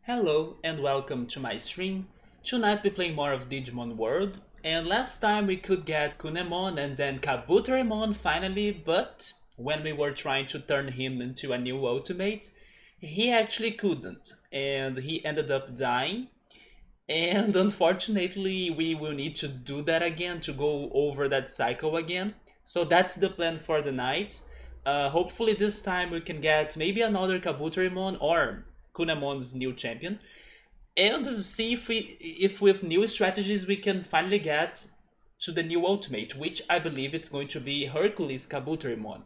Hello and welcome to my stream. Tonight we play more of Digimon World, and last time we could get Kunemon and then Kabuterimon finally, but when we were trying to turn him into a new ultimate, he actually couldn't, and he ended up dying. And unfortunately, we will need to do that again to go over that cycle again. So that's the plan for the night. Hopefully this time we can get maybe another Kabuterimon or Kunemon's new champion, and see if with new strategies we can finally get to the new ultimate, which I believe it's going to be Hercules Kabuterimon.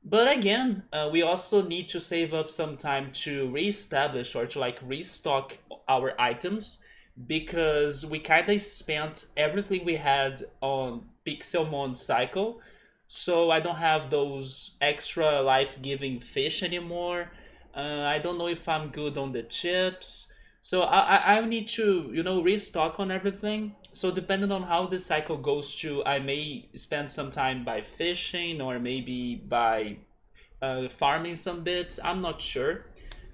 But again, we also need to save up some time to reestablish or to like restock our items, because we kind of spent everything we had on Pixelmon cycle, so I don't have those extra life-giving fish anymore. I don't know if I'm good on the chips. So I need to, restock on everything. So depending on how the cycle goes to, I may spend some time by fishing or maybe by farming some bits. I'm not sure.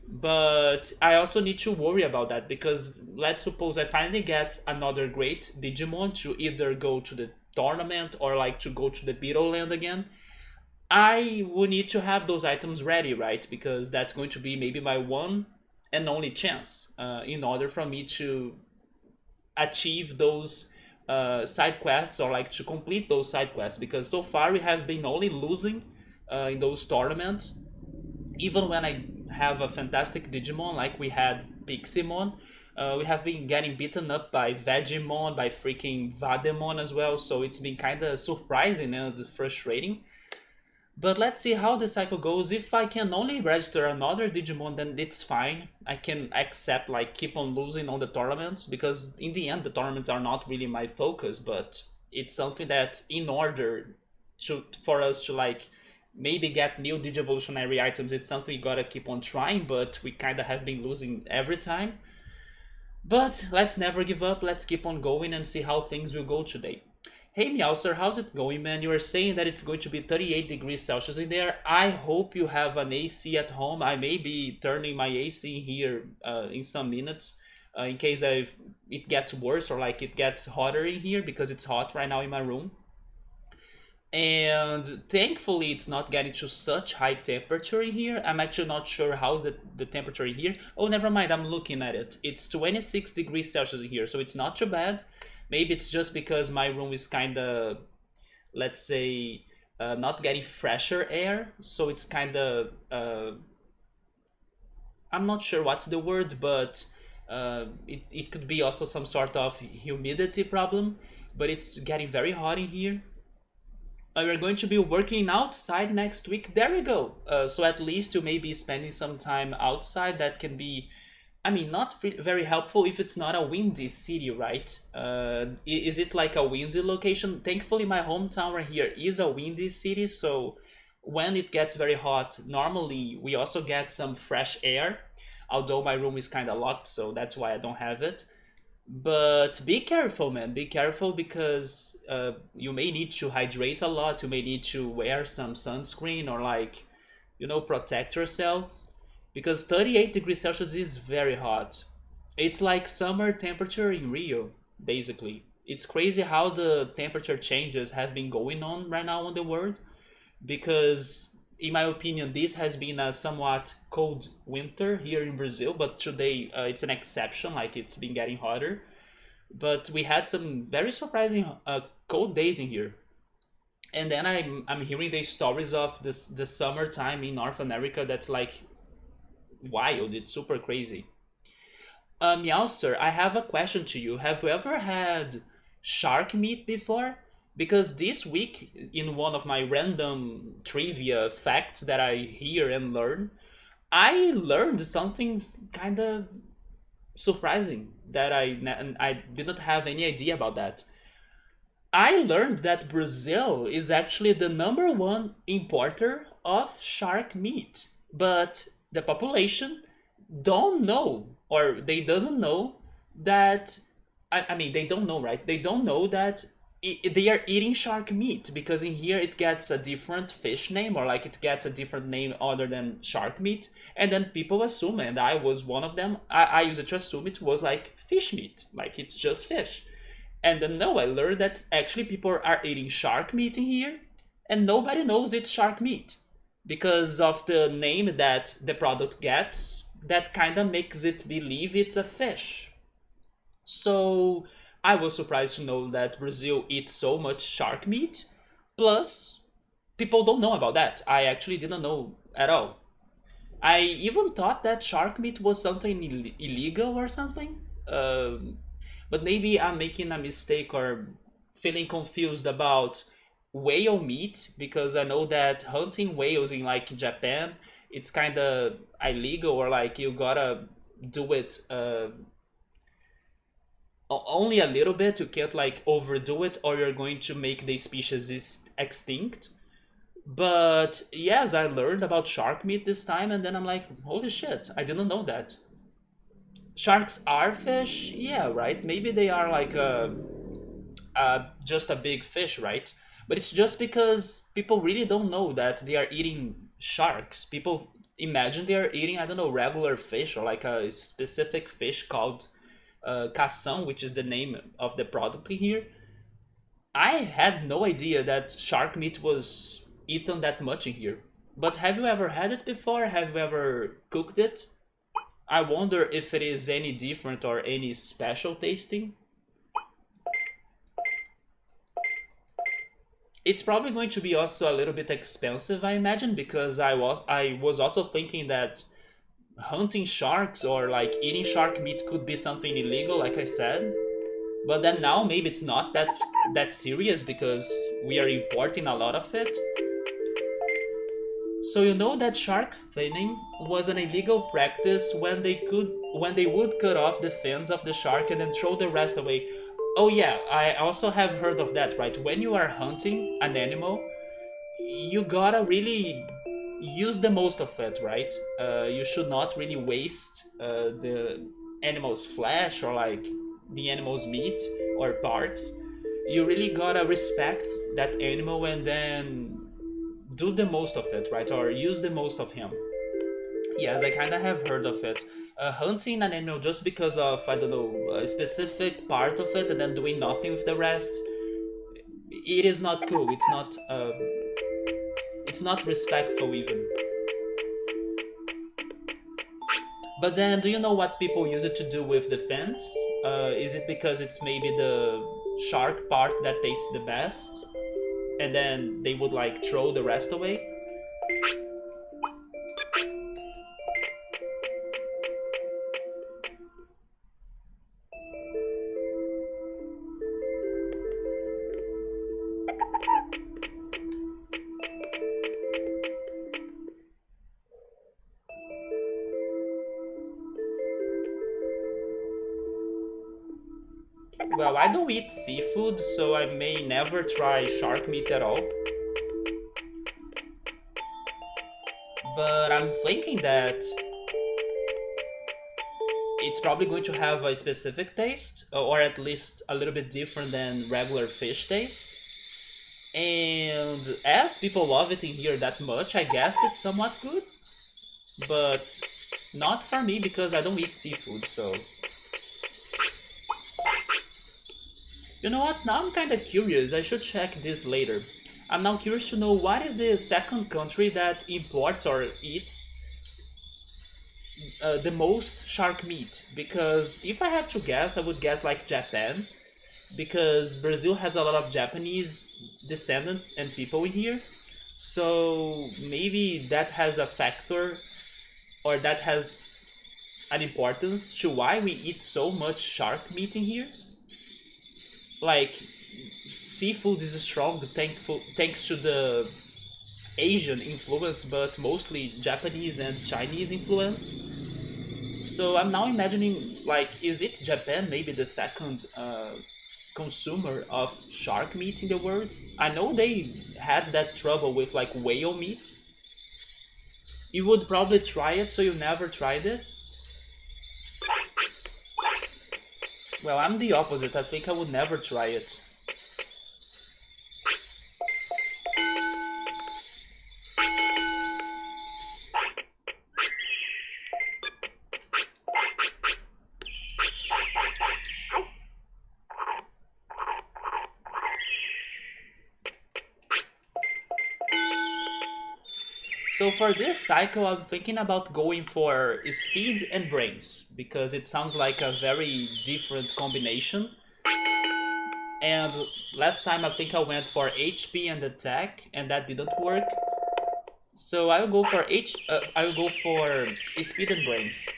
But I also need to worry about that because let's suppose I finally get another great Digimon to either go to the tournament or like to go to the Beetle Land again. I will need to have those items ready, right? Because that's going to be maybe my one and only chance in order for me to achieve those side quests or like to complete those side quests. Because so far we have been only losing in those tournaments. Even when I have a fantastic Digimon like we had Piximon, we have been getting beaten up by Vegemon, by freaking Vademon as well. So it's been kind of surprising and frustrating. But let's see how the cycle goes. If I can only register another Digimon, then it's fine. I can accept like keep on losing on the tournaments, because in the end the tournaments are not really my focus, but it's something that in order for us to like maybe get new Digivolutionary items, it's something we gotta keep on trying, but we kinda have been losing every time. But let's never give up, let's keep on going and see how things will go today. Hey Meowser, how's it going, man? You were saying that it's going to be 38 degrees Celsius in there. I hope you have an AC at home. I may be turning my AC here in some minutes in case it gets worse or like it gets hotter in here, because it's hot right now in my room. And thankfully it's not getting to such high temperature in here. I'm actually not sure how's the temperature in here. Oh, never mind, I'm looking at it. It's 26 degrees Celsius in here, so it's not too bad. Maybe it's just because my room is kind of, let's say, not getting fresher air, so it's kind of, I'm not sure what's the word, but it could be also some sort of humidity problem, but it's getting very hot in here. We're going to be working outside next week. There we go. So at least you may be spending some time outside. That can be, I mean, not very helpful if it's not a windy city, right? Is it like a windy location? Thankfully, my hometown right here is a windy city, so when it gets very hot, normally we also get some fresh air, although my room is kind of locked, so that's why I don't have it. But be careful, man. Be careful because you may need to hydrate a lot. You may need to wear some sunscreen or like, protect yourself. Because 38 degrees Celsius is very hot. It's like summer temperature in Rio, basically. It's crazy how the temperature changes have been going on right now in the world. Because, in my opinion, this has been a somewhat cold winter here in Brazil, but today it's an exception, like it's been getting hotter. But we had some very surprising cold days in here. And then I'm hearing the stories of this the summertime in North America that's like wild. It's super crazy. Meowster, I have a question to you. Have you ever had shark meat before? Because this week, in one of my random trivia facts that I hear and learn, I learned something kind of surprising that I did not have any idea about that. I learned that Brazil is actually the number one importer of shark meat, but the population don't know, or they doesn't know that, I mean they don't know, right? They don't know that they are eating shark meat, because in here it gets a different fish name, or like it gets a different name other than shark meat, and then people assume, and I was one of them, I used to assume it was like fish meat, like it's just fish. And then no, I learned that actually people are eating shark meat in here, and nobody knows it's shark meat because of the name that the product gets. That kind of makes it believe it's a fish. So I was surprised to know that Brazil eats so much shark meat. Plus, people don't know about that. I actually didn't know at all. I even thought that shark meat was something illegal or something. But maybe I'm making a mistake or feeling confused about whale meat, because I know that hunting whales in like Japan, it's kind of illegal, or like you gotta do it only a little bit. You can't like overdo it, or you're going to make the species extinct. But yes, I learned about shark meat this time, and then I'm like, holy shit, I didn't know that. Sharks are fish, yeah, right? Maybe they are like just a big fish, right? But it's just because people really don't know that they are eating sharks. People imagine they are eating, I don't know, regular fish, or like a specific fish called cação, which is the name of the product in here. I had no idea that shark meat was eaten that much in here. But have you ever had it before? Have you ever cooked it? I wonder if it is any different or any special tasting. It's probably going to be also a little bit expensive, I imagine, because I was also thinking that hunting sharks or like eating shark meat could be something illegal, like I said. But then now maybe it's not that serious because we are importing a lot of it. So you know that shark finning was an illegal practice when they would cut off the fins of the shark and then throw the rest away. Oh yeah, I also have heard of that, right? When you are hunting an animal, you gotta really use the most of it, right? You should not really waste the animal's flesh or like the animal's meat or parts. You really gotta respect that animal and then do the most of it, right? Or use the most of him. Yes, I kind of have heard of it. Hunting an animal just because of, I don't know, a specific part of it and then doing nothing with the rest, it is not cool. It's not respectful even. But then, do you know what people use it to do with the fins? Is it because it's maybe the shark part that tastes the best, and then they would like throw the rest away? Well, I don't eat seafood, so I may never try shark meat at all. But I'm thinking that it's probably going to have a specific taste, or at least a little bit different than regular fish taste. And as people love it in here that much, I guess it's somewhat good. But not for me because I don't eat seafood, so. You know what? Now I'm kinda curious. I should check this later. I'm now curious to know what is the second country that imports or eats the most shark meat. Because if I have to guess, I would guess like Japan. Because Brazil has a lot of Japanese descendants and people in here. So maybe that has a factor, or that has an importance to why we eat so much shark meat in here. Like, seafood is strong thanks to the Asian influence, but mostly Japanese and Chinese influence. So I'm now imagining, like, is it Japan maybe the second consumer of shark meat in the world? I know they had that trouble with like whale meat. You would probably try it, so you never tried it? Well, I'm the opposite. I think I would never try it. So for this cycle, I'm thinking about going for speed and brains because it sounds like a very different combination. And last time I think I went for HP and attack, and that didn't work. So I'll go for I'll go for speed and brains.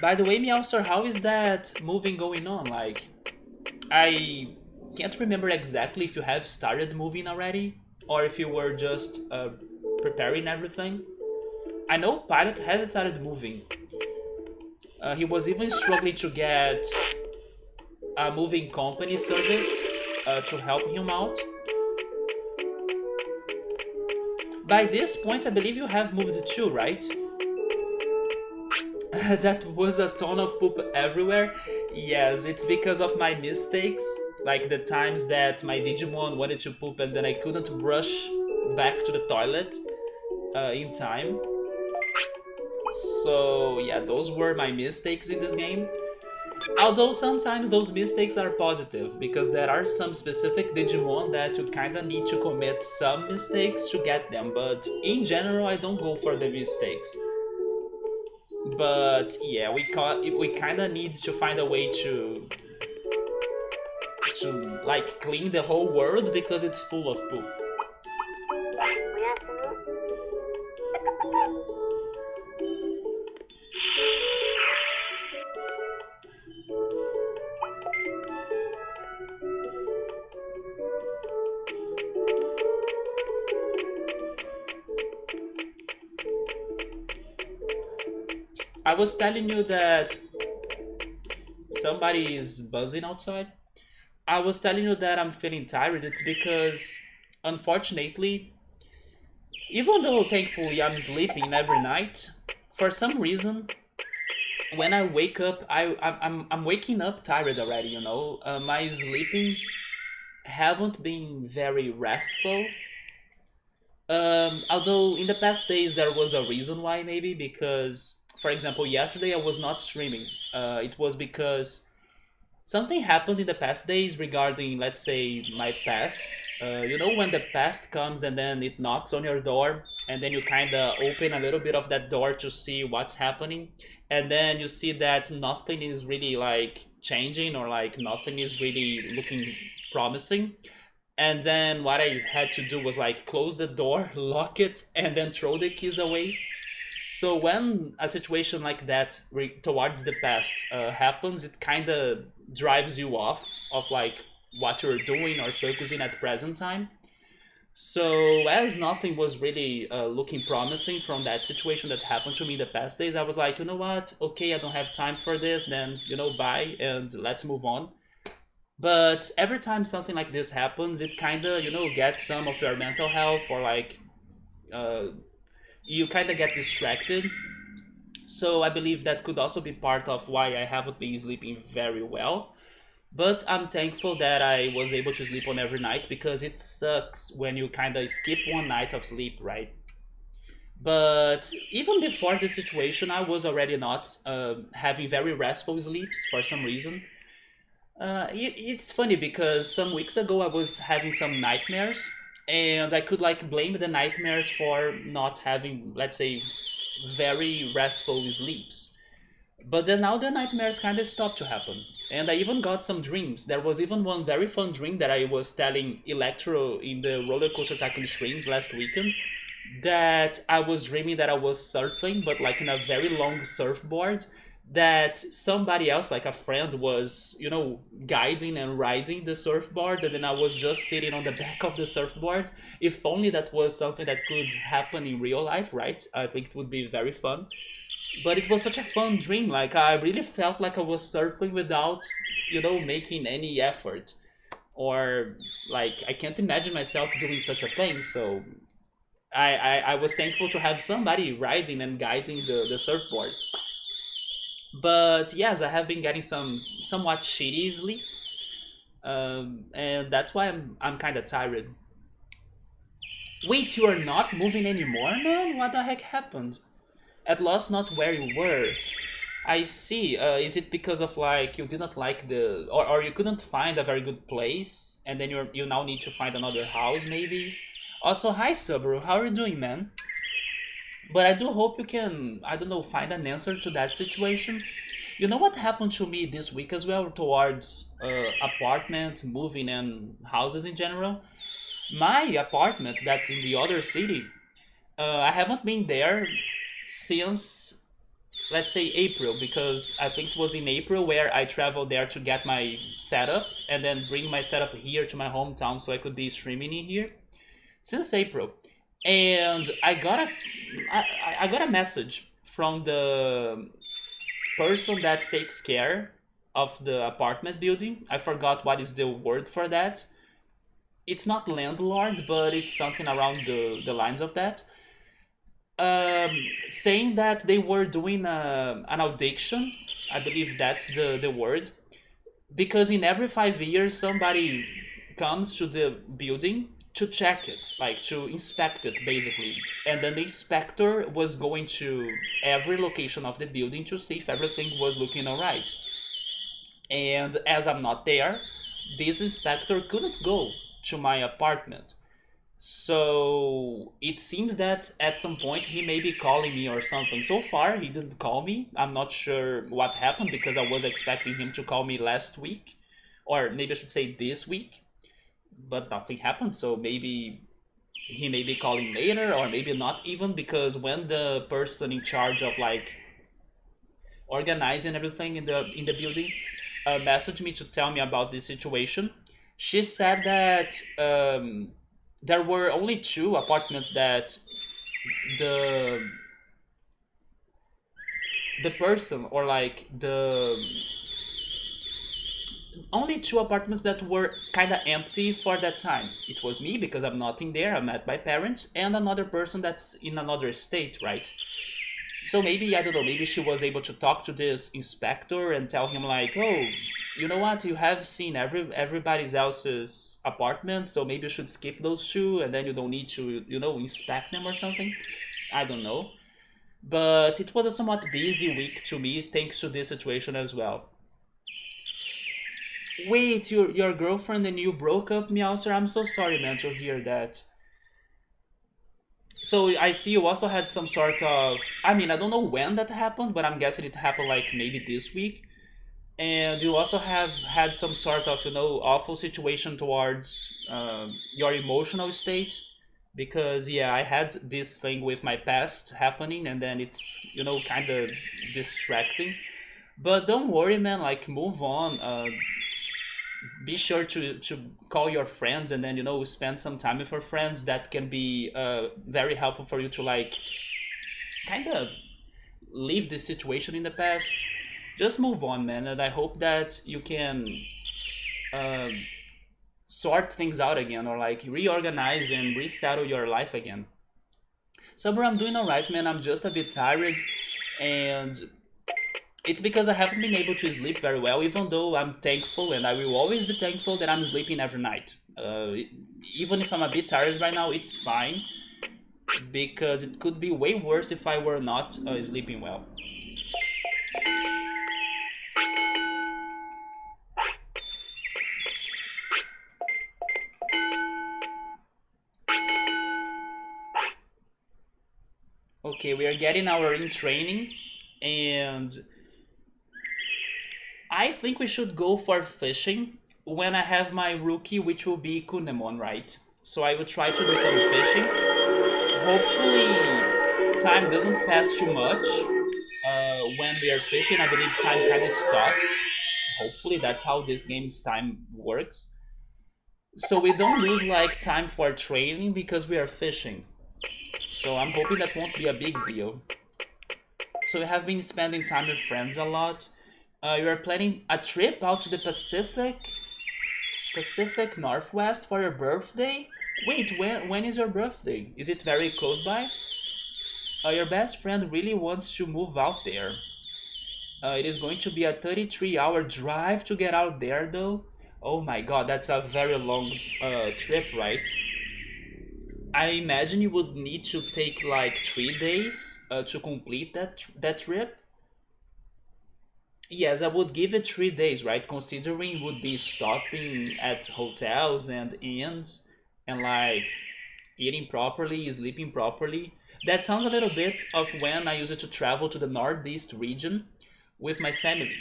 By the way, Meowster, how is that moving going on? Like, I can't remember exactly if you have started moving already, or if you were just preparing everything. I know Pilot has started moving. He was even struggling to get a moving company service to help him out. By this point, I believe you have moved too, right? That was a ton of poop everywhere. Yes, it's because of my mistakes. Like the times that my Digimon wanted to poop and then I couldn't brush back to the toilet in time. So yeah, those were my mistakes in this game. Although sometimes those mistakes are positive, because there are some specific Digimon that you kinda need to commit some mistakes to get them, but in general I don't go for the mistakes. But yeah, we kinda need to find a way to like clean the whole world because it's full of poop. I was telling you that somebody is buzzing outside. I was telling you that I'm feeling tired. It's because, unfortunately, even though thankfully I'm sleeping every night, for some reason, when I wake up, I'm waking up tired already. My sleepings haven't been very restful. Although in the past days there was a reason why, maybe because, for example, yesterday I was not streaming. It was because something happened in the past days regarding, let's say, my past. When the past comes and then it knocks on your door, and then you kind of open a little bit of that door to see what's happening, and then you see that nothing is really like changing or like nothing is really looking promising. And then what I had to do was like close the door, lock it, and then throw the keys away. So when a situation like that towards the past happens, it kind of drives you off of like what you're doing or focusing at present time. So as nothing was really looking promising from that situation that happened to me in the past days, I was like, you know what? Okay, I don't have time for this. Then bye and let's move on. But every time something like this happens, it kind of gets some of your mental health, or like uh, you kind of get distracted. So I believe that could also be part of why I haven't been sleeping very well. But I'm thankful that I was able to sleep on every night, because it sucks when you kind of skip one night of sleep, right? But even before this situation, I was already not having very restful sleeps for some reason. It's funny because some weeks ago I was having some nightmares, and I could like blame the nightmares for not having, let's say, very restful sleeps. But then now the nightmares kind of stopped to happen. And I even got some dreams. There was even one very fun dream that I was telling Electro in the Roller Coaster Tycoon streams last weekend, that I was dreaming that I was surfing, but like in a very long surfboard, that somebody else, like a friend, was, guiding and riding the surfboard, and then I was just sitting on the back of the surfboard. If only that was something that could happen in real life, right? I think it would be very fun. But it was such a fun dream. Like, I really felt like I was surfing without, making any effort. Or, like, I can't imagine myself doing such a thing, so I was thankful to have somebody riding and guiding the surfboard. But yes, I have been getting some somewhat shitty sleeps, and that's why I'm kind of tired. Wait, you are not moving anymore, man? What the heck happened? At last, not where you were. I see. Is it because of like you didn't like the or you couldn't find a very good place and then you now need to find another house maybe? Also, hi Subaru, how are you doing, man? But I do hope you can, I don't know, find an answer to that situation. You know what happened to me this week as well towards apartments, moving, and houses in general? My apartment that's in the other city, I haven't been there since, let's say, April, because I think it was in April where I traveled there to get my setup and then bring my setup here to my hometown so I could be streaming in here since April, and I got a message from the person that takes care of the apartment building. I forgot what is the word for that. It's not landlord, but it's something around the lines of that. Um, Saying that they were doing an audition. I believe that's the word, because in every 5 years somebody comes to the building to check it, like to inspect it basically, and then the inspector was going to every location of the building to see if everything was looking all right. And as I'm not there, this inspector couldn't go to my apartment. So it seems that at some point he may be calling me or something. So far, he didn't call me. I'm not sure what happened because I was expecting him to call me last week, or maybe I should say this week, but nothing happened. So maybe he may be calling later, or maybe not even, because when the person in charge of like organizing everything in the building messaged me to tell me about this situation, she said that there were only two apartments that the the person or like the only two apartments that were kind of empty for that time. It was me because I'm not in there, I'm at my parents, and another person that's in another state, right? So maybe, I don't know, maybe she was able to talk to this inspector and tell him like, oh, you know what, you have seen everybody else's apartment, so maybe you should skip those two and then you don't need to, inspect them or something. I don't know. But it was a somewhat busy week to me thanks to this situation as well. Wait, your girlfriend and you broke up, Meowser? I'm so sorry, man, to hear that. So I see you also had some sort of, I mean, I don't know when that happened, but I'm guessing it happened like maybe this week. And you also have had some sort of, awful situation towards your emotional state. Because, yeah, I had this thing with my past happening, and then it's, kind of distracting. But don't worry, man, like, move on. Be sure to call your friends and then spend some time with your friends. That can be very helpful for you to like kind of leave this situation in the past. Just move on, man, and I hope that you can uh, sort things out again, or like reorganize and resettle your life again. Summer, I'm doing all right, man. I'm just a bit tired, and it's because I haven't been able to sleep very well, even though I'm thankful and I will always be thankful that I'm sleeping every night. Even if I'm a bit tired right now, it's fine because it could be way worse if I were not sleeping well. Okay, we are getting our in training, and I think we should go for fishing when I have my rookie, which will be Kunemon, right? So I will try to do some fishing. Hopefully, time doesn't pass too much when we are fishing. I believe time kind of stops. Hopefully, that's how this game's time works. So we don't lose like time for training because we are fishing. So I'm hoping that won't be a big deal. So we have been spending time with friends a lot. You are planning a trip out to the Pacific Northwest for your birthday? Wait, when is your birthday? Is it very close by? Your best friend really wants to move out there. It is going to be a 33-hour drive to get out there, though. Oh my god, that's a very long trip, right? I imagine you would need to take like 3 days to complete that trip. Yes, I would give it 3 days, right? Considering would be stopping at hotels and inns and like eating properly, sleeping properly. That sounds a little bit of when I used to travel to the Northeast region with my family.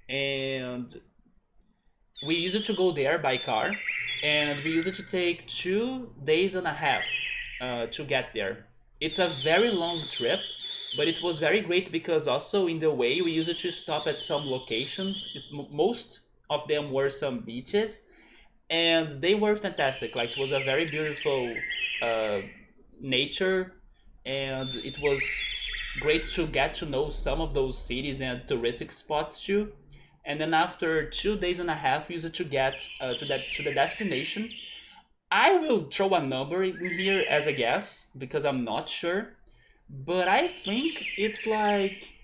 And we used to go there by car, and we used to take 2 days and a half to get there. It's a very long trip, but it was very great because also in the way we used to stop at some locations. Most of them were some beaches, and they were fantastic. Like it was a very beautiful uh, nature, and it was great to get to know some of those cities and touristic spots too. And then after 2 days and a half, we used to get to the destination. I will throw a number in here as a guess because I'm not sure, but I think it's like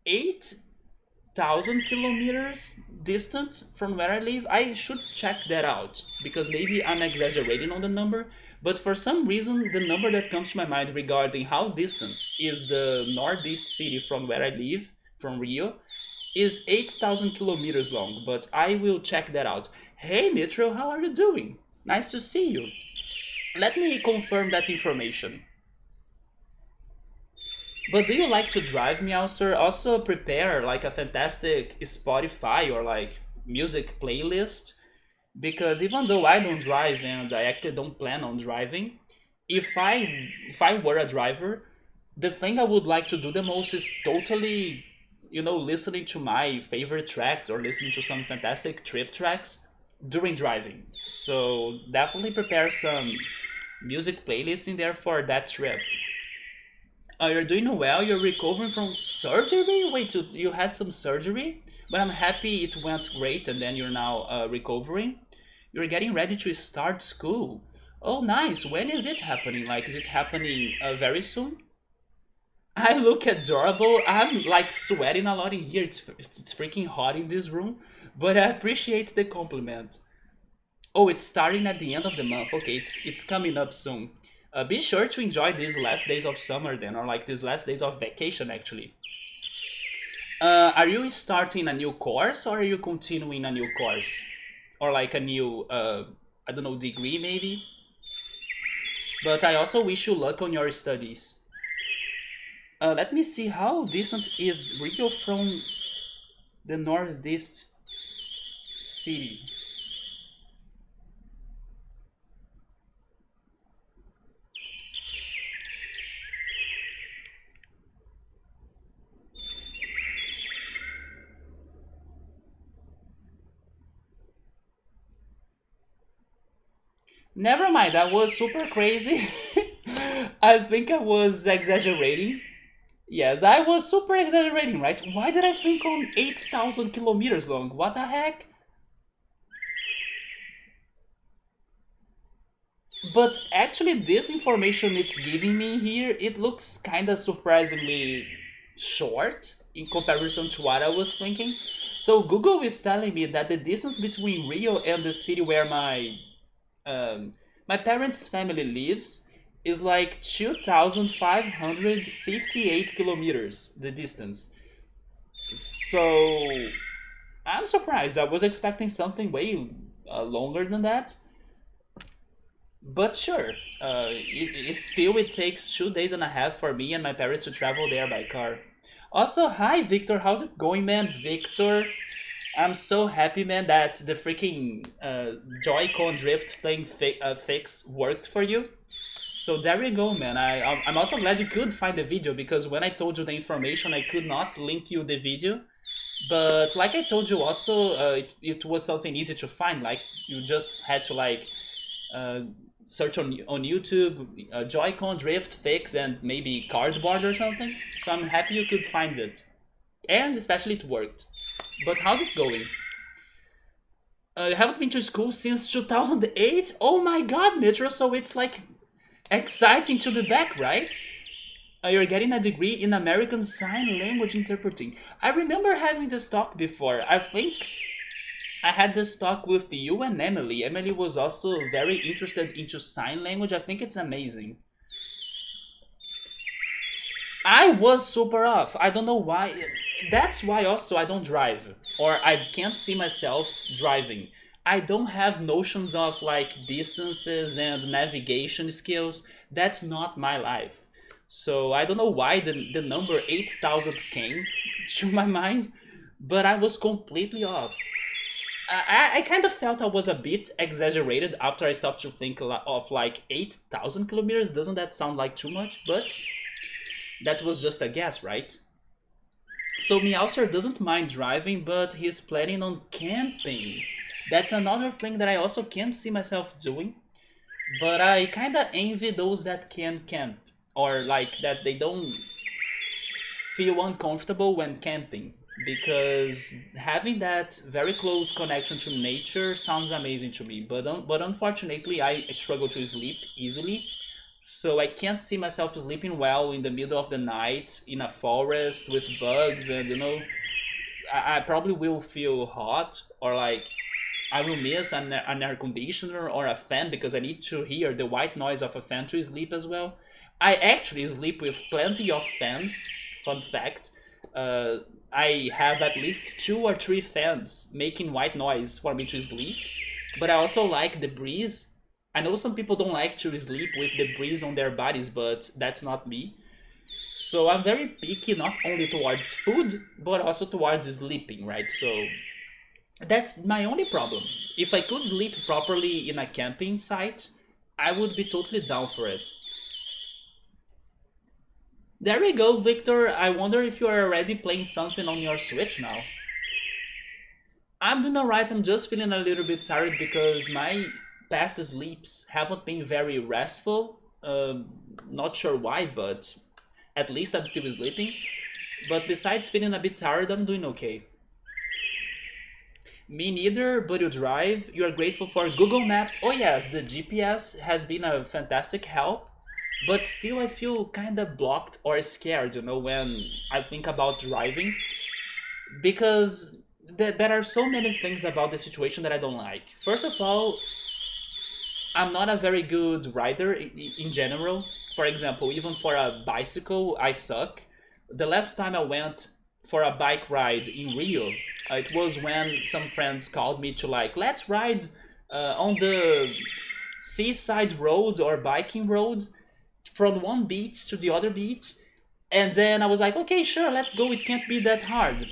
8,000 kilometers distant from where I live. I should check that out because maybe I'm exaggerating on the number, but for some reason, the number that comes to my mind regarding how distant is the northeast city from where I live, from Rio, is 8,000 kilometers long, but I will check that out. Hey, Nitro, how are you doing? Nice to see you. Let me confirm that information. But do you like to drive, Meowster? Also prepare like a fantastic Spotify or like music playlist, because even though I don't drive and I actually don't plan on driving, if I were a driver, the thing I would like to do the most is totally, listening to my favorite tracks or listening to some fantastic trip tracks during driving. So definitely prepare some music playlists in there for that trip. You're doing well. You're recovering from surgery. Wait, you had some surgery, but I'm happy it went great, and then you're now recovering. You're getting ready to start school. Oh, nice. When is it happening? Like, is it happening very soon? I look adorable. I'm like sweating a lot in here. It's freaking hot in this room, but I appreciate the compliment. Oh, it's starting at the end of the month. Okay, it's coming up soon. Be sure to enjoy these last days of summer then, or like these last days of vacation actually. Are you starting a new course or are you continuing a new course? Or like a new, I don't know, degree maybe? But I also wish you luck on your studies. Let me see how distant is Rio from the northeast city. Never mind, that was super crazy. I think I was exaggerating. Yes, I was super exaggerating, right? Why did I think on 8,000 kilometers long? What the heck? But actually, this information it's giving me here, it looks kind of surprisingly short in comparison to what I was thinking. So Google is telling me that the distance between Rio and the city where um, my parents' family lives is like 2,558 kilometers, the distance. So I'm surprised. I was expecting something way longer than that. But sure, it takes 2 days and a half for me and my parents to travel there by car. Also, hi Victor, how's it going, man? Victor, I'm so happy, man, that the freaking Joy-Con drift thing fix worked for you. So there you go, man. I'm also glad you could find the video because when I told you the information, I could not link you the video. But like I told you, also it was something easy to find. Like you just had to like uh, search on YouTube, Joy-Con drift fix, and maybe cardboard or something. So I'm happy you could find it, and especially it worked. But how's it going? You haven't been to school since 2008? Oh my god, Nitro, so it's like exciting to be back, right? You're getting a degree in American Sign Language Interpreting. I remember having this talk before. I think I had this talk with you and Emily. Emily was also very interested into sign language. I think it's amazing. I was super off. I don't know why. That's why also I don't drive, or I can't see myself driving. I don't have notions of like distances and navigation skills. That's not my life. So I don't know why the number 8,000 came to my mind, but I was completely off. I kind of felt I was a bit exaggerated after I stopped to think of like 8,000 kilometers. Doesn't that sound like too much? But that was just a guess, right? So Meowser doesn't mind driving, but he's planning on camping. That's another thing that I also can't see myself doing, but I kinda envy those that can camp, or like that they don't feel uncomfortable when camping, because having that very close connection to nature sounds amazing to me. But unfortunately, I struggle to sleep easily, so I can't see myself sleeping well in the middle of the night in a forest with bugs, and I probably will feel hot, or like I will miss an air conditioner or a fan because I need to hear the white noise of a fan to sleep as well. I actually sleep with plenty of fans. Fun fact. Uh, I have at least two or three fans making white noise for me to sleep. But I also like the breeze. I know some people don't like to sleep with the breeze on their bodies, but that's not me. So I'm very picky not only towards food, but also towards sleeping, right? So that's my only problem. If I could sleep properly in a camping site, I would be totally down for it. There we go, Victor. I wonder if you are already playing something on your Switch now. I'm doing alright, I'm just feeling a little bit tired because my past sleeps haven't been very restful. Not sure why, but at least I'm still sleeping. But besides feeling a bit tired, I'm doing okay. Me neither, but you drive. You are grateful for Google Maps. Oh yes, the GPS has been a fantastic help, but still I feel kind of blocked or scared, when I think about driving, because there are so many things about the situation that I don't like. First of all, I'm not a very good rider in general. For example, even for a bicycle, I suck. The last time I went for a bike ride in Rio, it was when some friends called me to like, let's ride on the seaside road or biking road from one beach to the other beach. And then I was like, okay, sure, let's go. It can't be that hard.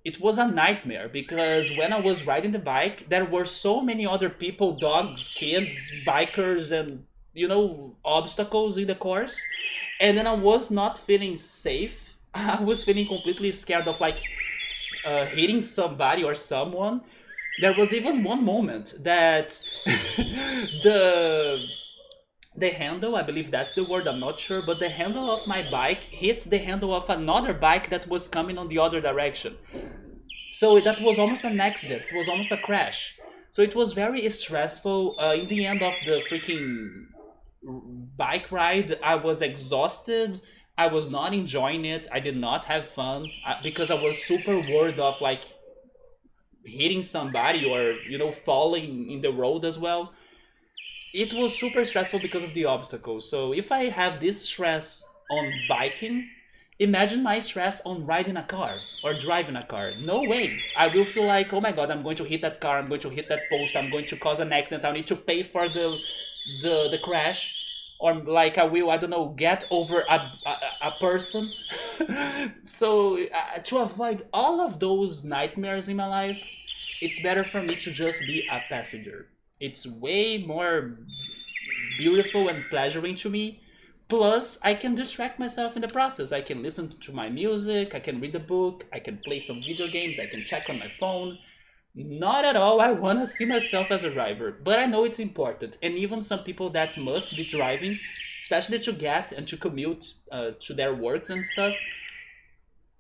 It was a nightmare because when I was riding the bike, there were so many other people, dogs, kids, bikers, and obstacles in the course. And then I was not feeling safe. I was feeling completely scared of like hitting somebody or someone. There was even one moment that the the handle, I believe that's the word, I'm not sure, but the handle of my bike hit the handle of another bike that was coming on the other direction. So that was almost an accident. It was almost a crash. So it was very stressful. In the end of the freaking bike ride, I was exhausted. I was not enjoying it. I did not have fun because I was super worried of like hitting somebody or falling in the road as well. It was super stressful because of the obstacles. So if I have this stress on biking, imagine my stress on riding a car or driving a car. No way. I will feel like, oh my god, I'm going to hit that car, I'm going to hit that post, I'm going to cause an accident, I need to pay for the crash. Or like I don't know, get over a person. So to avoid all of those nightmares in my life, it's better for me to just be a passenger. It's way more beautiful and pleasuring to me. Plus, I can distract myself in the process. I can listen to my music, I can read a book, I can play some video games, I can check on my phone. Not at all, I want to see myself as a driver, but I know it's important. And even some people that must be driving, especially to get and to commute to their works and stuff,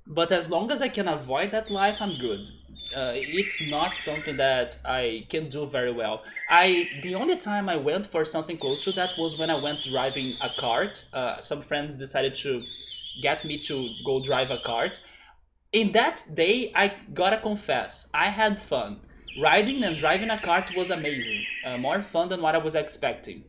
but as long as I can avoid that life, I'm good. It's not something that I can do very well. The only time I went for something close to that was when I went driving a kart. Some friends decided to get me to go drive a kart. In that day, I gotta confess, I had fun. Riding and driving a kart was amazing, more fun than what I was expecting.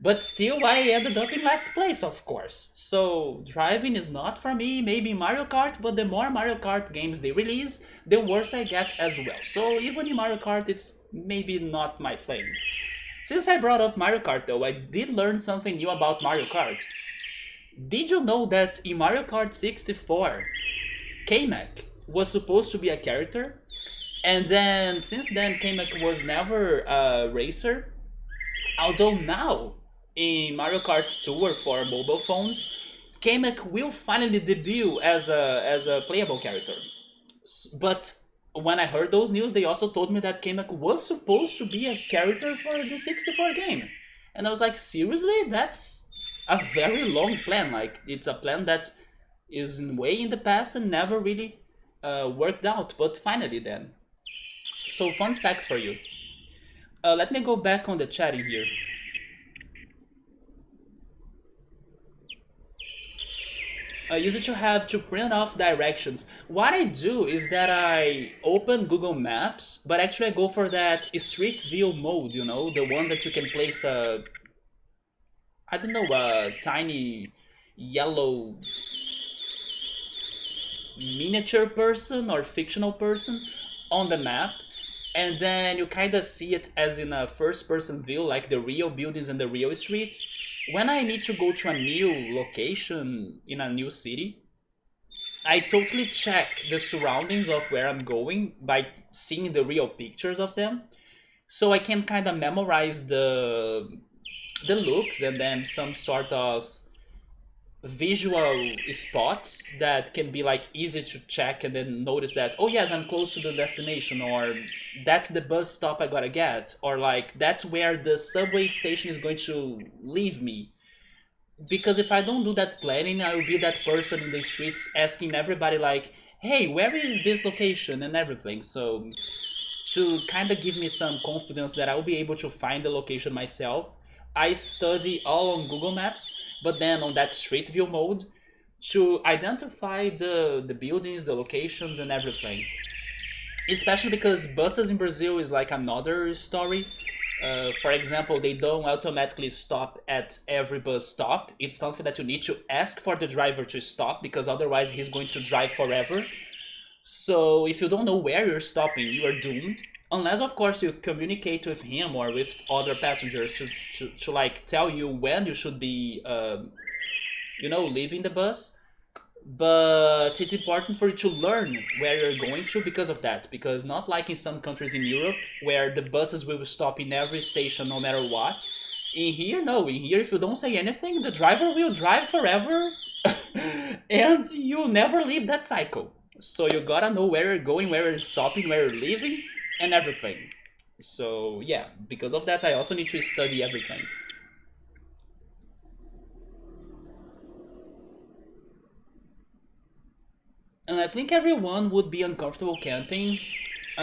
But still, I ended up in last place, of course. So driving is not for me. Maybe Mario Kart, but the more Mario Kart games they release, the worse I get as well. So even in Mario Kart, it's maybe not my thing. Since I brought up Mario Kart though, I did learn something new about Mario Kart. Did you know that in Mario Kart 64, Kamek was supposed to be a character? And then since then, Kamek was never a racer. Although now, in Mario Kart Tour for mobile phones, Kamek will finally debut as a playable character. But when I heard those news, they also told me that Kamek was supposed to be a character for the 64 game. And I was like, seriously? That's a very long plan. Like, it's a plan that is way in the past and never really worked out. But finally, then. So, fun fact for you. Let me go back on the chatting here. I use it to have to print off directions. What I do is that I open Google Maps, but actually I go for that street view mode, you know, the one that you can place a, I don't know, a tiny yellow miniature person or fictional person on the map, and then you kind of see it as in a first person view, like the real buildings and the real streets. When I need to go to a new location in a new city, I totally check the surroundings of where I'm going by seeing the real pictures of them, so I can kind of memorize the looks and then some sort of visual spots that can be like easy to check and then notice that, oh yes, I'm close to the destination, or that's the bus stop I gotta get, or like that's where the subway station is going to leave me. Because if I don't do that planning, I will be that person in the streets asking everybody like, hey, where is this location and everything. So to kind of give me some confidence that I will be able to find the location myself, I study all on Google Maps, but then on that street view mode to identify the buildings, the locations, and everything. Especially because buses in Brazil is like another story. For example, they don't automatically stop at every bus stop. It's something that you need to ask for the driver to stop because otherwise he's going to drive forever. So if you don't know where you're stopping, you are doomed. Unless, of course, you communicate with him or with other passengers to like tell you when you should be, leaving the bus. But it's important for you to learn where you're going to because of that. Because not like in some countries in Europe where the buses will stop in every station no matter what. In here, no. In here, if you don't say anything, the driver will drive forever and you'll never leave that cycle. So you gotta know where you're going, where you're stopping, where you're leaving, and everything. So yeah, because of that, I also need to study everything. And I think everyone would be uncomfortable camping.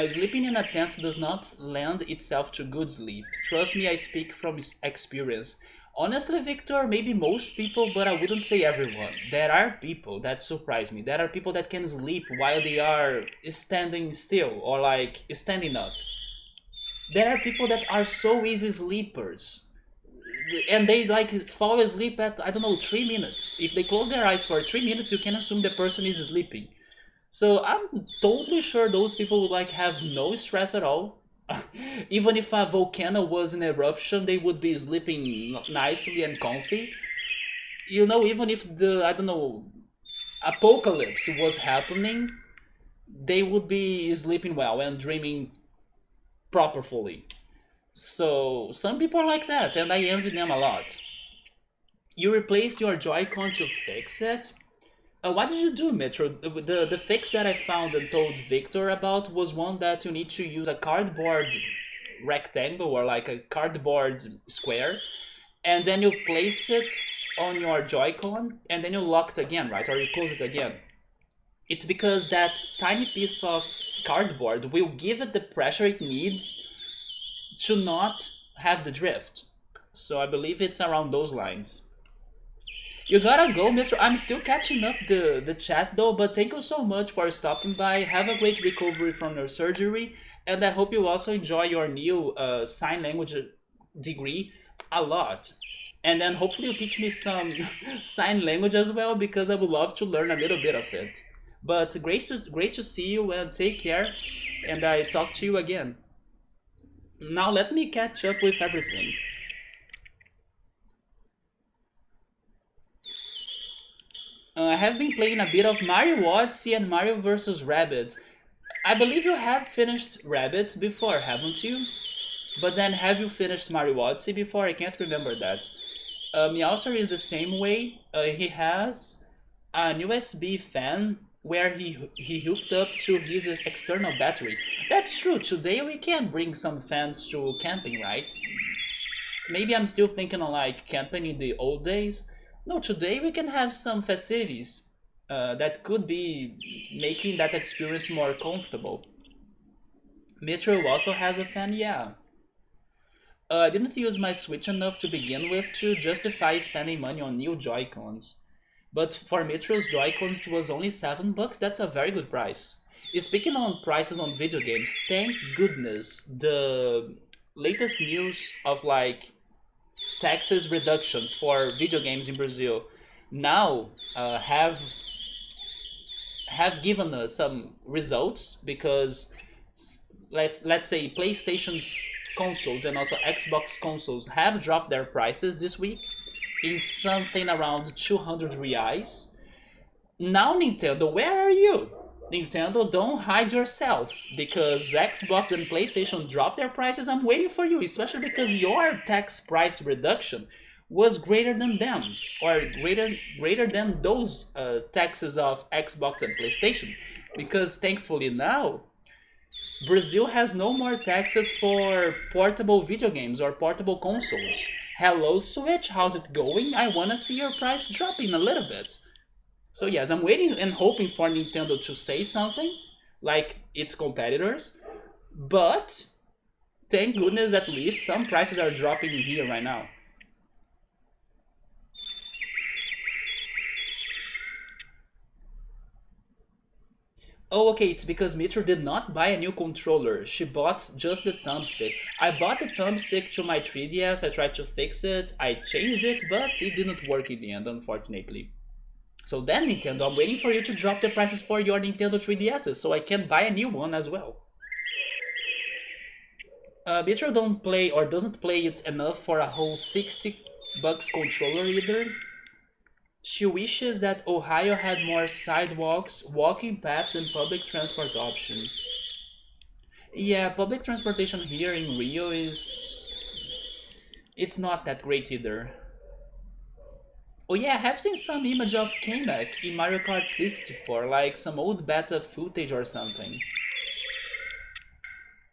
Sleeping in a tent does not lend itself to good sleep. Trust me, I speak from experience. Honestly, Victor, maybe most people, but I wouldn't say everyone. There are people that surprise me. There are people that can sleep while they are standing still or like standing up. There are people that are so easy sleepers and they like fall asleep at, I don't know, 3 minutes. If they close their eyes for 3 minutes, you can assume the person is sleeping. So I'm totally sure those people would like have no stress at all. Even if a volcano was in eruption, they would be sleeping nicely and comfy. You know, even if the, I don't know, apocalypse was happening, they would be sleeping well and dreaming properly. So some people are like that, and I envy them a lot. You replaced your Joy-Con to fix it? What did you do, Metro? The fix that I found and told Victor about was one that you need to use a cardboard rectangle or like a cardboard square, and then you place it on your Joy-Con, and then you lock it again, right? Or you close it again. It's because that tiny piece of cardboard will give it the pressure it needs to not have the drift. So I believe it's around those lines. You gotta go, Metro. I'm still catching up the chat though, but thank you so much for stopping by. Have a great recovery from your surgery, and I hope you also enjoy your new sign language degree a lot. And then hopefully you teach me some sign language as well, because I would love to learn a little bit of it. But great to see you, and take care, and I talk to you again. Now let me catch up with everything. I have been playing a bit of Mario Odyssey and Mario vs. Rabbids. I believe you have finished Rabbids before, haven't you? But then have you finished Mario Odyssey before? I can't remember that. Meowser is the same way. He has an USB fan where he hooked up to his external battery. That's true. Today we can bring some fans to camping, right? Maybe I'm still thinking of like camping in the old days. No, today we can have some facilities that could be making that experience more comfortable. Metro also has a fan, yeah. I didn't use my Switch enough to begin with to justify spending money on new Joy-Cons. But for Metro's Joy-Cons it was only $7, that's a very good price. Speaking on prices on video games, thank goodness the latest news of like taxes reductions for video games in Brazil now have given us some results, because let's say PlayStation's consoles and also Xbox consoles have dropped their prices this week in something around 200 reais. Now Nintendo, where are you? Nintendo, don't hide yourself, because Xbox and PlayStation dropped their prices. I'm waiting for you, especially because your tax price reduction was greater than them, or greater than those taxes of Xbox and PlayStation. Because thankfully now Brazil has no more taxes for portable video games or portable consoles. Hello Switch, how's it going? I wanna see your price dropping a little bit. So yes, I'm waiting and hoping for Nintendo to say something like its competitors, but thank goodness at least some prices are dropping here right now. Oh, okay, it's because Mitra did not buy a new controller. She bought just the thumbstick. I bought the thumbstick to my 3DS, I tried to fix it, I changed it, but it didn't work in the end, unfortunately. So then, Nintendo, I'm waiting for you to drop the prices for your Nintendo 3DSs so I can buy a new one as well. Mitra don't play or doesn't play it enough for a whole 60 bucks controller either. She wishes that Ohio had more sidewalks, walking paths, and public transport options. Yeah, public transportation here in Rio is... it's not that great either. Oh yeah, I have seen some image of Kamek in Mario Kart 64, like some old beta footage or something.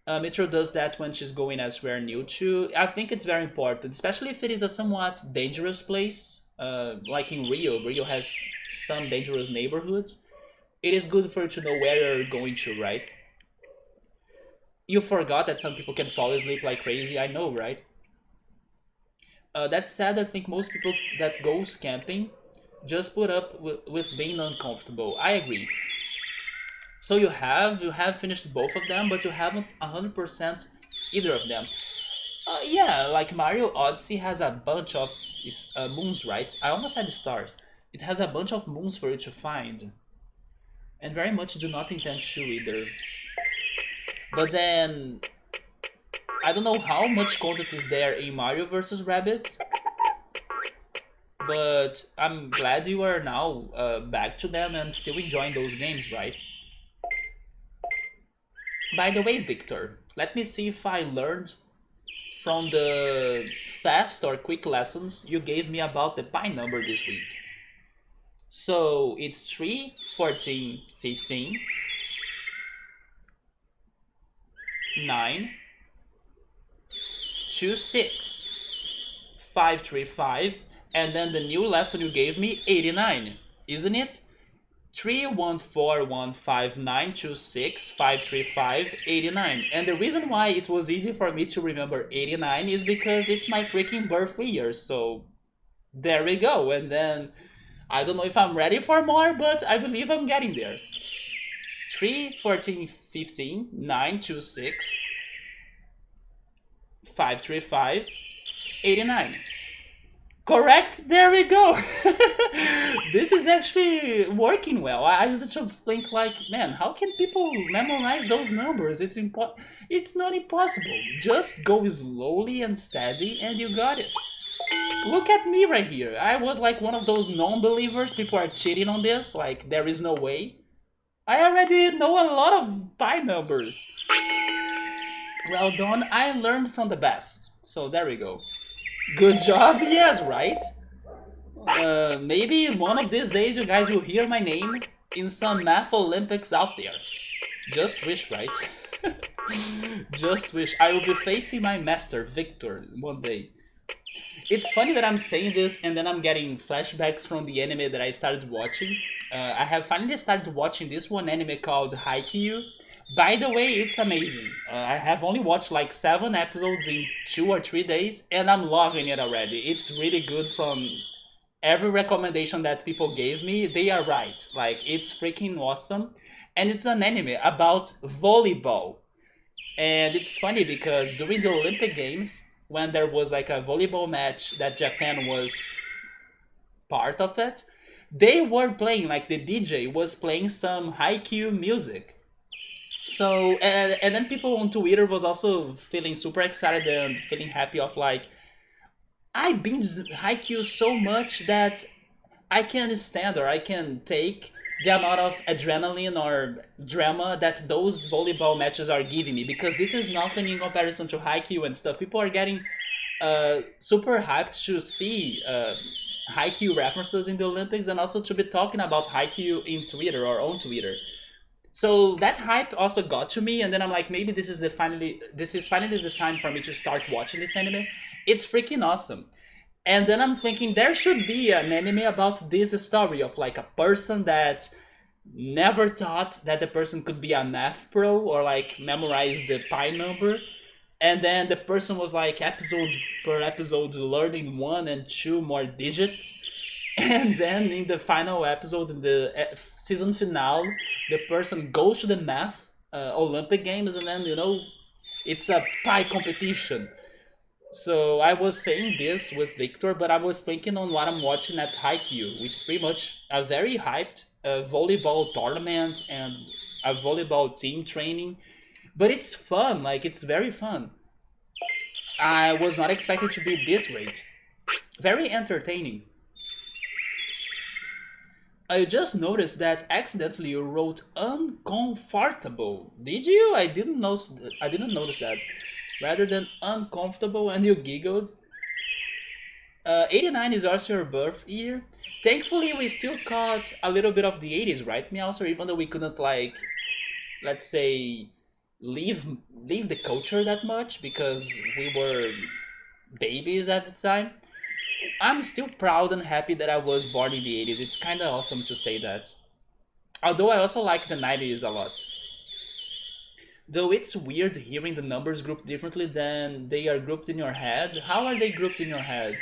Metro does that when she's going elsewhere new to. I think it's very important, especially if it is a somewhat dangerous place, like in Rio. Rio has some dangerous neighborhoods. It is good for you to know where you're going to, right? You forgot that some people can fall asleep like crazy, I know, right? That said, I think most people that goes camping just put up with being uncomfortable. I agree. So you have finished both of them, but you haven't 100% either of them. Yeah, like Mario Odyssey has a bunch of moons, right? I almost said stars. It has a bunch of moons for you to find, and very much do not intend to either. But then I don't know how much content is there in Mario vs. Rabbids, but I'm glad you are now back to them and still enjoying those games, right? By the way, Victor, let me see if I learned from the fast or quick lessons you gave me about the pi number this week. So it's 3, 14, 15, 9, 2, 6, 5, 3, 5, and then the new lesson you gave me, 89, isn't it? 31415926535, and the reason why it was easy for me to remember 89 is because it's my freaking birth year, so there we go. And then I don't know if I'm ready for more, but I believe I'm getting there. 3, 14, 15, 9, 2, 6, 5, 3, 5, 89. Correct? There we go. This is actually working well. I used to think like, man, how can people memorize those numbers? It's not impossible. Just go slowly and steady and you got it. Look at me right here. I was like one of those non-believers. People are cheating on this, like there is no way. I already know a lot of pi numbers. Well done. I learned from the best. So there we go. Good job. Yes, right? Maybe one of these days you guys will hear my name in some math Olympics out there. Just wish, right? Just wish. I will be facing my master, Victor, one day. It's funny that I'm saying this and then I'm getting flashbacks from the anime that I started watching. I have finally started watching this one anime called Haikyuu. By the way, it's amazing. I have only watched like 7 episodes in 2 or 3 days and I'm loving it already. It's really good from every recommendation that people gave me, they are right. Like, it's freaking awesome. And it's an anime about volleyball. And it's funny because during the Olympic Games, when there was like a volleyball match that Japan was part of it, they were playing, like the DJ was playing some Haikyuu music. So, and then people on Twitter was also feeling super excited and feeling happy of like, I binged Haikyuu so much that I can stand or I can take the amount of adrenaline or drama that those volleyball matches are giving me because this is nothing in comparison to Haikyuu and stuff. People are getting super hyped to see Haikyuu references in the Olympics and also to be talking about Haikyuu in Twitter or on Twitter. So that hype also got to me, and then I'm like, maybe this is finally the time for me to start watching this anime. It's freaking awesome. And then I'm thinking there should be an anime about this story of like a person that never thought that the person could be a math pro or like memorize the pi number. And then the person was like episode per episode learning 1 and 2 more digits. And then in the final episode, in the season finale, the person goes to the math Olympic Games and then, it's a pi competition. So I was saying this with Victor, but I was thinking on what I'm watching at Haikyuu, which is pretty much a very hyped volleyball tournament and a volleyball team training. But it's fun, like it's very fun. I was not expecting to be this great. Very entertaining. I just noticed that accidentally you wrote uncomfortable. Did you? I didn't notice that. Rather than uncomfortable and you giggled. 89 is also your birth year. Thankfully, we still caught a little bit of the 80s, right, Meowser? Even though we couldn't, like, let's say, leave leave the culture that much because we were babies at the time. I'm still proud and happy that I was born in the 80s. It's kind of awesome to say that. Although I also like the 90s a lot. Though it's weird hearing the numbers grouped differently than they are grouped in your head. How are they grouped in your head?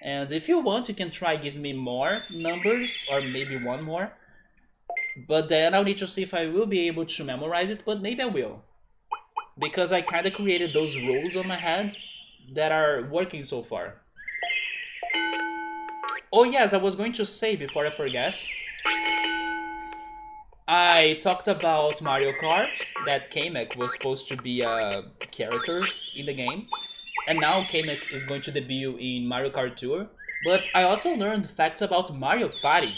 And if you want, you can try give me more numbers, or maybe one more. But then I'll need to see if I will be able to memorize it, but maybe I will. Because I kinda created those rules on my head that are working so far. Oh yes, I was going to say before I forget, I talked about Mario Kart, that Kamek was supposed to be a character in the game, and now Kamek is going to debut in Mario Kart Tour. But I also learned facts about Mario Party,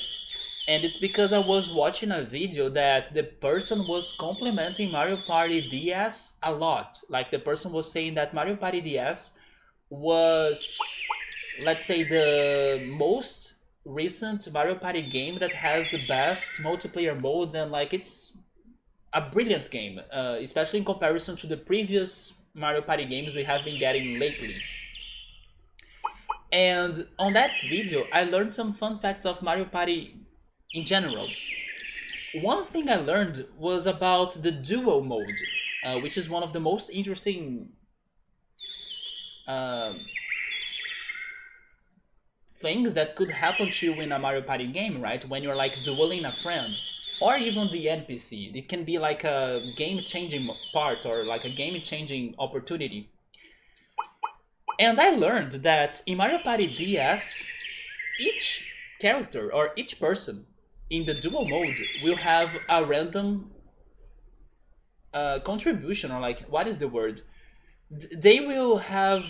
and it's because I was watching a video that the person was complimenting Mario Party DS a lot. Like the person was saying that Mario Party DS was, let's say, the most recent Mario Party game that has the best multiplayer mode, and like it's a brilliant game, especially in comparison to the previous Mario Party games we have been getting lately. And on that video, I learned some fun facts of Mario Party in general. One thing I learned was about the duo mode, which is one of the most interesting uh, things that could happen to you in a Mario Party game, right? When you're like dueling a friend, or even the NPC. It can be like a game changing part or like a game changing opportunity. And I learned that in Mario Party DS, each character or each person in the dual mode will have a random contribution, or like, what is the word? They will have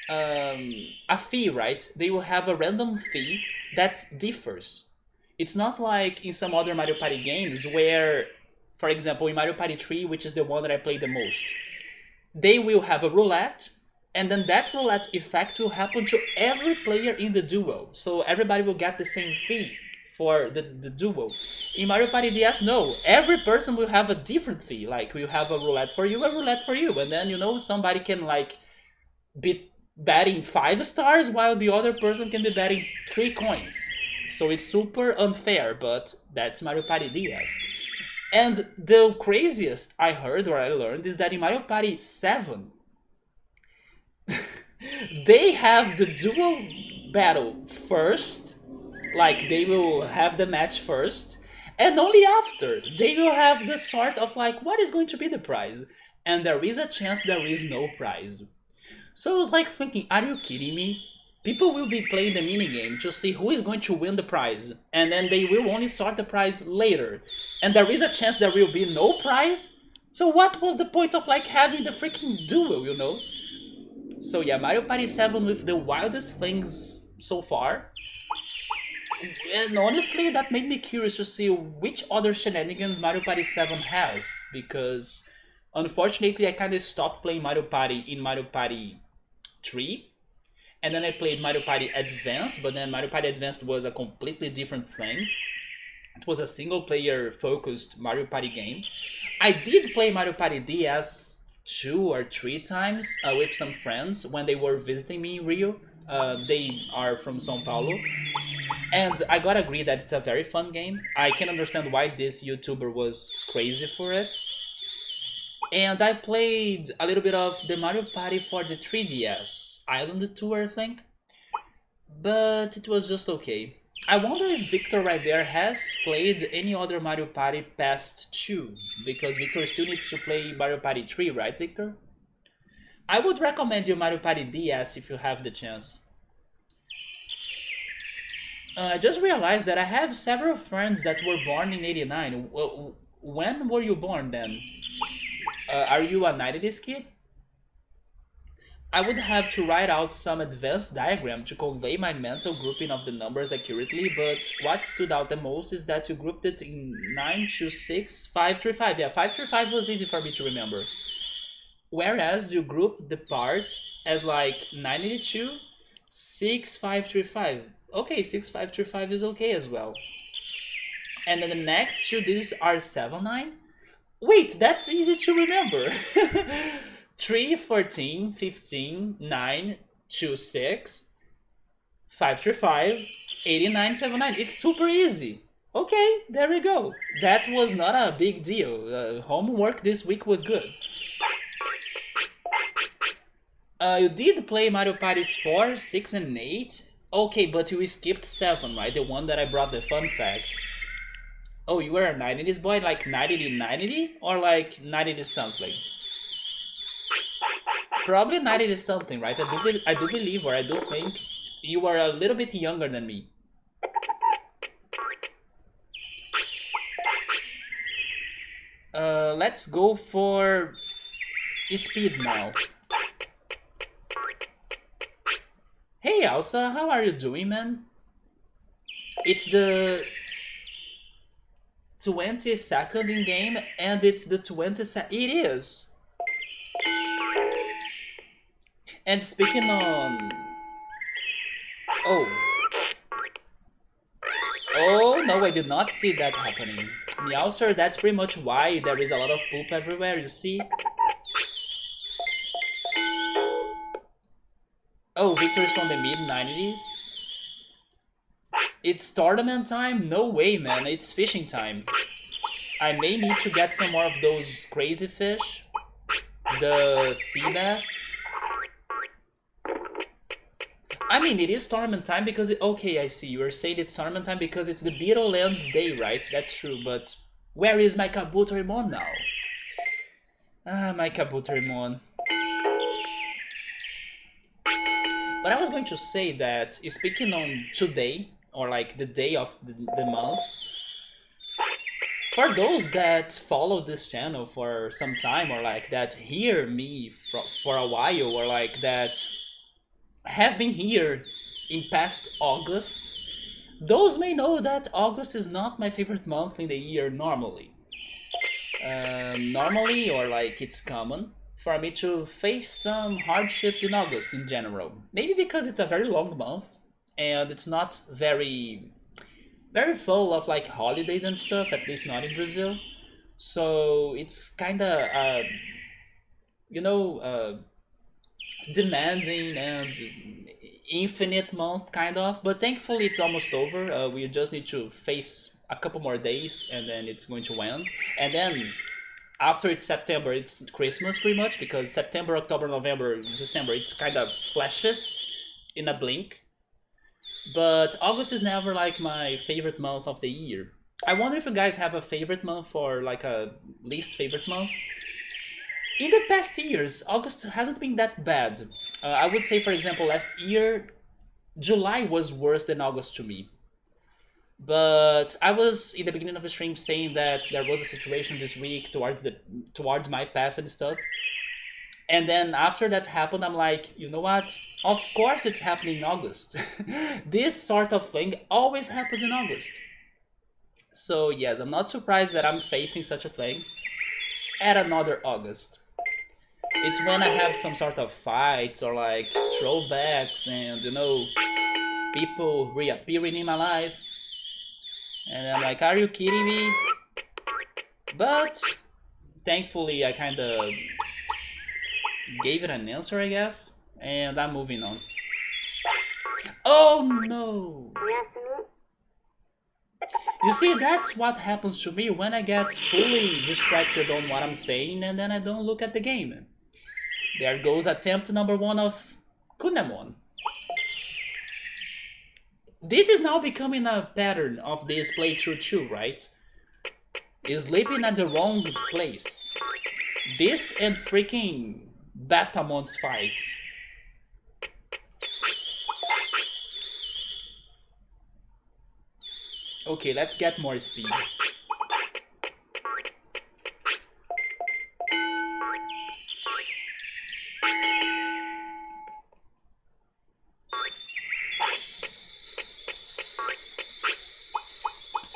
a fee, right? They will have a random fee that differs. It's not like in some other Mario Party games where, for example, in Mario Party 3, which is the one that I play the most, they will have a roulette, and then that roulette effect will happen to every player in the duo. So everybody will get the same fee for the duo. In Mario Party DS, no. Every person will have a different fee. Like, we'll have a roulette for you, a roulette for you. And then, somebody can, like, be betting 5 stars while the other person can be betting 3 coins. So it's super unfair, but that's Mario Party DS. And the craziest I heard or I learned is that in Mario Party 7, they have the dual battle first, like they will have the match first, and only after they will have the sort of like, what is going to be the prize? And there is a chance there is no prize. So I was like thinking, are you kidding me? People will be playing the minigame to see who is going to win the prize, and then they will only sort the prize later. And there is a chance there will be no prize? So what was the point of like having the freaking duel? So yeah, Mario Party 7 with the wildest things so far. And honestly, that made me curious to see which other shenanigans Mario Party 7 has, because unfortunately I kind of stopped playing Mario Party in Mario Party 3, and then I played Mario Party Advance, but then Mario Party Advanced was a completely different thing. It was a single player focused Mario Party game. I did play Mario Party DS 2 or 3 times with some friends when they were visiting me in Rio. They are from São Paulo. And I gotta agree that it's a very fun game. I can understand why this YouTuber was crazy for it. And I played a little bit of the Mario Party for the 3DS Island Tour, I think. But it was just okay. I wonder if Victor right there has played any other Mario Party past 2, because Victor still needs to play Mario Party 3, right, Victor? I would recommend you Mario Party DS if you have the chance. I just realized that I have several friends that were born in '89. When were you born then? Are you a '90s kid? I would have to write out some advanced diagram to convey my mental grouping of the numbers accurately, but what stood out the most is that you grouped it in 926 535. Yeah, 535 was easy for me to remember. Whereas you grouped the part as like 982 6535. Okay, 6535 is okay as well. And then the next 2 digits are 79. Wait, that's easy to remember. 3, 14, 15, 9, 2, 6, 5, 3, 5, 89, 79. It's super easy. Okay, there we go. That was not a big deal. Homework this week was good. You did play Mario Parties 4, 6, and 8? Okay, but you skipped 7, right? The one that I brought the fun fact. Oh, you were a 90s boy? Like 90 or like 90 something? Probably 90 something, right? I do believe, or I do think you are a little bit younger than me. Let's go for speed now. Hey Elsa, how are you doing, man? It's the 22nd in game, and it's the 22nd. It is. And speaking on. Oh. Oh, no, I did not see that happening. Meowser, that's pretty much why there is a lot of poop everywhere, you see? Oh, Victor's from the mid-90s? It's tournament time? No way, man, it's fishing time. I may need to get some more of those crazy fish. The sea bass. I mean, it is tournament time because okay, I see. You are saying it's tournament time because it's the Beetlelands Day, right? That's true, but where is my Kabutorimon now? Ah, my Kabutorimon. But I was going to say that speaking on today, or like the day of the month, for those that follow this channel for some time, or like that hear me for a while, or like that have been here in past Augusts, those may know that August is not my favorite month in the year normally. Normally, or like it's common for me to face some hardships in August in general. Maybe because it's a very long month and it's not very full of like holidays and stuff, at least not in Brazil. So it's kind of you know demanding and infinite month kind of, but thankfully it's almost over. We just need to face a couple more days and then it's going to end. And then after it's September, it's Christmas pretty much, because September, October, November, December, it's kind of flashes in a blink. But August is never like my favorite month of the year. I wonder if you guys have a favorite month or like a least favorite month. In the past years, August hasn't been that bad. I would say, for example, last year, July was worse than August to me. But I was in the beginning of the stream saying that there was a situation this week towards my past and stuff. And then after that happened, I'm like, you know what? Of course it's happening in August. This sort of thing always happens in August. So yes, I'm not surprised that I'm facing such a thing at another August. It's when I have some sort of fights or like throwbacks and people reappearing in my life, and I'm like, are you kidding me? But thankfully I kind of gave it an answer, I guess, and I'm moving on. Oh no! You see, that's what happens to me when I get fully distracted on what I'm saying and then I don't look at the game. There goes attempt number one of Kunemon. This is now becoming a pattern of this playthrough too, right? Is sleeping at the wrong place. This and freaking Batamon's fights. Okay, let's get more speed.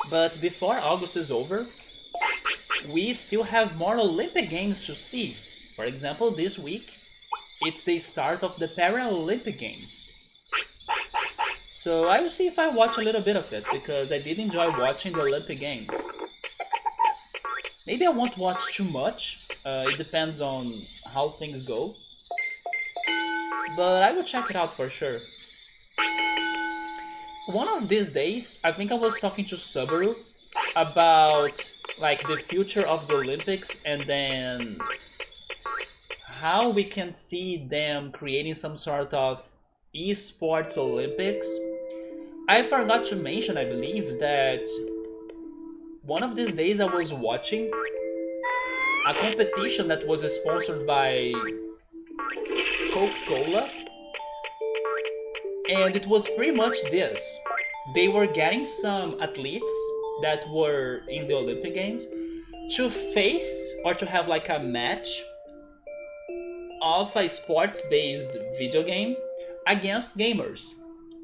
But before August is over, we still have more Olympic Games to see. For example, this week, it's the start of the Paralympic Games. So I will see if I watch a little bit of it, because I did enjoy watching the Olympic Games. Maybe I won't watch too much, it depends on how things go. But I will check it out for sure. One of these days, I think I was talking to Subaru about like the future of the Olympics and then how we can see them creating some sort of esports Olympics. I forgot to mention, I believe, that one of these days I was watching a competition that was sponsored by Coca-Cola, and it was pretty much this. They were getting some athletes that were in the Olympic Games to face or to have like a match of a sports-based video game against gamers.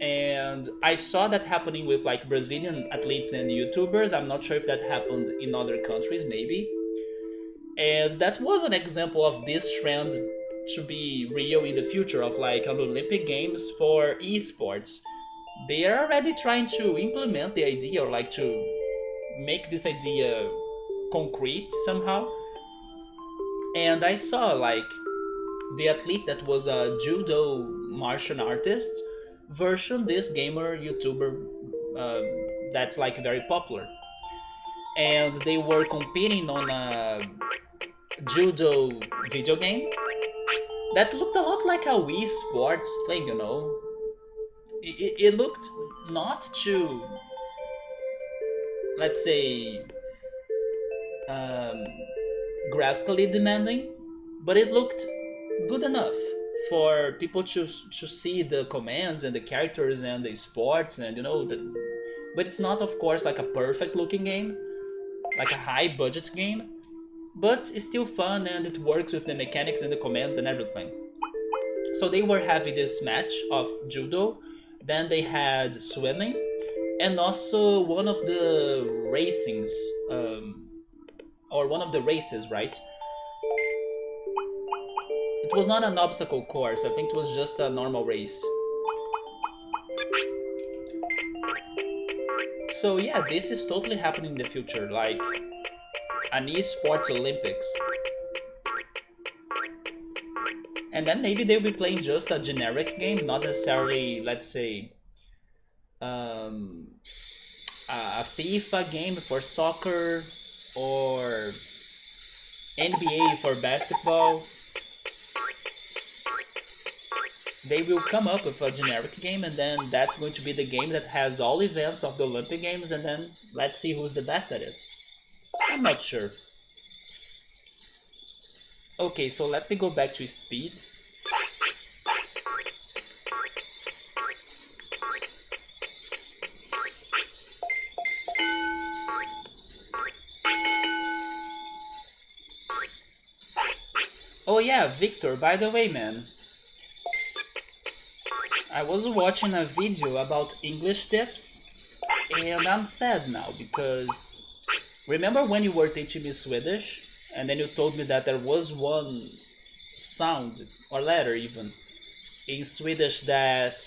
And I saw that happening with like Brazilian athletes and YouTubers. I'm not sure if that happened in other countries, maybe. And that was an example of this trend to be real in the future, of like an Olympic Games for esports. They are already trying to implement the idea, or like to make this idea concrete somehow. And I saw like the athlete that was a judo martial artist version this gamer YouTuber that's like very popular, and they were competing on a judo video game that looked a lot like a Wii Sports thing, you know. It looked not too, let's say, um, graphically demanding, but it looked good enough for people to see the commands and the characters and the sports and but it's not of course like a perfect looking game, like a high budget game, but it's still fun and it works with the mechanics and the commands and everything. So they were having this match of judo, then they had swimming, and also one of the racings, or one of the races, right? It was not an obstacle course, I think it was just a normal race. So yeah, this is totally happening in the future, like an esports Olympics. And then maybe they'll be playing just a generic game, not necessarily, let's say, um, a FIFA game for soccer or NBA for basketball. They will come up with a generic game, and then that's going to be the game that has all events of the Olympic Games, and then let's see who's the best at it. I'm not sure. Okay, so let me go back to speed. Oh yeah, Victor, by the way, man, I was watching a video about English tips, and I'm sad now because remember when you were teaching me Swedish, and then you told me that there was one sound, or letter even, in Swedish that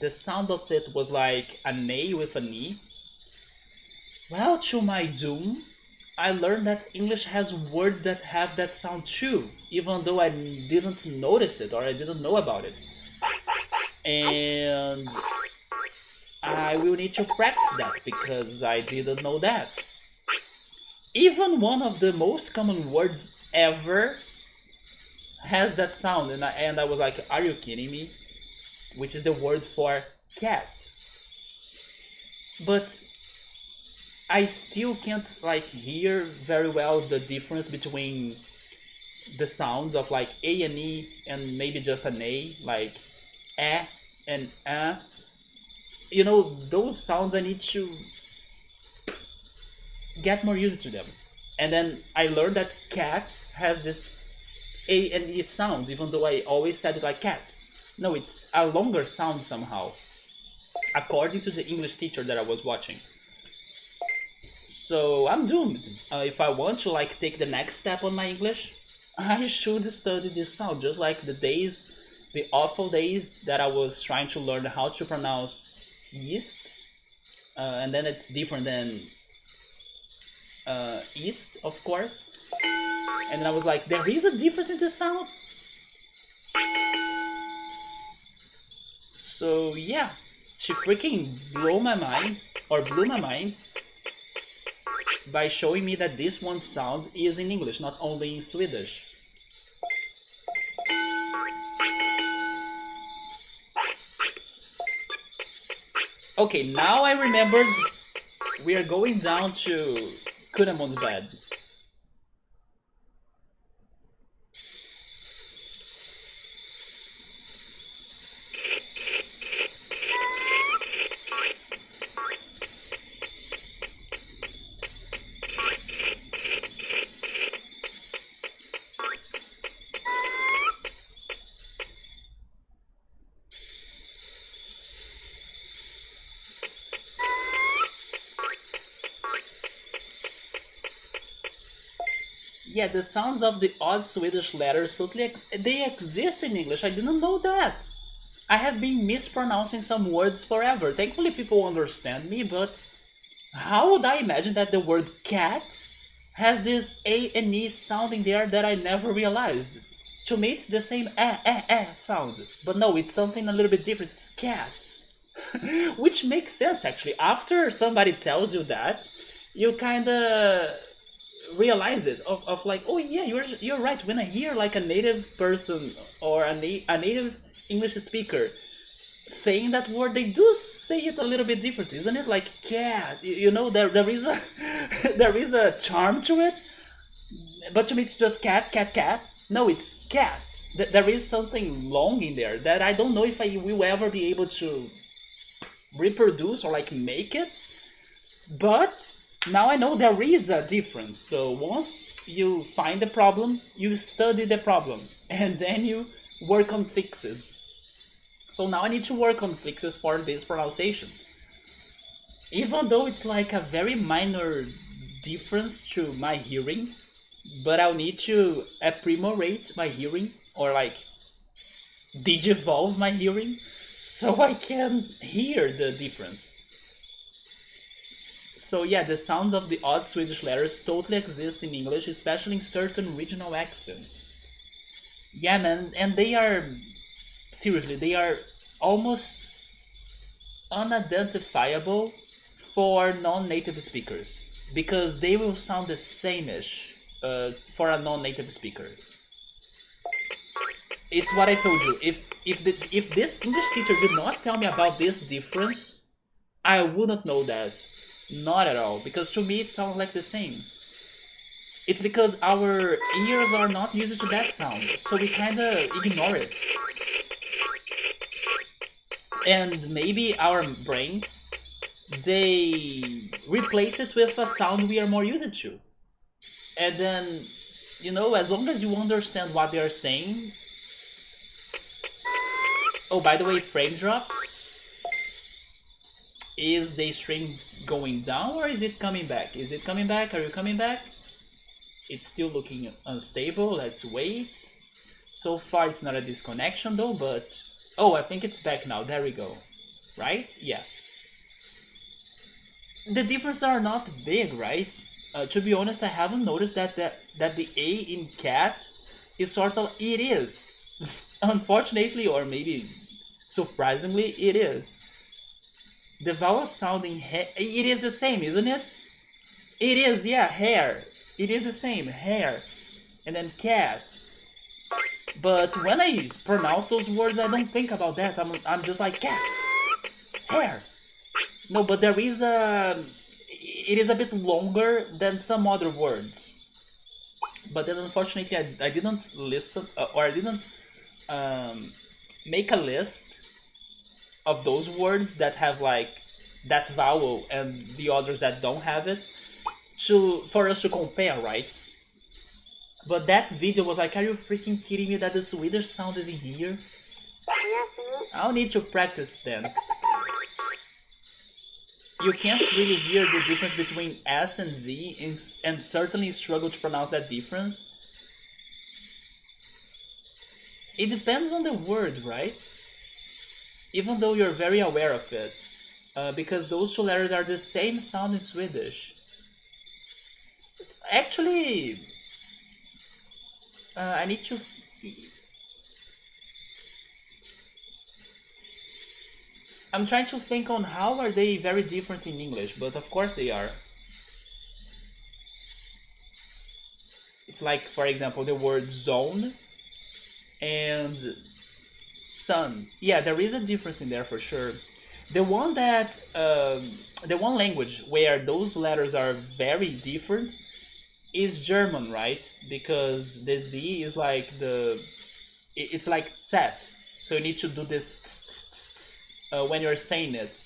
the sound of it was like an A with an E? Well, to my doom, I learned that English has words that have that sound too, even though I didn't notice it or I didn't know about it. And I will need to practice that because I didn't know that. Even one of the most common words ever has that sound, and I was like, are you kidding me? Which is the word for cat. But I still can't like hear very well the difference between the sounds of like A and E and maybe just an A, like eh and those sounds I need to get more used to them. And then I learned that cat has this A and E sound, even though I always said it like cat. No, it's a longer sound somehow, according to the English teacher that I was watching. So I'm doomed. If I want to like take the next step on my English, I should study this sound, just like the awful days that I was trying to learn how to pronounce yeast, and then it's different than east, of course. And then I was like, there is a difference in the sound. So yeah, she freaking blew my mind by showing me that this one sound is in English, not only in Swedish. Okay, now I remembered we are going down to Kunamon's bed. Yeah, the sounds of the odd Swedish letters totally they exist in English. I didn't know that. I have been mispronouncing some words forever. Thankfully people understand me, but how would I imagine that the word cat has this A and E sound in there that I never realized? To me it's the same sound. But no, it's something a little bit different. It's cat. Which makes sense actually. After somebody tells you that, you kinda realize it of like, oh yeah, you're right. When I hear like a native person or a native English speaker saying that word, they do say it a little bit different, isn't it? Like cat, there is a there is a charm to it. But to me, it's just cat, cat, cat. No, it's cat. There is something long in there that I don't know if I will ever be able to reproduce or like make it. But now I know there is a difference. So once you find the problem, you study the problem, and then you work on fixes. So now I need to work on fixes for this pronunciation. Even though it's like a very minor difference to my hearing, but I'll need to aprimorate my hearing or like digivolve my hearing so I can hear the difference. So yeah, the sounds of the odd Swedish letters totally exist in English, especially in certain regional accents. Yeah, man, and they are seriously, they are almost unidentifiable for non-native speakers because they will sound the same-ish for a non-native speaker. It's what I told you. If this English teacher did not tell me about this difference, I wouldn't know that. Not at all, because to me it sounds like the same. It's because our ears are not used to that sound, so we kinda ignore it. And maybe our brains, they replace it with a sound we are more used to. And then, as long as you understand what they are saying. Oh, by the way, frame drops. Is the stream going down or is it coming back? Is it coming back? Are you coming back? It's still looking unstable. Let's wait. So far it's not a disconnection though, but... Oh, I think it's back now. There we go. Right? Yeah. The differences are not big, right? To be honest, I haven't noticed that the A in cat is sort of... It is. Unfortunately, or maybe surprisingly, it is. The vowel sounding it is the same, isn't it? It is, yeah, hair. It is the same, hair. And then cat. But when I pronounce those words, I don't think about that. I'm just like cat, hair. No, but there is a... It is a bit longer than some other words. But then unfortunately I didn't listen, or I didn't make a list of those words that have like that vowel and the others that don't have it for us to compare, right? But that video was like, are you freaking kidding me that the Swedish sound is in here? I'll need to practice then. You can't really hear the difference between S and Z and certainly struggle to pronounce that difference. It depends on the word, right? Even though you're very aware of it. Because those two letters are the same sound in Swedish. Actually, I need to... I'm trying to think on how are they very different in English, but of course they are. It's like, for example, the word zone and sun. Yeah, there is a difference in there for sure. The one language where those letters are very different is German, right? Because the Z is like it's like set. So you need to do this when you're saying it.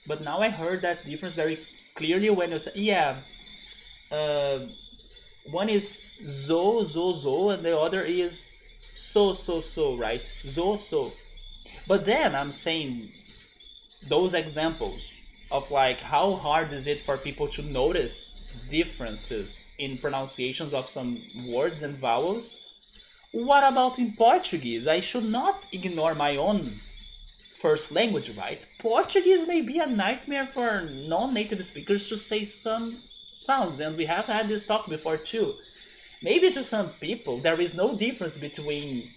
But now I heard that difference very clearly when you say, yeah, one is zo, zo, zo, and the other is so, so, so, right? Zo, so. But then I'm saying those examples of like how hard is it for people to notice differences in pronunciations of some words and vowels. What about in Portuguese? I should not ignore my own first language, right? Portuguese may be a nightmare for non-native speakers to say some sounds, and we have had this talk before too. Maybe to some people there is no difference between...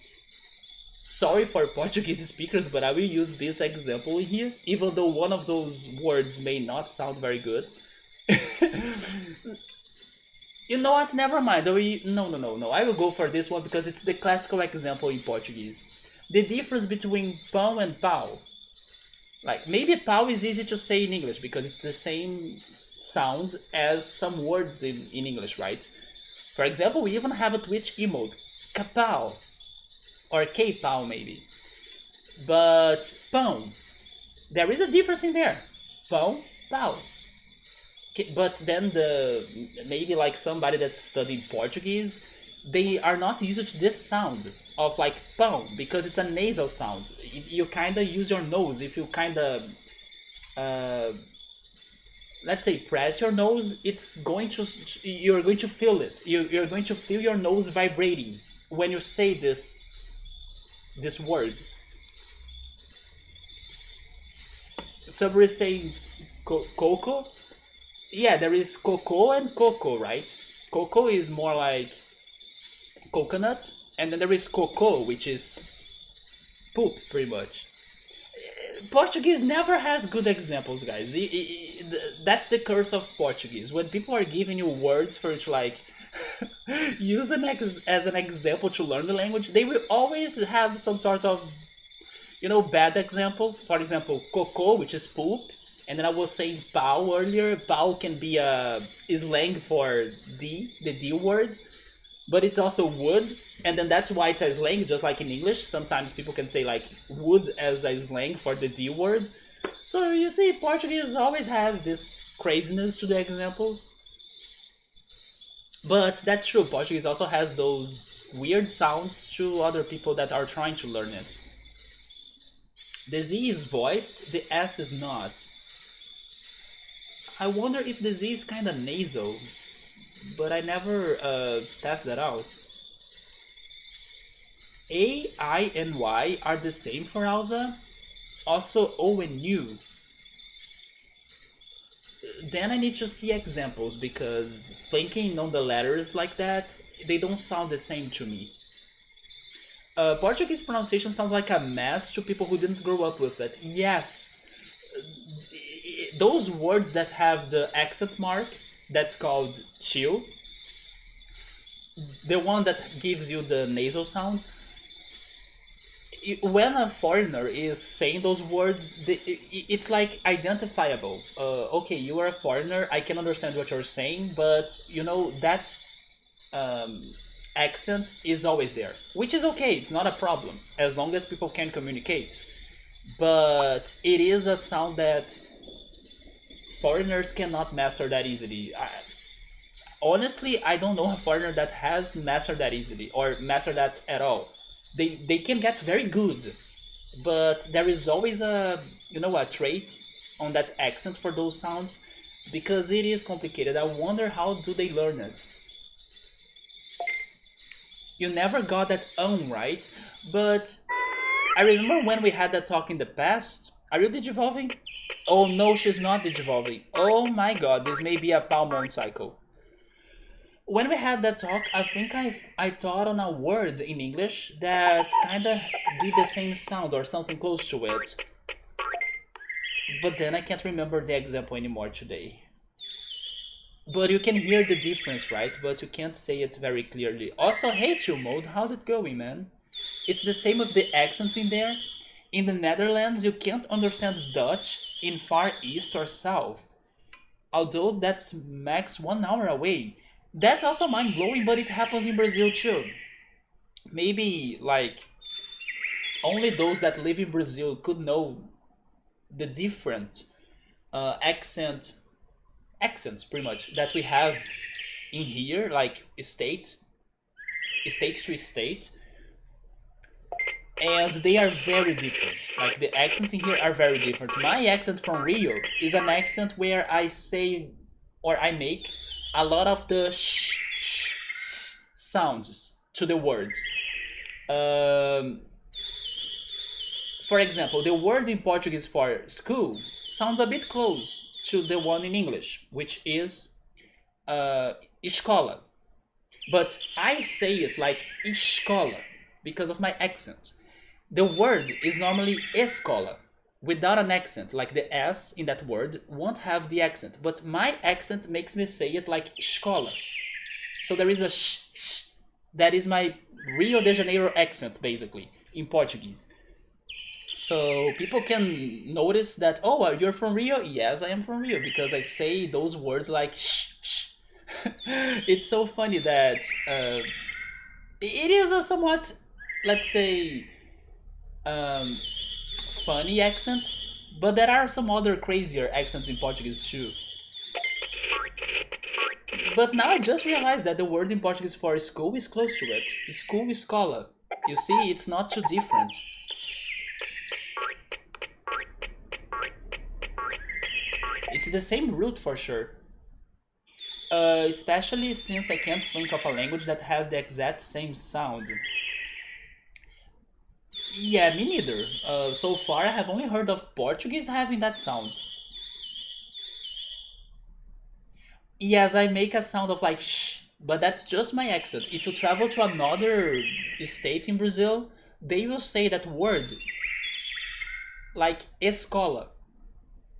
Sorry for Portuguese speakers, but I will use this example here, even though one of those words may not sound very good. You know what? Never mind. No. I will go for this one because it's the classical example in Portuguese. The difference between pão and pau. Like, maybe pau is easy to say in English because it's the same sound as some words in English, right? For example, we even have a Twitch emote, kapow, or k-pow maybe. But pão, there is a difference in there. Pão, pau. But then maybe like somebody that studied Portuguese, they are not used to this sound of like pão because it's a nasal sound. You kind of use your nose if you kind of uh, let's say press your nose. It's going to you're going to feel it. You're going to feel your nose vibrating when you say this word. Somebody saying coco. Yeah, there is cocoa and cocoa, right? Cocoa is more like coconut, and then there is cocoa, which is poop, pretty much. Portuguese never has good examples, guys. That's the curse of Portuguese. When people are giving you words for you to like use as an example to learn the language, they will always have some sort of bad example. For example, cocoa, which is poop, and then I was saying pau earlier. Pau can be a slang for the D word, but it's also wood, and then that's why it's a slang, just like in English. Sometimes people can say like wood as a slang for the D word. So you see, Portuguese always has this craziness to the examples. But that's true, Portuguese also has those weird sounds to other people that are trying to learn it. The Z is voiced, the S is not. I wonder if the Z is kind of nasal, but I never test that out. A, I, and Y are the same for Alza. Also O and U. Then I need to see examples because thinking on the letters like that, they don't sound the same to me. Portuguese pronunciation sounds like a mess to people who didn't grow up with it. Yes, those words that have the accent mark, that's called chill, the one that gives you the nasal sound. When a foreigner is saying those words, it's like identifiable. Okay, you are a foreigner, I can understand what you're saying, but that um, accent is always there, which is okay. It's not a problem as long as people can communicate. But it is a sound that foreigners cannot master that easily. Honestly, I don't know a foreigner that has mastered that easily or mastered that at all. They can get very good, but there is always a trait on that accent for those sounds because it is complicated. I wonder how do they learn it. You never got that right, but I remember when we had that talk in the past. Are you digivolving? Oh no, she's not digivolving. Oh my god, this may be a Palmon cycle. When we had that talk, I think I thought on a word in English that kind of did the same sound or something close to it. But then I can't remember the example anymore today. But you can hear the difference, right? But you can't say it very clearly. Also, hey Chill Mode, how's it going, man? It's the same with the accents in there. In the Netherlands, you can't understand Dutch in Far East or South. Although that's max 1 hour away. That's also mind blowing, but it happens in Brazil too. Maybe like only those that live in Brazil could know the different accents pretty much that we have in here, like state to state, and they are very different. Like the accents in here are very different. My accent from Rio is an accent where I say or I make a lot of the sh sounds to the words. Um, for example, the word in Portuguese for school sounds a bit close to the one in English, which is escola. But I say it like escola because of my accent. The word is normally escola without an accent, like the S in that word won't have the accent, but my accent makes me say it like escola. So there is a sh. That is my Rio de Janeiro accent, basically, in Portuguese. So people can notice that, oh, you're from Rio? Yes, I am from Rio because I say those words like shh, shh. It's so funny that it is a somewhat, let's say, um, funny accent, but there are some other crazier accents in Portuguese too. But now I just realized that the word in Portuguese for school is close to it. School, escola. You see, it's not too different. It's the same root for sure. Especially since I can't think of a language that has the exact same sound. Yeah, me neither. So far, I have only heard of Portuguese having that sound. Yes, I make a sound of like shh, but that's just my accent. If you travel to another state in Brazil, they will say that word like escola,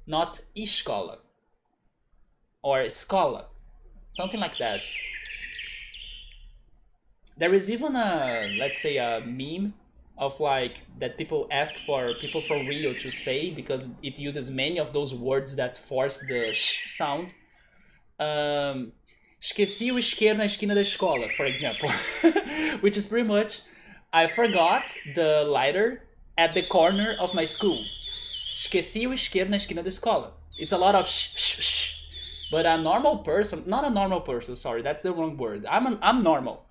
not escola or escola, something like that. There is even a, let's say, a meme of like that people ask for people from Rio to say because it uses many of those words that force the sh sound. Um, Esqueci o isqueiro na esquina da escola, for example, which is pretty much I forgot the lighter at the corner of my school. Esqueci o isqueiro na esquina da escola. It's a lot of shh, shh, shh. But a normal person, not a normal person, sorry, that's the wrong word. I'm normal.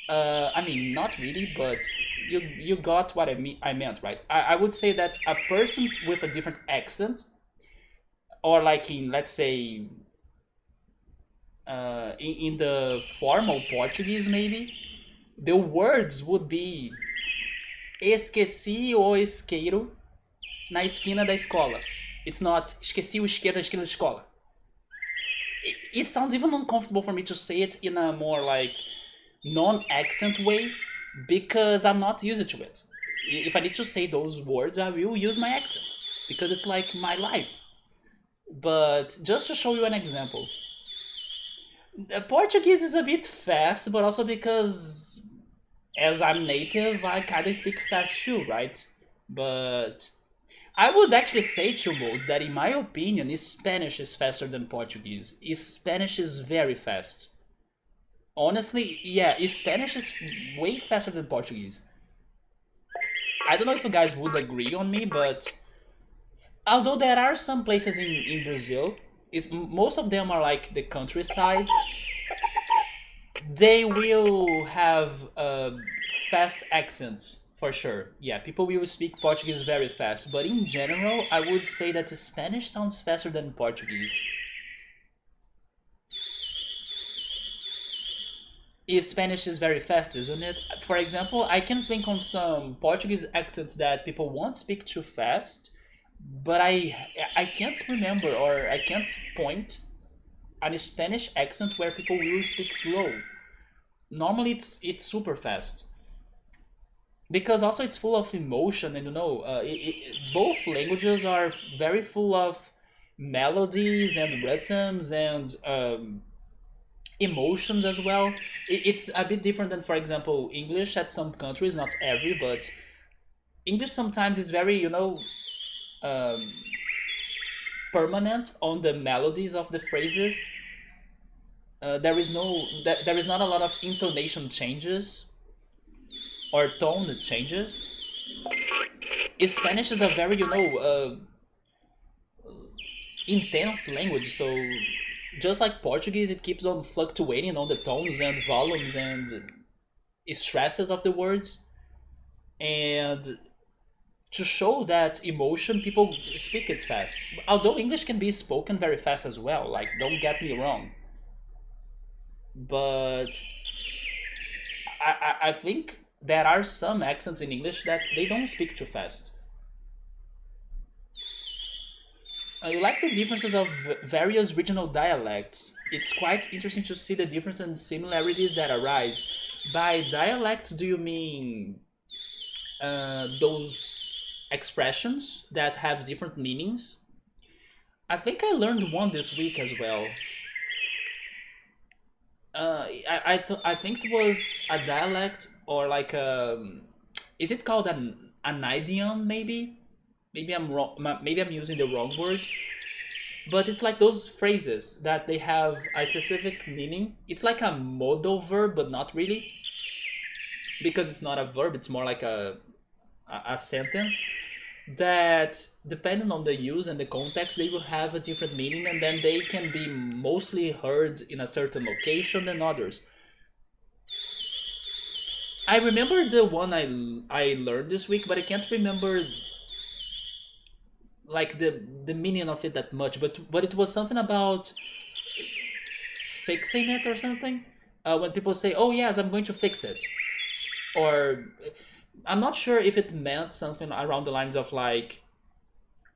I mean, not really, but you got what I meant, right? I would say that a person with a different accent, or like in, let's say, in the formal Portuguese, maybe, the words would be esqueci o isqueiro na esquina da escola. It's not esqueci o isqueiro na esquina da escola. It sounds even uncomfortable for me to say it in a more like non-accent way because I'm not used to it. If I need to say those words, I will use my accent because it's like my life. But just to show you an example, Portuguese is a bit fast, but also because as I'm native, I kind of speak fast too, right? But I would actually say to Mold that in my opinion, Spanish is faster than Portuguese. Spanish is very fast. Honestly, yeah, Spanish is way faster than Portuguese. I don't know if you guys would agree on me, but although there are some places in Brazil, most of them are like the countryside, they will have fast accents for sure. Yeah, people will speak Portuguese very fast, but in general, I would say that Spanish sounds faster than Portuguese. Spanish is very fast, isn't it? For example, I can think on some Portuguese accents that people won't speak too fast, but I can't remember or I can't point an Spanish accent where people will speak slow. Normally, it's super fast because also it's full of emotion, and both languages are very full of melodies and rhythms and emotions as well. It's a bit different than, for example, English at some countries, not every, but English sometimes is very, um, permanent on the melodies of the phrases. There is not a lot of intonation changes or tone changes. Spanish is a very, intense language, so just like Portuguese, it keeps on fluctuating on the tones and volumes and stresses of the words. And to show that emotion, people speak it fast. Although English can be spoken very fast as well, like, don't get me wrong. But I think there are some accents in English that they don't speak too fast. I like the differences of various regional dialects. It's quite interesting to see the differences and similarities that arise. By dialects, do you mean those expressions that have different meanings? I think I learned one this week as well. I think it was a dialect or like a. Is it called an idiom maybe? maybe I'm wrong. Maybe I'm using the wrong word, but it's like those phrases that they have a specific meaning. It's like a modal verb, but not really, because it's not a verb. It's more like a sentence that, depending on the use and the context, they will have a different meaning, and then they can be mostly heard in a certain location than others. I remember the one I learned this week, but I can't remember like the meaning of it that much. But it was something about fixing it or something. When people say, "Oh yes, I'm going to fix it," or I'm not sure if it meant something around the lines of like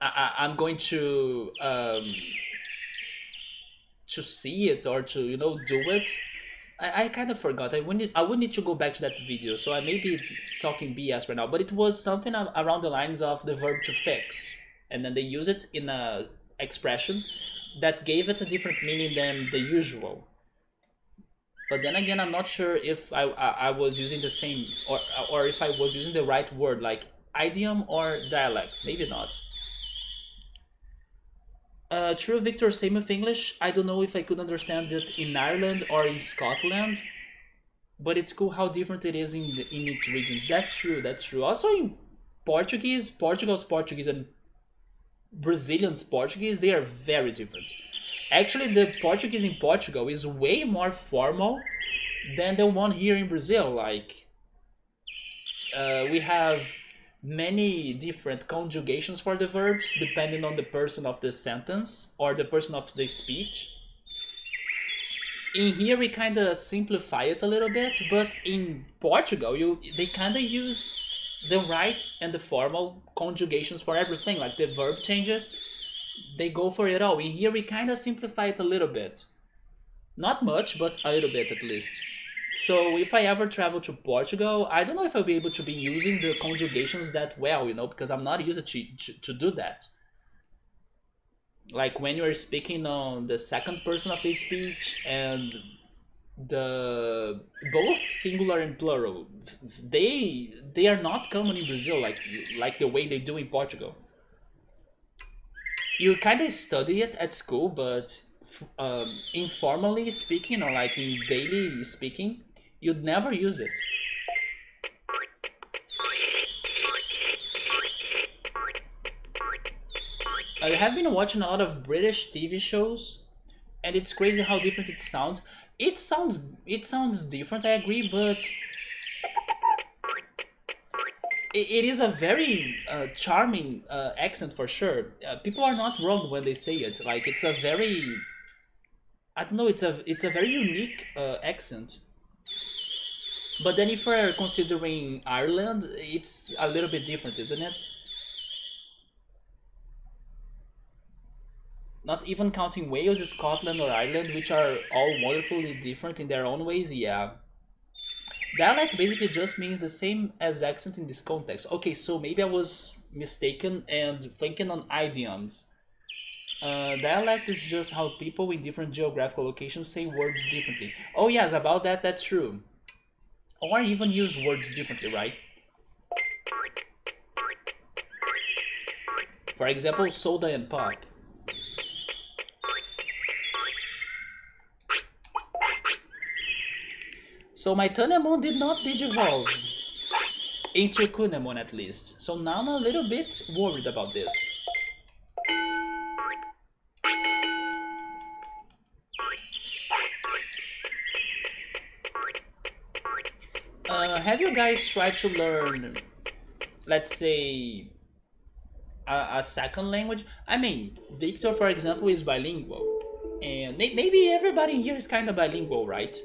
I'm going to see it or to do it. I kind of forgot. I would need to go back to that video, so I may be talking BS right now. But it was something around the lines of the verb to fix, and then they use it in a expression that gave it a different meaning than the usual. But then again, I'm not sure if I was using the same, or if I was using the right word, like idiom or dialect. Maybe not. True, Victor, same with English. I don't know if I could understand it in Ireland or in Scotland, but it's cool how different it is in its regions. That's true. That's true. Also in Portuguese, Portugal's Portuguese and Brazilian's Portuguese, they are very different. Actually, the Portuguese in Portugal is way more formal than the one here in Brazil. Like, we have many different conjugations for the verbs depending on the person of the sentence or the person of the speech. In here we kind of simplify it a little bit, but in Portugal they kind of use the right and the formal conjugations for everything, like the verb changes. They go for it all. In here we kind of simplify it a little bit. Not much, but a little bit at least. So if I ever travel to Portugal, I don't know if I'll be able to be using the conjugations that well, because I'm not used to do that. Like when you're speaking on the second person of the speech and the both singular and plural, they are not common in Brazil like the way they do in Portugal. You kind of study it at school, but informally speaking or like in daily speaking, you'd never use it. I have been watching a lot of British TV shows, and it's crazy how different it sounds. It sounds different, I agree, but it is a very charming accent for sure. People are not wrong when they say it. Like it's a very, I don't know, it's a very unique accent. But then if we're considering Ireland, it's a little bit different, isn't it? Not even counting Wales, Scotland, or Ireland, which are all wonderfully different in their own ways. Yeah, dialect basically just means the same as accent in this context. Okay, so maybe I was mistaken and thinking on idioms. Dialect is just how people in different geographical locations say words differently. Oh yes, about that, that's true. Or even use words differently, right? For example, soda and pop. So my Tanemon did not digivolve into Kunemon at least. So now I'm a little bit worried about this. Have you guys tried to learn, let's say, a second language? I mean, Victor, for example, is bilingual. And maybe everybody here is kind of bilingual, right?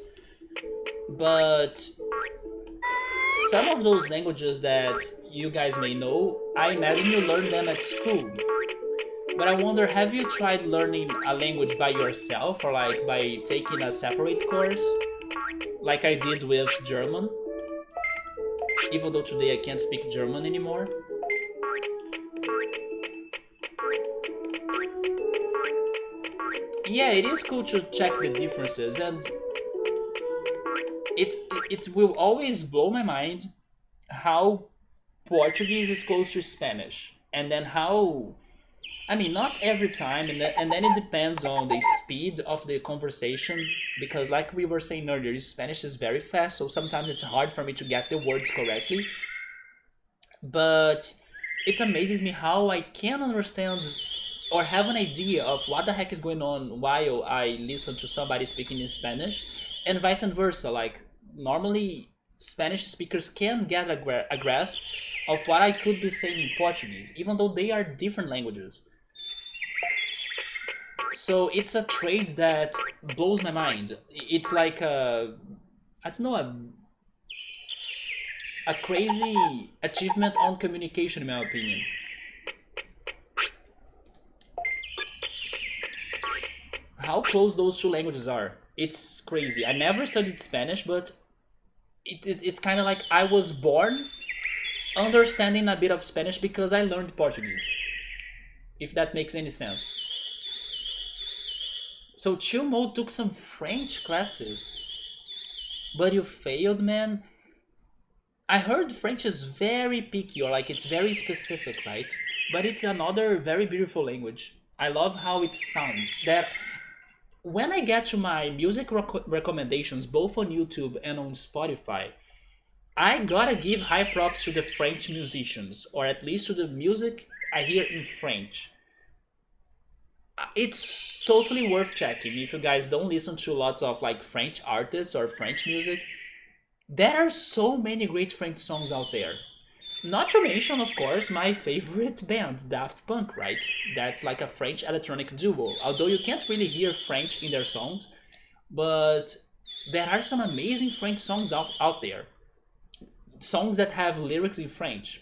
But some of those languages that you guys may know, I imagine you learned them at school. But I wonder, have you tried learning a language by yourself or like by taking a separate course? Like I did with German? Even though today I can't speak German anymore. Yeah, it is cool to check the differences, and it it will always blow my mind how Portuguese is close to Spanish and then how, I mean, not every time, and then it depends on the speed of the conversation, because like we were saying earlier, Spanish is very fast, so sometimes it's hard for me to get the words correctly. But it amazes me how I can understand or have an idea of what the heck is going on while I listen to somebody speaking in Spanish, and vice versa. Like, normally, Spanish speakers can get a grasp of what I could be saying in Portuguese, even though they are different languages. So it's a trait that blows my mind. It's like a, I don't know, a crazy achievement on communication, in my opinion. How close those two languages are. It's crazy. I never studied Spanish, but it's kind of like I was born understanding a bit of Spanish because I learned Portuguese, if that makes any sense. So Chilmo took some French classes, but you failed, man. I heard French is very picky, or like it's very specific, right? But it's another very beautiful language. I love how it sounds. That when I get to my music recommendations, both on YouTube and on Spotify, I gotta give high props to the French musicians, or at least to the music I hear in French. It's totally worth checking if you guys don't listen to lots of like French artists or French music. There are so many great French songs out there. Not to mention, of course, my favorite band, Daft Punk, right? That's like a French electronic duo. Although you can't really hear French in their songs, but there are some amazing French songs out there. Songs that have lyrics in French.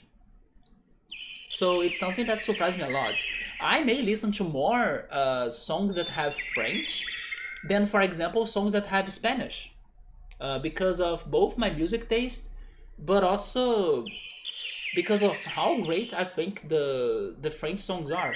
So it's something that surprised me a lot. I may listen to more songs that have French than, for example, songs that have Spanish, because of both my music taste, but also because of how great I think the French songs are.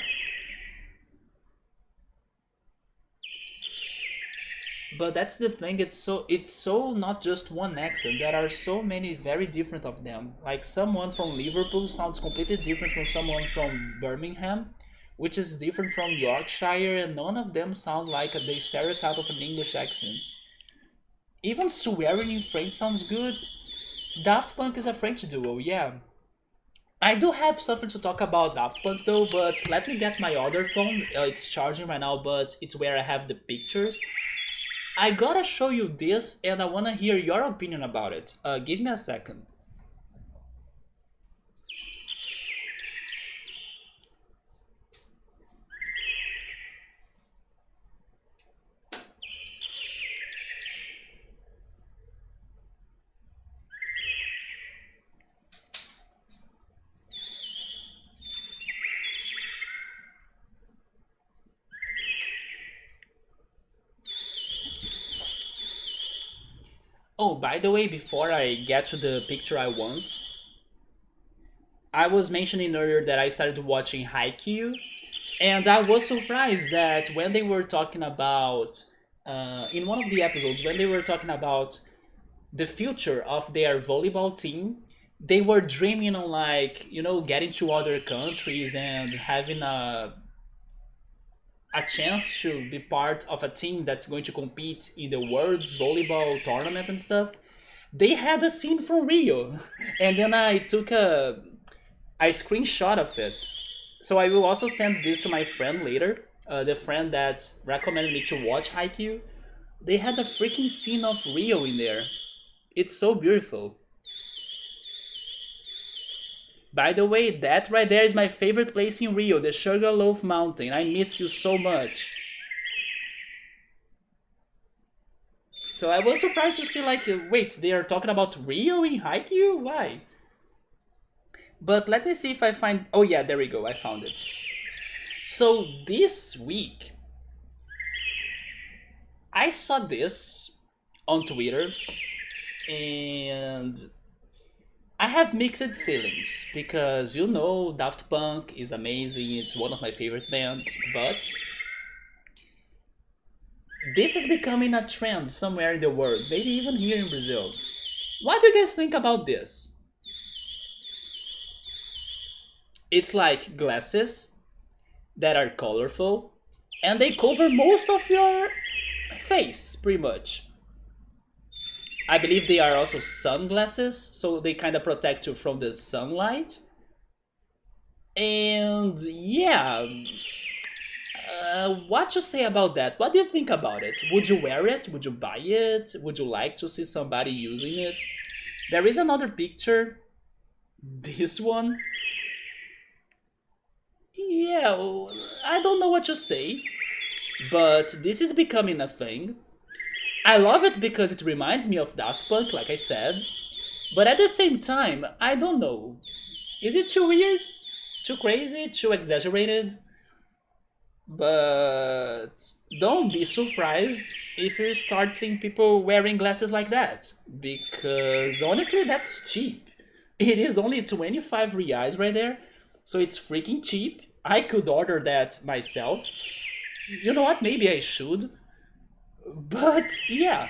But that's the thing. It's so not just one accent. There are so many very different of them. Like someone from Liverpool sounds completely different from someone from Birmingham, which is different from Yorkshire, and none of them sound like the stereotype of an English accent. Even swearing in French sounds good. Daft Punk is a French duo, yeah. I do have something to talk about Daft Punk though, but let me get my other phone. It's charging right now, but it's where I have the pictures. I gotta show you this, and I wanna hear your opinion about it. Give me a second. Oh, by the way, before I get to the picture I want, I was mentioning earlier that I started watching Haikyuu, and I was surprised that when they were talking about, in one of the episodes, when they were talking about the future of their volleyball team, they were dreaming on like, getting to other countries and having a chance to be part of a team that's going to compete in the world's volleyball tournament and stuff. They had a scene from Rio, and then I took a screenshot of it. So I will also send this to my friend later, the friend that recommended me to watch Haikyuu. They had a freaking scene of Rio in there. It's so beautiful. By the way, that right there is my favorite place in Rio, the Sugarloaf Mountain. I miss you so much. So I was surprised to see like, wait, they are talking about Rio in Haikyuu? Why? But let me see if I find. Oh yeah, there we go. I found it. So this week, I saw this on Twitter, and I have mixed feelings because Daft Punk is amazing. It's one of my favorite bands, but this is becoming a trend somewhere in the world, maybe even here in Brazil. What do you guys think about this? It's like glasses that are colorful and they cover most of your face, pretty much. I believe they are also sunglasses, so they kind of protect you from the sunlight. And yeah, what to say about that? What do you think about it? Would you wear it? Would you buy it? Would you like to see somebody using it? There is another picture, this one. Yeah, I don't know what to say, but this is becoming a thing. I love it because it reminds me of Daft Punk, like I said, but at the same time, I don't know. Is it too weird? Too crazy? Too exaggerated? But don't be surprised if you start seeing people wearing glasses like that, because honestly, that's cheap. It is only 25 reais right there, so it's freaking cheap. I could order that myself. You know what? Maybe I should. But yeah,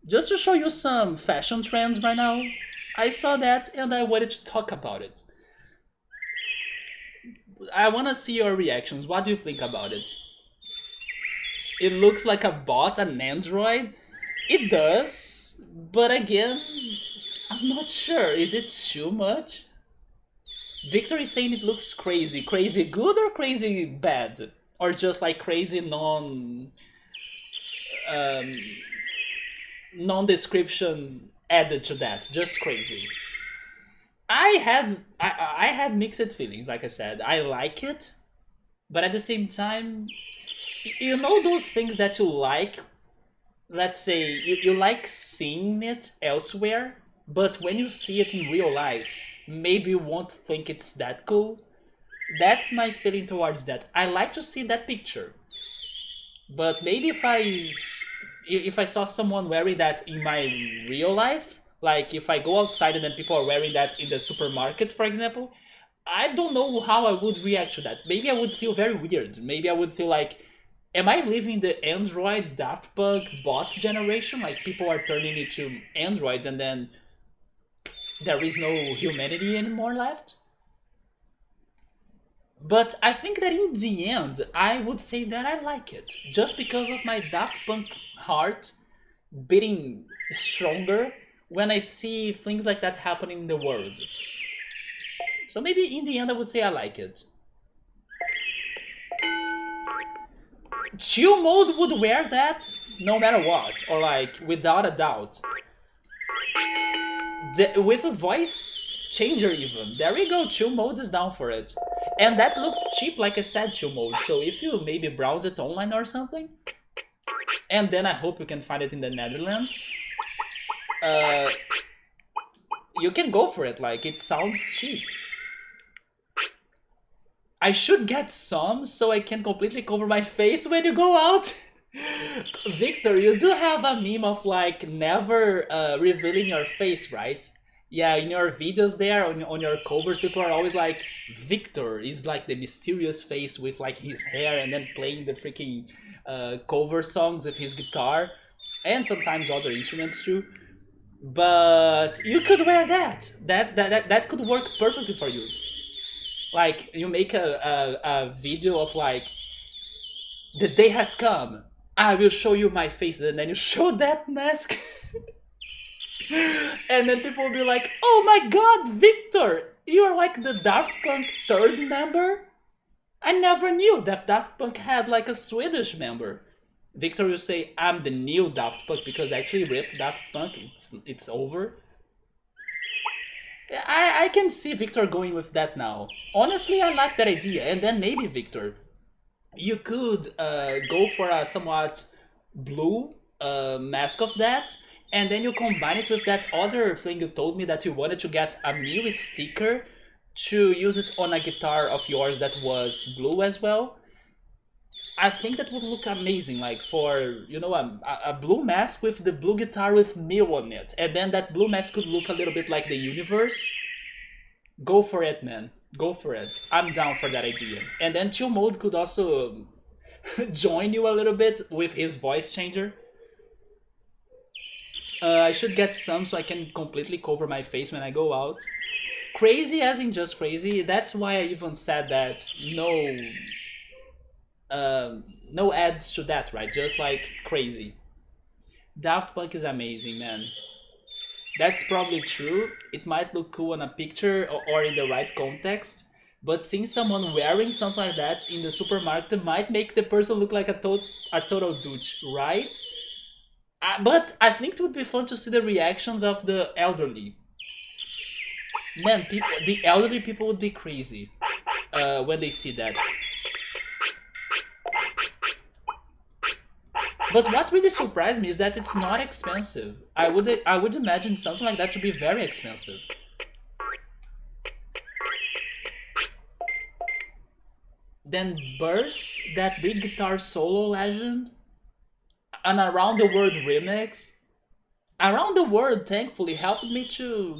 just to show you some fashion trends right now, I saw that and I wanted to talk about it. I want to see your reactions. What do you think about it? It looks like a bot, an android. It does, but again, I'm not sure. Is it too much? Victor is saying it looks crazy. Crazy good or crazy bad? Or just like crazy um, non-description added to that? Just crazy. I had mixed feelings. Like I said, I like it, but at the same time, you know those things that you like. Let's say you like seeing it elsewhere, but when you see it in real life, maybe you won't think it's that cool. That's my feeling towards that. I like to see that picture, but maybe if I saw someone wearing that in my real life, like if I go outside and then people are wearing that in the supermarket, for example, I don't know how I would react to that. Maybe I would feel very weird. Maybe I would feel like, am I living the Android Daft Punk bot generation? Like people are turning into androids and then there is no humanity anymore left? But I think that in the end, I would say that I like it. Just because of my Daft Punk heart beating stronger when I see things like that happening in the world. So maybe in the end, I would say I like it. Chill mode would wear that no matter what, or like without a doubt. With a voice changer even. There we go, chill mode is down for it. And that looked cheap, like I said, chill mode. So if you maybe browse it online or something, and then I hope you can find it in the Netherlands, uh, you can go for it. Like it sounds cheap. I should get some so I can completely cover my face when you go out. Victor, you do have a meme of like never revealing your face, right? Yeah, in your videos there, on your covers, people are always like, Victor is like the mysterious face with like his hair and then playing the freaking cover songs with his guitar and sometimes other instruments too. But you could wear that. That could work perfectly for you. Like you make a video of like the day has come. I will show you my face, and then you show that mask, and then people will be like, "Oh my God, Victor, you are like the Daft Punk third member. I never knew that Daft Punk had like a Swedish member." Victor will say, "I'm the new Daft Punk because actually, rip Daft Punk, it's over." I can see Victor going with that now. Honestly, I like that idea, and then maybe Victor, you could go for a somewhat blue mask of that, and then you combine it with that other thing you told me that you wanted to get a Mii sticker to use it on a guitar of yours that was blue as well. I think that would look amazing, like for a blue mask with the blue guitar with Mii on it, and then that blue mask could look a little bit like the universe. Go for it, man. Go for it. I'm down for that idea. And then Chill Mode could also join you a little bit with his voice changer. I should get some so I can completely cover my face when I go out. Crazy as in just crazy. That's why I even said that no ads to that, right? Just like crazy. Daft Punk is amazing, man. That's probably true. It might look cool on a picture or in the right context, but seeing someone wearing something like that in the supermarket might make the person look like a total douche, right? But I think it would be fun to see the reactions of the elderly. Man, the elderly people would be crazy when they see that. But what really surprised me is that it's not expensive. I would imagine something like that to be very expensive. Then Burst, that big guitar solo legend, an Around the World remix. Around the World, thankfully, helped me to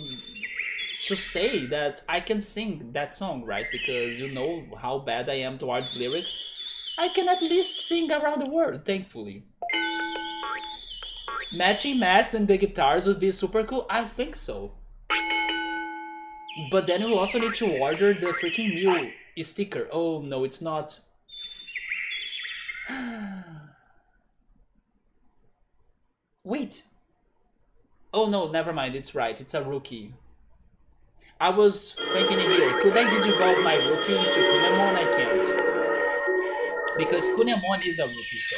say that I can sing that song, right? Because you know how bad I am towards lyrics. I can at least sing Around the World, thankfully. Matching masks and the guitars would be super cool? I think so. But then we also need to order the freaking Mew sticker. Oh no, it's not. Wait. Oh no, never mind, it's right. It's a rookie. I was thinking here, could I digivolve my rookie to Kunemon? I can't. Because Kunemon is a rookie, so.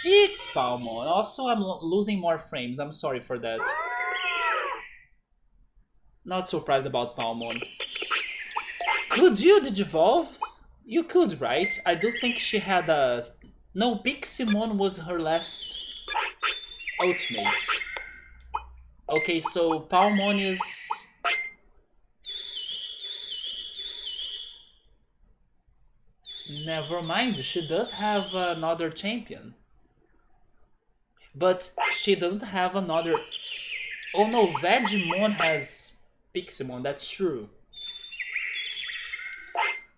It's Palmon. Also, I'm losing more frames. I'm sorry for that. Not surprised about Palmon. Could you digivolve? You could, right? I do think she had a... No, Piximon was her last ultimate. Okay, so Palmon is... Never mind, she does have another champion. But she doesn't have another... Oh no, Vegemon has Piximon, that's true.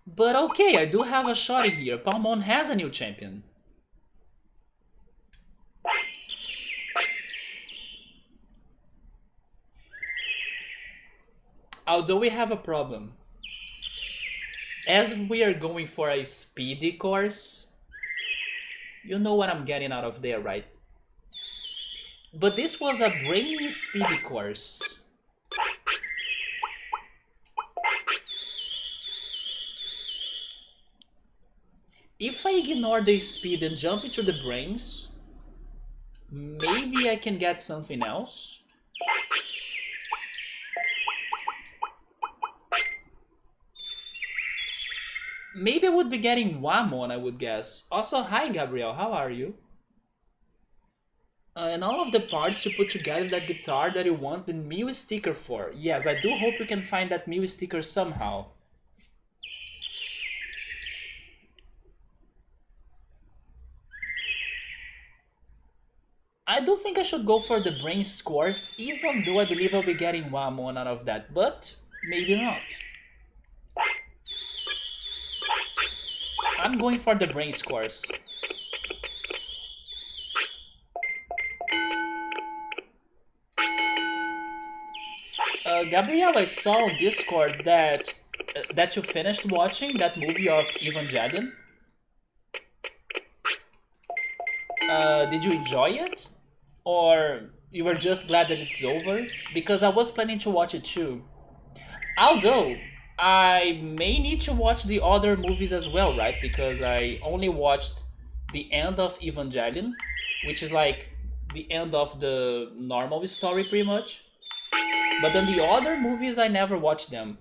But okay, I do have a shot here. Palmon has a new champion. Although we have a problem. As we are going for a speedy course, you know what I'm getting out of there, right? But this was a brainy speedy course. If I ignore the speed and jump into the brains, maybe I can get something else. Maybe I would be getting Wamon, I would guess. Also, hi Gabriel, how are you? And all of the parts you put together that guitar that you want the Mew sticker for. Yes, I do hope you can find that Mew sticker somehow. I do think I should go for the brain scores, even though I believe I'll be getting Wamon out of that, but maybe not. I'm going for the brain scores. Gabriel, I saw on Discord that you finished watching that movie of Evangelion. Did you enjoy it? Or you were just glad that it's over? Because I was planning to watch it too. Although, I may need to watch the other movies as well, right? Because I only watched the end of Evangelion, which is like the end of the normal story pretty much. But then the other movies, I never watched them.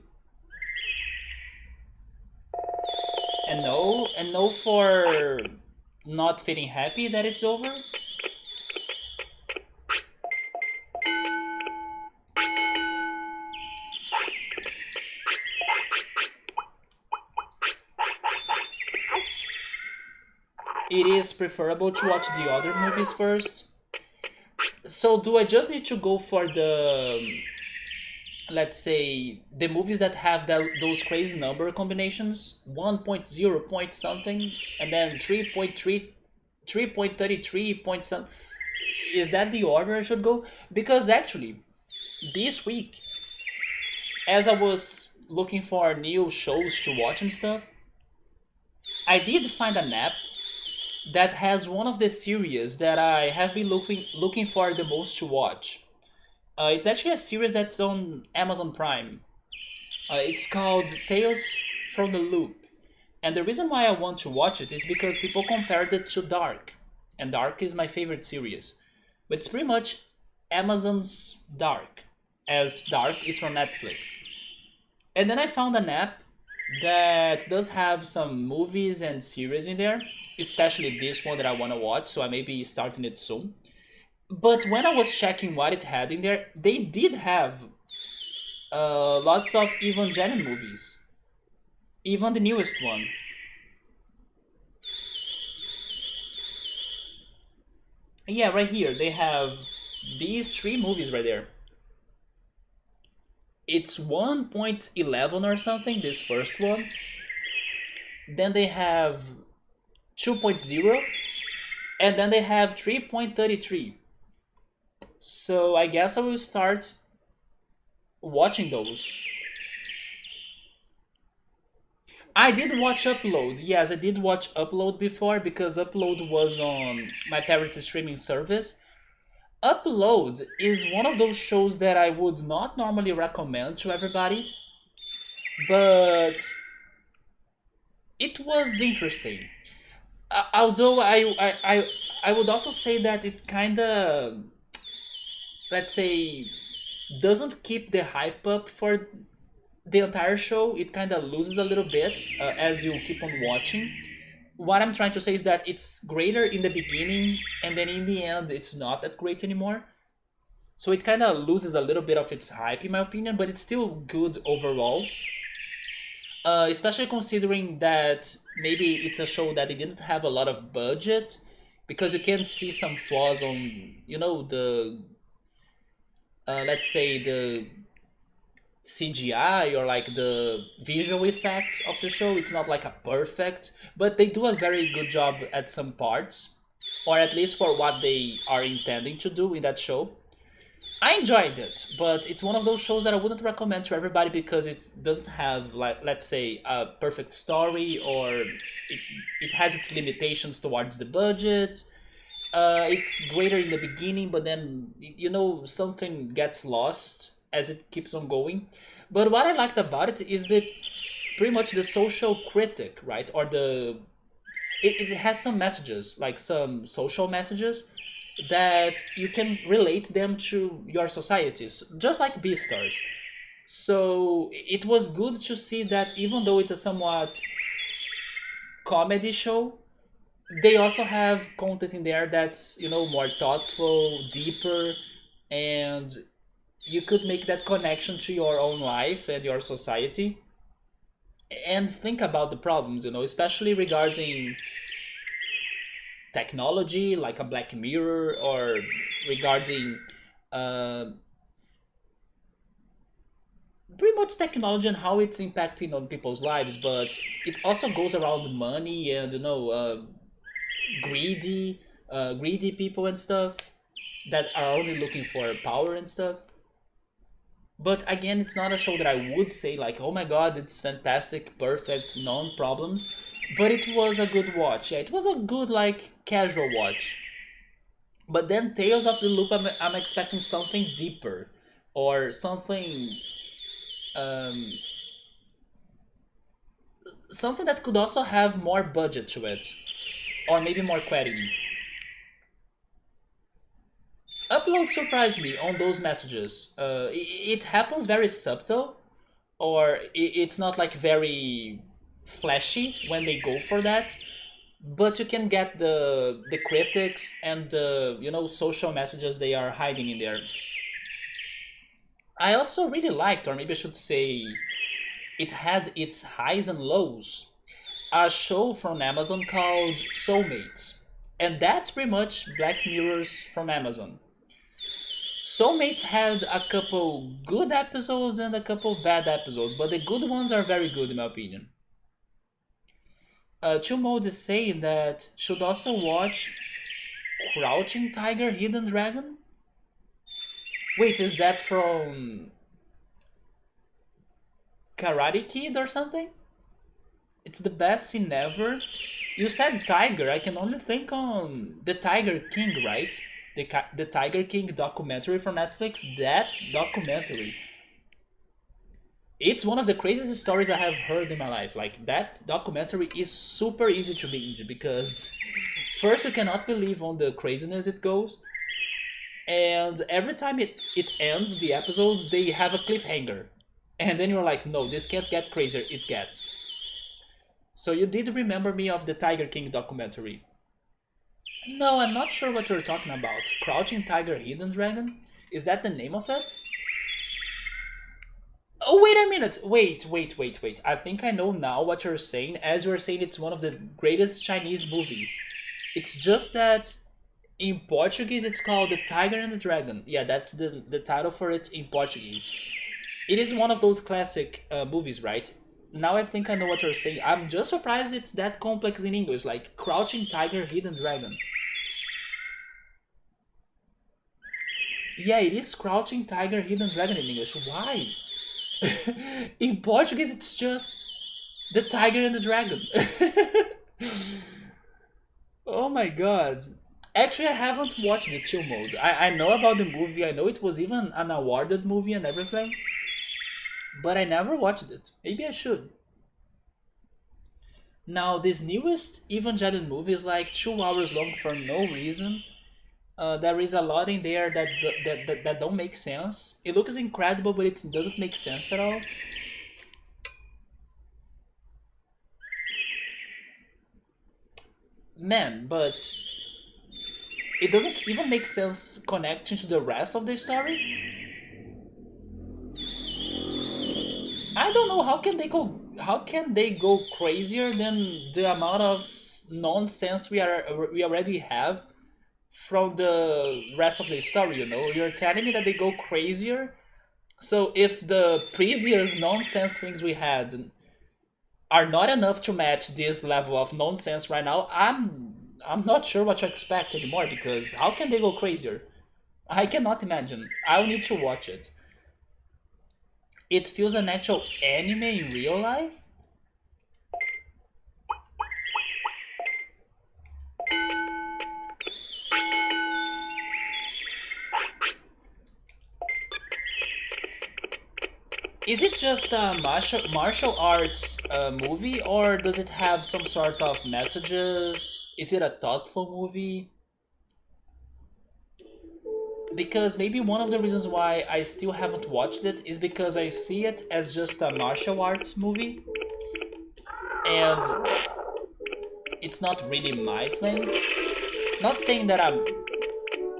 And no for not feeling happy that it's over. It is preferable to watch the other movies first. So do I just need to go for the, let's say, the movies that have those crazy number combinations? 1.0 point something, and then 3.3, 3.33 point something. Is that the order I should go? Because actually, this week, as I was looking for new shows to watch and stuff, I did find an app that has one of the series that I have been looking for the most to watch. It's actually a series that's on Amazon Prime. It's called Tales from the Loop. And the reason why I want to watch it is because people compared it to Dark. And Dark is my favorite series. But it's pretty much Amazon's Dark, as Dark is from Netflix. And then I found an app that does have some movies and series in there, especially this one that I want to watch, so I may be starting it soon. But when I was checking what it had in there, they did have lots of Evangelion movies, even the newest one. Yeah, right here they have these three movies right there. It's 1.11 or something, this first one. Then they have 2.0, and then they have 3.33. So I guess I will start watching those. I did watch Upload. Yes, I did watch Upload before because Upload was on my parents' streaming service. Upload is one of those shows that I would not normally recommend to everybody, but it was interesting. Although I would also say that it kind of, let's say, doesn't keep the hype up for the entire show. It kind of loses a little bit as you keep on watching. What I'm trying to say is that it's greater in the beginning, and then in the end, it's not that great anymore. So it kind of loses a little bit of its hype, in my opinion, but it's still good overall. Especially considering that maybe it's a show that it didn't have a lot of budget, because you can see some flaws on, the let's say the CGI or like the visual effects of the show. It's not like a perfect, but they do a very good job at some parts, or at least for what they are intending to do in that show. I enjoyed it, but it's one of those shows that I wouldn't recommend to everybody because it doesn't have, like, let's say, a perfect story, or it has its limitations towards the budget. It's greater in the beginning, but then something gets lost as it keeps on going. But what I liked about it is the pretty much the social critic, right? Or it has some messages, like some social messages that you can relate them to your societies, just like Beastars. So it was good to see that even though it's a somewhat comedy show, they also have content in there that's more thoughtful, deeper, and you could make that connection to your own life and your society and think about the problems, especially regarding technology, like a Black Mirror, or regarding uh, pretty much technology and how it's impacting on people's lives. But it also goes around money and greedy, greedy people and stuff that are only looking for power and stuff. But again, it's not a show that I would say like, oh my god, it's fantastic, perfect, non problems. But it was a good watch. Yeah, it was a good like casual watch. But then Tales of the Loop, I'm expecting something deeper, or um, something that could also have more budget to it, or maybe more quality. Upload surprised me on those messages. It happens very subtle, or it's not like very flashy when they go for that, but you can get the critics and the social messages they are hiding in there. I also really liked, or maybe I should say, it had its highs and lows. A show from Amazon called Soulmates, and that's pretty much Black Mirrors from Amazon. Soulmates had a couple good episodes and a couple bad episodes, but the good ones are very good in my opinion. Chumod is saying that should also watch Crouching Tiger, Hidden Dragon. Wait, is that from Karate Kid or something? It's the best scene ever. You said Tiger. I can only think on the Tiger King, right? The Tiger King documentary from Netflix. That documentary. It's one of the craziest stories I have heard in my life. Like, that documentary is super easy to binge because first you cannot believe on the craziness it goes, and every time it ends the episodes they have a cliffhanger, and then you're like, no, this can't get crazier. It gets. So you did remember me of the Tiger King documentary. No, I'm not sure what you're talking about. Crouching Tiger, Hidden Dragon? Is that the name of it? Oh, wait a minute. Wait. I think I know now what you're saying. As you're saying, it's one of the greatest Chinese movies. It's just that in Portuguese it's called The Tiger and the Dragon. Yeah, that's the title for it in Portuguese. It is one of those classic movies, right? Now I think I know what you're saying. I'm just surprised it's that complex in English, like Crouching Tiger, Hidden Dragon. Yeah, it is Crouching Tiger, Hidden Dragon in English. Why? In Portuguese, it's just The Tiger and the Dragon. Oh my god. Actually, I haven't watched the chill mode. I know about the movie, I know it was even an awarded movie and everything, but I never watched it. Maybe I should. Now, this newest Evangelion movie is like 2 hours long for no reason. There is a lot in there that don't make sense. It looks incredible, but it doesn't make sense at all. Man, but it doesn't even make sense connecting to the rest of the story. I don't know how can they go crazier than the amount of nonsense we already have from the rest of the story, you know? You're telling me that they go crazier? So if the previous nonsense things we had are not enough to match this level of nonsense right now, I'm not sure what to expect anymore because how can they go crazier? I cannot imagine. I'll need to watch it. It feels an actual anime in real life? Is it just a martial arts movie, or does it have some sort of messages? Is it a thoughtful movie? Because maybe one of the reasons why I still haven't watched it is because I see it as just a martial arts movie, and it's not really my thing. Not saying that I'm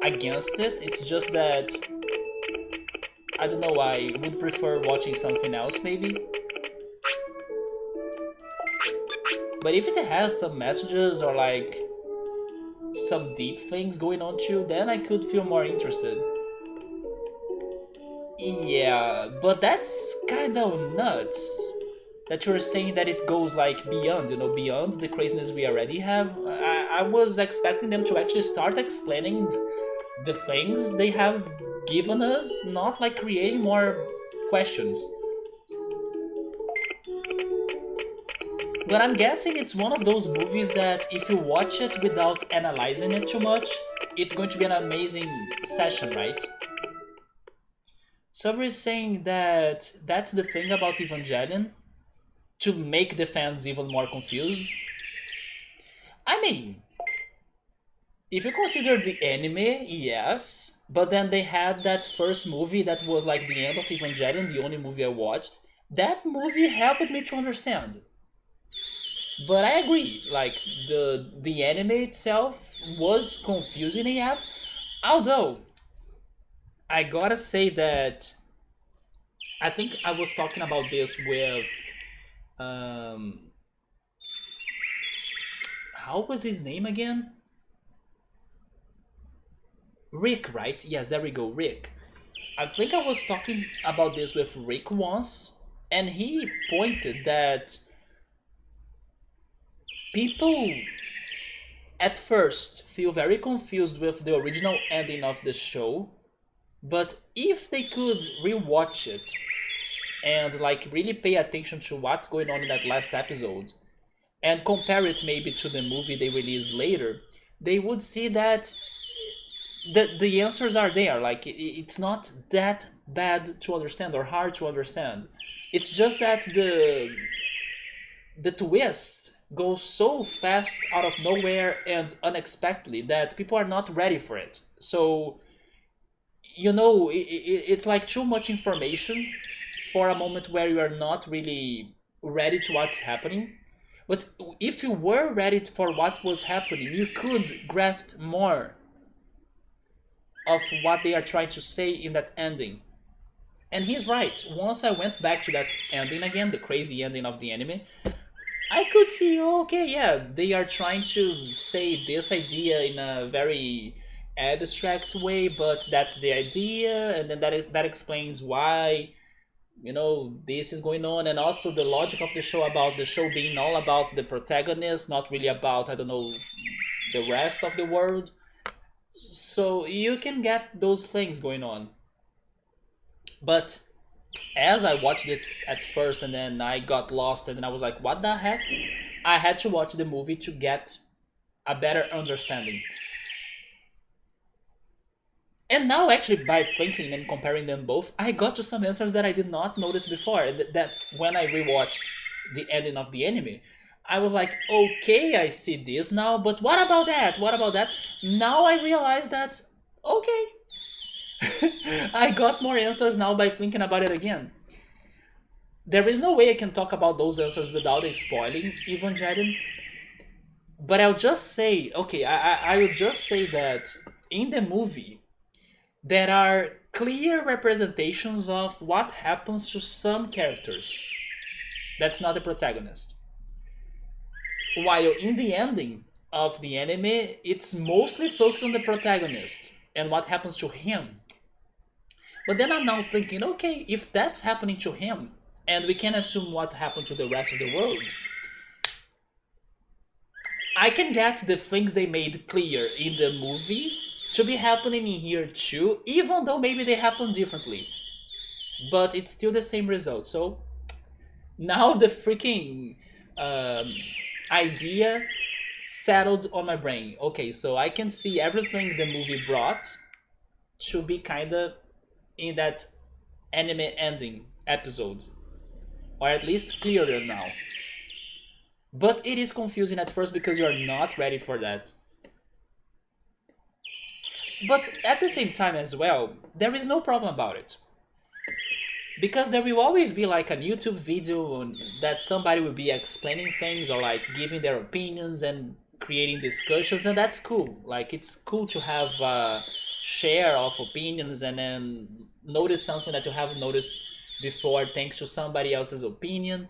against it, it's just that I don't know, I would prefer watching something else maybe. But if it has some messages or like some deep things going on too, then I could feel more interested. Yeah, but that's kind of nuts. That you're saying that it goes like beyond, you know, beyond the craziness we already have. I was expecting them to actually start explaining the things they have given us, not like creating more questions. But I'm guessing it's one of those movies that if you watch it without analyzing it too much, it's going to be an amazing session, right? So we're saying that that's the thing about Evangelion, to make the fans even more confused. I mean, if you consider the anime, yes, but then they had that first movie that was like the end of Evangelion, the only movie I watched. That movie helped me to understand. But I agree, like the anime itself was confusing AF. Although I gotta say that I think I was talking about this with um how was his name again? Rick, right? Yes, there we go, Rick. I think I was talking about this with Rick once, and he pointed that people at first feel very confused with the original ending of the show, But if they could rewatch it and like really pay attention to what's going on in that last episode and compare it maybe to the movie they released later, they would see that the answers are there. Like it's not that bad to understand or hard to understand. It's just that the twists go so fast out of nowhere and unexpectedly that people are not ready for it. So it's like too much information for a moment where you are not really ready to what's happening. But if you were ready for what was happening, you could grasp more of what they are trying to say in that ending. And he's right. Once I went back to that ending again, the crazy ending of the anime, I could see, okay, yeah, they are trying to say this idea in a very abstract way, but that's the idea, and then that explains why this is going on, and also the logic of the show about the show being all about the protagonist, not really about, I don't know, the rest of the world. So you can get those things going on. But as I watched it at first and then I got lost and then I was like, what the heck? I had to watch the movie to get a better understanding. And now, actually, by thinking and comparing them both, I got to some answers that I did not notice before. That when I rewatched the ending of the anime, I was like, okay, I see this now, but what about that? What about that? Now I realize that, okay, I got more answers now by thinking about it again. There is no way I can talk about those answers without spoiling Evangelion, but I'll just say, okay, I will just say that in the movie, there are clear representations of what happens to some characters. That's not the protagonist. While in the ending of the anime, it's mostly focused on the protagonist and what happens to him. But then I'm now thinking, okay, if that's happening to him, and we can assume what happened to the rest of the world, I can get the things they made clear in the movie to be happening in here too, even though maybe they happen differently. But it's still the same result. So now the freaking um, idea settled on my brain. Okay, so I can see everything the movie brought to be kind of in that anime ending episode, or at least clearer now. But it is confusing at first because you are not ready for that. But at the same time as well, there is no problem about it. Because there will always be like a YouTube video that somebody will be explaining things or like giving their opinions and creating discussions, and that's cool. Like it's cool to have a share of opinions and then notice something that you haven't noticed before thanks to somebody else's opinion.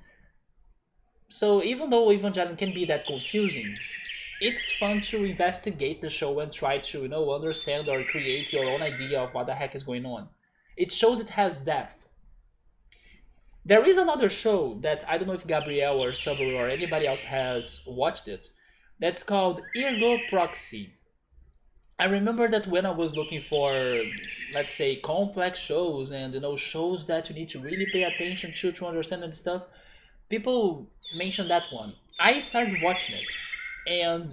So even though Evangelion can be that confusing, it's fun to investigate the show and try to understand or create your own idea of what the heck is going on. It shows it has depth. There is another show that I don't know if Gabriel or Sabu or anybody else has watched it. That's called Ergo Proxy. I remember that when I was looking for, let's say, complex shows and shows that you need to really pay attention to understand and stuff, people mentioned that one. I started watching it, and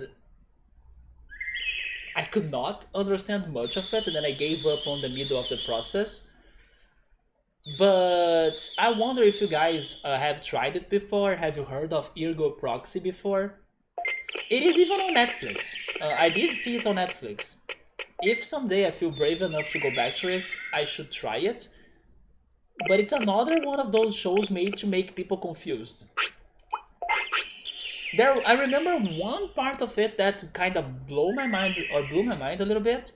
I could not understand much of it, and then I gave up on the middle of the process. But I wonder if you guys have tried it before. Have you heard of Ergo Proxy before? It is even on Netflix. I did see it on Netflix. If someday I feel brave enough to go back to it, I should try it. But it's another one of those shows made to make people confused. I remember one part of it that kind of blew my mind a little bit.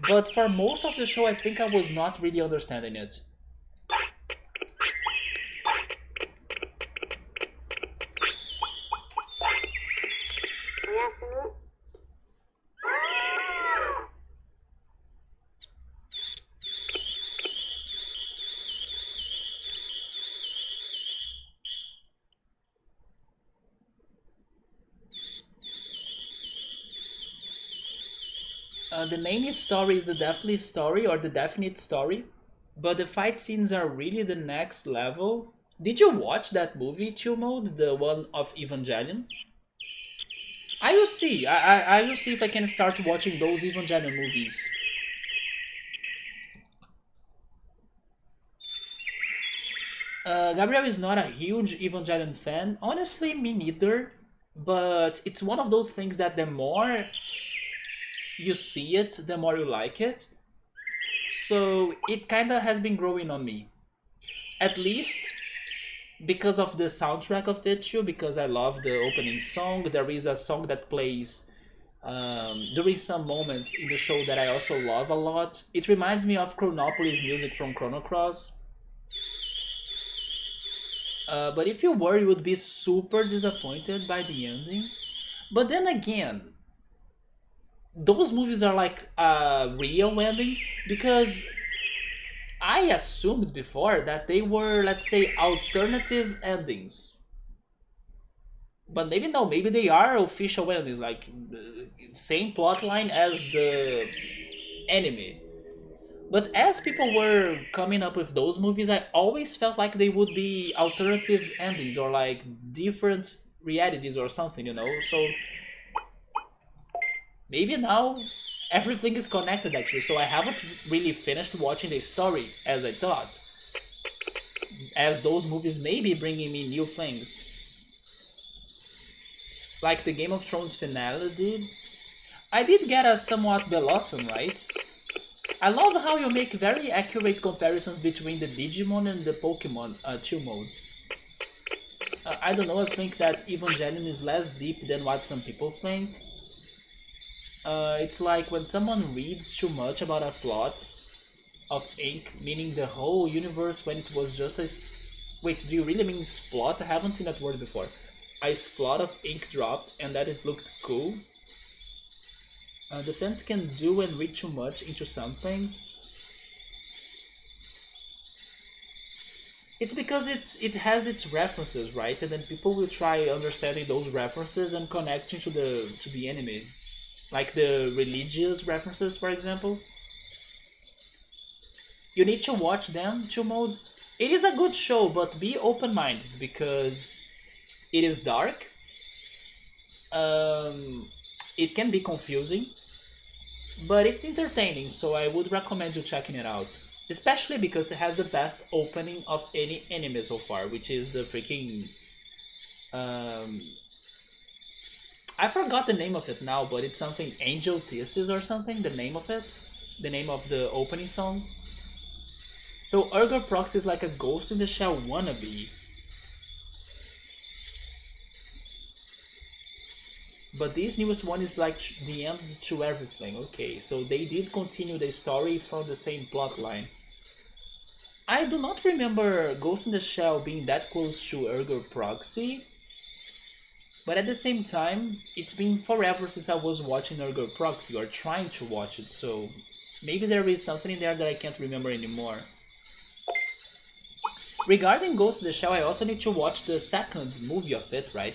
But for most of the show, I think I was not really understanding it. The main story is the definite story or the definite story, but the fight scenes are really the next level. Did you watch that movie, Chill Mode, the one of Evangelion? I will see. I will see if I can start watching those Evangelion movies. Gabriel is not a huge Evangelion fan. Honestly, me neither. But it's one of those things that the more you see it, the more you like it. So it kinda has been growing on me. At least because of the soundtrack of it too, because I love the opening song. There is a song that plays during some moments in the show that I also love a lot. It reminds me of Chronopolis music from Chrono Cross. But if you were, you would be super disappointed by the ending. But then again, those movies are like a real ending because I assumed before that they were, let's say, alternative endings. But maybe no, maybe they are official endings, like same plotline as the anime. But as people were coming up with those movies, I always felt like they would be alternative endings or like different realities or something, you know? So maybe now everything is connected actually. So I haven't really finished watching the story as I thought, as those movies may be bringing me new things. Like the Game of Thrones finale did. I did get a somewhat Belosson, right? I love how you make very accurate comparisons between the Digimon and the Pokemon 2 mode. I don't know, I think that Evangelion is less deep than what some people think. It's like when someone reads too much about a plot of ink, meaning the whole universe when it was just a. Wait, do you really mean splot? I haven't seen that word before. A splot of ink dropped and that it looked cool. The fans can do and read too much into some things. It's because it has its references, right? And then people will try understanding those references and connecting to the anime, like the religious references, for example. You need to watch them to mode. It is a good show, but be open minded because it is dark. Um, it can be confusing, but it's entertaining. So I would recommend you checking it out. Especially because it has the best opening of any anime so far, which is the freaking um, I forgot the name of it now, but it's something Angel Thesis or something. The name of it, the name of the opening song. So Urger Prox is like a Ghost in the Shell wannabe, but this newest one is like the end to everything. Okay, so they did continue the story from the same plot line. I do not remember Ghost in the Shell being that close to Urger Proxy, but at the same time, it's been forever since I was watching Urger Proxy or trying to watch it, so maybe there is something in there that I can't remember anymore. Regarding Ghost in the Shell, I also need to watch the second movie of it, right?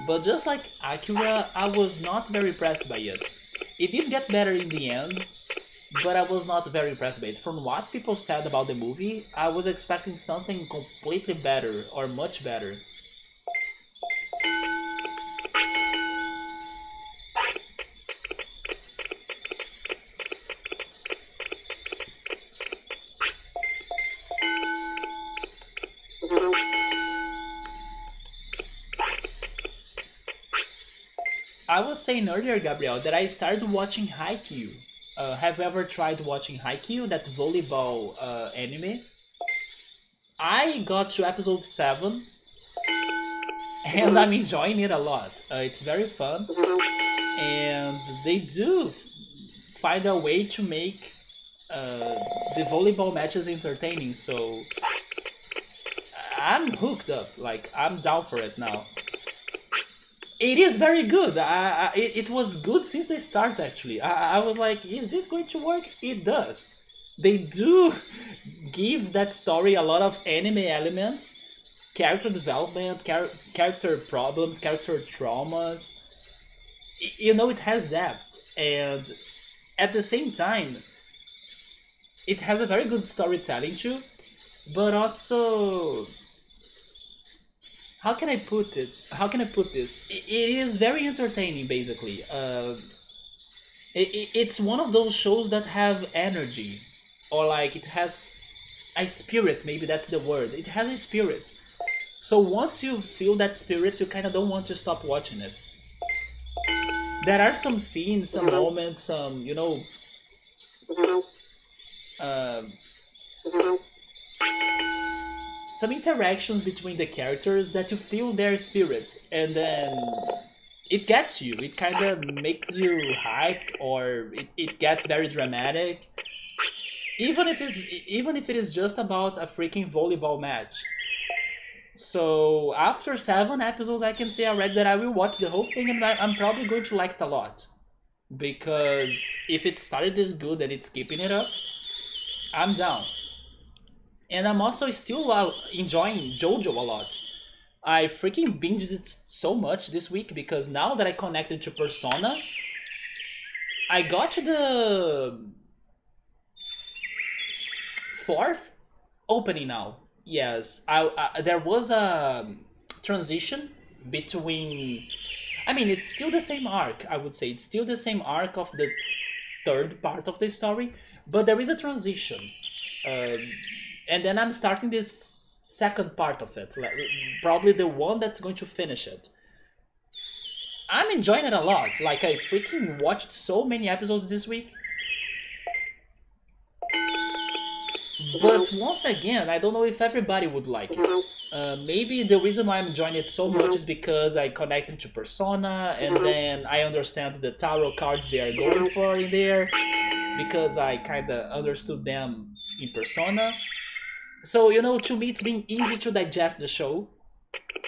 But just like Akira, I was not very impressed by it. It did get better in the end, but I was not very impressed by it. From what people said about the movie, I was expecting something completely better or much better. I was saying earlier, Gabriel, that I started watching Haikyuu. Have you ever tried watching Haikyuu, that volleyball anime? I got to episode 7 and I'm enjoying it a lot. It's very fun, and they do find a way to make the volleyball matches entertaining. So I'm hooked up. Like I'm down for it now. It is very good. It was good since the start. Actually, I was like, is this going to work? It does. They do give that story a lot of anime elements, character development, character problems, character traumas. You know, it has depth, and at the same time, it has a very good storytelling too. But also, how can I put it? How can I put this? It is very entertaining, basically. It's one of those shows that have energy, or like it has a spirit. Maybe that's the word. It has a spirit. So once you feel that spirit, you kind of don't want to stop watching it. There are some scenes, some moments, some uh, some interactions between the characters that you feel their spirit, and then it gets you. It kind of makes you hyped, or it gets very dramatic. Even if it is just about a freaking volleyball match. So after 7 episodes, I can say already that I will watch the whole thing, and I'm probably going to like it a lot. Because if it started this good and it's keeping it up, I'm down. And I'm also still enjoying JoJo a lot. I freaking binged it so much this week because now that I connected to Persona, I got to the fourth opening now. Yes, there was a transition between. I mean, it's still the same arc. I would say it's still the same arc of the third part of the story, but there is a transition. Um, and then I'm starting this second part of it, probably the one that's going to finish it. I'm enjoying it a lot. Like I freaking watched so many episodes this week. But once again, I don't know if everybody would like it. Maybe the reason why I'm enjoying it so much is because I connected to Persona, and then I understand the tarot cards they are going for in there, because I kind of understood them in Persona. So, to me, it's been easy to digest the show.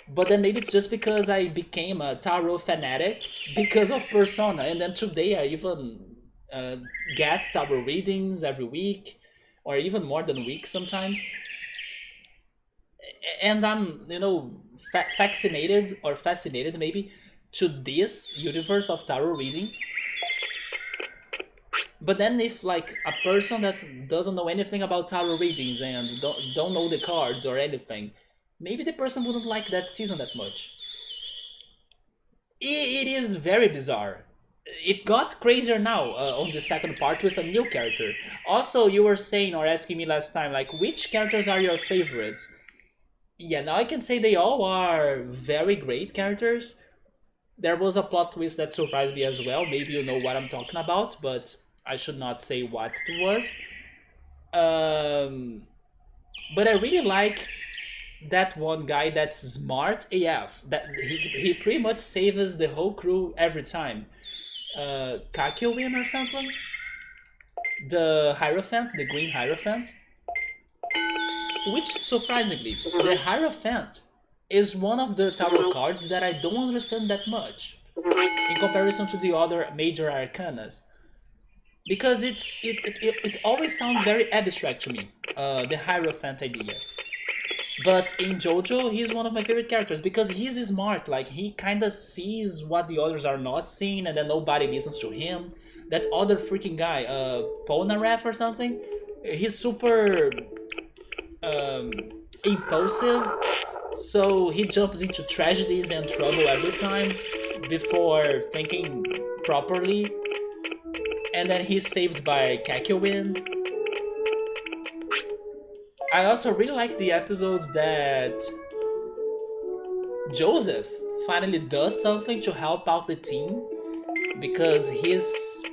But then maybe it's just because I became a tarot fanatic because of Persona, and then today I even uh, get tarot readings every week, or even more than a week sometimes. And I'm fascinated maybe to this universe of tarot reading. But then if like a person that doesn't know anything about tarot readings and don't know the cards or anything, maybe the person wouldn't like that season that much. It is very bizarre. It got crazier now on the second part with a new character. Also, you were saying or asking me last time, like, which characters are your favorites? Yeah, now I can say they all are very great characters. There was a plot twist that surprised me as well. Maybe you know what I'm talking about, but I should not say what it was. Um, but I really like that one guy that's smart AF. That he pretty much saves the whole crew every time. Kakyoin or something? The Hierophant, the green Hierophant. Which, surprisingly, the Hierophant is one of the tarot cards that I don't understand that much in comparison to the other major arcanas. Because it always sounds very abstract to me, the Hierophant idea. But in JoJo, he's one of my favorite characters because he's smart. Like, he kind of sees what the others are not seeing, and then nobody listens to him. That other freaking guy, Polnareff or something, he's super um, impulsive, so he jumps into tragedies and trouble every time before thinking properly. And then he's saved by Kakyoin. I also really like the episode that Joseph finally does something to help out the team because his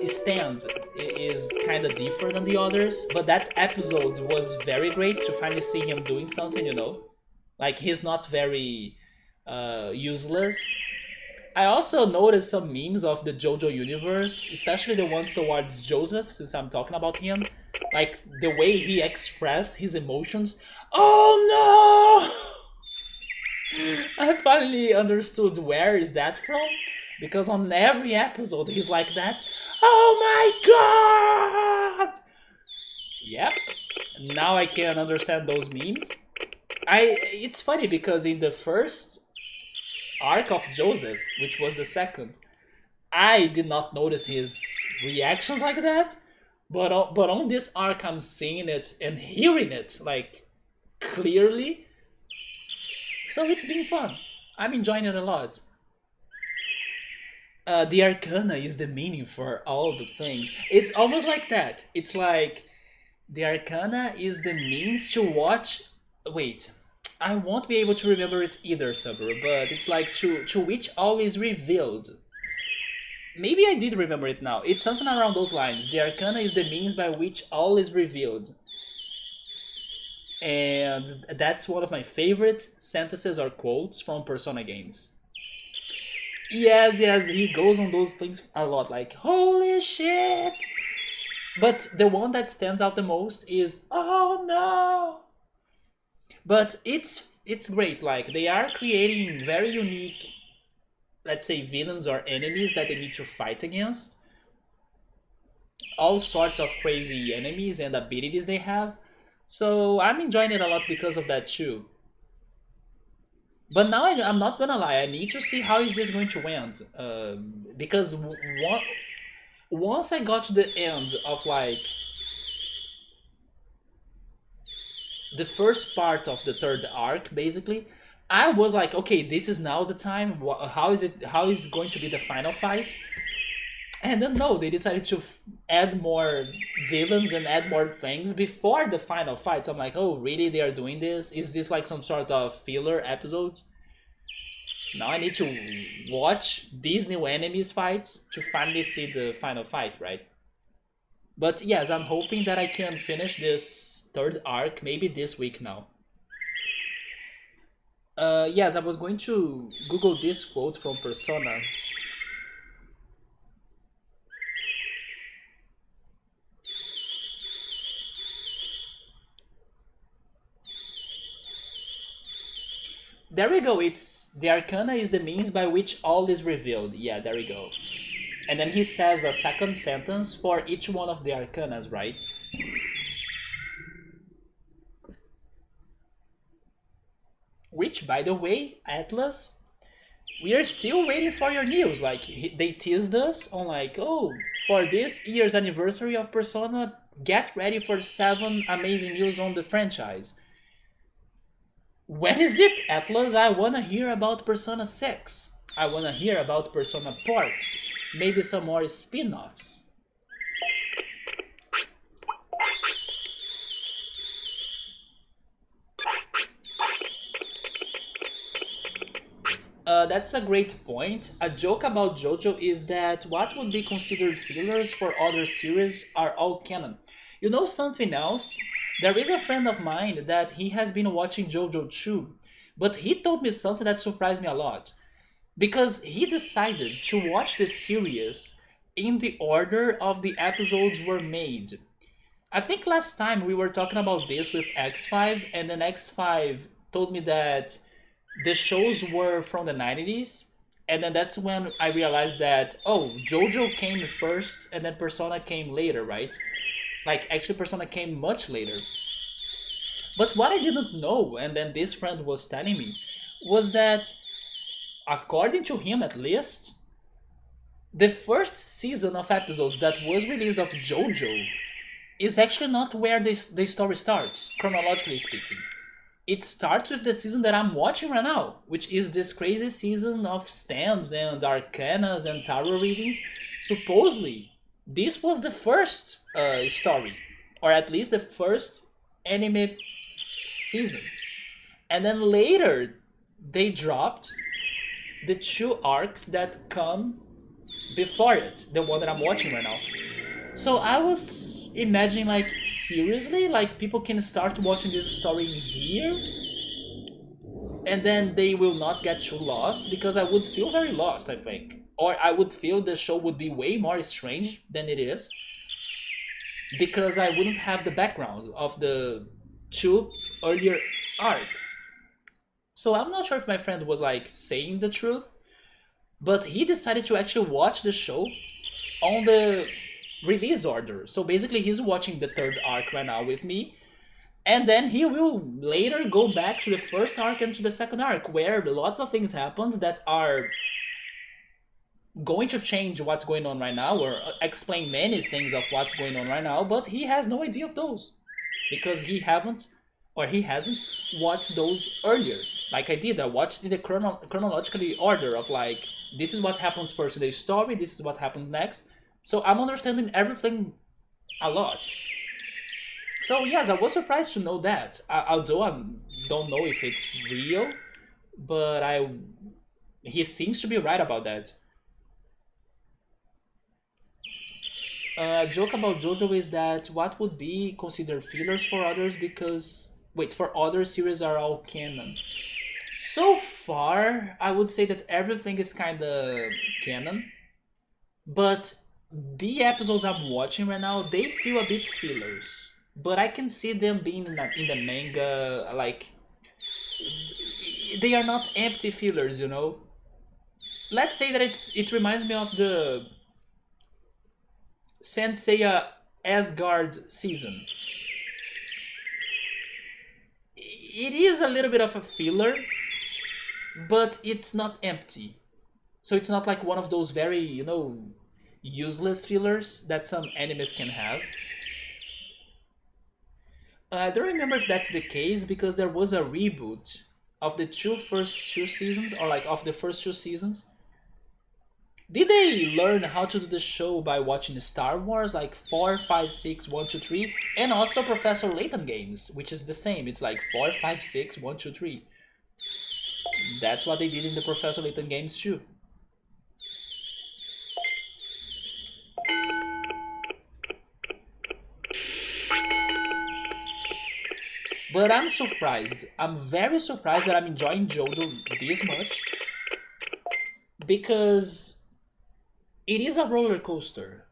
stand is kind of different than the others. But that episode was very great to finally see him doing something. Like, he's not very useless. I also noticed some memes of the JoJo universe, especially the ones towards Joseph, since I'm talking about him. Like, the way he expressed his emotions. Oh no! I finally understood where is that from. Because on every episode he's like that. Oh my god! Yep. Now I can understand those memes. It's funny because in the first arc of Joseph, which was the second, I did not notice his reactions like that. But on this arc, I'm seeing it and hearing it like clearly. So it's been fun. I'm enjoying it a lot. The arcana is the meaning for all the things. It's almost like that. It's like the arcana is the means to watch. Wait, I won't be able to remember it either, Subaru, but it's like to which all is revealed. Maybe I did remember it now. It's something around those lines. The arcana is the means by which all is revealed. And that's one of my favorite sentences or quotes from Persona games. Yes, yes, he goes on those things a lot, like, holy shit! But the one that stands out the most is, oh no! But it's great, like, they are creating very unique, let's say, villains or enemies that they need to fight against. All sorts of crazy enemies and abilities they have. So I'm enjoying it a lot because of that too. But now I'm not gonna lie, I need to see how is this going to end. Because once I got to the end of like the first part of the third arc, basically, I was like, okay, this is now the time. How is it? How is going to be the final fight? And then no, they decided to add more villains and add more things before the final fight. So I'm like, oh, really? They are doing this? Is this like some sort of filler episodes? Now I need to watch these new enemies fights to finally see the final fight, right? But yes, I'm hoping that I can finish this third arc maybe this week now. Yes, I was going to Google this quote from Persona. There we go. It's the arcana is the means by which all is revealed. Yeah, there we go. And then he says a second sentence for each one of the arcanas, right? Which, by the way, Atlas, we are still waiting for your news. Like they teased us on like, oh, for this year's anniversary of Persona, get ready for 7 amazing news on the franchise. When is it, Atlas? I wanna hear about Persona 6. I wanna hear about Persona Parts. Maybe some more spin-offs. That's a great point. A joke about JoJo is that what would be considered fillers for other series are all canon. You know something else? There is a friend of mine that he has been watching JoJo too, but he told me something that surprised me a lot. Because he decided to watch the series in the order of the episodes were made. I think last time we were talking about this with X5, and then X5 told me that the shows were from the 90s, and then that's when I realized that, oh, JoJo came first and then Persona came later, right? Like, actually, Persona came much later. But what I didn't know, and then this friend was telling me, was that, according to him at least, the first season of episodes that was released of JoJo is actually not where the story starts, chronologically speaking. It starts with the season that I'm watching right now, which is this crazy season of stands and arcanas and tarot readings. Supposedly, this was the first story, or at least the first anime season. And then later, they dropped the 2 arcs that come before it, the one that I'm watching right now. So I was imagining, like, seriously, like people can start watching this story in here, and then they will not get too lost because I would feel very lost, I think, or I would feel the show would be way more strange than it is because I wouldn't have the background of the 2 earlier arcs. So I'm not sure if my friend was like saying the truth, but he decided to actually watch the show on the release order. So basically, he's watching the third arc right now with me, And then he will later go back to the first arc and to the second arc, where lots of things happened that are going to change what's going on right now, or explain many things of what's going on right now, but he has no idea of those because he hasn't watched those earlier. Like I did, I watched in the chronologically order of like, this is what happens first in the story, this is what happens next. So I'm understanding everything a lot. So yes, I was surprised to know that. Although I don't know if it's real, but he seems to be right about that. A joke about JoJo is that what would be considered fillers for others because wait, for other series are all canon. So far, I would say that everything is kind of canon, but the episodes I'm watching right now, they feel a bit fillers. But I can see them being in the manga, like they are not empty fillers, you know. Let's say that it reminds me of the Senseiya Asgard season. It is a little bit of a filler, but it's not empty. So it's not like one of those very, useless fillers that some animes can have. I don't remember if that's the case because there was a reboot of the first two seasons, or like of the first two seasons. Did they learn how to do the show by watching Star Wars, like 4, 5, 6, 1, 2, 3, and also Professor Layton games, which is the same. It's like 4, 5, 6, 1, 2, 3. That's what they did in the Professor Layton games too. But I'm surprised. I'm very surprised that I'm enjoying JoJo this much because it is a roller coaster.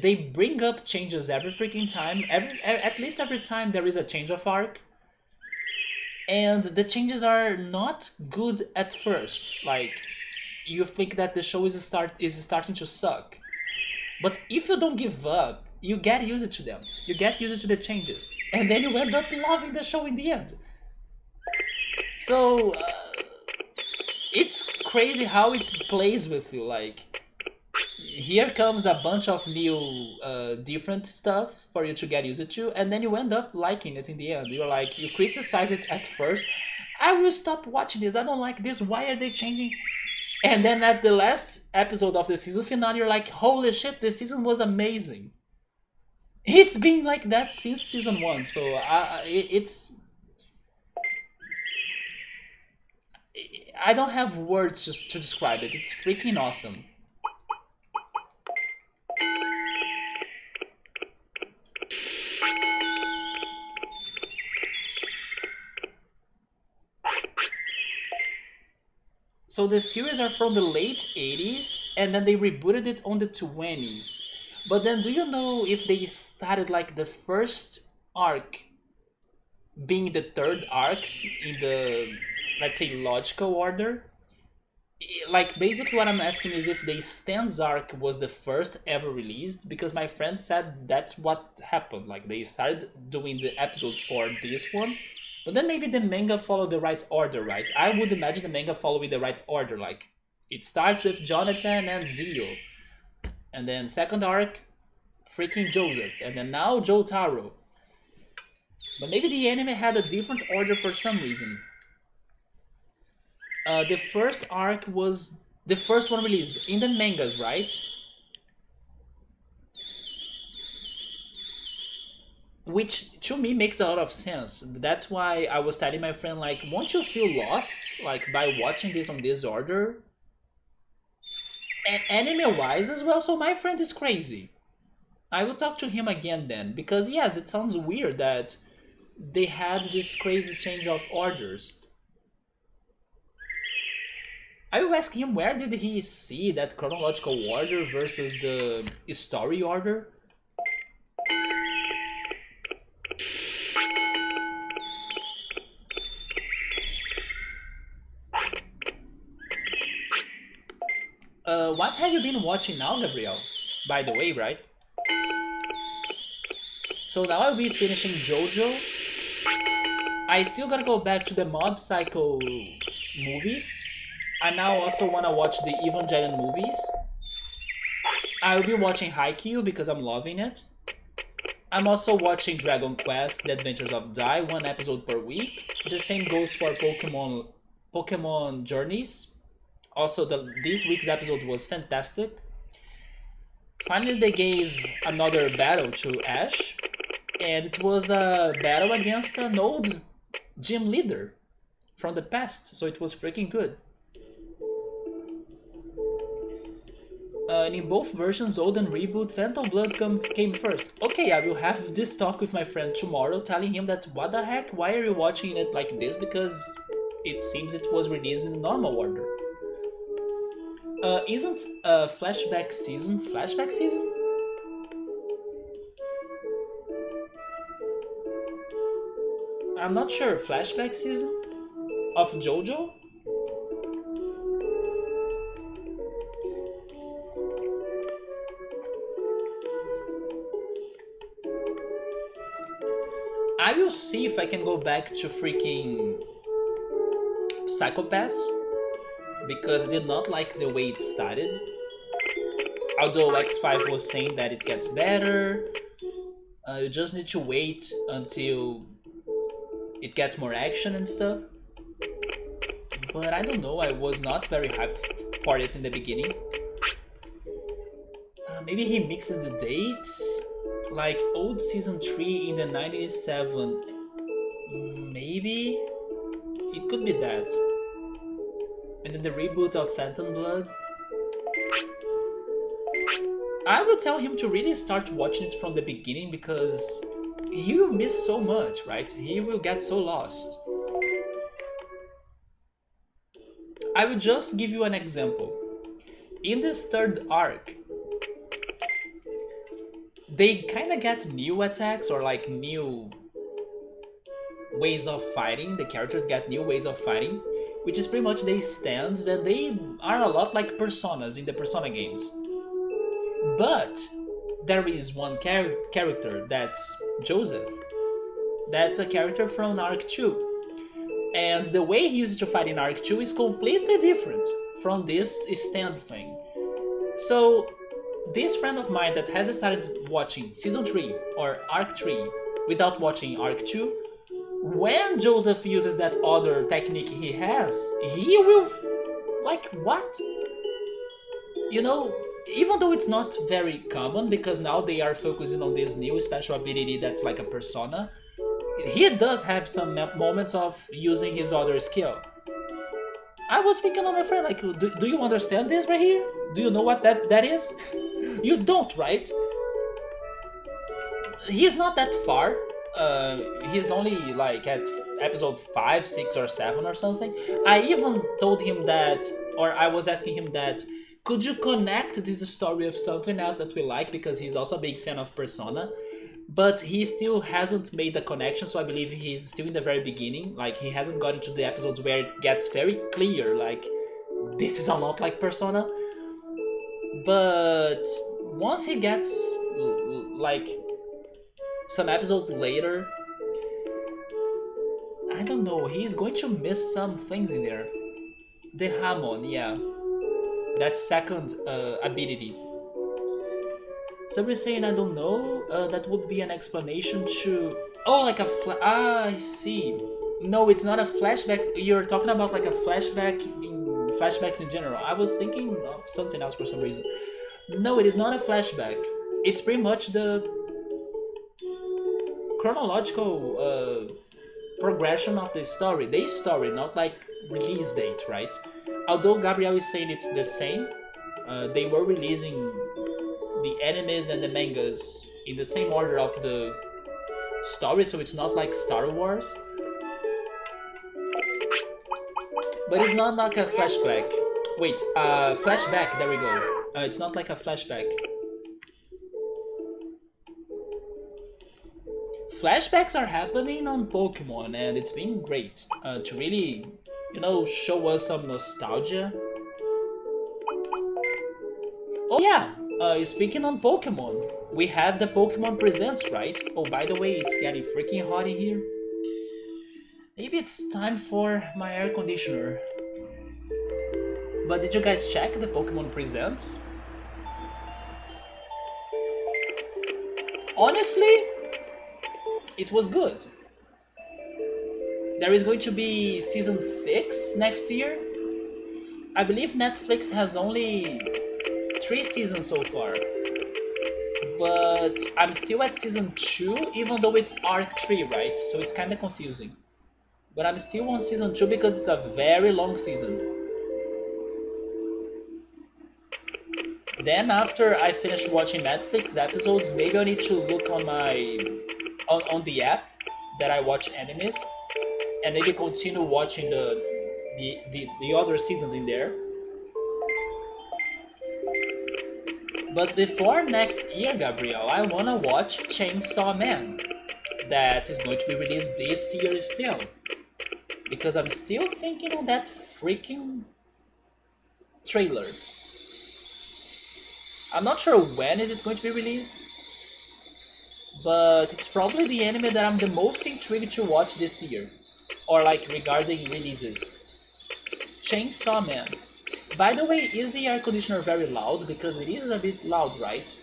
They bring up changes every freaking time. At least every time there is a change of arc, and the changes are not good at first. Like you think that the show is starting to suck, but if you don't give up, you get used to them. You get used to the changes, and then you end up loving the show in the end. So it's crazy how it plays with you. Like here comes a bunch of new different stuff for you to get used to, and then you end up liking it in the end. You're like, you criticize it at first, I will stop watching this, I don't like this, why are they changing? And then at the last episode of the season finale, you're like, holy shit, this season was amazing. It's been like that since season 1, so I don't have words just to describe it. It's freaking awesome. So the series are from the late 80s and then they rebooted it on the 20s. But then do you know if they started like the first arc being the third arc in the, let's say, logical order? Like basically what I'm asking is if the Stands arc was the first ever released, because my friend said that's what happened. Like they started doing the episodes for this one, but then maybe the manga followed the right order, right? I would imagine the manga following the right order. Like it starts with Jonathan and Dio, and then second arc, freaking Joseph, and then now Jotaro. But maybe the anime had a different order for some reason. The first arc was the first one released in the mangas, right? Which to me makes a lot of sense. That's why I was telling my friend, like, won't you feel lost, like, by watching this on this order? And anime-wise as well, so my friend is crazy. I will talk to him again then, because yes, it sounds weird that they had this crazy change of orders. I will ask him where did he see that chronological order versus the story order? What have you been watching now, Gabriel? By the way, right? So now I'll be finishing JoJo. I still gotta go back to the Mob Psycho movies. I now also wanna watch the Evangelion movies. I'll be watching Haikyuu because I'm loving it. I'm also watching Dragon Quest: The Adventures of Dai, one episode per week. The same goes for Pokemon Journeys. Also, this week's episode was fantastic. Finally, they gave another battle to Ash, and it was a battle against an old gym leader from the past, so it was freaking good. And in both versions, old and reboot, Phantom Blood came first. Okay, I will have this talk with my friend tomorrow, telling him that what the heck, why are you watching it like this? Because it seems it was released in normal order. Isn't flashback season? I'm not sure. Flashback season of JoJo? I will see if I can go back to freaking Psychopaths, because I did not like the way it started. Although X5 was saying that it gets better, you just need to wait until it gets more action and stuff. But I don't know, I was not very hyped for it in the beginning. Maybe he mixes the dates? Like old season 3 in the 97. Maybe? It could be that. And then the reboot of Phantom Blood. I will tell him to really start watching it from the beginning, because he will miss so much, right? He will get so lost. I will just give you an example. In this third arc, they kinda get new attacks, or like new ways of fighting. The characters get new ways of fighting, which is pretty much they stands, and they are a lot like personas in the Persona games. But there is one character, that's Joseph. That's a character from Arc 2. And the way he used to fight in Arc 2 is completely different from this stand thing. So this friend of mine that has started watching Season 3 or Arc 3 without watching Arc 2, when Joseph uses that other technique he has, he will like, what? You know, even though it's not very common, because now they are focusing on this new special ability that's like a persona, he does have some moments of using his other skill. I was thinking of my friend, like, do you understand this right here? Do you know what that is? You don't, right? He's not that far. He's only like at episode 5, 6, or 7 or something. I even told him that, or I was asking him that, could you connect this story with something else that we like, because he's also a big fan of Persona. But he still hasn't made the connection, so I believe he's still in the very beginning. Like, he hasn't gotten to the episodes where it gets very clear, like, this is a lot like Persona. But once he gets, like, some episodes later, I don't know, he's going to miss some things in there. The Hamon, yeah. That second ability. So we're saying, I don't know, that would be an explanation to... Oh, like a I see. No, it's not a flashback. You're talking about like a flashbacks in general. I was thinking of something else for some reason. No, it is not a flashback. It's pretty much the chronological progression of the story. The story, not like release date, right? Although Gabriel is saying it's the same, they were releasing the animes and the mangas in the same order of the story, so it's not like Star Wars. But it's not like a flashback. Wait, flashback, there we go. It's not like a flashback. Flashbacks are happening on Pokemon, and it's been great to really, you know, show us some nostalgia. Oh yeah, speaking on Pokemon, we had the Pokemon Presents, right? Oh, by the way, it's getting freaking hot in here. Maybe it's time for my air conditioner. But did you guys check the Pokemon Presents? Honestly, it was good. There is going to be season 6 next year. I believe Netflix has only 3 seasons so far. But I'm still at season 2, even though it's arc 3, right? So it's kinda confusing. But I'm still on season 2 because it's a very long season. Then after I finish watching Netflix episodes, maybe I need to look on my on the app that I watch animes and maybe continue watching the other seasons in there. But before next year, Gabriel, I wanna watch Chainsaw Man. That is going to be released this year still. Because I'm still thinking on that freaking trailer. I'm not sure when is it going to be released, but it's probably the anime that I'm the most intrigued to watch this year. Or like regarding releases. Chainsaw Man. By the way, is the air conditioner very loud? Because it is a bit loud, right?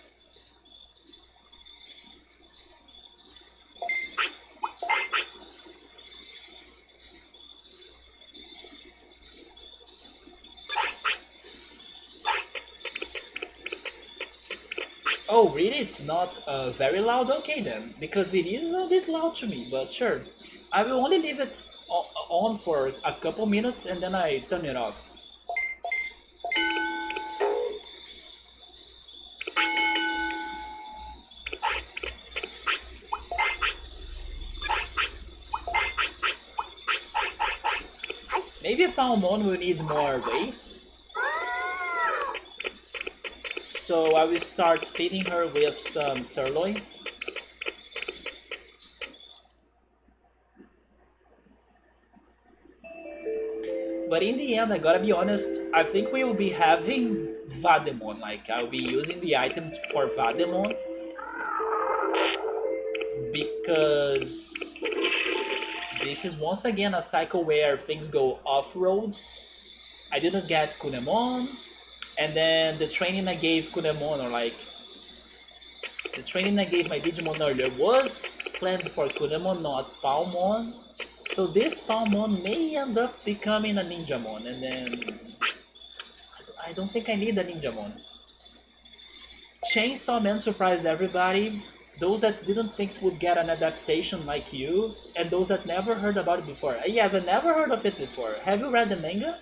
Oh, really? It's not very loud? Okay then, because it is a bit loud to me, but sure. I will only leave it on for a couple minutes and then I turn it off. Maybe Palmon will need more wave, so I will start feeding her with some sirloins. But in the end, I gotta be honest, I think we will be having Vademon. Like, I'll be using the item for Vademon because this is once again a cycle where things go off-road. I didn't get Kunemon, and then the training I gave Kunemon, or like, the training I gave my Digimon earlier was planned for Kunemon, not Palmon. So this Palmon may end up becoming a Ninjamon, and then I don't think I need a Ninjamon. Chainsaw Man surprised everybody. Those that didn't think it would get an adaptation like you, and those that never heard about it before. Yes, I never heard of it before. Have you read the manga?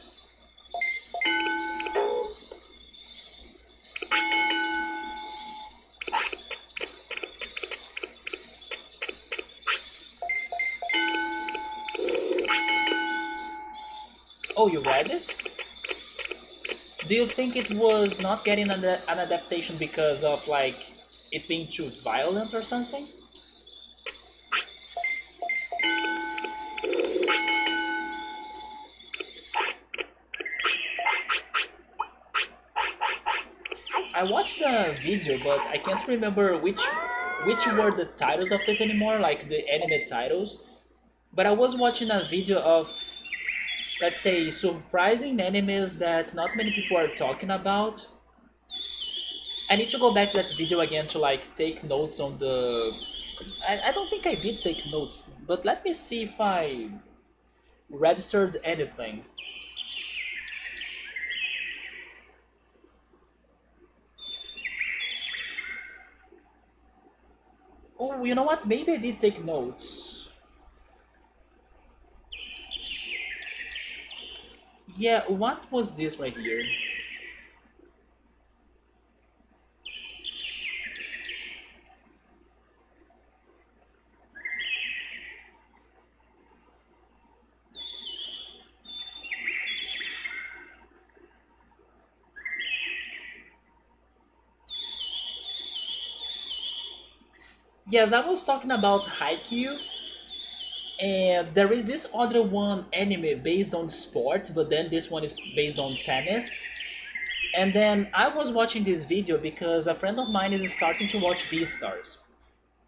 Oh, you read it? Do you think it was not getting an adaptation because of like it being too violent or something? I watched the video, but I can't remember which were the titles of it anymore, like the anime titles. But I was watching a video of, let's say, surprising animes that not many people are talking about. I need to go back to that video again to like take notes on the. I don't think I did take notes, but let me see if I registered anything. Oh, you know what? Maybe I did take notes. Yeah, what was this right here? Yes, I was talking about Haikyuu, and there is this other one anime based on sports, but then this one is based on tennis. And then I was watching this video because a friend of mine is starting to watch Beastars.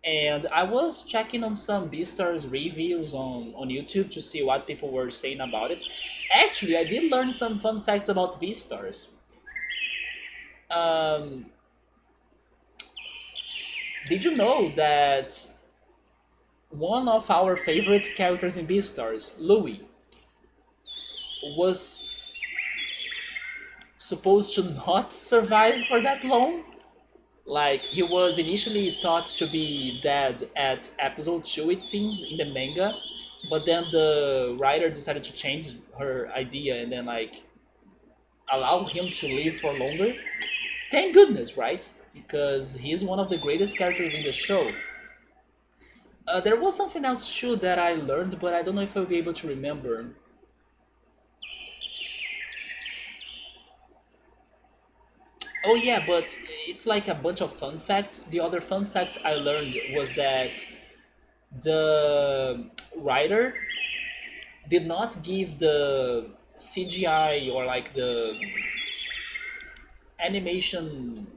And I was checking on some Beastars reviews on YouTube to see what people were saying about it. Actually, I did learn some fun facts about Beastars. Um, did you know that one of our favorite characters in Beastars, Louis, was supposed to not survive for that long? Like, he was initially thought to be dead at episode 2, it seems, in the manga, but then the writer decided to change her idea and then, like, allow him to live for longer. Thank goodness, right? Because he's one of the greatest characters in the show. There was something else too that I learned, but I don't know if I'll be able to remember. Oh yeah, but it's like a bunch of fun facts. The other fun fact I learned was that the writer did not give the CGI or like the animation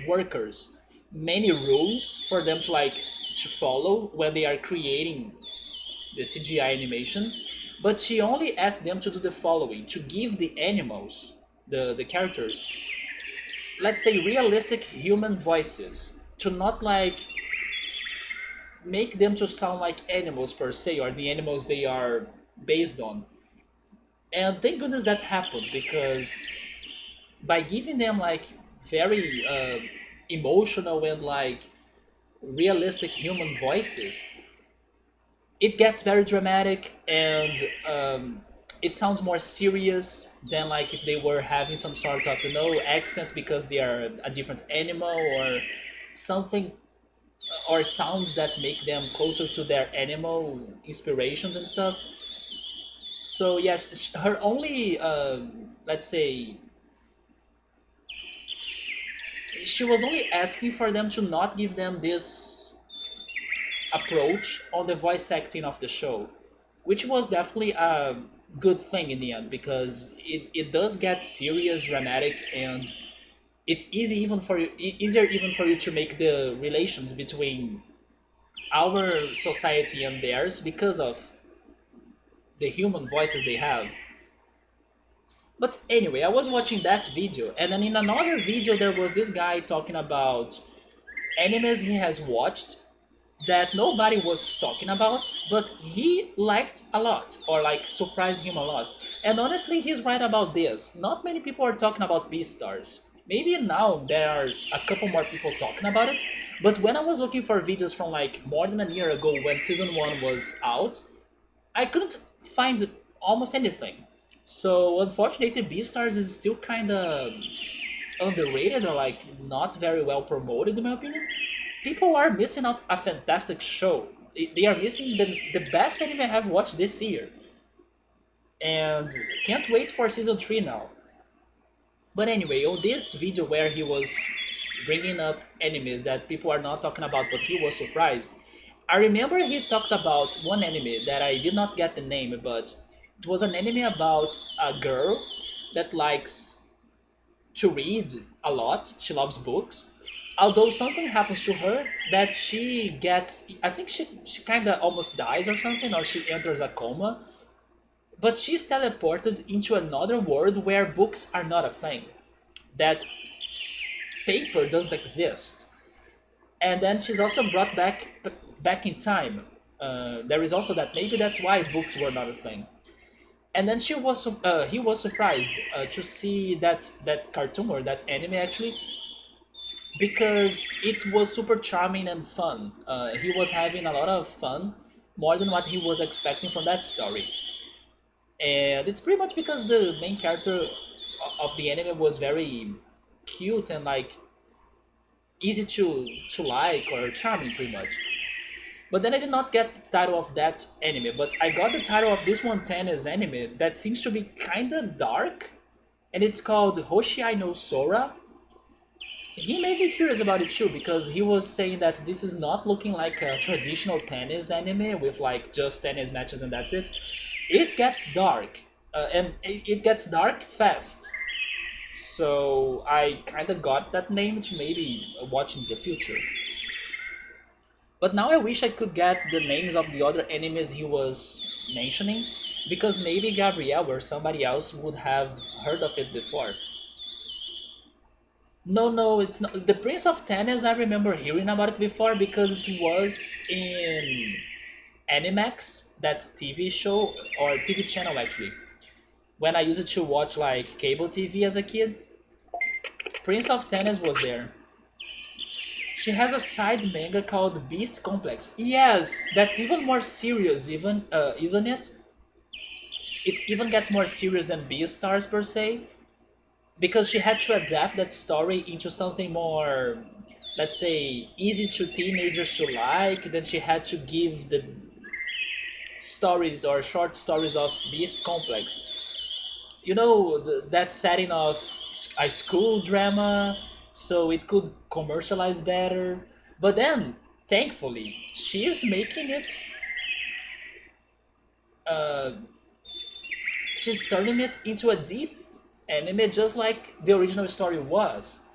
workers many rules for them to like to follow when they are creating the CGI animation, but she only asked them to do the following: to give the animals, the characters, let's say realistic human voices, to not like make them to sound like animals per se or the animals they are based on. And thank goodness that happened, because by giving them like very emotional and like realistic human voices, it gets very dramatic, and it sounds more serious than like if they were having some sort of accent because they are a different animal or something, or sounds that make them closer to their animal inspirations and stuff. So yes, her only let's say she was only asking for them to not give them this approach on the voice acting of the show, which was definitely a good thing in the end, because it does get serious, dramatic, and it's easier even for you to make the relations between our society and theirs because of the human voices they have. But anyway, I was watching that video, and then in another video there was this guy talking about animes he has watched that nobody was talking about, but he liked a lot, or like surprised him a lot. And honestly, he's right about this. Not many people are talking about Beastars. Maybe now there's a couple more people talking about it, but when I was looking for videos from like more than a year ago when season 1 was out, I couldn't find almost anything. So unfortunately, Beastars is still kind of underrated or like not very well promoted in my opinion. People are missing out a fantastic show. They are missing the best anime I have watched this year, and can't wait for season 3 now. But anyway, on this video where he was bringing up animes that people are not talking about, but he was surprised, I remember he talked about one anime that I did not get the name, but it was an anime about a girl that likes to read a lot. She loves books. Although something happens to her that she gets, I think she kind of almost dies or something, or she enters a coma. But she's teleported into another world where books are not a thing. That paper doesn't exist. And then she's also brought back in time. There is also that maybe that's why books were not a thing. And then he was surprised to see that cartoon or that anime actually, because it was super charming and fun. He was having a lot of fun, more than what he was expecting from that story. And it's pretty much because the main character of the anime was very cute and like easy to like or charming pretty much. But then I did not get the title of that anime, but I got the title of this one tennis anime that seems to be kinda dark, and it's called Hoshiai no Sora. He made me curious about it too, because he was saying that this is not looking like a traditional tennis anime with like just tennis matches and that's it. It gets dark, and it gets dark fast. So I kind of got that name to maybe watch in the future. But now I wish I could get the names of the other enemies he was mentioning, because maybe Gabrielle or somebody else would have heard of it before. No, no, it's not. The Prince of Tennis, I remember hearing about it before because it was in Animax, that TV show, or TV channel actually. When I used to watch like cable TV as a kid, Prince of Tennis was there. She has a side manga called Beast Complex. Yes, that's even more serious, even isn't it? It even gets more serious than Beastars per se, because she had to adapt that story into something more, let's say, easy to teenagers to like. Then she had to give the stories or short stories of Beast Complex. You know, that setting of a school drama, so it could commercialize better. But then, thankfully, she is making it. Uh, she's turning it into a deep anime, just like the original story was.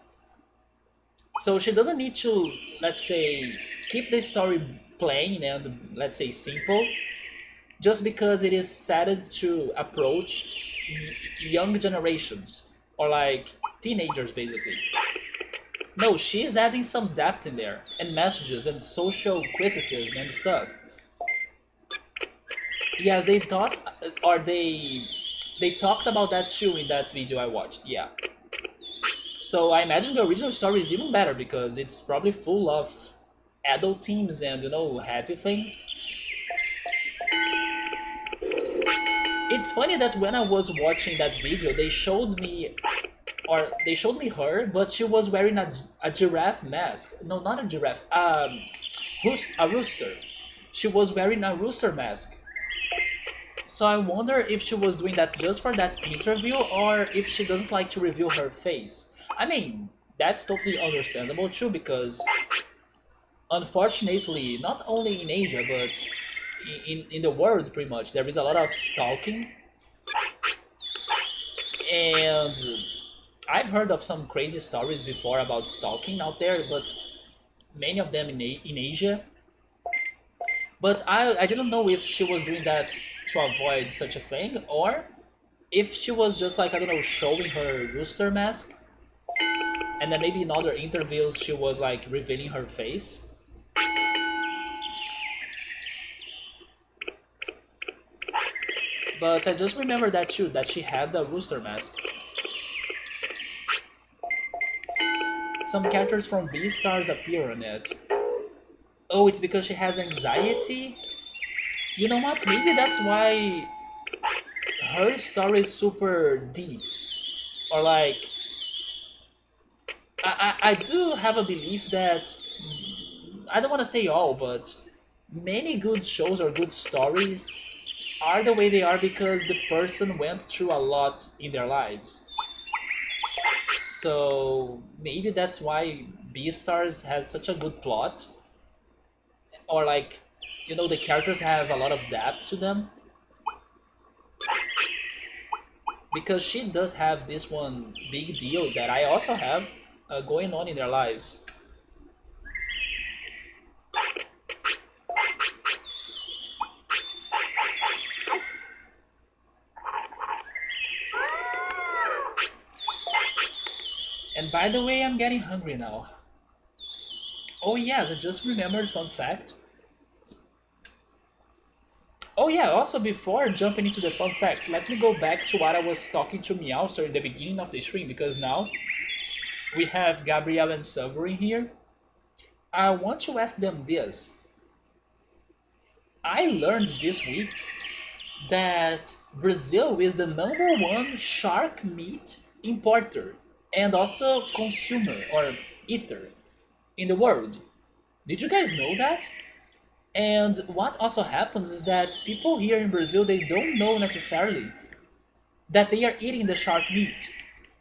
So she doesn't need to, let's say, keep the story plain and, let's say, simple, just because it is set to approach young generations or like teenagers basically. No, she's adding some depth in there and messages and social criticism and stuff. Yes, they thought, or they talked about that too in that video I watched. Yeah. So I imagine the original story is even better because it's probably full of adult themes and heavy things. It's funny that when I was watching that video, they showed me her, but she was wearing a giraffe mask. No, not a giraffe. A rooster. She was wearing a rooster mask. So I wonder if she was doing that just for that interview or if she doesn't like to reveal her face. I mean, that's totally understandable too because unfortunately, not only in Asia but in the world pretty much, there is a lot of stalking, and I've heard of some crazy stories before about stalking out there, but many of them in Asia. But I didn't know if she was doing that to avoid such a thing or if she was just like, I don't know, showing her rooster mask, and then maybe in other interviews she was like revealing her face. But I just remember that too, that she had the rooster mask. Some characters from Beastars appear on it. Oh, it's because she has anxiety? You know what? Maybe that's why her story is super deep. Or like, I do have a belief that, I don't want to say all, but many good shows or good stories are the way they are because the person went through a lot in their lives. So maybe that's why Beastars has such a good plot, or like, the characters have a lot of depth to them, because she does have this one big deal that I also have going on in their lives. And by the way, I'm getting hungry now. Oh yes, I just remembered fun fact. Oh yeah, also before jumping into the fun fact, let me go back to what I was talking to Meowster in the beginning of the stream, because now we have Gabriel and Silver in here. I want to ask them this. I learned this week that Brazil is the #1 shark meat importer and also consumer or eater in the world. Did you guys know that? And what also happens is that people here in Brazil, they don't know necessarily that they are eating the shark meat,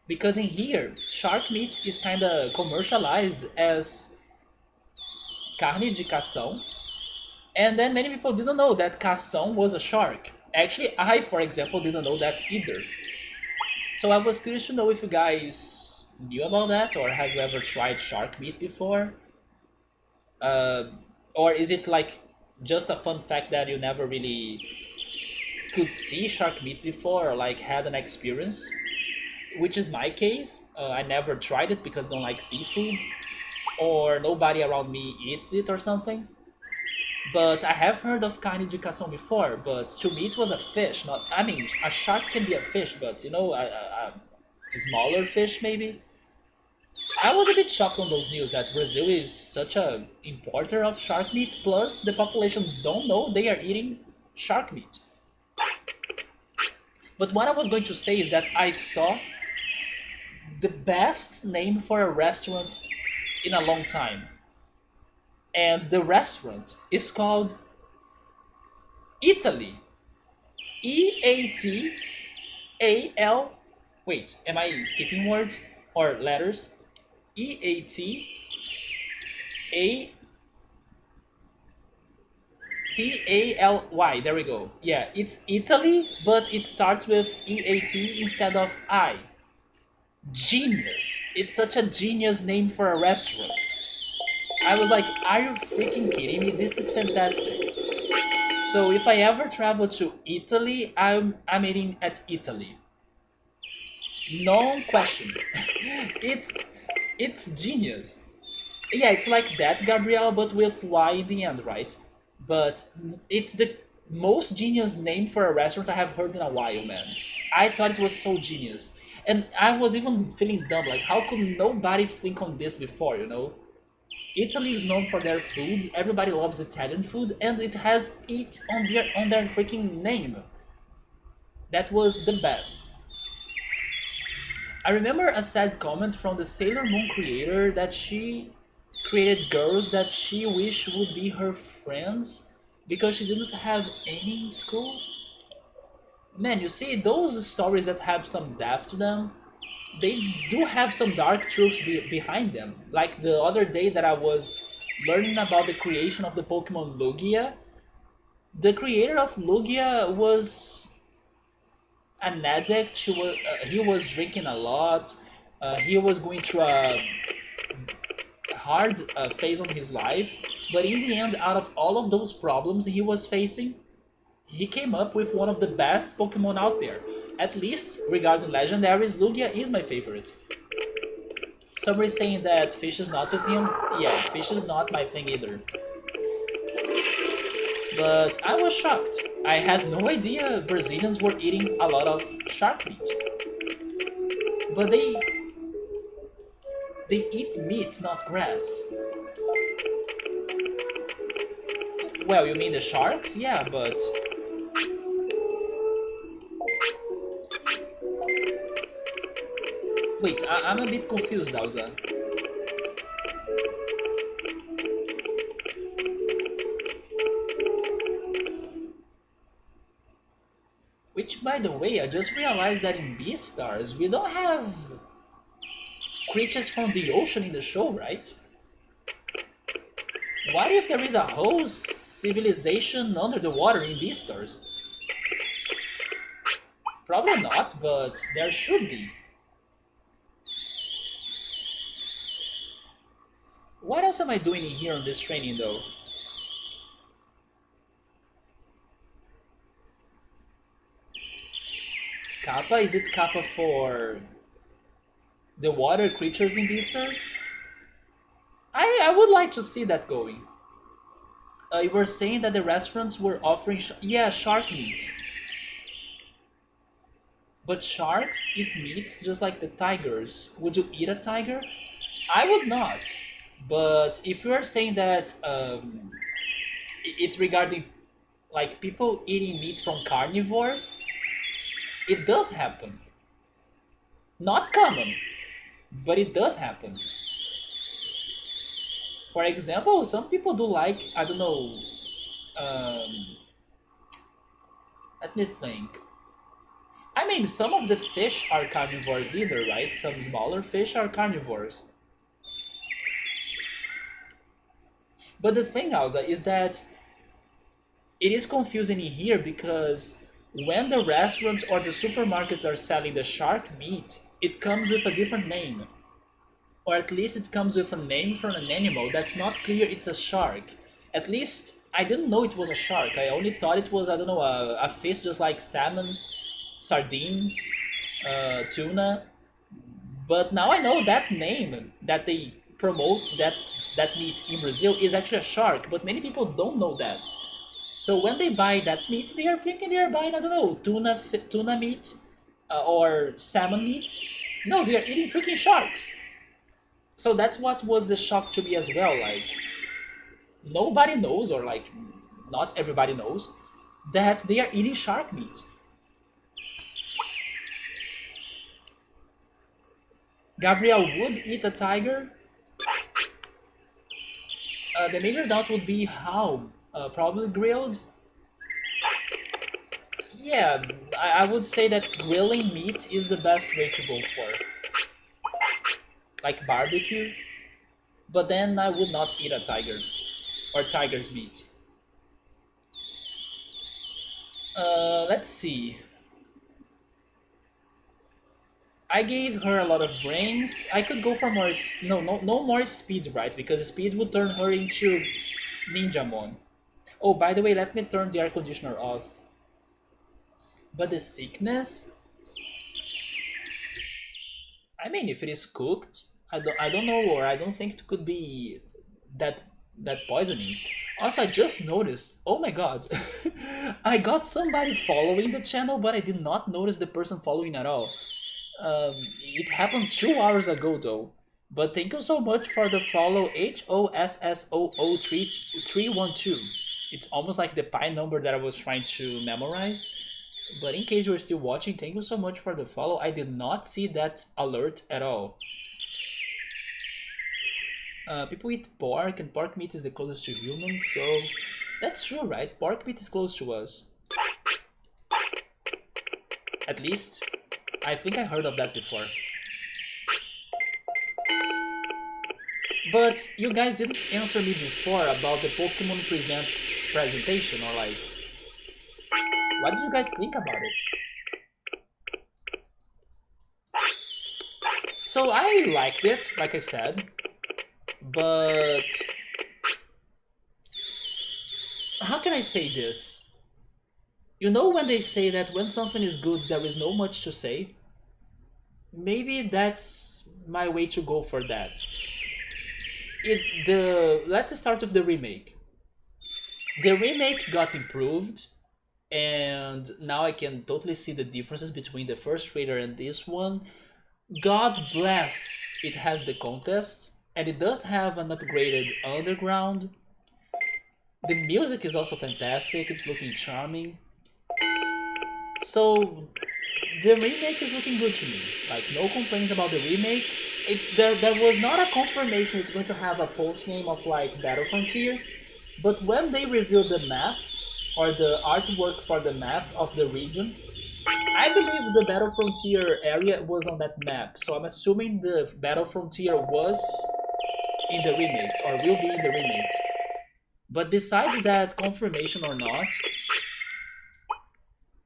because in here shark meat is kind of commercialized as carne de cação, and then many people didn't know that cação was a shark. Actually, I, for example, didn't know that either. So I was curious to know if you guys knew about that, or have you ever tried shark meat before? Or is it like just a fun fact that you never really could see shark meat before or like had an experience? Which is my case. I never tried it because I don't like seafood, or nobody around me eats it or something. But I have heard of carne de cação before, but to me it was a fish, not. I mean, a shark can be a fish, but you know, a smaller fish maybe. I was a bit shocked on those news that Brazil is such a importer of shark meat. Plus, the population don't know they are eating shark meat. But what I was going to say is that I saw the best name for a restaurant in a long time, and the restaurant is called Italy. EATAL. Wait, am I skipping words or letters? EATALY. There we go. Yeah, it's Italy, but it starts with EAT instead of I. Genius. It's such a genius name for a restaurant. I was like, are you freaking kidding me? This is fantastic. So if I ever travel to Italy, I'm eating at Italy. No question. it's it's genius. Yeah, it's like that, Gabrielle, but with Y in the end, right? But it's the most genius name for a restaurant I have heard in a while, man. I thought it was so genius. And I was even feeling dumb, like how could nobody think on this before, you know? Italy is known for their food. Everybody loves Italian food, and it has it on their freaking name. That was the best. I remember a sad comment from the Sailor Moon creator that she created girls that she wished would be her friends because she didn't have any in school. Man, you see, those stories that have some depth to them, they do have some dark truths behind them. Like the other day that I was learning about the creation of the Pokemon Lugia, the creator of Lugia was an addict. He was drinking a lot. He was going through a hard phase on his life. But in the end, out of all of those problems he was facing, he came up with one of the best Pokemon out there. At least regarding legendaries, Lugia is my favorite. Somebody saying that fish is not with him. Yeah, fish is not my thing either. But I was shocked. I had no idea Brazilians were eating a lot of shark meat. But they eat meat, not grass. Well, you mean the sharks? Yeah, but wait, I'm a bit confused, Dauza. Which, by the way, I just realized that in Beastars, we don't have creatures from the ocean in the show, right? What if there is a whole civilization under the water in Beastars? Probably not, but there should be. What else am I doing in here on this training, though? Kappa? Is it Kappa for the water creatures in Beastars? I would like to see that going. You were saying that the restaurants were offering yeah, shark meat. But sharks eat meat just like the tigers. Would you eat a tiger? I would not. But if you are saying that it's regarding like people eating meat from carnivores, it does happen. Not common, but it does happen. For example, some people do like, I don't know, um, let me think. I mean, some of the fish are carnivores either, right? Some smaller fish are carnivores. But the thing, Alza, is that it is confusing in here because when the restaurants or the supermarkets are selling the shark meat, it comes with a different name. Or at least it comes with a name from an animal that's not clear it's a shark. At least I didn't know it was a shark. I only thought it was, I don't know, a fish just like salmon, sardines, tuna. But now I know that name that they promote that meat in Brazil is actually a shark. But many people don't know that. So when they buy that meat, they are thinking they are buying, I don't know, tuna meat or salmon meat. No, they are eating freaking sharks. So that's what was the shock to me as well. Like nobody knows, or like not everybody knows, that they are eating shark meat. Gabriel would eat a tiger. The major doubt would be how. Probably grilled. Yeah, I would say that grilling meat is the best way to go for. Like barbecue. But then I would not eat a tiger or tiger's meat. Let's see. I gave her a lot of brains. I could go for more. No more speed, right? Because speed would turn her into Ninjamon. Oh, by the way, let me turn the air conditioner off. But the sickness, I mean, if it is cooked, I don't know, or I don't think it could be that that poisoning. Also, I just noticed. Oh my god, I got somebody following the channel, but I did not notice the person following at all. It happened 2 hours ago though. But thank you so much for the follow, HOSSOO3312. It's almost like the pi number that I was trying to memorize. But in case you're still watching, thank you so much for the follow. I did not see that alert at all. People eat pork, and pork meat is the closest to human, so that's true, right? Pork meat is close to us. At least, I think I heard of that before. But you guys didn't answer me before about the Pokemon Presents presentation, or like, what did you guys think about it? So I liked it, like I said, but how can I say this? You know when they say that when something is good, there is no much to say? Maybe that's my way to go for that. Let's start with the remake. The remake got improved, and now I can totally see the differences between the first trailer and this one. God bless it has the contests, and it does have an upgraded underground. The music is also fantastic, it's looking charming. So the remake is looking good to me. Like no complaints about the remake. There was not a confirmation it's going to have a post name of like Battle Frontier, but when they revealed the map or the artwork for the map of the region, I believe the Battle Frontier area was on that map. So I'm assuming the Battle Frontier was in the remakes or will be in the remakes. But besides that, confirmation or not,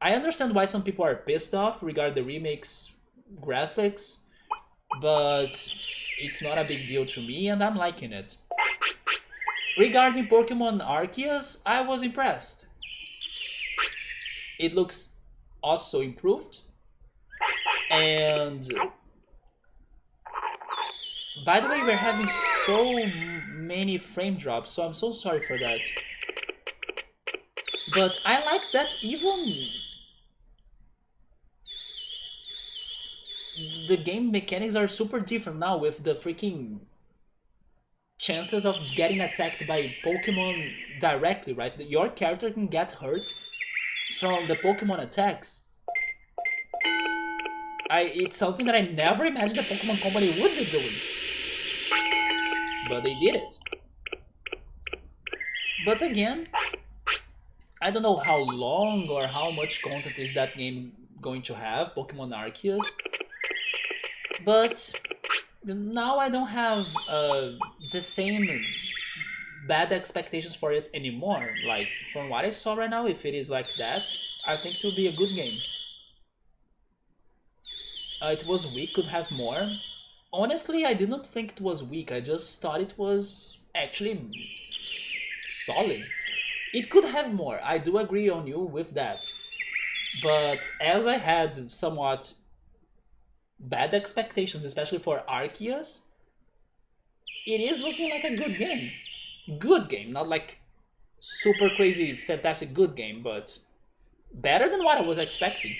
I understand why some people are pissed off regarding the remakes graphics, but it's not a big deal to me and I'm liking it. Regarding Pokemon Arceus, I was impressed. It looks also improved. And by the way, we're having so many frame drops, so I'm so sorry for that. But I like that even the game mechanics are super different now with the freaking chances of getting attacked by Pokemon directly, right? Your character can get hurt from the Pokemon attacks. It's something that I never imagined the Pokemon Company would be doing. But they did it. But again, I don't know how long or how much content is that game going to have, Pokemon Arceus. But now I don't have the same bad expectations for it anymore. Like, from what I saw right now, if it is like that, I think it will be a good game. It was weak, could have more. Honestly, I did not think it was weak. I just thought it was actually solid. It could have more. I do agree on you with that. But as I had somewhat bad expectations, especially for Arceus, it is looking like a good game. Good game, not like super crazy, fantastic good game, but better than what I was expecting.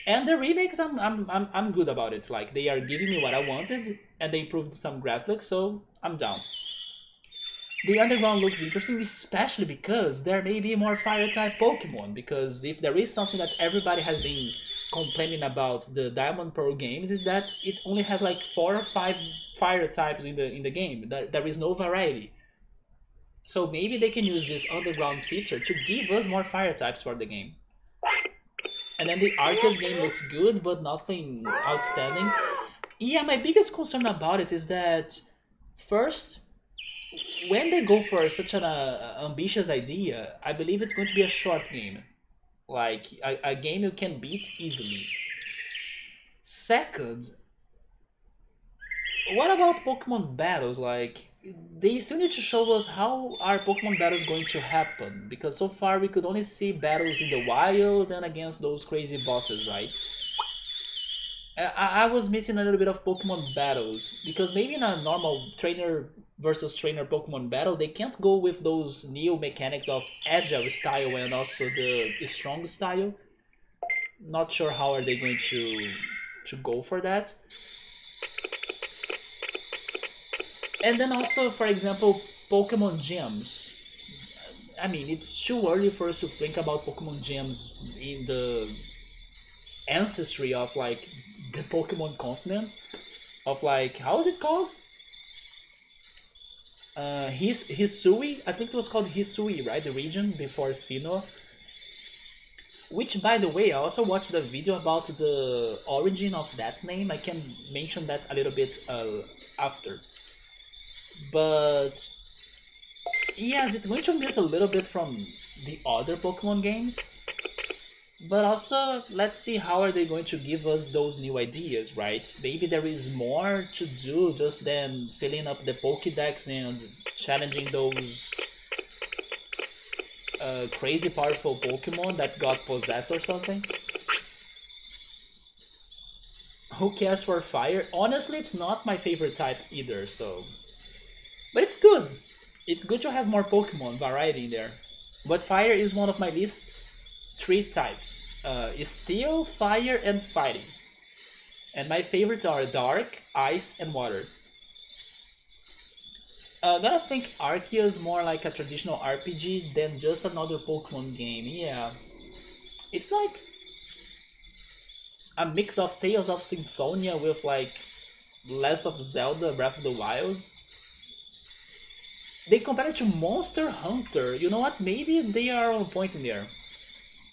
And the remakes, I'm good about it. Like they are giving me what I wanted, and they improved some graphics, so I'm down. The underground looks interesting, especially because there may be more fire type Pokemon. Because if there is something that everybody has been complaining about the Diamond Pearl games, is that it only has like 4 or 5 fire types in the game. There is no variety. So maybe they can use this underground feature to give us more fire types for the game. And then the Arceus game looks good, but nothing outstanding. Yeah, my biggest concern about it is that first, when they go for such an ambitious idea, I believe it's going to be a short game, like a game you can beat easily. Second, what about Pokemon battles? Like, they still need to show us how are Pokemon battles going to happen, because so far we could only see battles in the wild and against those crazy bosses, right? I was missing a little bit of Pokemon battles because maybe in a normal trainer versus trainer Pokemon battle, they can't go with those new mechanics of agile style and also the strong style. Not sure how are they going to go for that. And then also, for example, Pokemon gyms. I mean, it's too early for us to think about Pokemon gyms in the ancestry of like the Pokemon continent. Of like, how is it called? Hisui, I think it was called Hisui, right? The region before Sinnoh. Which, by the way, I also watched a video about the origin of that name. I can mention that a little bit after. But yes, it's going to miss a little bit from the other Pokemon games. But also, let's see how are they going to give us those new ideas, right? Maybe there is more to do just than filling up the Pokédex and challenging those crazy powerful Pokemon that got possessed or something. Who cares for fire? Honestly, it's not my favorite type either, so... But it's good. It's good to have more Pokemon variety in there. But fire is one of my least 3 types. Steel, fire, and fighting. And my favorites are dark, ice, and water. Gotta think Arceus is more like a traditional RPG than just another Pokemon game. Yeah. It's like a mix of Tales of Symphonia with like Last of Zelda Breath of the Wild. They compare it to Monster Hunter. You know what? Maybe they are on point in there.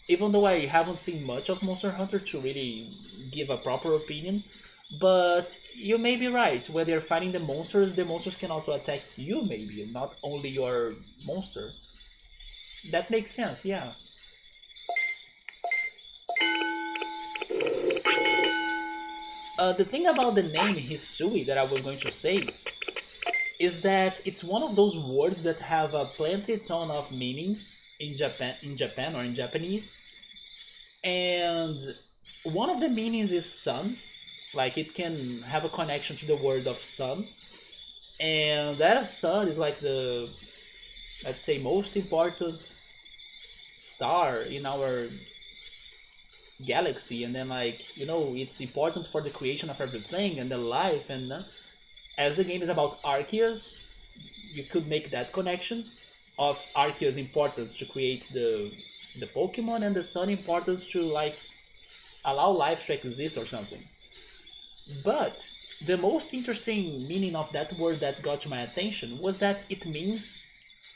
Even though I haven't seen much of Monster Hunter to really give a proper opinion. But you may be right. When they're fighting the monsters can also attack you, maybe, not only your monster. That makes sense, yeah. The thing about the name Hisui that I was going to say is that it's one of those words that have a plenty ton of meanings in Japan or in Japanese, and one of the meanings is sun, like it can have a connection to the word of sun, and that sun is like the, let's say, most important star in our galaxy, and then like it's important for the creation of everything and the life, and as the game is about Arceus, you could make that connection of Arceus' importance to create the Pokemon and the sun importance to like allow life to exist or something. But the most interesting meaning of that word that got my attention was that it means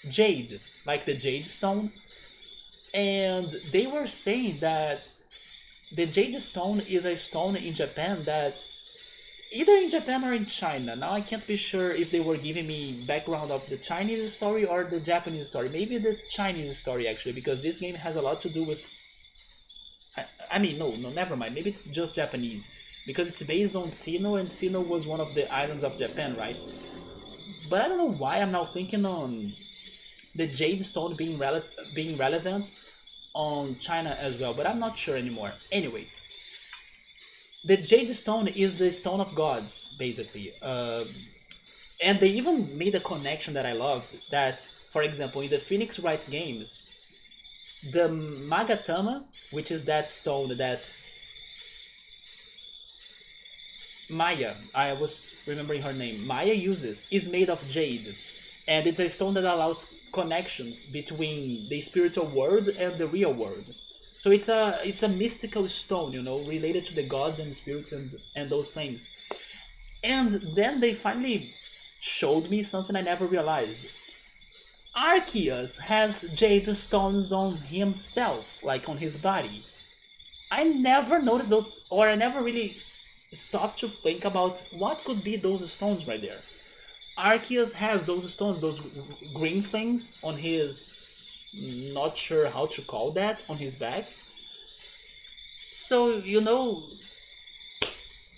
jade, like the jade stone. And they were saying that the jade stone is a stone in Japan that either in Japan or in China. Now I can't be sure if they were giving me background of the Chinese story or the Japanese story. Maybe the Chinese story actually, because this game has a lot to do with. I mean, no, never mind. Maybe it's just Japanese because it's based on Sinnoh, and Sinnoh was one of the islands of Japan, right? But I don't know why I'm now thinking on the Jade Stone being relevant on China as well, but I'm not sure anymore. Anyway, the Jade Stone is the Stone of Gods, basically. And they even made a connection that I loved. That, for example, in the Phoenix Wright games, the Magatama, which is that stone that Maya, I was remembering her name, Maya uses, is made of jade. And it's a stone that allows connections between the spiritual world and the real world. So it's a mystical stone, related to the gods and spirits and those things. And then they finally showed me something I never realized. Arceus has jade stones on himself, like on his body. I never noticed those, or I never really stopped to think about what could be those stones right there. Arceus has those stones, those green things on his, not sure how to call that, on his back. So,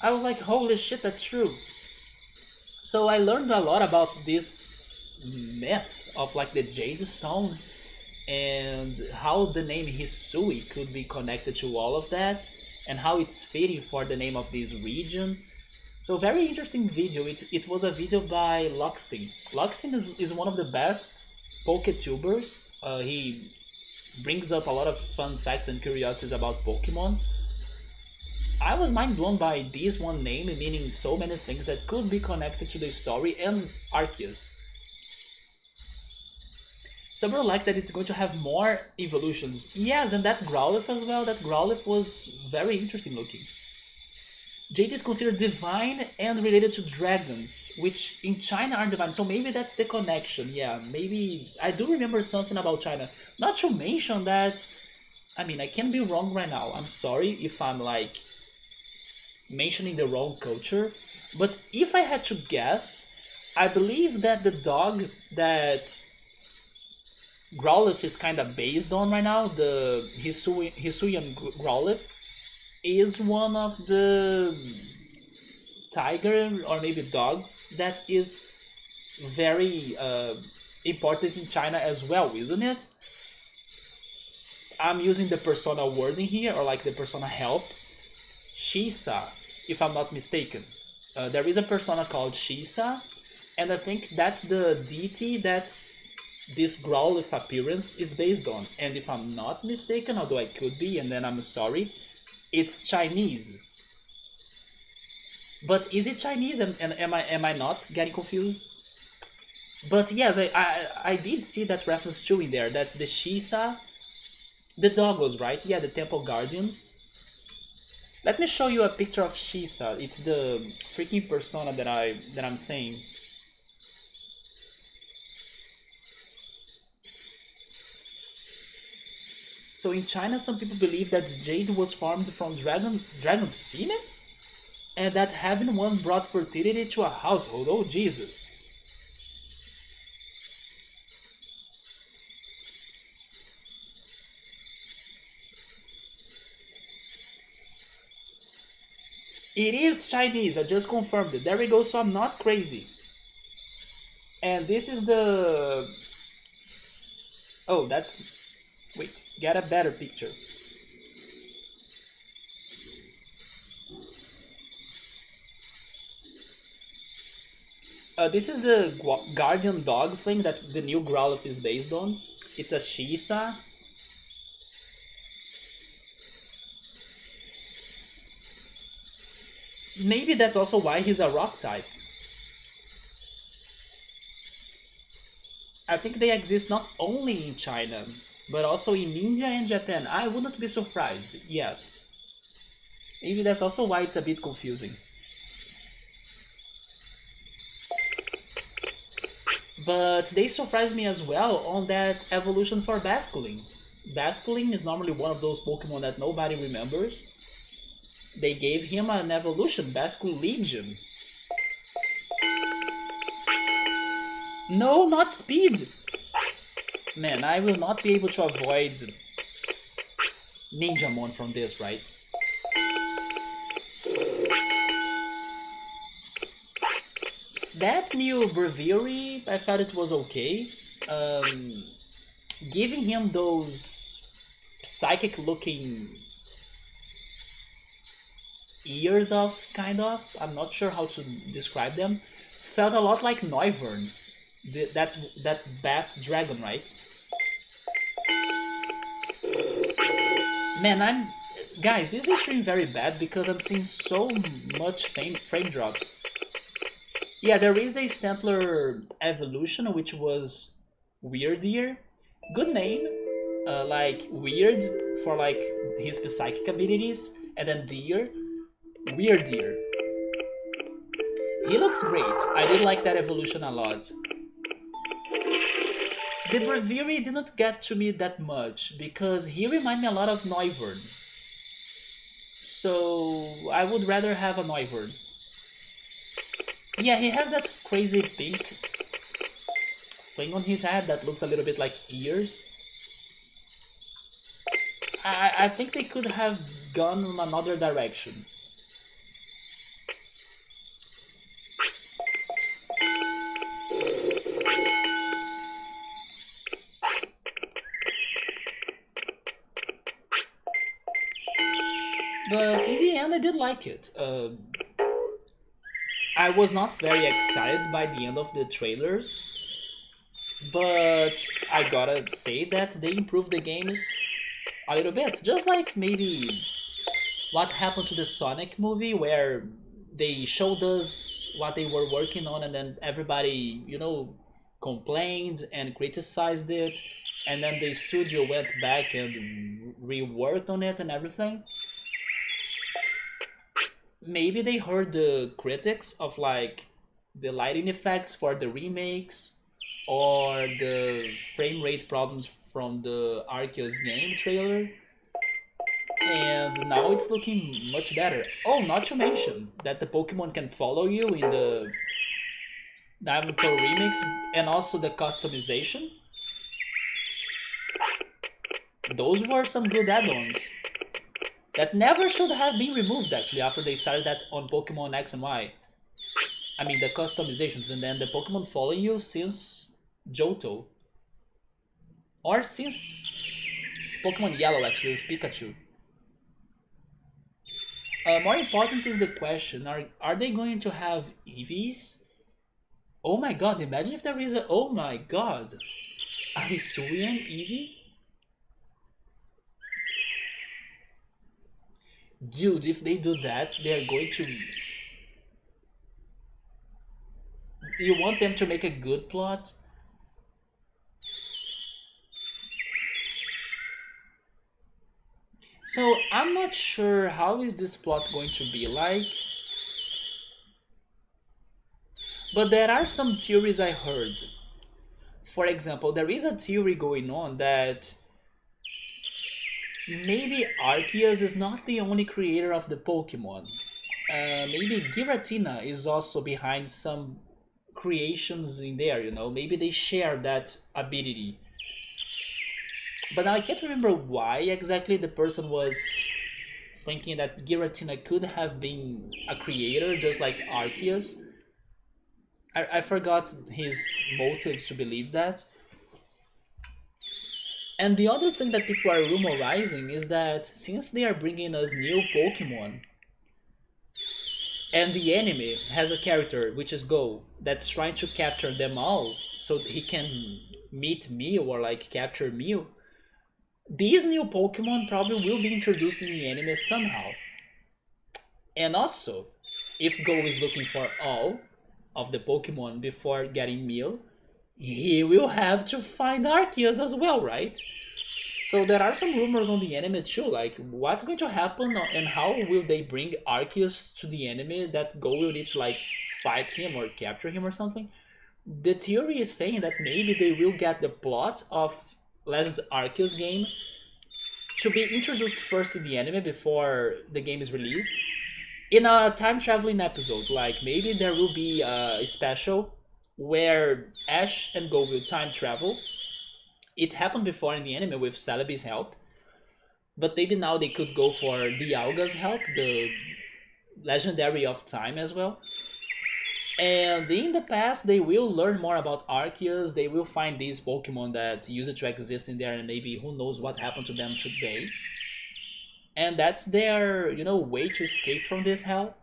I was like, holy shit, that's true. So I learned a lot about this myth of like the Jade Stone and how the name Hisui could be connected to all of that and how it's fitting for the name of this region. So very interesting video. It was a video by Luxtin. Luxtin is one of the best PokeTubers. He brings up a lot of fun facts and curiosities about Pokemon. I was mind blown by this one name, meaning so many things that could be connected to the story and Arceus. Some like that it's going to have more evolutions. Yes, and that Growlithe as well. That Growlithe was very interesting looking. Jade is considered divine and related to dragons, which in China are divine. So maybe that's the connection. Yeah, maybe I do remember something about China. Not to mention that, I mean, I can be wrong right now. I'm sorry if I'm like mentioning the wrong culture, but if I had to guess, I believe that the dog that Growlithe is kind of based on right now, the Hisuian Growlithe, is one of the tiger or maybe dogs that is very important in China as well, isn't it? I'm using the persona wording here, or like the persona help. Shisa, if I'm not mistaken. There is a persona called Shisa, and I think that's the deity that's this Growlithe appearance is based on. And if I'm not mistaken, although I could be, and then I'm sorry, it's Chinese. But is it Chinese? And am I not getting confused? But yes, I did see that reference too in there, that the Shisa, the doggos, right? Yeah, the temple guardians. Let me show you a picture of Shisa. It's the freaking persona that I'm saying. So in China, some people believe that jade was formed from dragon semen, and that having one brought fertility to a household. Oh Jesus! It is Chinese. I just confirmed it. There we go. So I'm not crazy. And this is the. Oh, that's. Wait, get a better picture. This is the guardian dog thing that the new Growlithe is based on. It's a Shisa. Maybe that's also why he's a rock type. I think they exist not only in China, but also in India and Japan. I wouldn't be surprised, yes. Maybe that's also why it's a bit confusing. But they surprised me as well on that evolution for Basculing. Basculing is normally one of those Pokemon that nobody remembers. They gave him an evolution, Bascule Legion. No, not speed! Man, I will not be able to avoid Ninjamon from this, right? That new Breviary, I thought it was okay. um, giving him those psychic looking ears of kind of, I'm not sure how to describe them, felt a lot like Noivern, that bat dragon, right? Man, I'm guys, is this stream very bad because I'm seeing so much frame drops? Yeah, there is a Stantler evolution which was weirdier. Good name, like weird for like his psychic abilities, and then deer, weirdier. He looks great. I did like that evolution a lot. The Braviary didn't get to me that much because he reminded me a lot of Noivern. So I would rather have a Noivern. Yeah, he has that crazy pink thing on his head that looks a little bit like ears. I think they could have gone in another direction. But in the end, I did like it. I was not very excited by the end of the trailers, but I gotta say that they improved the games a little bit. Just like maybe what happened to the Sonic movie, where they showed us what they were working on, and then everybody, complained and criticized it, and then the studio went back and reworked on it and everything. Maybe they heard the critics of like the lighting effects for the remakes or the frame rate problems from the Arceus game trailer, and now it's looking much better. Oh, not to mention that the Pokemon can follow you in the Diamond Pearl remix, and also the customization. Those were some good add-ons that never should have been removed actually after they started that on Pokemon X and Y. I mean the customizations, and then the Pokemon following you since Johto, or since Pokemon Yellow actually with Pikachu. More important is the question: Are they going to have EVs? Oh my god! Imagine if there is a, oh my god, a Hisuian Eevee. Dude, if they do that, they're going to. You want them to make a good plot? So I'm not sure how is this plot going to be like, but there are some theories I heard. For example, there is a theory going on that maybe Arceus is not the only creator of the Pokemon. Maybe Giratina is also behind some creations in there, maybe they share that ability. But now I can't remember why exactly the person was thinking that Giratina could have been a creator just like Arceus. I forgot his motives to believe that. And the other thing that people are rumorizing is that since they are bringing us new Pokemon, and the anime has a character which is Go that's trying to capture them all so he can meet Mew or like capture Mew, these new Pokemon probably will be introduced in the anime somehow. And also, if Go is looking for all of the Pokemon before getting Mew, he will have to find Arceus as well, right? So there are some rumors on the anime too, like what's going to happen and how will they bring Arceus to the anime that Go will need to like fight him or capture him or something. The theory is saying that maybe they will get the plot of Legends Arceus game to be introduced first in the anime before the game is released in a time traveling episode. Like maybe there will be a special where Ash and Go will time travel. It happened before in the anime with Celebi's help, but maybe now they could go for Dialga's help, the legendary of time as well. And in the past, they will learn more about Arceus. They will find these Pokemon that used to exist in there, and maybe who knows what happened to them today. And that's their, way to escape from this hell.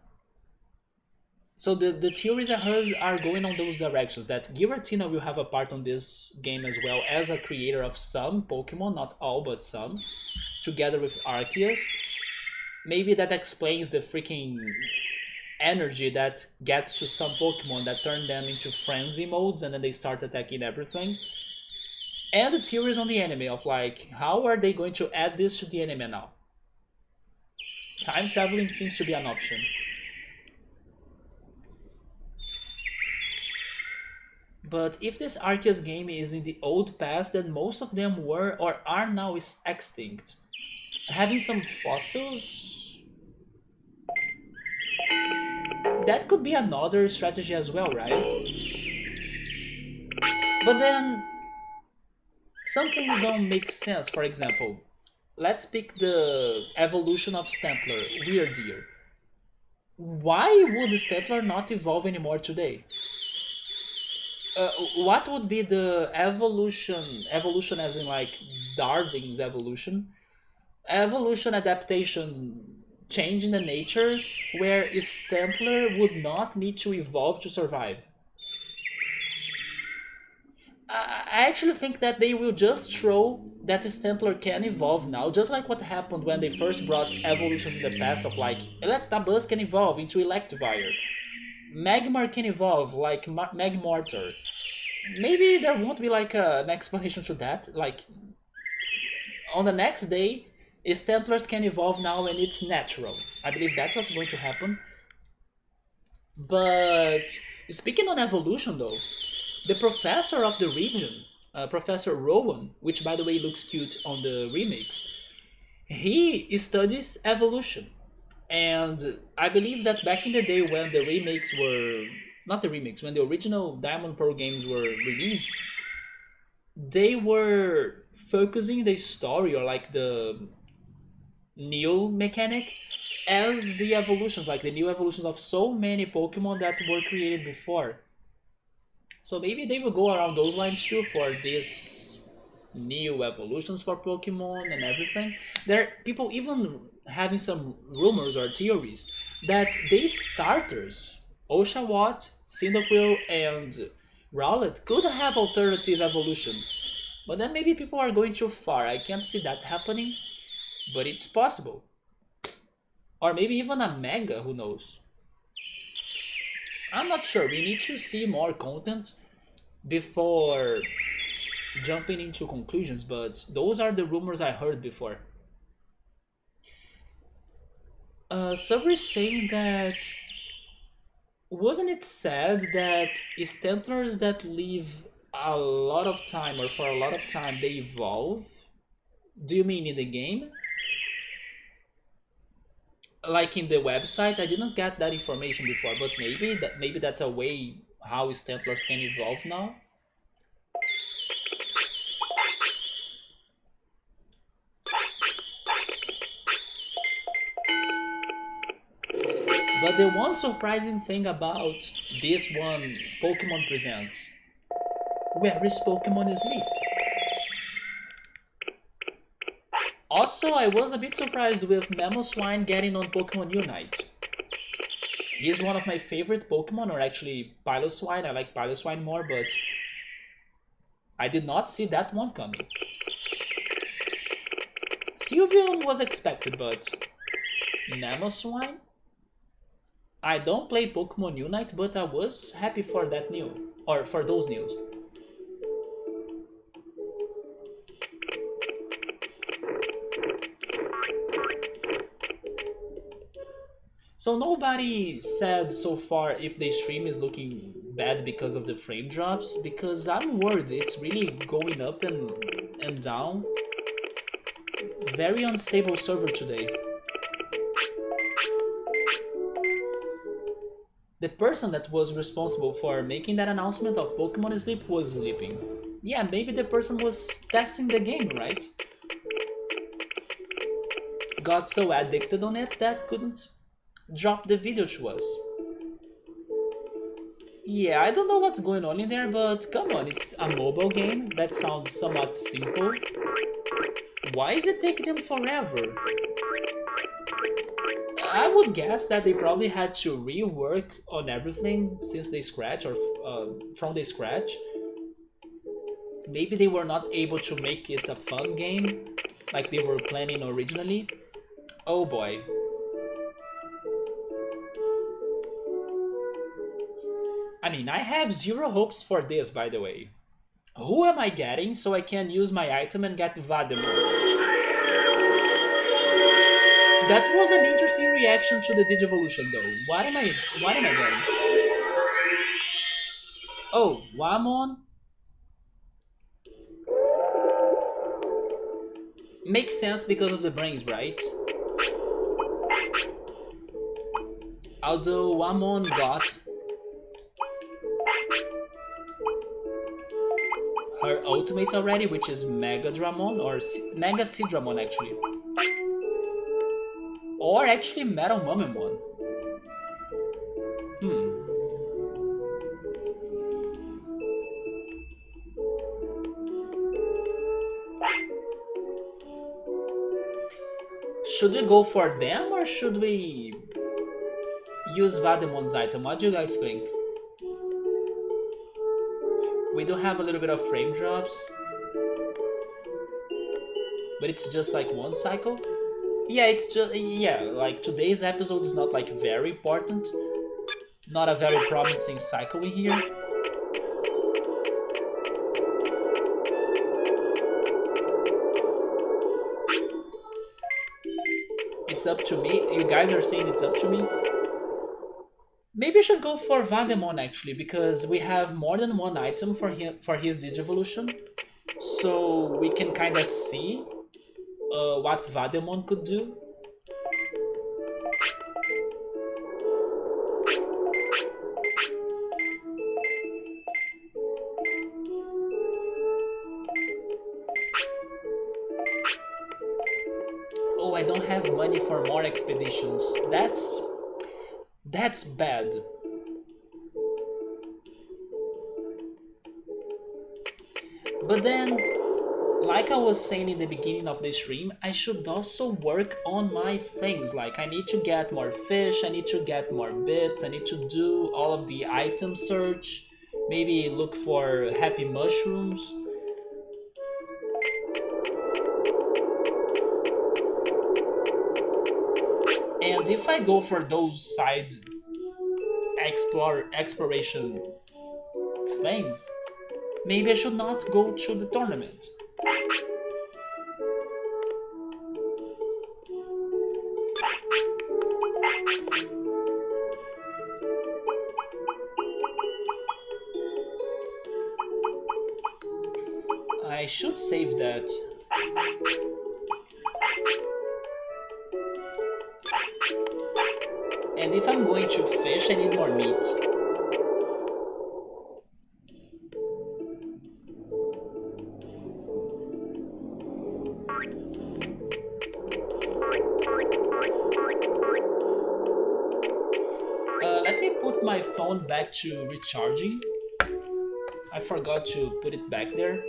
So the theories I heard are going on those directions. That Giratina will have a part on this game as well as a creator of some Pokemon, not all but some, together with Arceus. Maybe that explains the freaking energy that gets to some Pokemon that turn them into frenzy modes and then they start attacking everything. And the theories on the anime of like, how are they going to add this to the anime now? Time traveling seems to be an option. But if this Arceus game is in the old past, then most of them were or are now extinct. Having some fossils, that could be another strategy as well, right? But then some things don't make sense. For example, let's pick the evolution of Stempler, Weirdeer. Why would Stempler not evolve anymore today? What would be the evolution as in like Darwin's evolution, evolution adaptation change in the nature where Stempler would not need to evolve to survive? I actually think that they will just throw that Stempler can evolve now, just like what happened when they first brought evolution in the past of like Electabuzz can evolve into Electivire, Magmar can evolve like Magmortar. Maybe there won't be like an explanation to that. Like on the next day, Stemplers can evolve now and it's natural. I believe that's what's going to happen. But speaking on evolution though, the professor of the region, Professor Rowan, which by the way looks cute on the remakes, he studies evolution. And I believe that back in the day when the remakes were not the remakes, when the original Diamond Pearl games were released, they were focusing the story or like the new mechanic as the evolutions, like the new evolutions of so many Pokemon that were created before. So maybe they will go around those lines too for this new evolutions for Pokemon and everything. There are people even having some rumors or theories that these starters, Oshawott, Cyndaquil, and Rowlet could have alternative evolutions. But then maybe people are going too far. I can't see that happening, but it's possible. Or maybe even a Mega, who knows? I'm not sure. We need to see more content before jumping into conclusions, but those are the rumors I heard before. Somebody saying that wasn't it sad that Stentlers that live a lot of time or for a lot of time they evolve? Do you mean in the game? Like in the website, I didn't get that information before, but maybe that's a way how Stentlers can evolve now. But the one surprising thing about this one Pokemon Presents, where is Pokemon Sleep? Also, I was a bit surprised with Mamoswine getting on Pokemon Unite. He is one of my favorite Pokemon, or actually Piloswine. I like Piloswine more, but I did not see that one coming. Sylveon was expected, but Mamoswine? I don't play Pokemon Unite, but I was happy for that news, or for those news. So nobody said so far if the stream is looking bad because of the frame drops, because I'm worried it's really going up and down. Very unstable server today. The person that was responsible for making that announcement of Pokemon Sleep was sleeping. Yeah, maybe the person was testing the game, right? Got so addicted on it that couldn't drop the video to us. Yeah, I don't know what's going on in there, but come on, it's a mobile game. That sounds somewhat simple. Why is it taking them forever? I would guess that they probably had to rework on everything since they scratch or from the scratch. Maybe they were not able to make it a fun game like they were planning originally. Oh boy. I mean, I have zero hopes for this, by the way. Who am I getting so I can use my item and get Vademon? That was an interesting reaction to the Digivolution though. What am I getting? Oh, Wamon? Makes sense because of the brains, right? Although Wamon got her ultimate already, which is Mega Dramon, or Mega Sidramon actually. Or actually Metal Mumemon. Hmm. Should we go for them or should we use Vademon's item? What do you guys think? We do have a little bit of frame drops, but it's just like one cycle. Yeah, it's just like today's episode is not like very important, not a very promising cycle in here. It's up to me. You guys are saying it's up to me. Maybe I should go for Vademon actually, because we have more than one item for him for his Digivolution, so we can kind of see what Vademon could do. Oh, I don't have money for more expeditions. That's bad. But then, like I was saying in the beginning of the stream, I should also work on my things. Like I need to get more fish, I need to get more bits, I need to do all of the item search, maybe look for happy mushrooms. And if I go for those side exploration things, maybe I should not go to the tournament. I should save that. And if I'm going to fish, I need more meat. Let me put my phone back to recharging. I forgot to put it back there.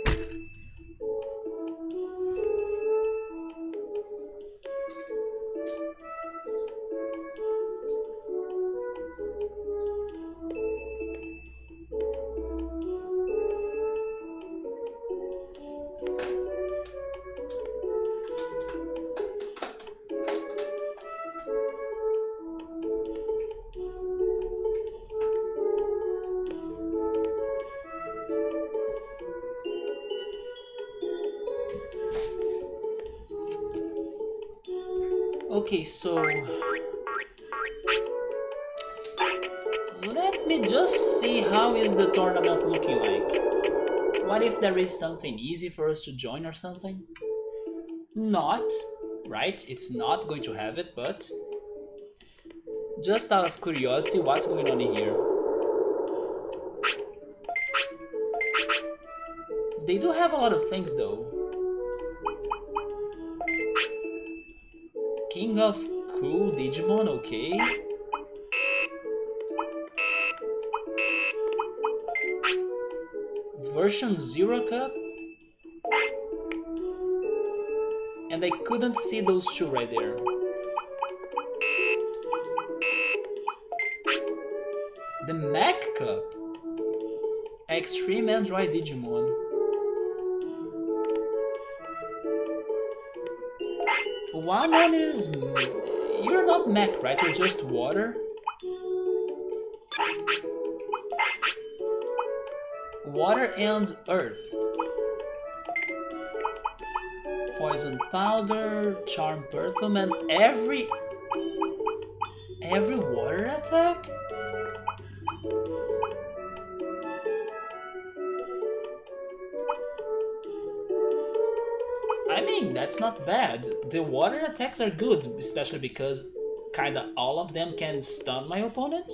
Okay, so let me just see how is the tournament looking like. What if there is something easy for us to join or something? Not, right? It's not going to have it, but just out of curiosity, what's going on in here? They do have a lot of things though. King of Cool Digimon, okay. version 0 cup, and I couldn't see those two right there. The Mac cup, Extreme Android Digimon. Wamon is... You're not Mac, right? You're just water? Water and earth. Poison powder, charm perfume, and every water attack? I mean, that's not bad. The water attacks are good, especially because kinda all of them can stun my opponent.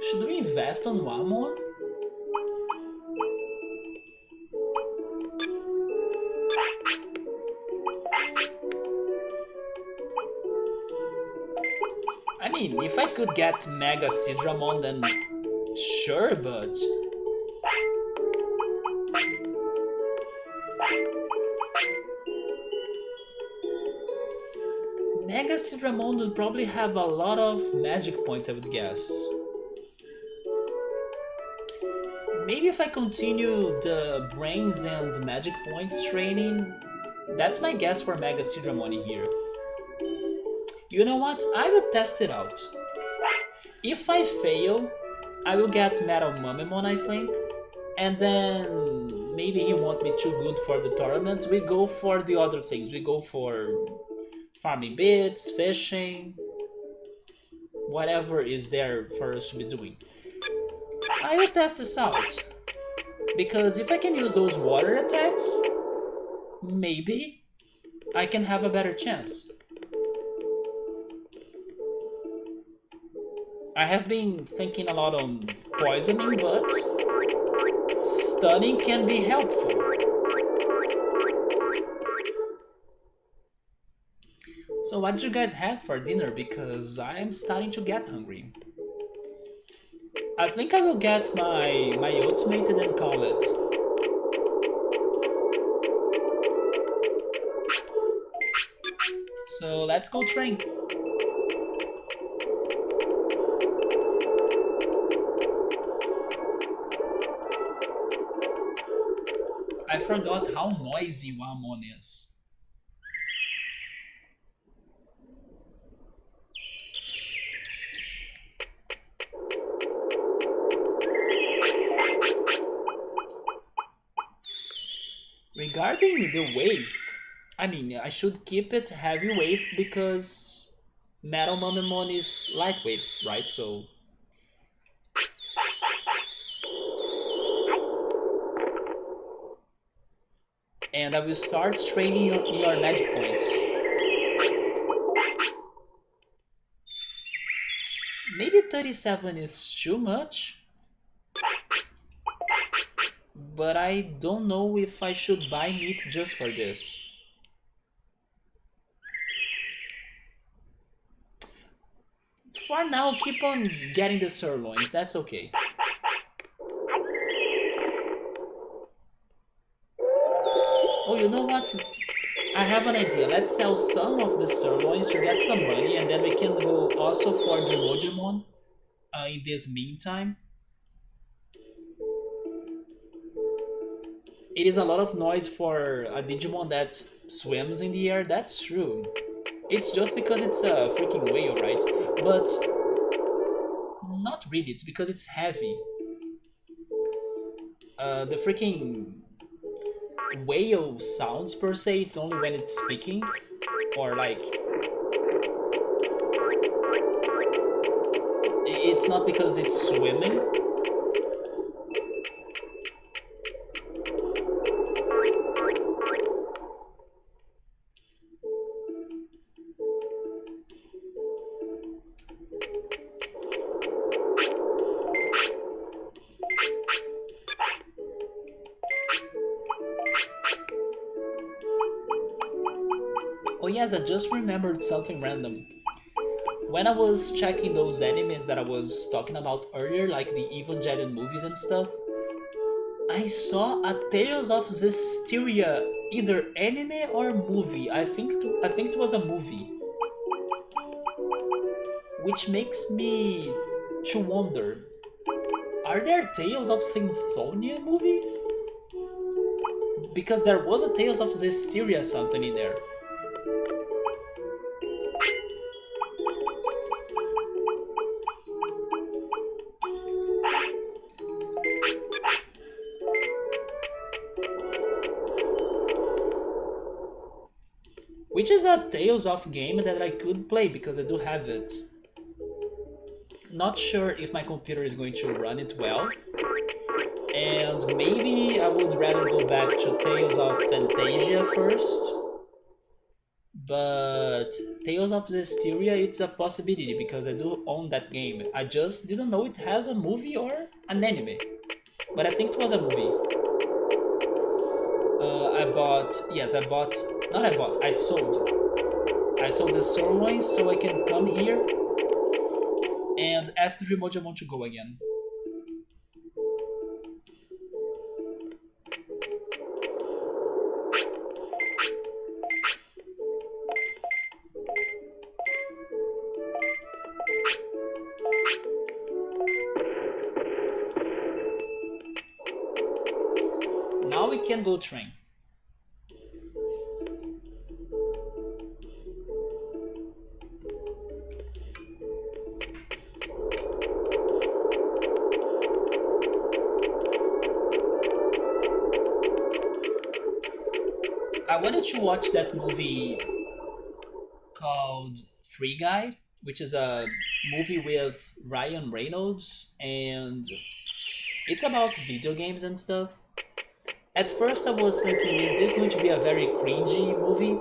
Should we invest on Wamon? I mean, if I could get Mega Sidramon, then sure, but... Mega Sidramon would probably have a lot of magic points, I would guess. Maybe if I continue the brains and magic points training, that's my guess for Mega Sidramon here. You know what? I will test it out. If I fail, I will get Metal Mumemon, I think. And then maybe he won't be too good for the tournaments. We go for the other things. We go for farming bits, fishing, whatever is there for us to be doing. I will test this out. Because if I can use those water attacks, maybe I can have a better chance. I have been thinking a lot on poisoning, but stunning can be helpful. So what do you guys have for dinner? Because I'm starting to get hungry. I think I will get my ultimate and then call it. So let's go train. I forgot how noisy Wamon is. Regarding the weight, I mean, I should keep it heavyweight because Metal Mumemon is lightweight, right? So... And I will start training your magic points. Maybe 37 is too much, but I don't know if I should buy meat just for this. For now, keep on getting the sirloins, that's okay. Oh, you know what? I have an idea. Let's sell some of the sirloins to get some money, and then we can go also for the Digimon in this meantime. It is a lot of noise for a Digimon that swims in the air, that's true. It's just because it's a freaking whale, right? But not really, it's because it's heavy. The freaking whale sounds per se, it's only when it's speaking, or like... It's not because it's swimming. guys, I just remembered something random. When I was checking those animes that I was talking about earlier, like the Evangelion movies and stuff, I saw a Tales of Zestiria, either anime or movie. I think it was a movie, which makes me to wonder: are there Tales of Symphonia movies? Because there was a Tales of Zestiria something in there. Which is a Tales of game that I could play because I do have it. Not sure if my computer is going to run it well. And maybe I would rather go back to Tales of Fantasia first. But Tales of Zestiria, it's a possibility because I do own that game. I just didn't know it has a movie or an anime. But I think it was a movie. I sold. I sold the sirloin so I can come here and ask the Remojamon to go again. Now we can go train. I wanted to watch that movie called Free Guy, which is a movie with Ryan Reynolds, and it's about video games and stuff. At first, I was thinking, is this going to be a very cringy movie?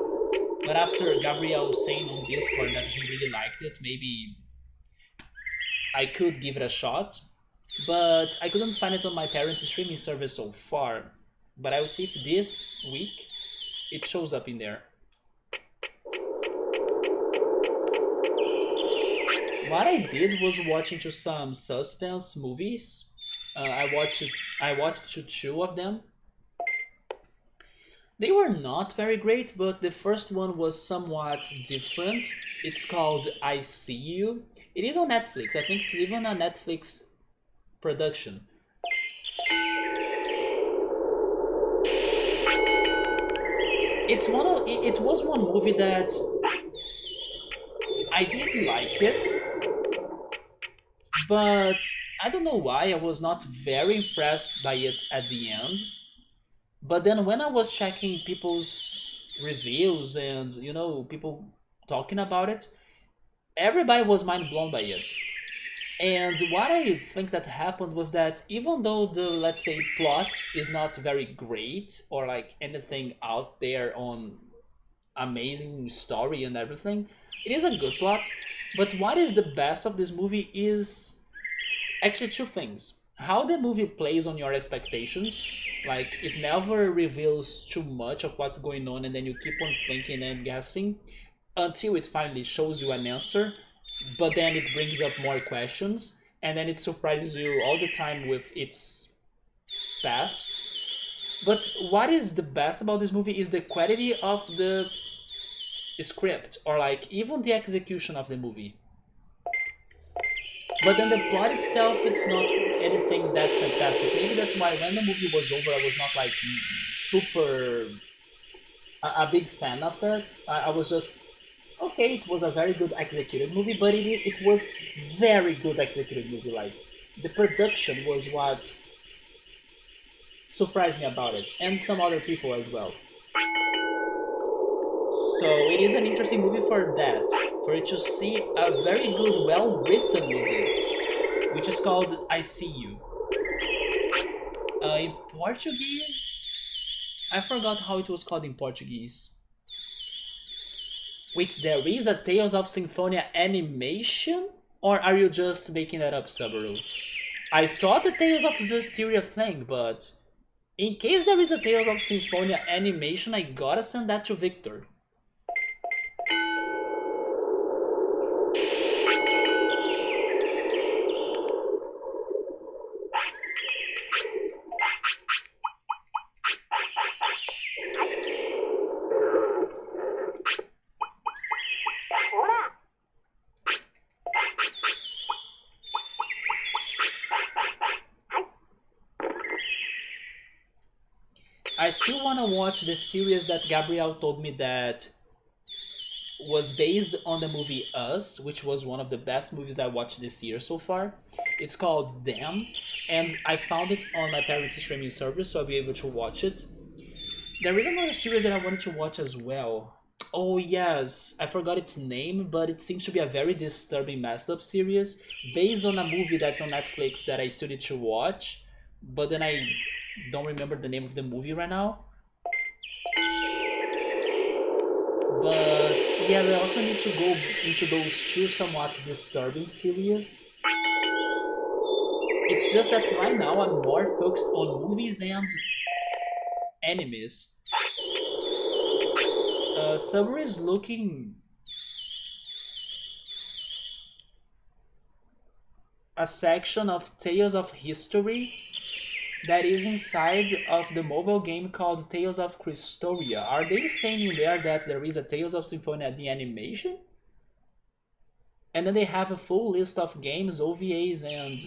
But after Gabriel saying on Discord that he really liked it, maybe I could give it a shot. But I couldn't find it on my parents' streaming service so far. But I will see if this week it shows up in there. What I did was watch into some suspense movies. I watched two of them. They were not very great, but the first one was somewhat different. It's called I See You. It is on Netflix. I think it's even a Netflix production. It was one movie that I did like it, but I don't know why I was not very impressed by it at the end. But then when I was checking people's reviews and people talking about it, everybody was mind blown by it. And what I think that happened was that even though the, let's say, plot is not very great or like anything out there on amazing story and everything, it is a good plot. But what is the best of this movie is actually two things: how the movie plays on your expectations. Like, it never reveals too much of what's going on, and then you keep on thinking and guessing until it finally shows you an answer, but then it brings up more questions, and then it surprises you all the time with its paths. But what is the best about this movie is the quality of the script, or like even the execution of the movie. But then the plot itself, it's not anything that fantastic. Maybe that's why when the movie was over, I was not like super a big fan of it. I was just okay. It was a very good executed movie, but it was very good executed movie. Like, the production was what surprised me about it, and some other people as well. So it is an interesting movie for that, for you to see a very good, well-written movie, which is called I See You. In Portuguese, I forgot how it was called in Portuguese. Wait, there is a Tales of Symphonia animation? Or are you just making that up, Subaru? I saw the Tales of Zestiria thing, but in case there is a Tales of Symphonia animation, I gotta send that to Victor. I still want to watch the series that Gabriel told me that was based on the movie Us, which was one of the best movies I watched this year so far. It's called Them, and I found it on my parents' streaming service, so I'll be able to watch it. There is another series that I wanted to watch as well. Oh yes, I forgot its name, but it seems to be a very disturbing, messed up series based on a movie that's on Netflix that I still need to watch, but then I don't remember the name of the movie right now. But yeah, I also need to go into those two somewhat disturbing series. It's just that right now I'm more focused on movies and animes. Summer is looking a section of Tales of History that is inside of the mobile game called Tales of Christoria. Are they saying in there that there is a Tales of Symphonia the animation? And then they have a full list of games, OVAs, and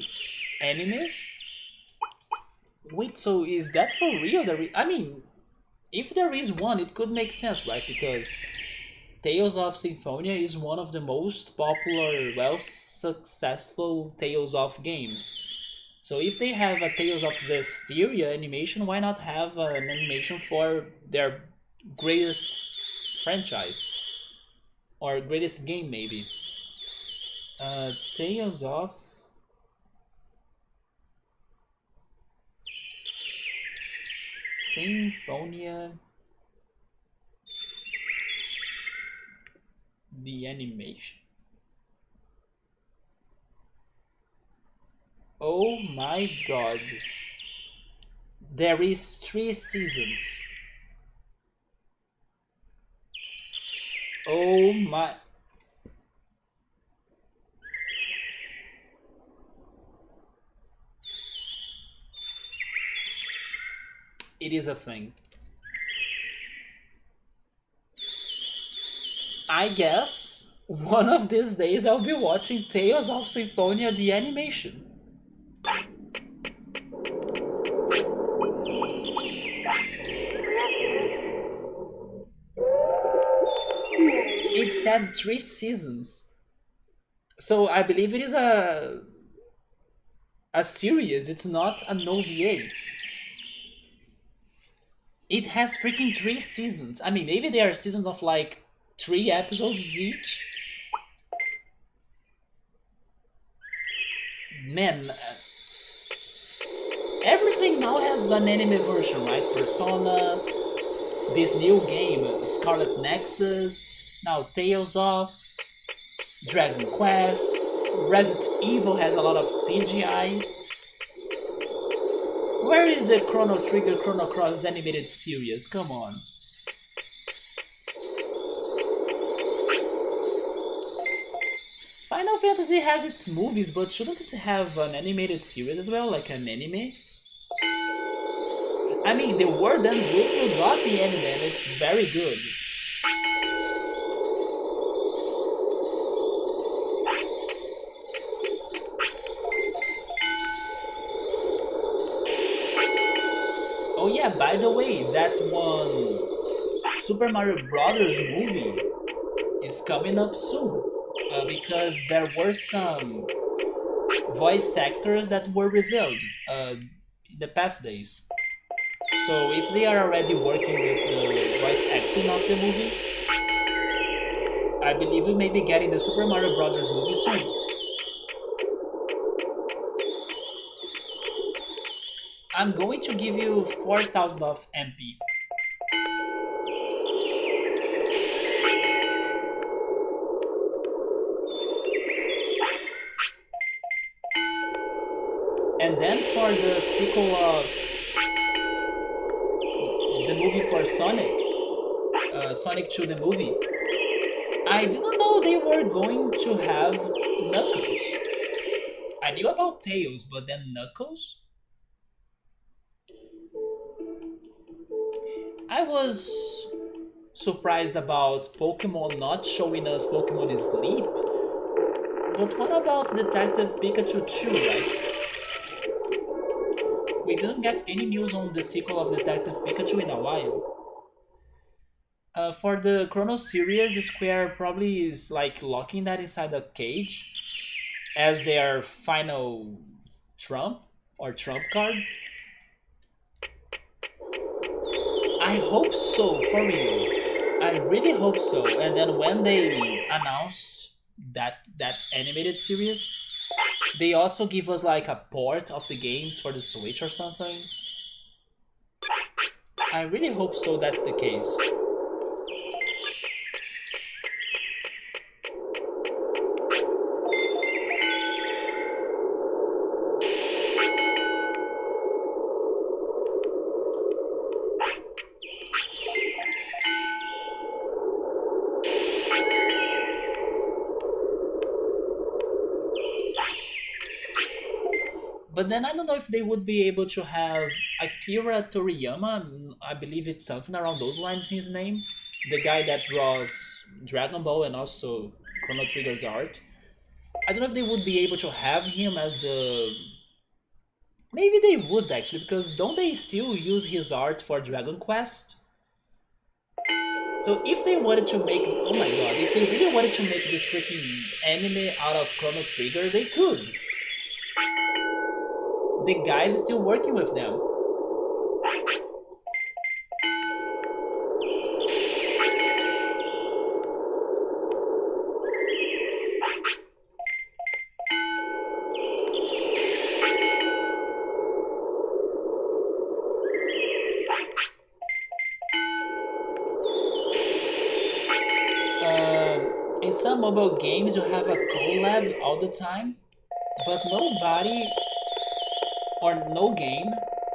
animes? Wait, so is that for real? I mean, if there is one, it could make sense, right? Because Tales of Symphonia is one of the most popular, well, successful Tales of games. So if they have a Tales of Zestiria animation, why not have an animation for their greatest franchise? Or greatest game, maybe? Tales of Symphonia, the animation. Oh my god. There is 3 seasons. Oh my. It is a thing. I guess one of these days I'll be watching Tales of Symphonia the animation. It said 3 seasons. So I believe it is a series, it's not an OVA. It has freaking 3 seasons. I mean, maybe they are seasons of like 3 episodes each. Man, everything now has an anime version, right? Persona, this new game, Scarlet Nexus, now Tales of, Dragon Quest, Resident Evil has a lot of CGIs. Where is the Chrono Trigger Chrono Cross animated series? Come on. Final Fantasy has its movies, but shouldn't it have an animated series as well, like an anime? I mean, The World Ends With You got the anime and it's very good. Oh yeah, by the way, that one Super Mario Brothers movie is coming up soon. Because there were some voice actors that were revealed in the past days. So if they are already working with the voice acting of the movie, I believe we may be getting the Super Mario Brothers movie soon. I'm going to give you 4,000 of MP. And then for the sequel of the movie for Sonic, Sonic 2 the movie, I didn't know they were going to have Knuckles. I knew about Tails, but then Knuckles? I was surprised about Pokemon not showing us Pokemon Sleep. But what about Detective Pikachu 2, right? we didn't get any news on the sequel of Detective Pikachu in a while. For the Chrono series, Square probably is like locking that inside a cage as their final trump or trump card. I hope so, for real. I really hope so. And then when they announce that animated series, they also give us like a port of the games for the Switch or something. I really hope so that's the case. But then I don't know if they would be able to have Akira Toriyama. I believe it's something around those lines. His name, the guy that draws Dragon Ball and also Chrono Trigger's art. I don't know if they would be able to have him as the. Maybe they would actually, because don't they still use his art for Dragon Quest? So if they wanted to make, oh my god, if they really wanted to make this freaking anime out of Chrono Trigger, they could. The guy's still working with them. In some mobile games, you have a collab all the time, but nobody or no game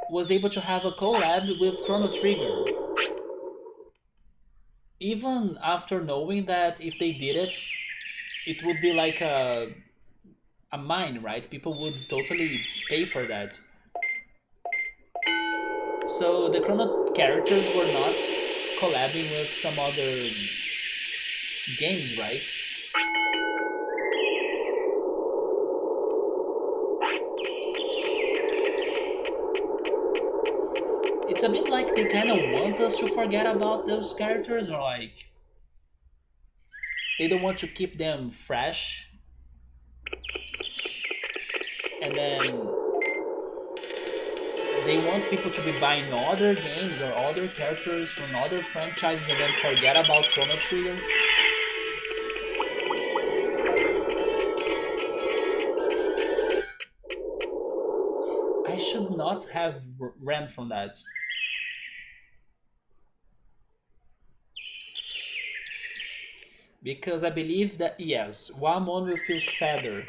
was able to have a collab with Chrono Trigger. Even after knowing that if they did it, it would be like a mine, right? People would totally pay for that. So the Chrono characters were not collabing with some other games, right? It's a bit like they kind of want us to forget about those characters, or like they don't want to keep them fresh, and then they want people to be buying other games or other characters from other franchises and then forget about Chrono Trigger. I should not have ran from that. Because I believe that, yes, Wamon will feel sadder.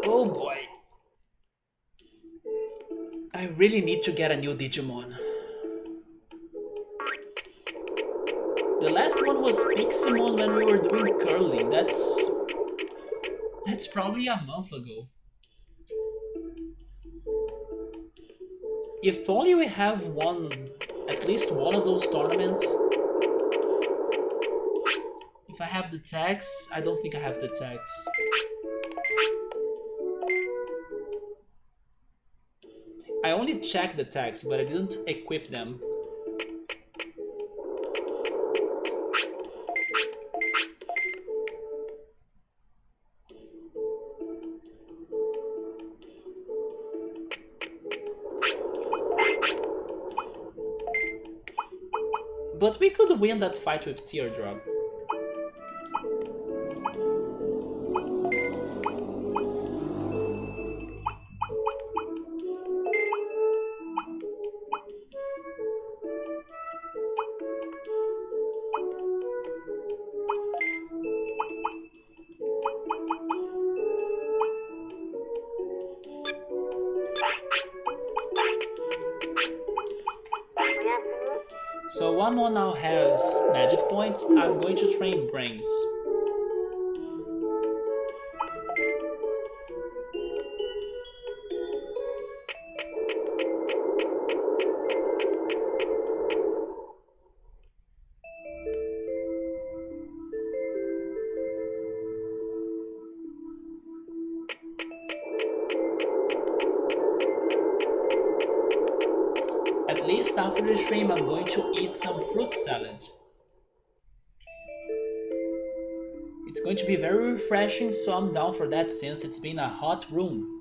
Oh boy. I really need to get a new Digimon. The last one was Piximon when we were doing curling. That's probably a month ago. If only we have at least one of those tournaments. If I have the tags, I don't think I have the tags. I only checked the tags, but I didn't equip them. But we could win that fight with Teardrop. So one more now has magic points. I'm going to train brains. least after the stream, I'm going to eat some fruit salad. It's going to be very refreshing, so I'm down for that since it's been a hot room.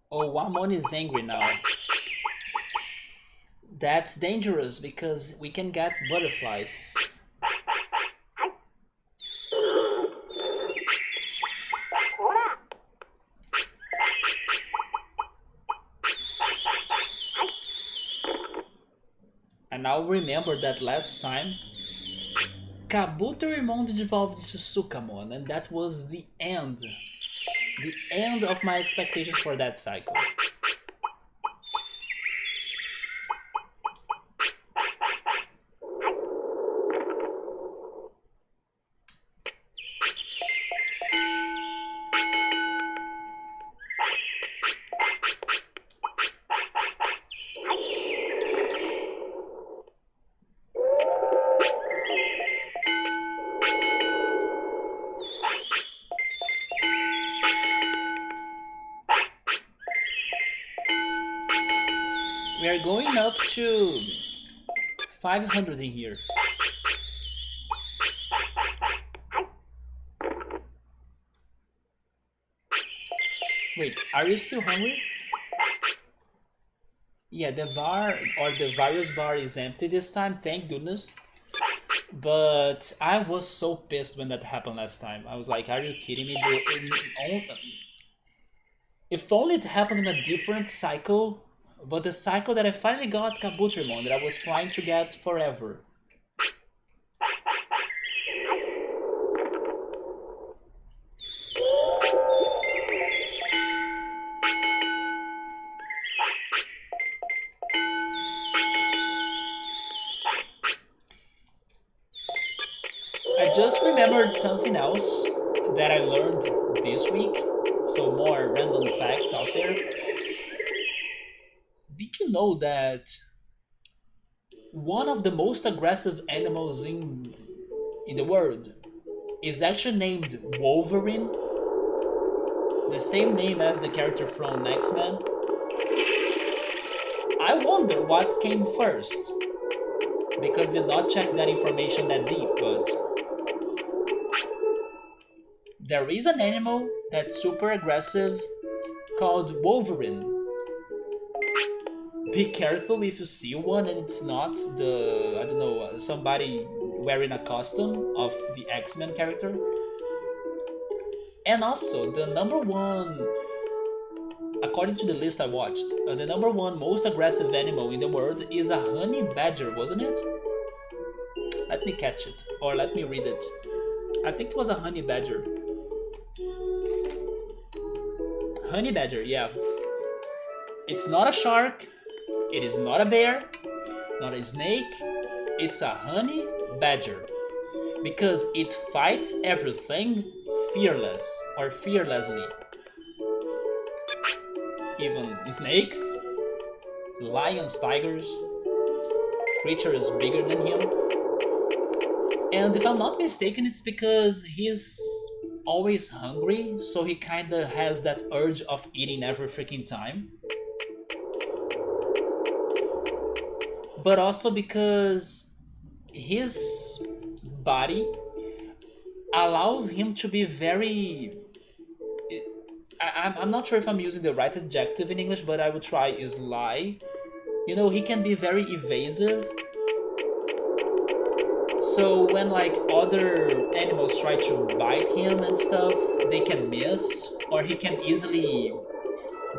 Oh, Wamon is angry now. That's dangerous because we can get butterflies. And now remember that last time Kabuterimon evolved to Sukamon, and that was the end. The end of my expectations for that cycle. We are going up to 500 in here. Wait, are you still hungry? Yeah, the bar or the virus bar is empty this time, thank goodness. But I was so pissed when that happened last time. I was like, are you kidding me? If only it happened in a different cycle, but the cycle that I finally got Kabuterimon that I was trying to get forever. I just remembered something else that I learned this week, so more random facts out there. Did you know that one of the most aggressive animals in the world is actually named Wolverine? The same name as the character from X-Men. I wonder what came first, because did not check that information that deep, but there is an animal that's super aggressive called Wolverine. Be careful if you see one and it's not the, I don't know, somebody wearing a costume of the X-Men character. And also, the number one, according to the list I watched, the number one most aggressive animal in the world is a honey badger, wasn't it? Let me catch it, or let me read it. I think it was a honey badger. Honey badger, yeah. It's not a shark, it is not a bear, not a snake, it's a honey badger. Because it fights everything fearless or fearlessly. Even snakes, lions, tigers, creatures bigger than him. And if I'm not mistaken, it's because he's always hungry, so he kinda has that urge of eating every freaking time. But also because his body allows him to be very... I'm not sure if I'm using the right adjective in English, but I would try sly. You know, he can be very evasive. So when like other animals try to bite him and stuff, they can miss, or he can easily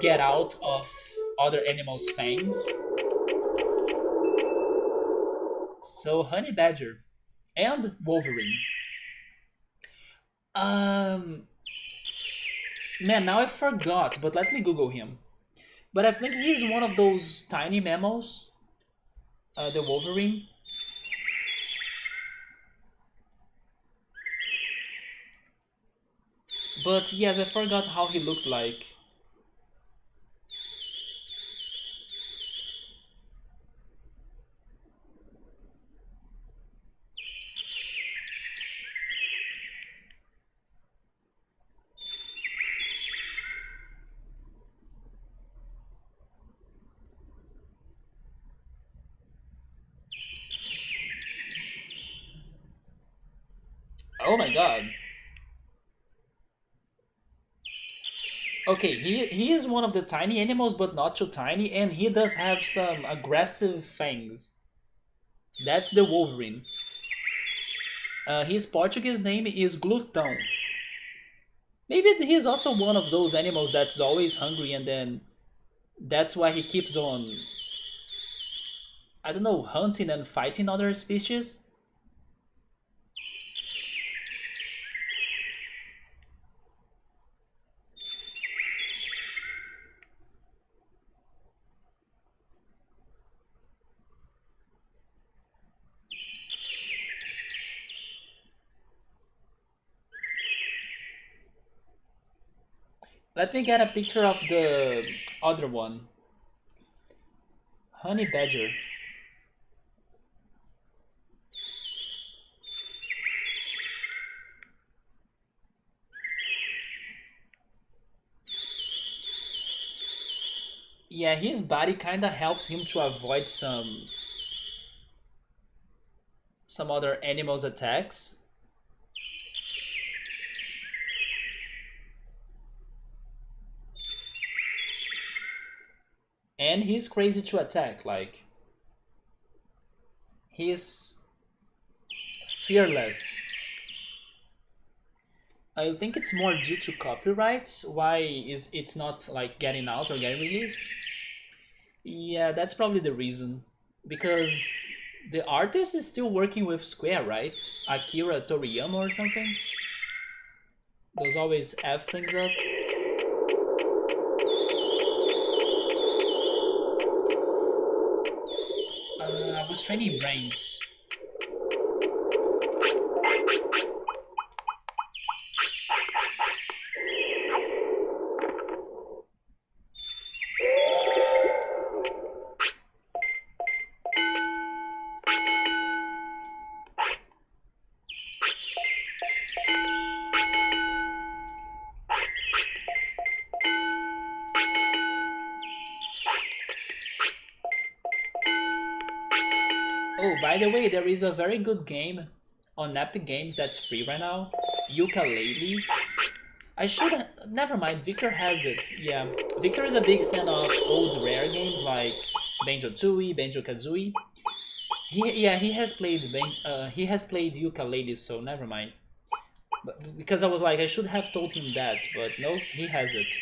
get out of other animals' fangs. So Honey Badger and Wolverine. Um, Man, now I forgot, but let me Google him. But I think he's one of those tiny mammals, the Wolverine. But yes, I forgot how he looked like. Oh my god. Okay, he is one of the tiny animals, but not too tiny, and he does have some aggressive fangs. That's the Wolverine. His Portuguese name is Glutão. Maybe he's also one of those animals that's always hungry, and then that's why he keeps on, I don't know, hunting and fighting other species. Let me get a picture of the other one. Honey Badger. Yeah, his body kind of helps him to avoid some other animals' attacks. And he's crazy to attack, like he's fearless. I think it's more due to copyrights. Why is it's not like getting out or getting released? Yeah, that's probably the reason. Because the artist is still working with Square, right? Akira Toriyama or something? Those always F things up. I was training brains. Oh, by the way, there is a very good game on Epic Games that's free right now. Ukulele. I should. Never mind, Victor has it. Yeah, Victor is a big fan of old rare games like Banjo Tooie, Banjo Kazooie. He has played he has played ukulele, so never mind. But because I was like, I should have told him that, but no, he has it.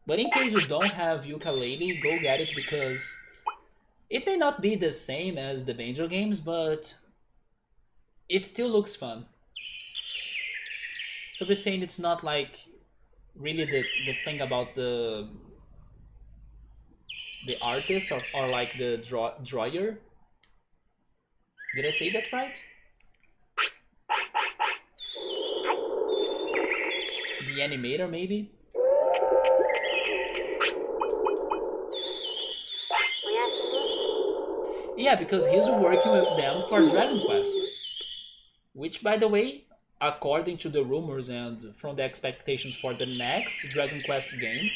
But in case you don't have ukulele, go get it because it may not be the same as the banjo games, but it still looks fun. So we're saying it's not like really the thing about the artist or like the drawer. Did I say that right? The animator maybe? Yeah, because he's working with them for Dragon Quest. Which, by the way, according to the rumors and from the expectations for the next Dragon Quest game,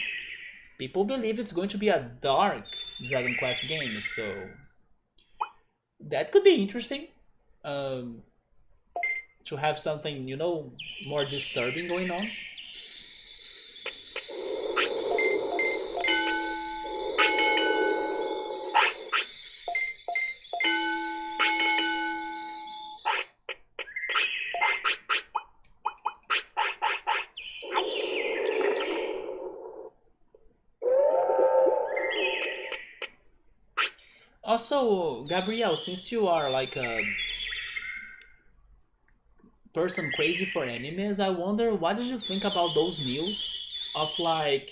people believe it's going to be a dark Dragon Quest game, so that could be interesting. Um, to have something, more disturbing going on. Also, Gabrielle, since you are like a person crazy for animes, I wonder what did you think about those news of like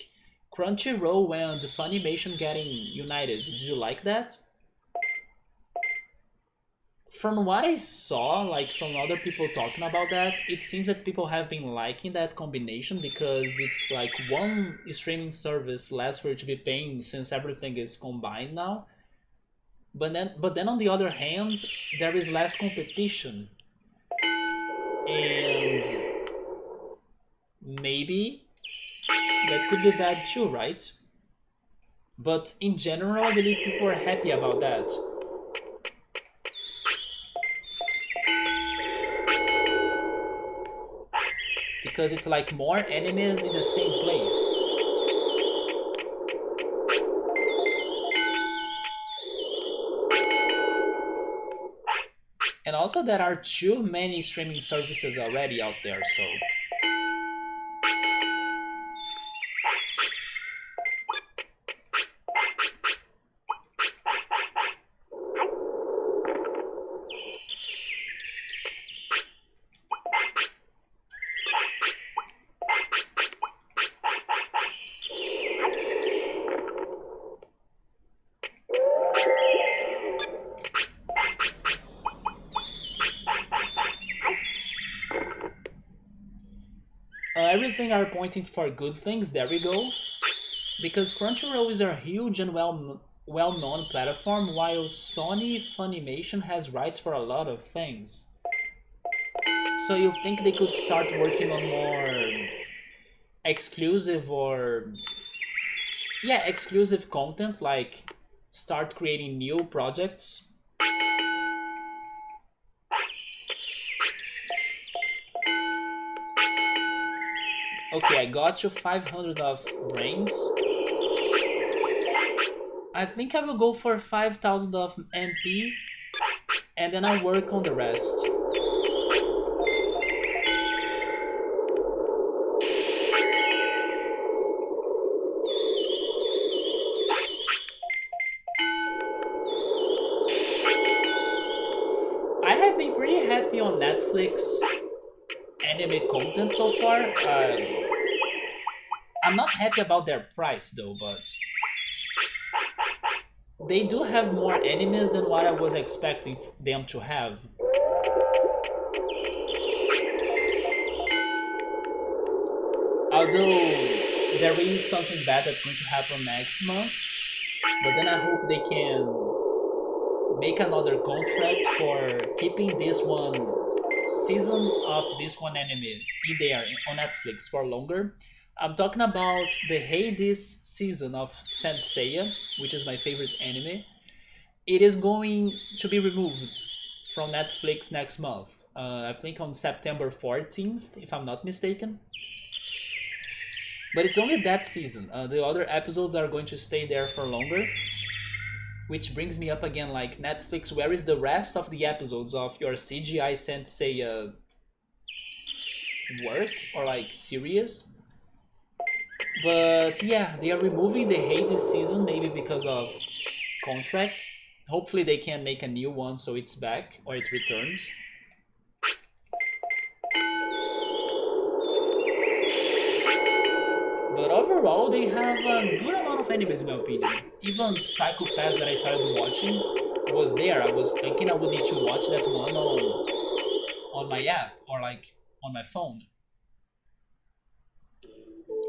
Crunchyroll and Funimation getting united? Did you like that? From what I saw, like from other people talking about that, it seems that people have been liking that combination because it's like one streaming service less for you to be paying since everything is combined now. But then on the other hand, there is less competition, and maybe that could be bad too, right? But in general, I believe people are happy about that because it's like more animes in the same place. And also, there are too many streaming services already out there, so everything are pointing for good things. There we go. Because Crunchyroll is a huge and well-known platform, while Sony Funimation has rights for a lot of things. So you think they could start working on more exclusive or yeah, exclusive content, like start creating new projects. Okay, I got you 500 of brains. I think I will go for 5,000 of MP and then I'll work on the rest. I have been pretty happy on Netflix anime content so far. I'm not happy about their price though, but they do have more animes than what I was expecting them to have. Although there is something bad that's going to happen next month, but then I hope they can make another contract for keeping this one season of this one anime in there on Netflix for longer. I'm talking about the Hades season of Saint Seiya, which is my favorite anime. It is going to be removed from Netflix next month. I think on September 14th, if I'm not mistaken. But it's only that season. The other episodes are going to stay there for longer. Which brings me up again, like Netflix, where is the rest of the episodes of your CGI Sensei work or like series? But yeah, they are removing the Hades season maybe because of contracts. Hopefully they can make a new one so it's back or it returns. But overall, they have a good amount of animes in my opinion. Even Psycho Pass that I started watching was there. I was thinking I would need to watch that one on my app or like on my phone.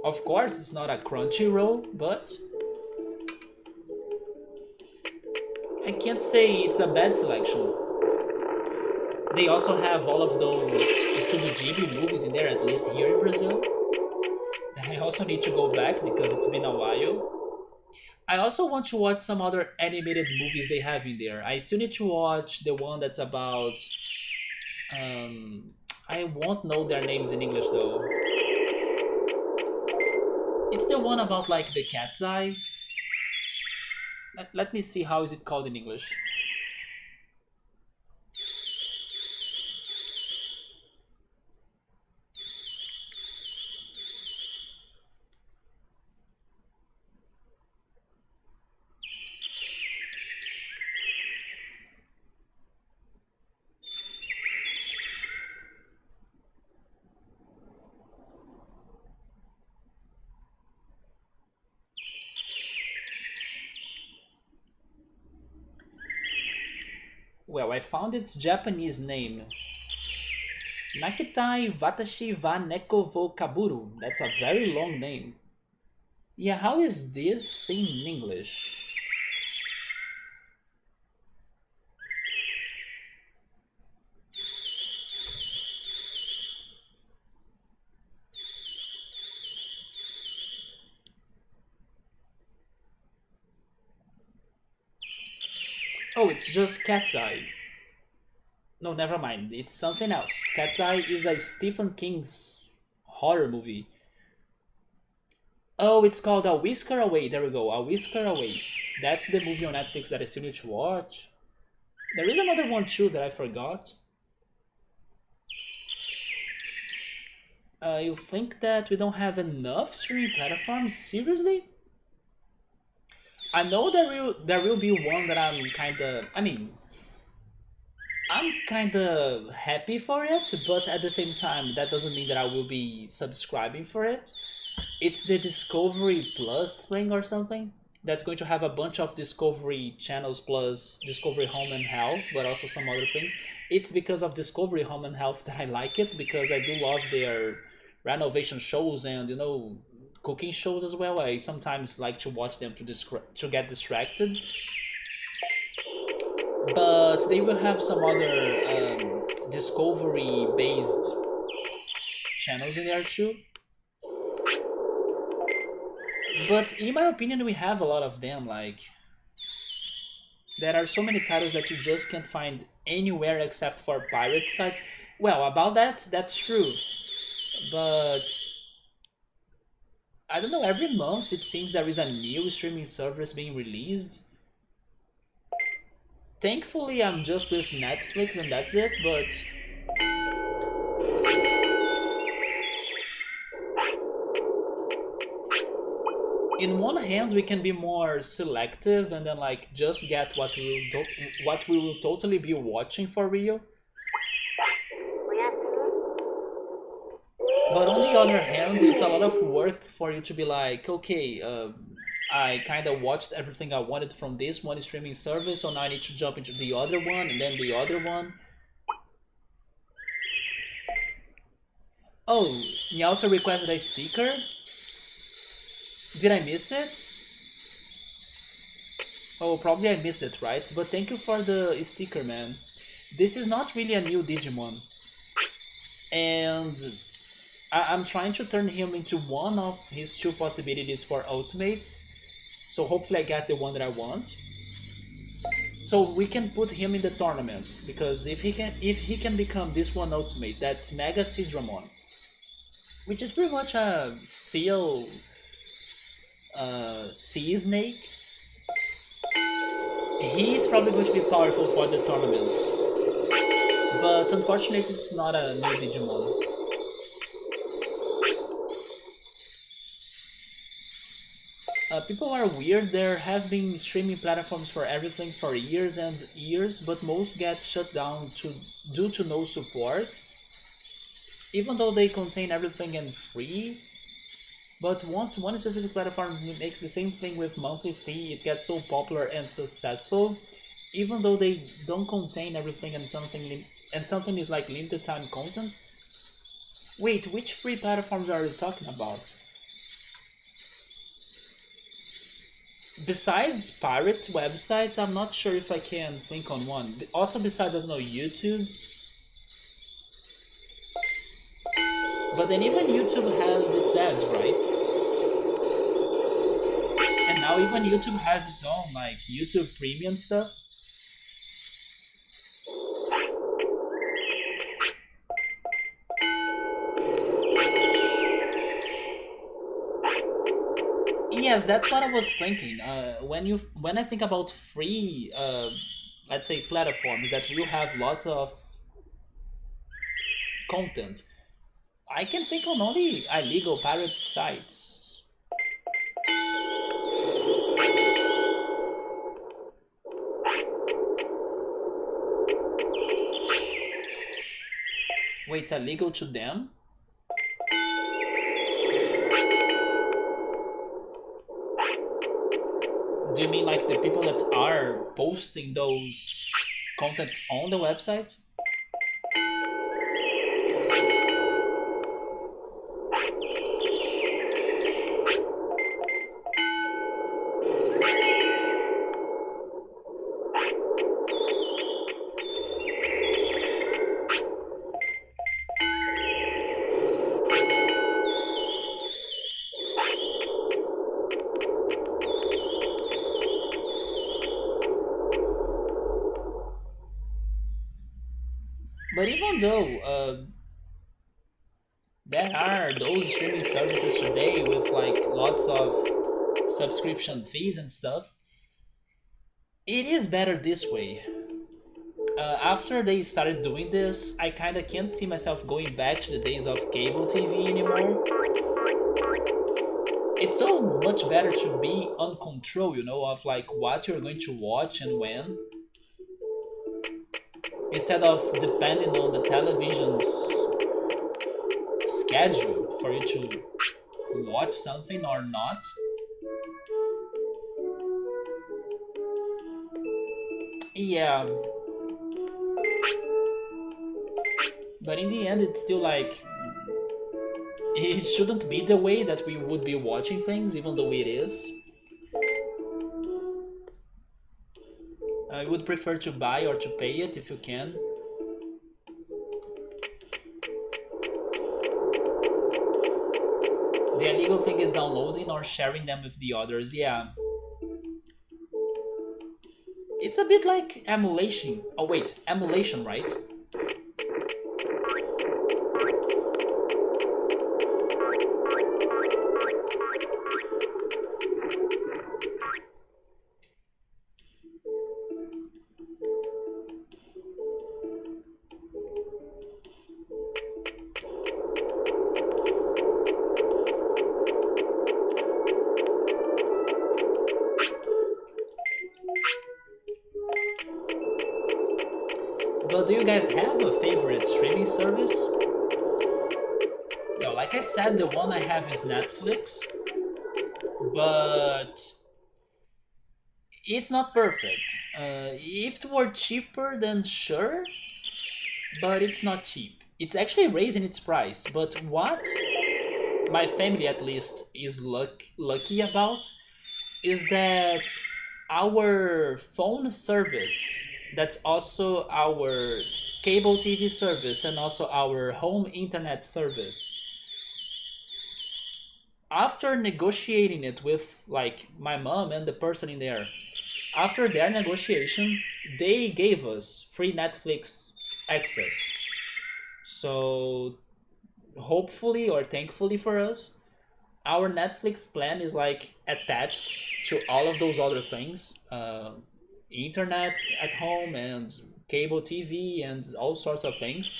Of course, it's not a Crunchyroll, but I can't say it's a bad selection. They also have all of those Studio Ghibli movies in there, at least here in Brazil. That I also need to go back because it's been a while. I also want to watch some other animated movies they have in there. I still need to watch the one that's about. Um, I won't know their names in English though. It's the one about like the cat's eyes. Let me see how is it called in English. Well, I found its Japanese name. Nakitai Watashi wa Neko wo Kaburu. That's a very long name. Yeah, how is this in English? Oh, it's just Cat's Eye. No, never mind. It's something else. Cat's Eye is a Stephen King's horror movie. Oh, it's called A Whisker Away. There we go. A Whisker Away. That's the movie on Netflix that I still need to watch. There is another one too that I forgot. You think that we don't have enough streaming platforms? Seriously? I know there will be one that I'm kinda happy for it, but at the same time that doesn't mean that I will be subscribing for it. It's the Discovery Plus thing or something that's going to have a bunch of Discovery channels plus Discovery Home and Health, but also some other things. It's because of Discovery Home and Health that I like it, because I do love their renovation shows and cooking shows as well. I sometimes like to watch them to get distracted, but they will have some other Discovery based channels in there too. But in my opinion, we have a lot of them. Like, there are so many titles that you just can't find anywhere except for pirate sites. Well, about that, that's true. But I don't know, every month it seems there is a new streaming service being released. Thankfully, I'm just with Netflix and that's it, but in one hand we can be more selective and then like just get what we will totally be watching for real. But on the other hand, it's a lot of work for you to be like, okay, I kind of watched everything I wanted from this one streaming service, so now I need to jump into the other one and then the other one. Oh, you also requested a sticker? Did I miss it? Oh, probably I missed it, right? But thank you for the sticker, man. This is not really a new Digimon. And I'm trying to turn him into one of his two possibilities for ultimates. So hopefully I get the one that I want. So we can put him in the tournaments because if he can become this one ultimate, that's Mega Sidramon, which is pretty much a steel sea snake. He is probably going to be powerful for the tournaments, but unfortunately it's not a new Digimon. People are weird. There have been streaming platforms for everything for years and years, but most get shut down due to no support, even though they contain everything and free. But once one specific platform makes the same thing with monthly fee, it gets so popular and successful, even though they don't contain everything and something is like limited time content. Wait, which free platforms are you talking about? Besides pirate websites, I'm not sure if I can think on one. Also, besides, I don't know, YouTube. But then even YouTube has its ads, right? And now even YouTube has its own, like, YouTube Premium stuff. Yes, that's what I was thinking. When I think about free, let's say platforms that will have lots of content, I can think on only illegal pirate sites. Wait, illegal to them? Do you mean like the people that are posting those contents on the website. But even though there are those streaming services today with like lots of subscription fees and stuff, it is better this way. After they started doing this, I kinda can't see myself going back to the days of cable TV anymore. It's so much better to be on control, of like what you're going to watch and when, instead of depending on the television's schedule for you to watch something or not. Yeah, but in the end, it's still like it shouldn't be the way that we would be watching things, even though it is. I would prefer to buy or to pay it if you can. The illegal thing is downloading or sharing them with the others, yeah. It's a bit like emulation. Oh wait, emulation, right? But do you guys have a favorite streaming service? No, like I said, the one I have is Netflix, but it's not perfect. If it were cheaper, then sure, but it's not cheap. It's actually raising its price, but what my family at least is lucky about is that our phone service, that's also our cable TV service and also our home internet service, after negotiating it with like my mom and the person in there, after their negotiation, they gave us free Netflix access. So hopefully or thankfully for us, our Netflix plan is like attached to all of those other things, internet at home and cable TV and all sorts of things.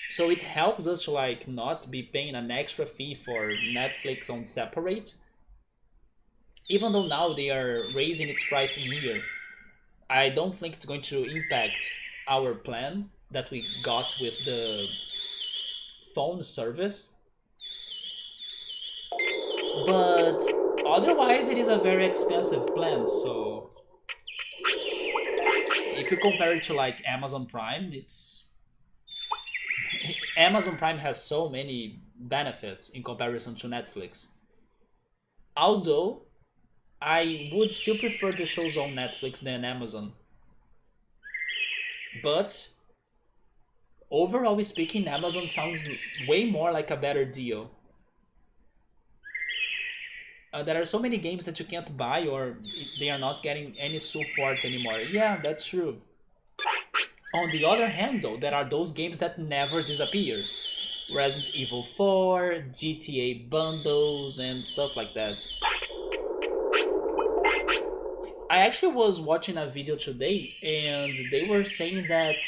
So it helps us to like not be paying an extra fee for Netflix on separate. Even though now they are raising its pricing here, I don't think it's going to impact our plan that we got with the phone service. But otherwise, it is a very expensive plan. So if you compare it to like Amazon Prime, it's Amazon Prime has so many benefits in comparison to Netflix. Although I would still prefer the shows on Netflix than Amazon. But overall speaking, Amazon sounds way more like a better deal. There are so many games that you can't buy or they are not getting any support anymore. Yeah, that's true. On the other hand, though, there are those games that never disappear. Resident Evil 4, GTA bundles, and stuff like that. I actually was watching a video today and they were saying that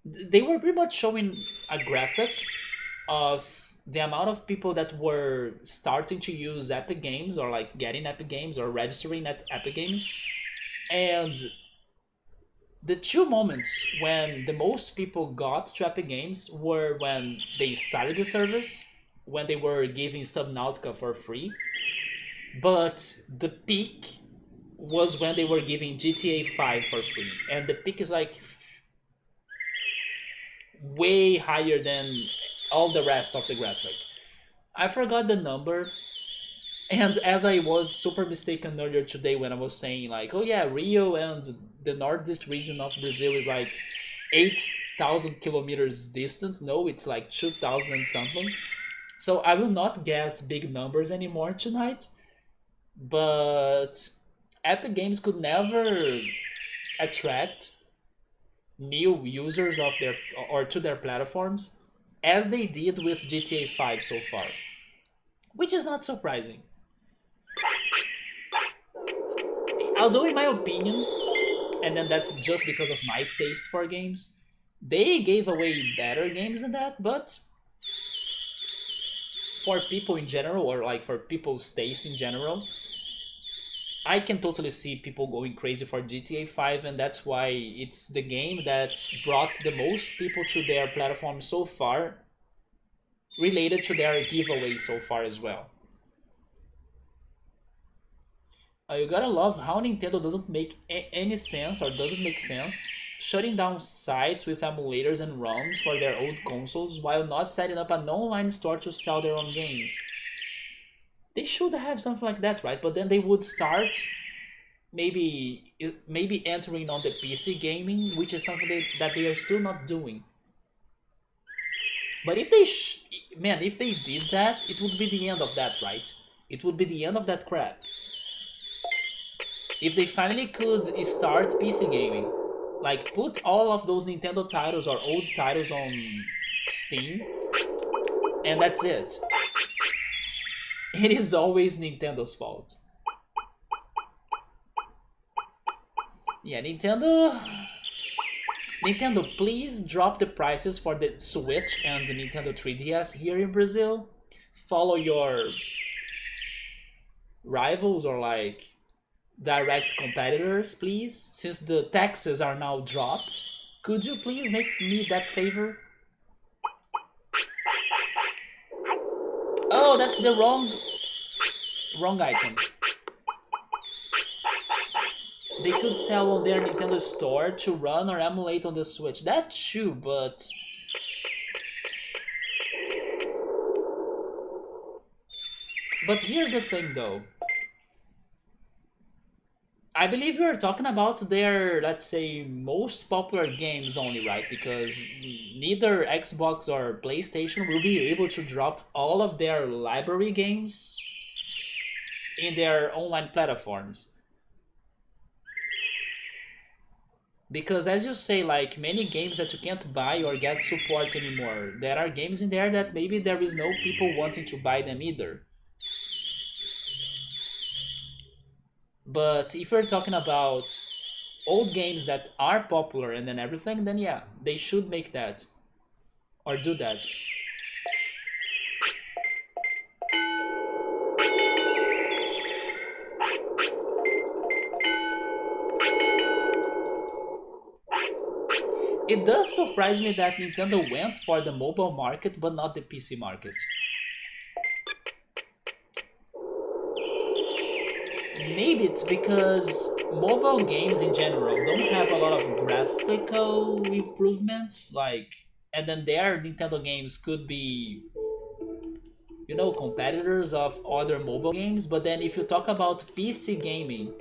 they were pretty much showing a graphic of the amount of people that were starting to use Epic Games or like getting Epic Games or registering at Epic Games. And the two moments when the most people got to Epic Games were when they started the service, when they were giving Subnautica for free. But the peak was when they were giving GTA 5 for free, and the peak is like way higher than all the rest of the graphic. I forgot the number, and as I was super mistaken earlier today when I was saying like, oh yeah, Rio and the northeast region of Brazil is like 8,000 kilometers distant. No, it's like 2,000 and something. So I will not guess big numbers anymore tonight, but Epic Games could never attract new users of their or to their platforms as they did with GTA 5 so far, which is not surprising. Although in my opinion, and then that's just because of my taste for games, they gave away better games than that, but for people in general, or like for people's taste in general, I can totally see people going crazy for GTA 5, and that's why it's the game that brought the most people to their platform so far, related to their giveaway so far as well. You gotta love how Nintendo doesn't make any sense, or doesn't make sense, shutting down sites with emulators and ROMs for their old consoles while not setting up an online store to sell their own games. They should have something like that, right? But then they would start maybe entering on the PC gaming, which is something that they are still not doing. But if man, if they did that, it would be the end of that, right? It would be the end of that crap. If they finally could start PC gaming, like put all of those Nintendo titles or old titles on Steam, and that's it. It is always Nintendo's fault. Yeah, Nintendo, please drop the prices for the Switch and the Nintendo 3DS here in Brazil. Follow your rivals or like direct competitors, please. Since the taxes are now dropped, could you please make me that favor? Oh, that's the wrong item. They could sell on their Nintendo store to run or emulate on the Switch. That's true, but here's the thing though. I believe you're talking about their, let's say, most popular games only, right? Because neither Xbox or PlayStation will be able to drop all of their library games in their online platforms. Because as you say, like many games that you can't buy or get support anymore, there are games in there that maybe there is no people wanting to buy them either. But if you're talking about old games that are popular and then everything, then yeah, they should make that or do that. It does surprise me that Nintendo went for the mobile market but not the PC market. Maybe it's because mobile games in general don't have a lot of graphical improvements, like, and then their Nintendo games could be, competitors of other mobile games. But then if you talk about PC gaming,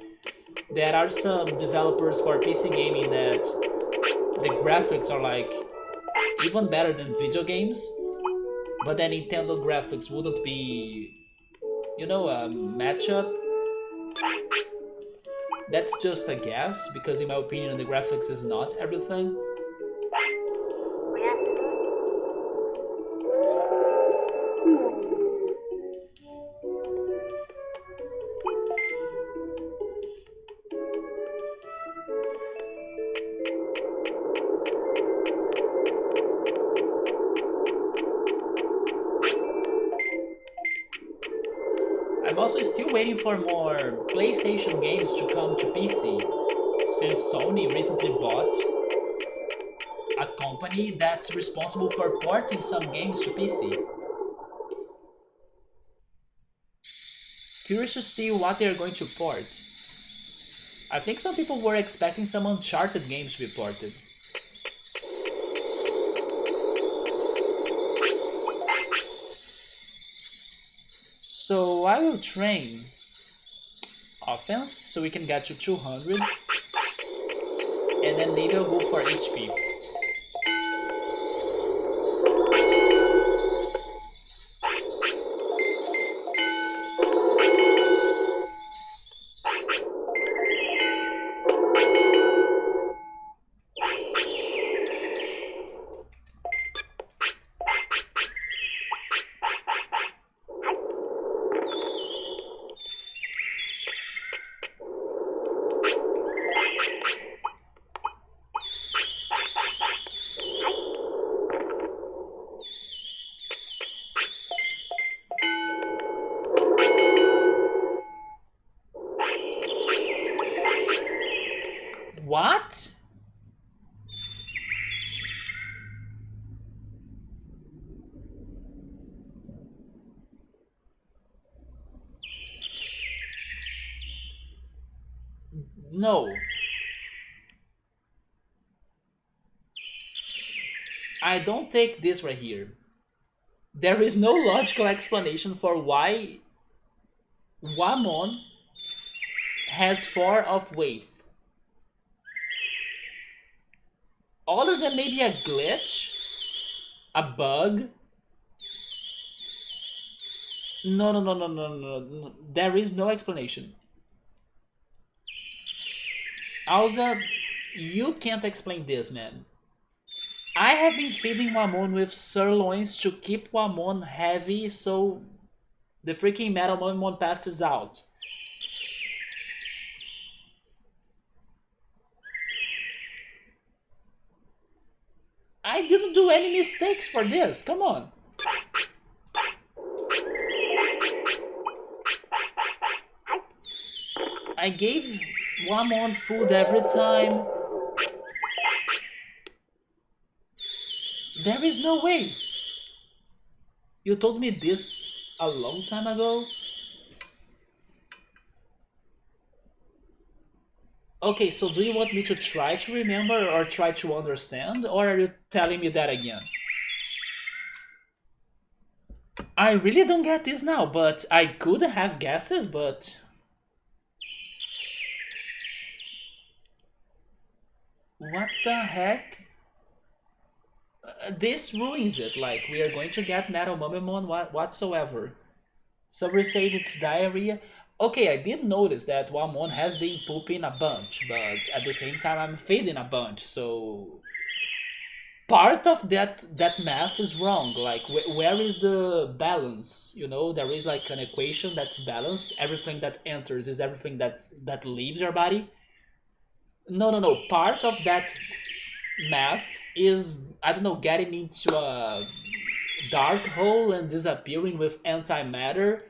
there are some developers for PC gaming that the graphics are like even better than video games, but then Nintendo graphics wouldn't be, a matchup. That's just a guess, because in my opinion the graphics is not everything. I'm also still waiting for more PlayStation games to come to PC, since Sony recently bought a company that's responsible for porting some games to PC. Curious to see what they're going to port. I think some people were expecting some Uncharted games to be ported. So I will train offense so we can get to 200, and then maybe I'll go for HP. What? No. I don't take this right here. There is no logical explanation for why Wamon has 4 of Wave. Other than maybe a glitch, a bug. No, no, no, no, no, no, no. There is no explanation. Alza, you can't explain this, man. I have been feeding Wamon with sirloins to keep Wamon heavy so the freaking Metal Wamon path is out. I didn't do any mistakes for this, come on. I gave Wamon food every time. There is no way. You told me this a long time ago? Okay, so do you want me to try to remember or try to understand, or are you telling me that again? I really don't get this now, but I could have guesses, but... What the heck? This ruins it, like, we are going to get Metal Mumemon whatsoever. So we're saying it's diarrhea. Okay, I did notice that Wamon has been pooping a bunch, but at the same time I'm feeding a bunch, so part of that math is wrong. Like, where is the balance? You know, there is like an equation that's balanced. Everything that enters is everything that leaves your body. No, no, no. Part of that math is, I don't know, getting into a dark hole and disappearing with antimatter.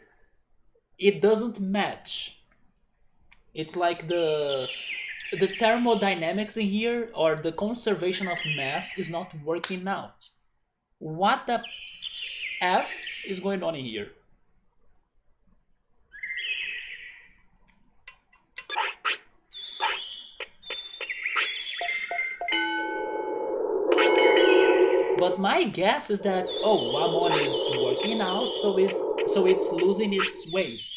It doesn't match. It's like the thermodynamics in here, or the conservation of mass, is not working out. What the f is going on in here? But my guess is that, oh, Wamon is working out, so it's losing its wave.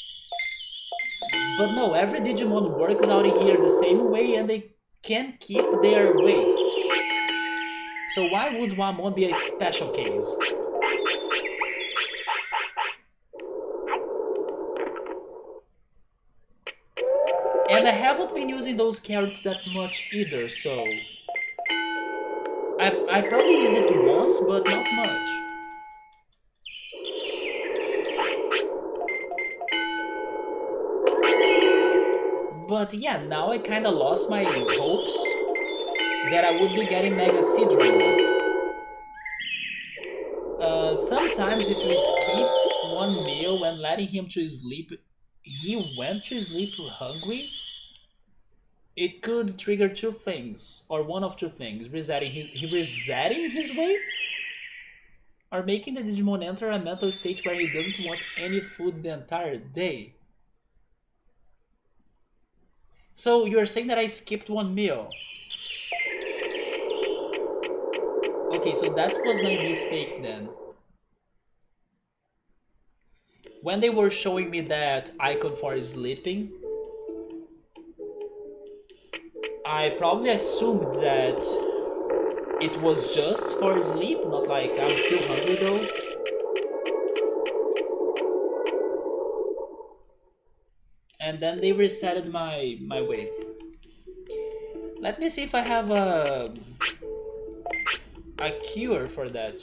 But no, every Digimon works out in here the same way and they can keep their wave. So why would Wamon be a special case? And I haven't been using those carrots that much either, so... I probably used it once, but not much. But yeah, now I kinda lost my hopes that I would be getting Mega Seedramon. Sometimes if you skip one meal when letting him to sleep, he went to sleep hungry, it could trigger two things, or one of two things: resetting his wave, or making the Digimon enter a mental state where he doesn't want any food the entire day. So you're saying that I skipped one meal? Okay, so that was my mistake then. When they were showing me that icon for sleeping, I probably assumed that it was just for sleep, not like I'm still hungry though. And then they resetted my wave. Let me see if I have a cure for that.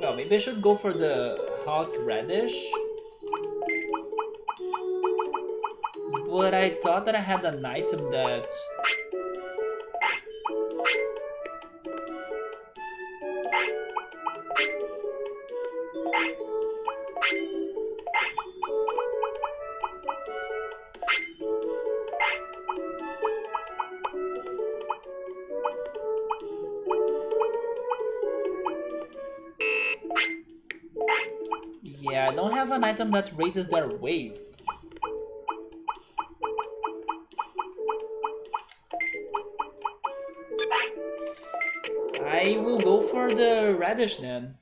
Well, maybe I should go for the hawk radish. But I thought that I had an item that... Yeah, I don't have an item that raises their wave. I will go for the radish then.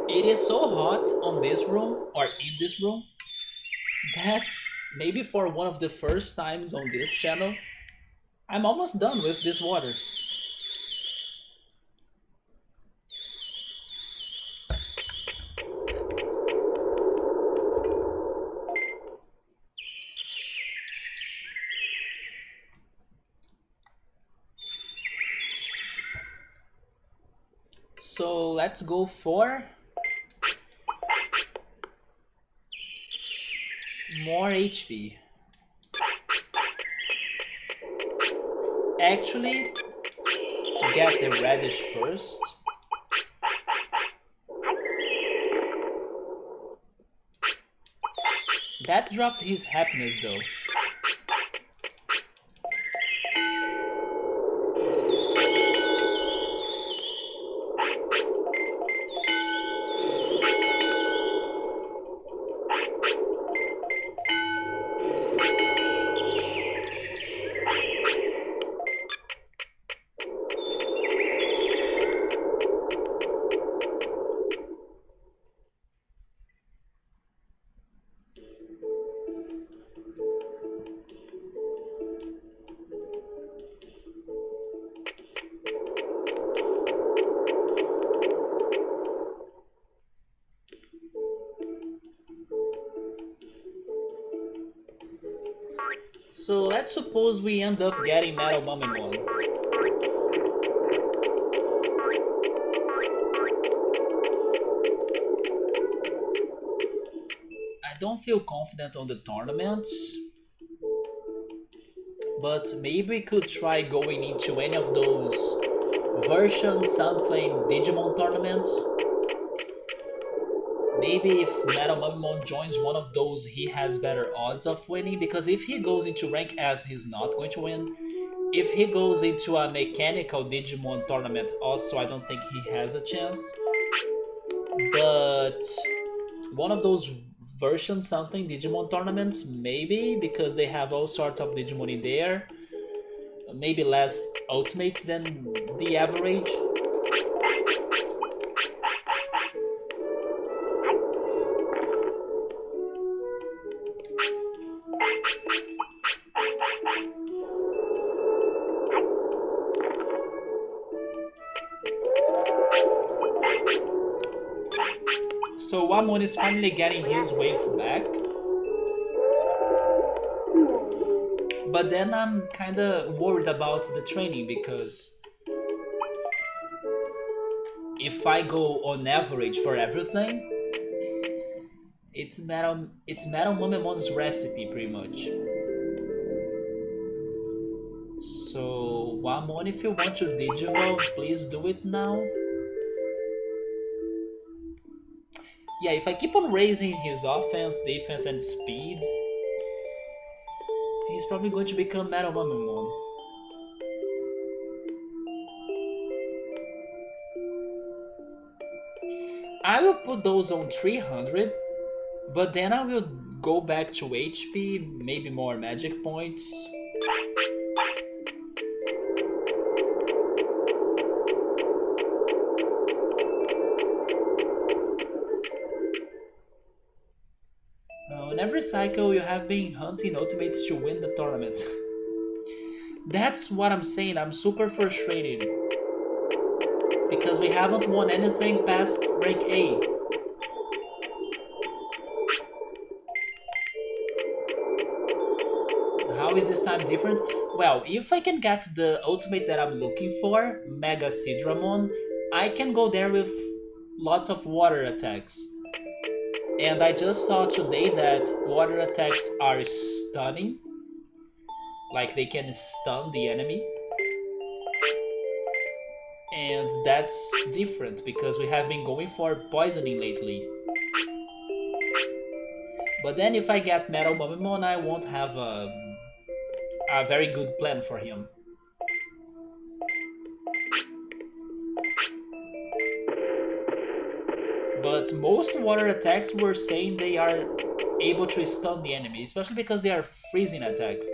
It is so hot on this room, or in this room, that maybe for one of the first times on this channel, I'm almost done with this water. So let's go for more HP. Actually, get the radish first. That dropped his happiness though. So let's suppose we end up getting Metal Mumimon. I don't feel confident on the tournaments. but maybe we could try going into any of those version something Digimon tournaments. Maybe if Metal Mumimon joins one of those, he has better odds of winning, because if he goes into rank S, he's not going to win. If he goes into a mechanical Digimon tournament also, I don't think he has a chance. But one of those version something Digimon tournaments, maybe, because they have all sorts of Digimon in there. Maybe less ultimates than the average. So Wamon is finally getting his wave back. But then I'm kinda worried about the training, because if I go on average for everything, it's Metal Mumimon's recipe pretty much. So Wamon, if you want to Digivolve, please do it now. Yeah, if I keep on raising his offense, defense, and speed, he's probably going to become Metal Mumimon. I will put those on 300, but then I will go back to HP, maybe more magic points. In every cycle, you have been hunting ultimates to win the tournament. That's what I'm saying, I'm super frustrated. Because we haven't won anything past rank A. How is this time different? Well, if I can get the ultimate that I'm looking for, Mega Sidramon, I can go there with lots of water attacks. And I just saw today that water attacks are stunning. Like they can stun the enemy. And that's different because we have been going for poisoning lately. But then if I get Metal Mumimon, I won't have a very good plan for him. But most water attacks were saying they are able to stun the enemy, especially because they are freezing attacks.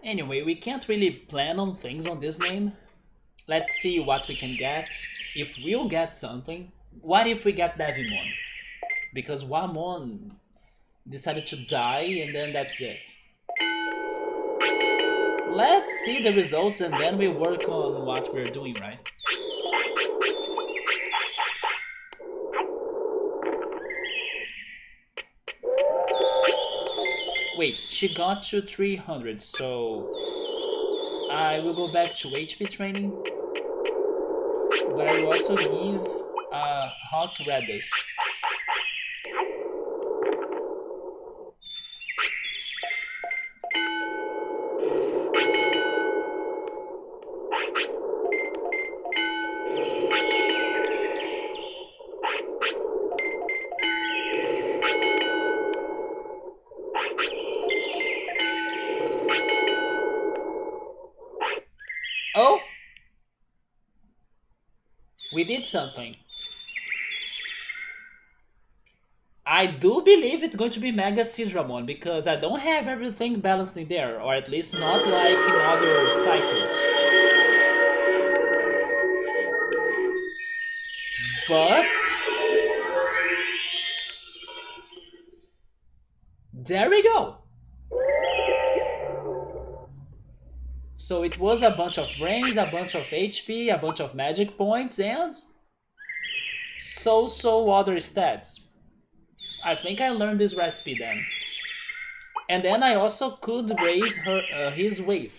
Anyway, we can't really plan on things on this game. Let's see what we can get. If we'll get something. What if we get Devimon? Because Wamon decided to die and then that's it. Let's see the results and then we work on what we're doing, right? Wait, she got to 300, so I will go back to HP training, but I will also give a hot radish. Oh! We did something. I do believe it's going to be Mega Sidramon because I don't have everything balanced in there, or at least not like in other cycles. But there we go. So it was a bunch of brains, a bunch of HP, a bunch of magic points, and so other stats. I think I learned this recipe then. And then I also could raise his wave.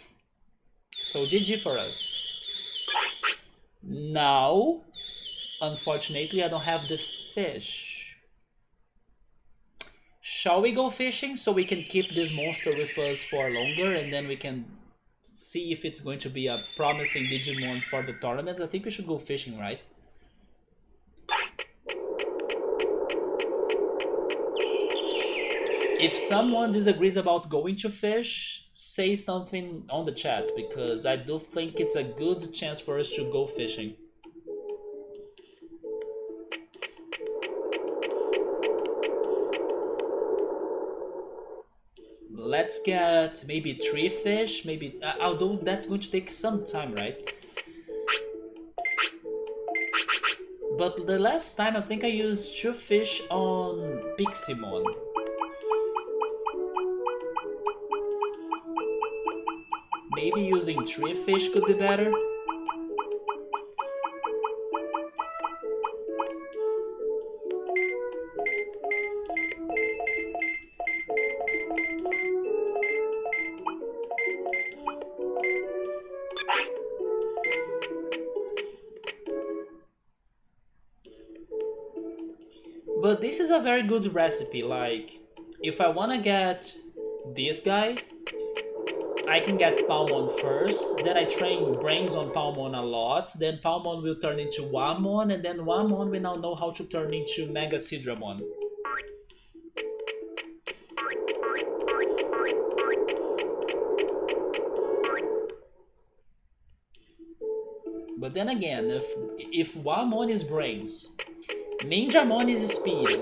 So GG for us. Now, unfortunately, I don't have the fish. Shall we go fishing so we can keep this monster with us for longer and then we can see if it's going to be a promising Digimon for the tournaments? I think we should go fishing, right? If someone disagrees about going to fish, say something on the chat because I do think it's a good chance for us to go fishing. Let's get maybe 3 fish, maybe, although that's going to take some time, right? But the last time I think I used 2 fish on Piximon. Maybe using 3 fish could be better. But this is a very good recipe, like, if I wanna get this guy, I can get Palmon first, then I train brains on Palmon a lot, then Palmon will turn into Wamon, and then Wamon will now know how to turn into Mega Sidramon. But then again, if Wamon is brains, Ninjamon is speed.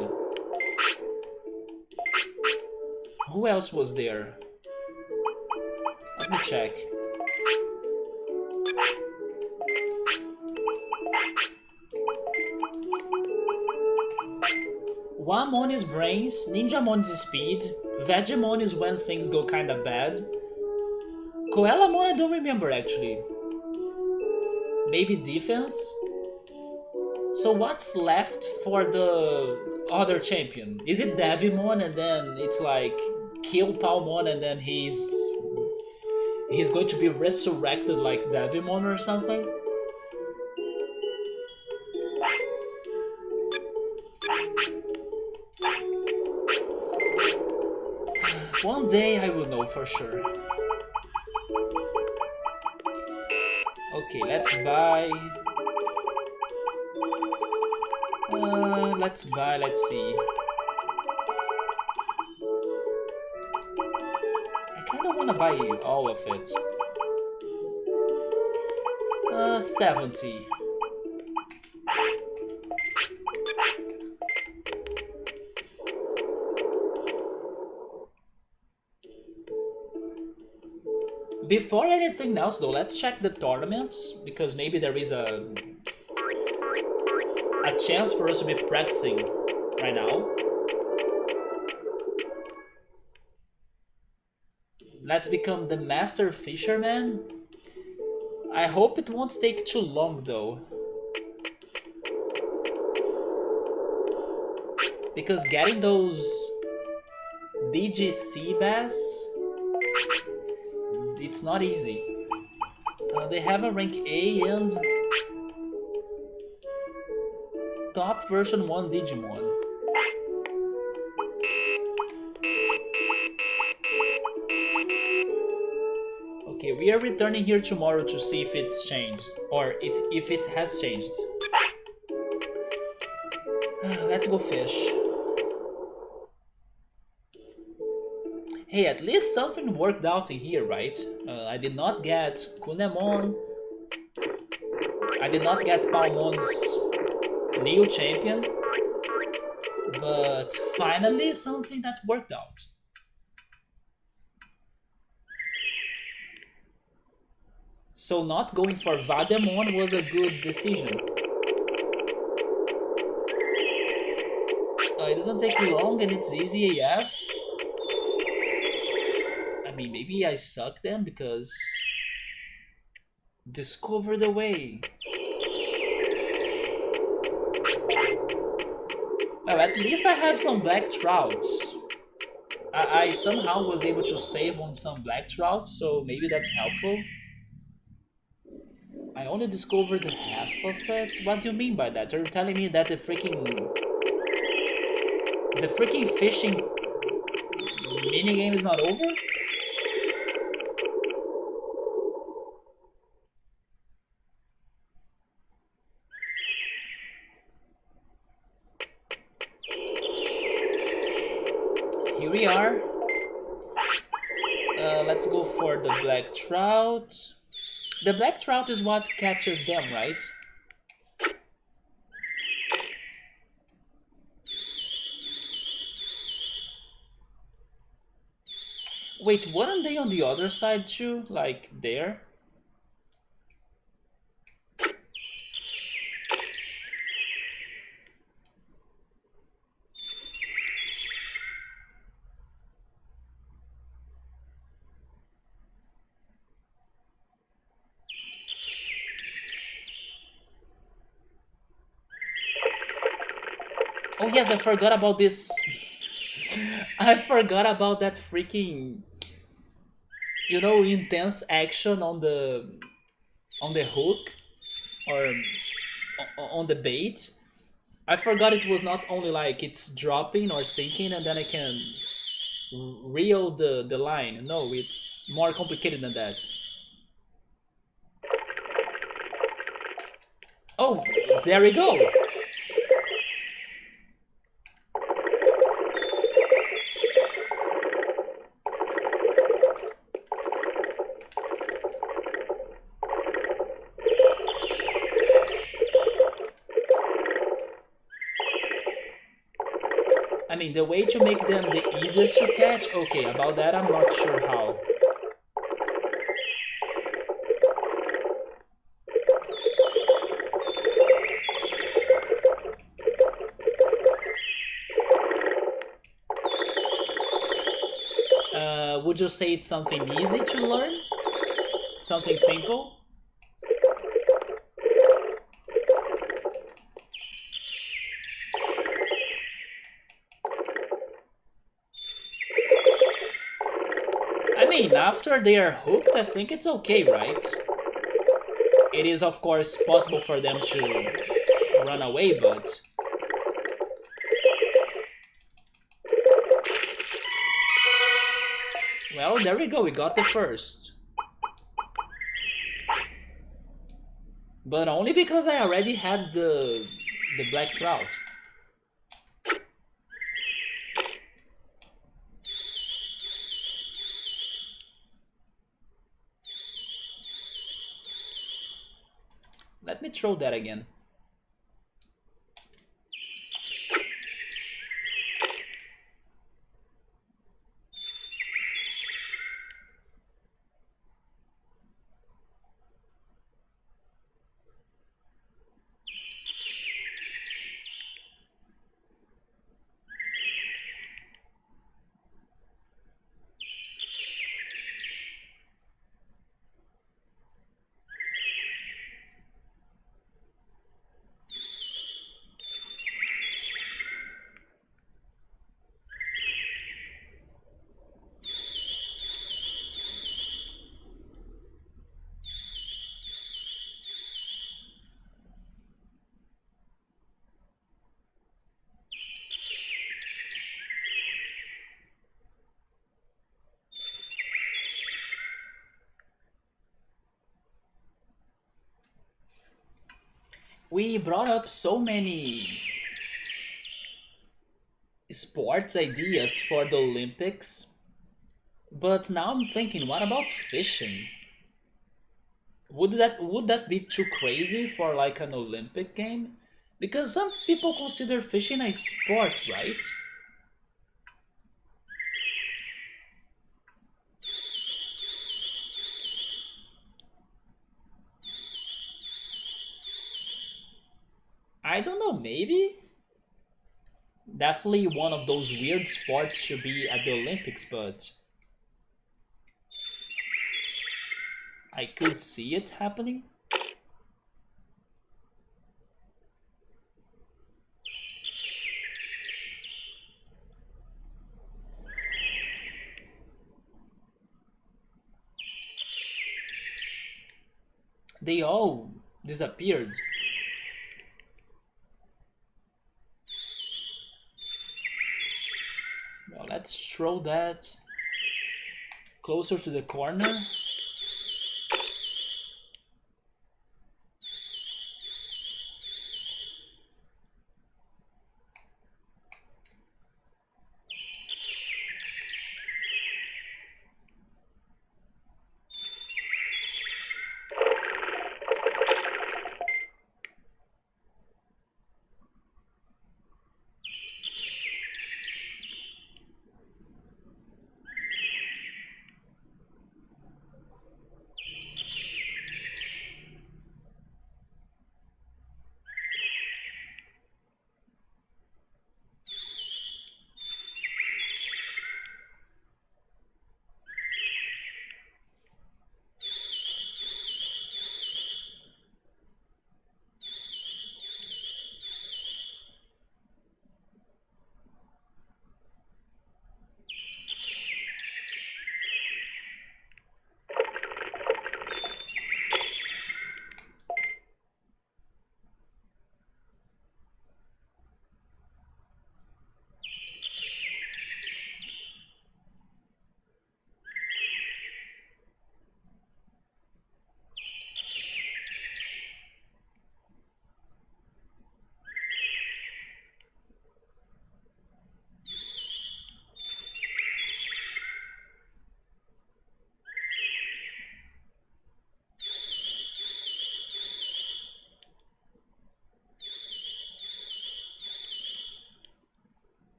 Who else was there? Let me check. Wamon is brains, Ninjamon is speed, Vegemon is when things go kinda bad. Coelamon I don't remember actually. Maybe defense? So what's left for the other champion? Is it Devimon and then it's like kill Palmon and then he's going to be resurrected like Devimon or something? One day I will know for sure. Okay, let's buy. Let's see. I kinda wanna buy all of it. 70. Before anything else though, let's check the tournaments, because maybe there is a chance for us to be practicing right now. Let's become the master fisherman. I hope it won't take too long though. Because getting those DGC bass, it's not easy. They have a rank A and top version 1 Digimon. Okay, we are returning here tomorrow to see if it's changed, or if it has changed. Let's go fish. Hey, at least something worked out in here, right? I did not get Kunemon. I did not get Palmon's new champion. But finally something that worked out. So not going for Vademon was a good decision. It doesn't take long and it's easy AF. I mean, maybe I suck then because... Discover the way. Well, at least I have some black trouts. I somehow was able to save on some black trouts, so maybe that's helpful. I only discovered half of it? What do you mean by that? Are you telling me that the freaking fishing minigame is not over? Here we are. Let's go for the black trout. The black trout is what catches them, right? Wait, weren't they on the other side too? Like there? Oh yes, I forgot about this. I forgot about that freaking, intense action on the hook or on the bait. I forgot it was not only like it's dropping or sinking and then I can reel the line. No, it's more complicated than that. Oh, there we go. I mean, the way to make them the easiest to catch, okay, about that I'm not sure how. Would you say it's something easy to learn? Something simple? I mean, after they are hooked, I think it's okay, right? It is, of course, possible for them to run away, but... Well, there we go, we got the first. But only because I already had the black trout. Let me throw that again. We brought up so many sports ideas for the Olympics, but now I'm thinking, what about fishing? Would that be too crazy for like an Olympic game? Because some people consider fishing a sport, right? I don't know, maybe? Definitely one of those weird sports to be at the Olympics, but I could see it happening. They all disappeared. Well, let's throw that closer to the corner.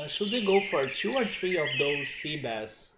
Should we go for two or three of those sea bass?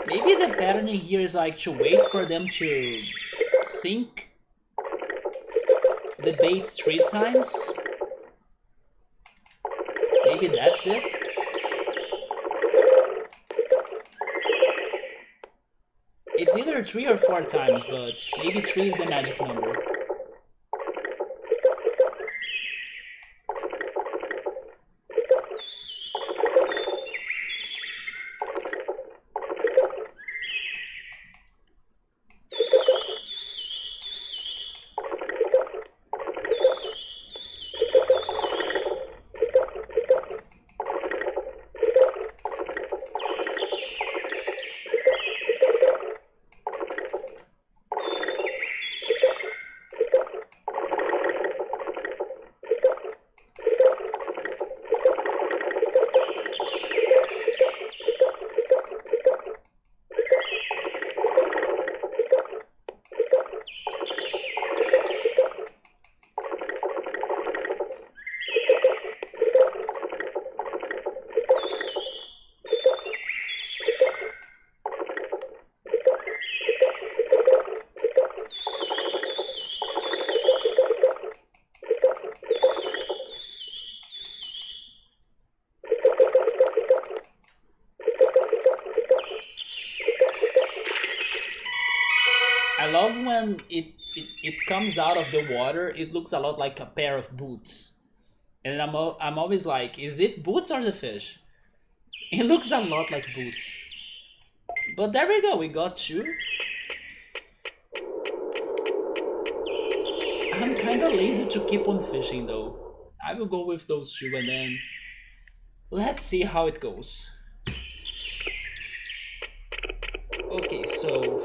Maybe the patterning here is like to wait for them to sink the bait three times. Maybe that's it. It's either three or four times, but maybe three is the magic number. love when it comes out of the water, it looks a lot like a pair of boots. And I'm always like, is it boots or the fish? It looks a lot like boots. But there we go, we got two. I'm kinda lazy to keep on fishing though. I will go with those two and then let's see how it goes. Okay, so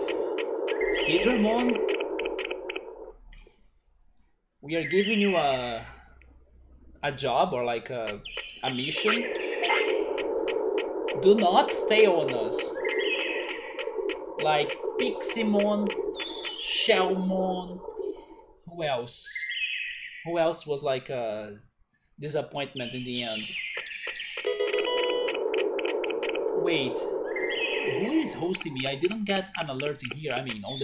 Sidramon, we are giving you a job or like a mission. Do not fail on us. Like Piximon, Shellmon, who else? Who else was like a disappointment in the end? Wait, who is hosting me? I didn't get an alert in here. I mean, on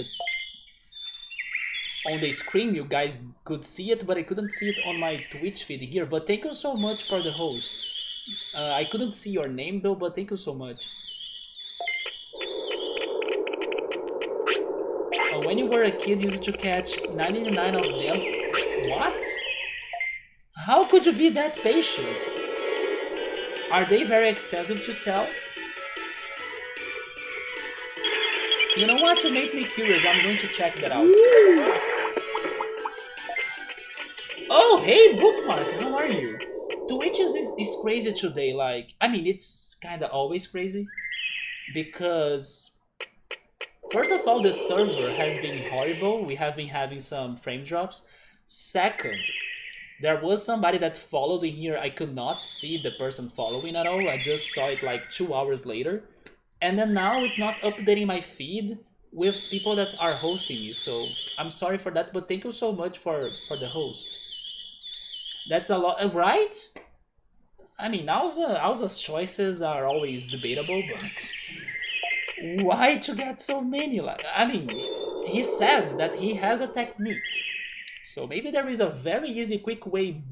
the screen you guys could see it, but I couldn't see it on my Twitch feed here. But thank you so much for the host. I couldn't see your name though, but thank you so much. When you were a kid, you used to catch 99 of them. What? How could you be that patient? Are they very expensive to sell? You know what? You made me curious. I'm going to check that out. Oh, hey, Bookmark. How are you? Twitch is crazy today. Like, I mean, it's kind of always crazy. Because, first of all, the server has been horrible. We have been having some frame drops. Second, there was somebody that followed in here. I could not see the person following at all. I just saw it like 2 hours later. And then now it's not updating my feed with people that are hosting me. So I'm sorry for that, but thank you so much for the host. That's a lot, right? I mean, Alza's choices are always debatable, but why to get so many? Like, I mean, he said that he has a technique. So maybe there is a very easy, quick way,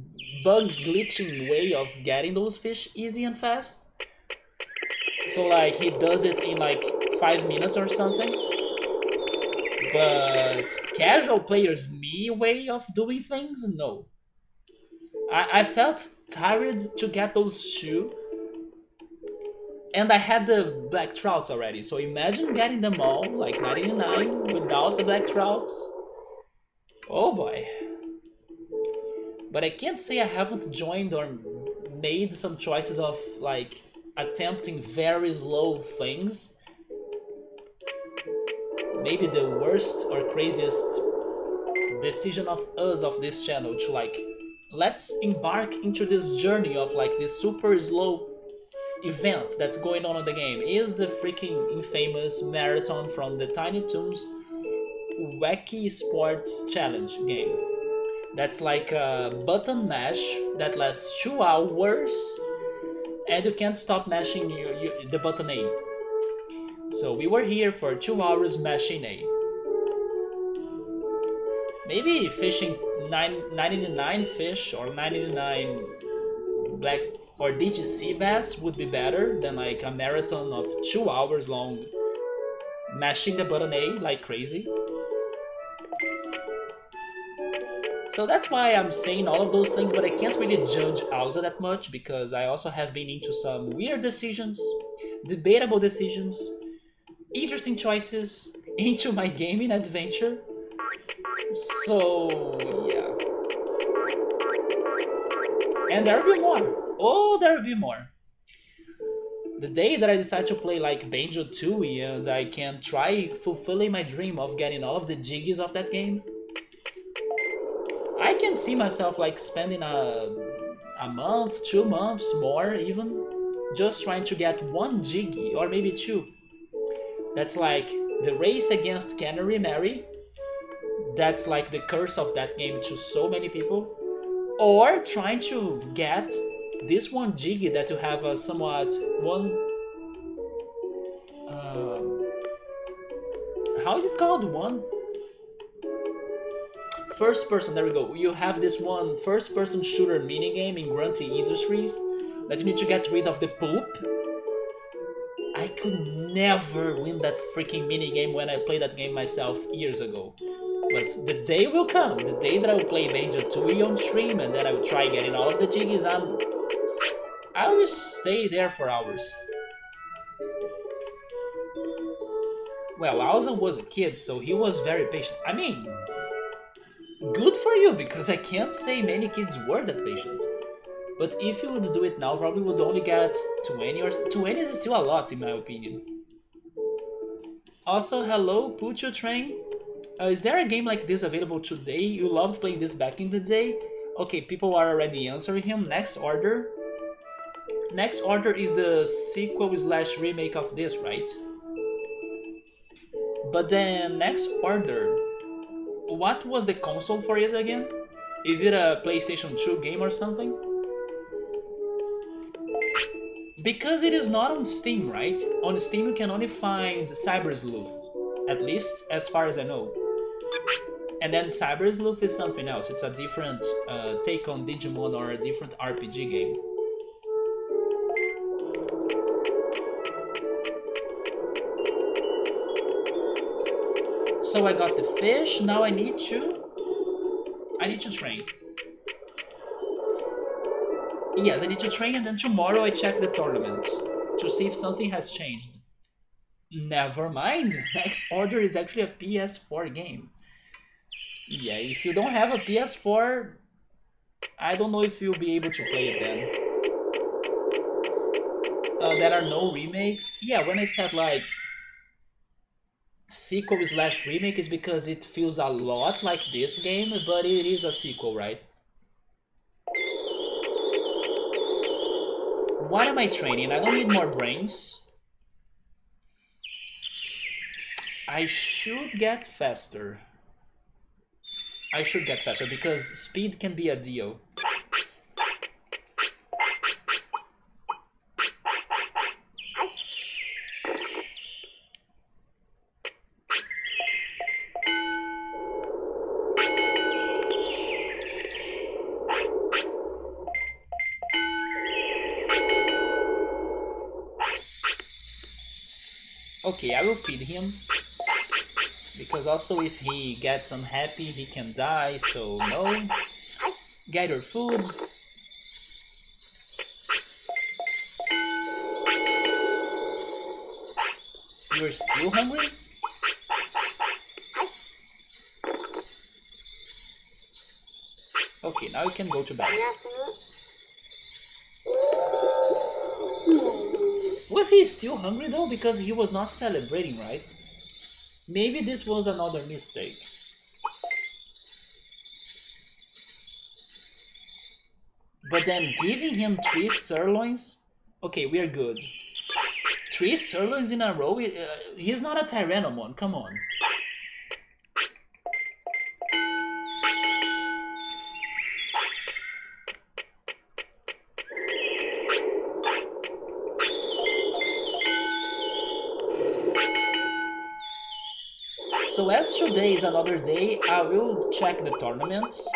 bug glitching way of getting those fish easy and fast. So like he does it in like 5 minutes or something. But casual players me way of doing things, no. I felt tired to get those two. And I had the black trouts already. So imagine getting them all, like 99, without the black trouts. Oh boy. But I can't say I haven't joined or made some choices of like attempting very slow things. Maybe the worst or craziest decision of us of this channel to like, let's embark into this journey of like this super slow event that's going on in the game is the freaking infamous marathon from the Tiny Toons Wacky Sports Challenge game. That's like a button mash that lasts 2 hours and you can't stop mashing the button A. So we were here for 2 hours mashing A. Maybe fishing 99 fish or 99 black or DGC bass would be better than like a marathon of 2 hours long mashing the button A like crazy. So that's why I'm saying all of those things, but I can't really judge Alza that much because I also have been into some weird decisions, debatable decisions, interesting choices into my gaming adventure. So yeah. And there will be more. Oh, there will be more. The day that I decide to play like Banjo-Tooie and I can try fulfilling my dream of getting all of the jiggies of that game, I can see myself like spending a month, 2 months, more even, just trying to get one jiggy or maybe two. That's like the race against Canary Mary. That's like the curse of that game to so many people. Or trying to get this one jiggy that you have a somewhat one... how is it called? One? First person, there we go. You have this one first person shooter minigame in Grunty Industries that you need to get rid of the poop. I could never win that freaking mini game when I played that game myself years ago. But the day will come, the day that I will play Banjo Tooie on stream and then I will try getting all of the jiggies. I will stay there for hours. Well, Alza was a kid, so he was very patient. I mean, good for you, because I can't say many kids were that patient. But if you would do it now, probably would only get 20 or 20 is still a lot in my opinion. Also, hello, Pucho Train. Is there a game like this available today? You loved playing this back in the day? Okay, people are already answering him. Next order. Next order is the sequel slash remake of this, right? But then next order, what was the console for it again? Is it a PlayStation 2 game or something? Because it is not on Steam, right? On Steam you can only find Cyber Sleuth, at least as far as I know. And then Cyber Sleuth is something else. It's a different take on Digimon or a different RPG game. So I got the fish, now I need to train. Yes, I need to train and then tomorrow I check the tournaments to see if something has changed. Never mind, Next Order is actually a PS4 game. Yeah, if you don't have a PS4, I don't know if you'll be able to play it then. There are no remakes. Yeah, when I said like sequel slash remake is because it feels a lot like this game, but it is a sequel, right? What am I training? I don't need more brains. I should get faster. I should get faster because speed can be a deal. Okay, I will feed him. Because also if he gets unhappy, he can die, so no. Get your food. You're still hungry? Okay, now you can go to bed. Was he still hungry though? Because he was not celebrating, right? Maybe this was another mistake. But then giving him 3 sirloins? Okay, we are good. 3 sirloins in a row? He's not a Tyrannomon, come on. So as today is another day, I will check the tournaments.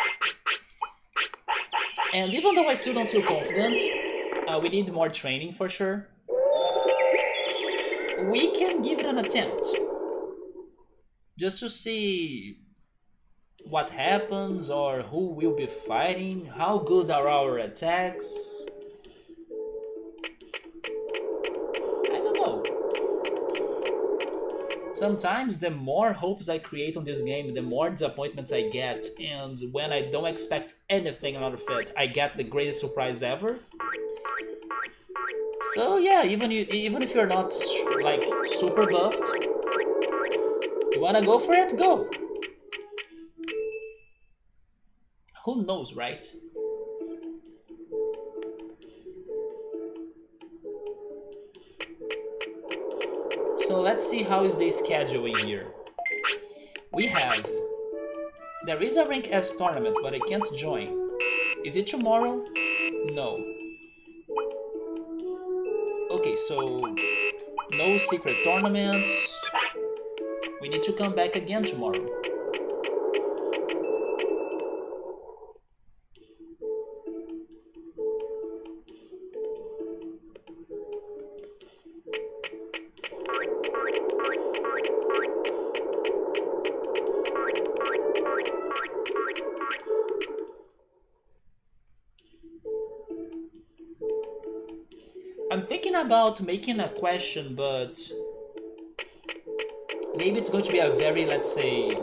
And even though I still don't feel confident, we need more training for sure. We can give it an attempt. Just to see what happens or who will be fighting, how good are our attacks. I don't know. Sometimes the more hopes I create on this game, the more disappointments I get, and when I don't expect anything out of it, I get the greatest surprise ever. So yeah, even if you're not like super buffed, you wanna go for it? Go! Who knows, right? So let's see how is the schedule in here. We have... There is a Rank S tournament, but I can't join. Is it tomorrow? No. Okay, so... No secret tournaments. We need to come back again tomorrow. I'm thinking about making a question, but maybe it's going to be a very, let's say,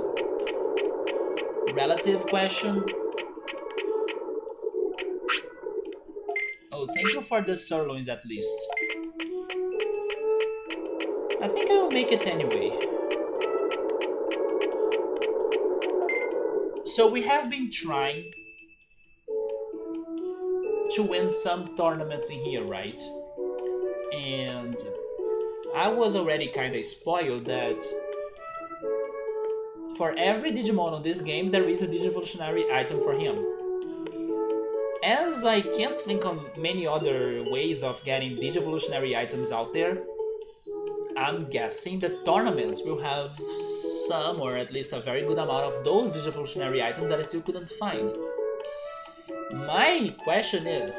relative question. Oh, thank you for the sirloins at least. I think I will make it anyway. So we have been trying to win some tournaments in here, right? And I was already kinda spoiled that for every Digimon on this game there is a Digivolutionary item for him. As I can't think of many other ways of getting Digivolutionary items out there, I'm guessing that tournaments will have some, or at least a very good amount of those Digivolutionary items that I still couldn't find. My question is,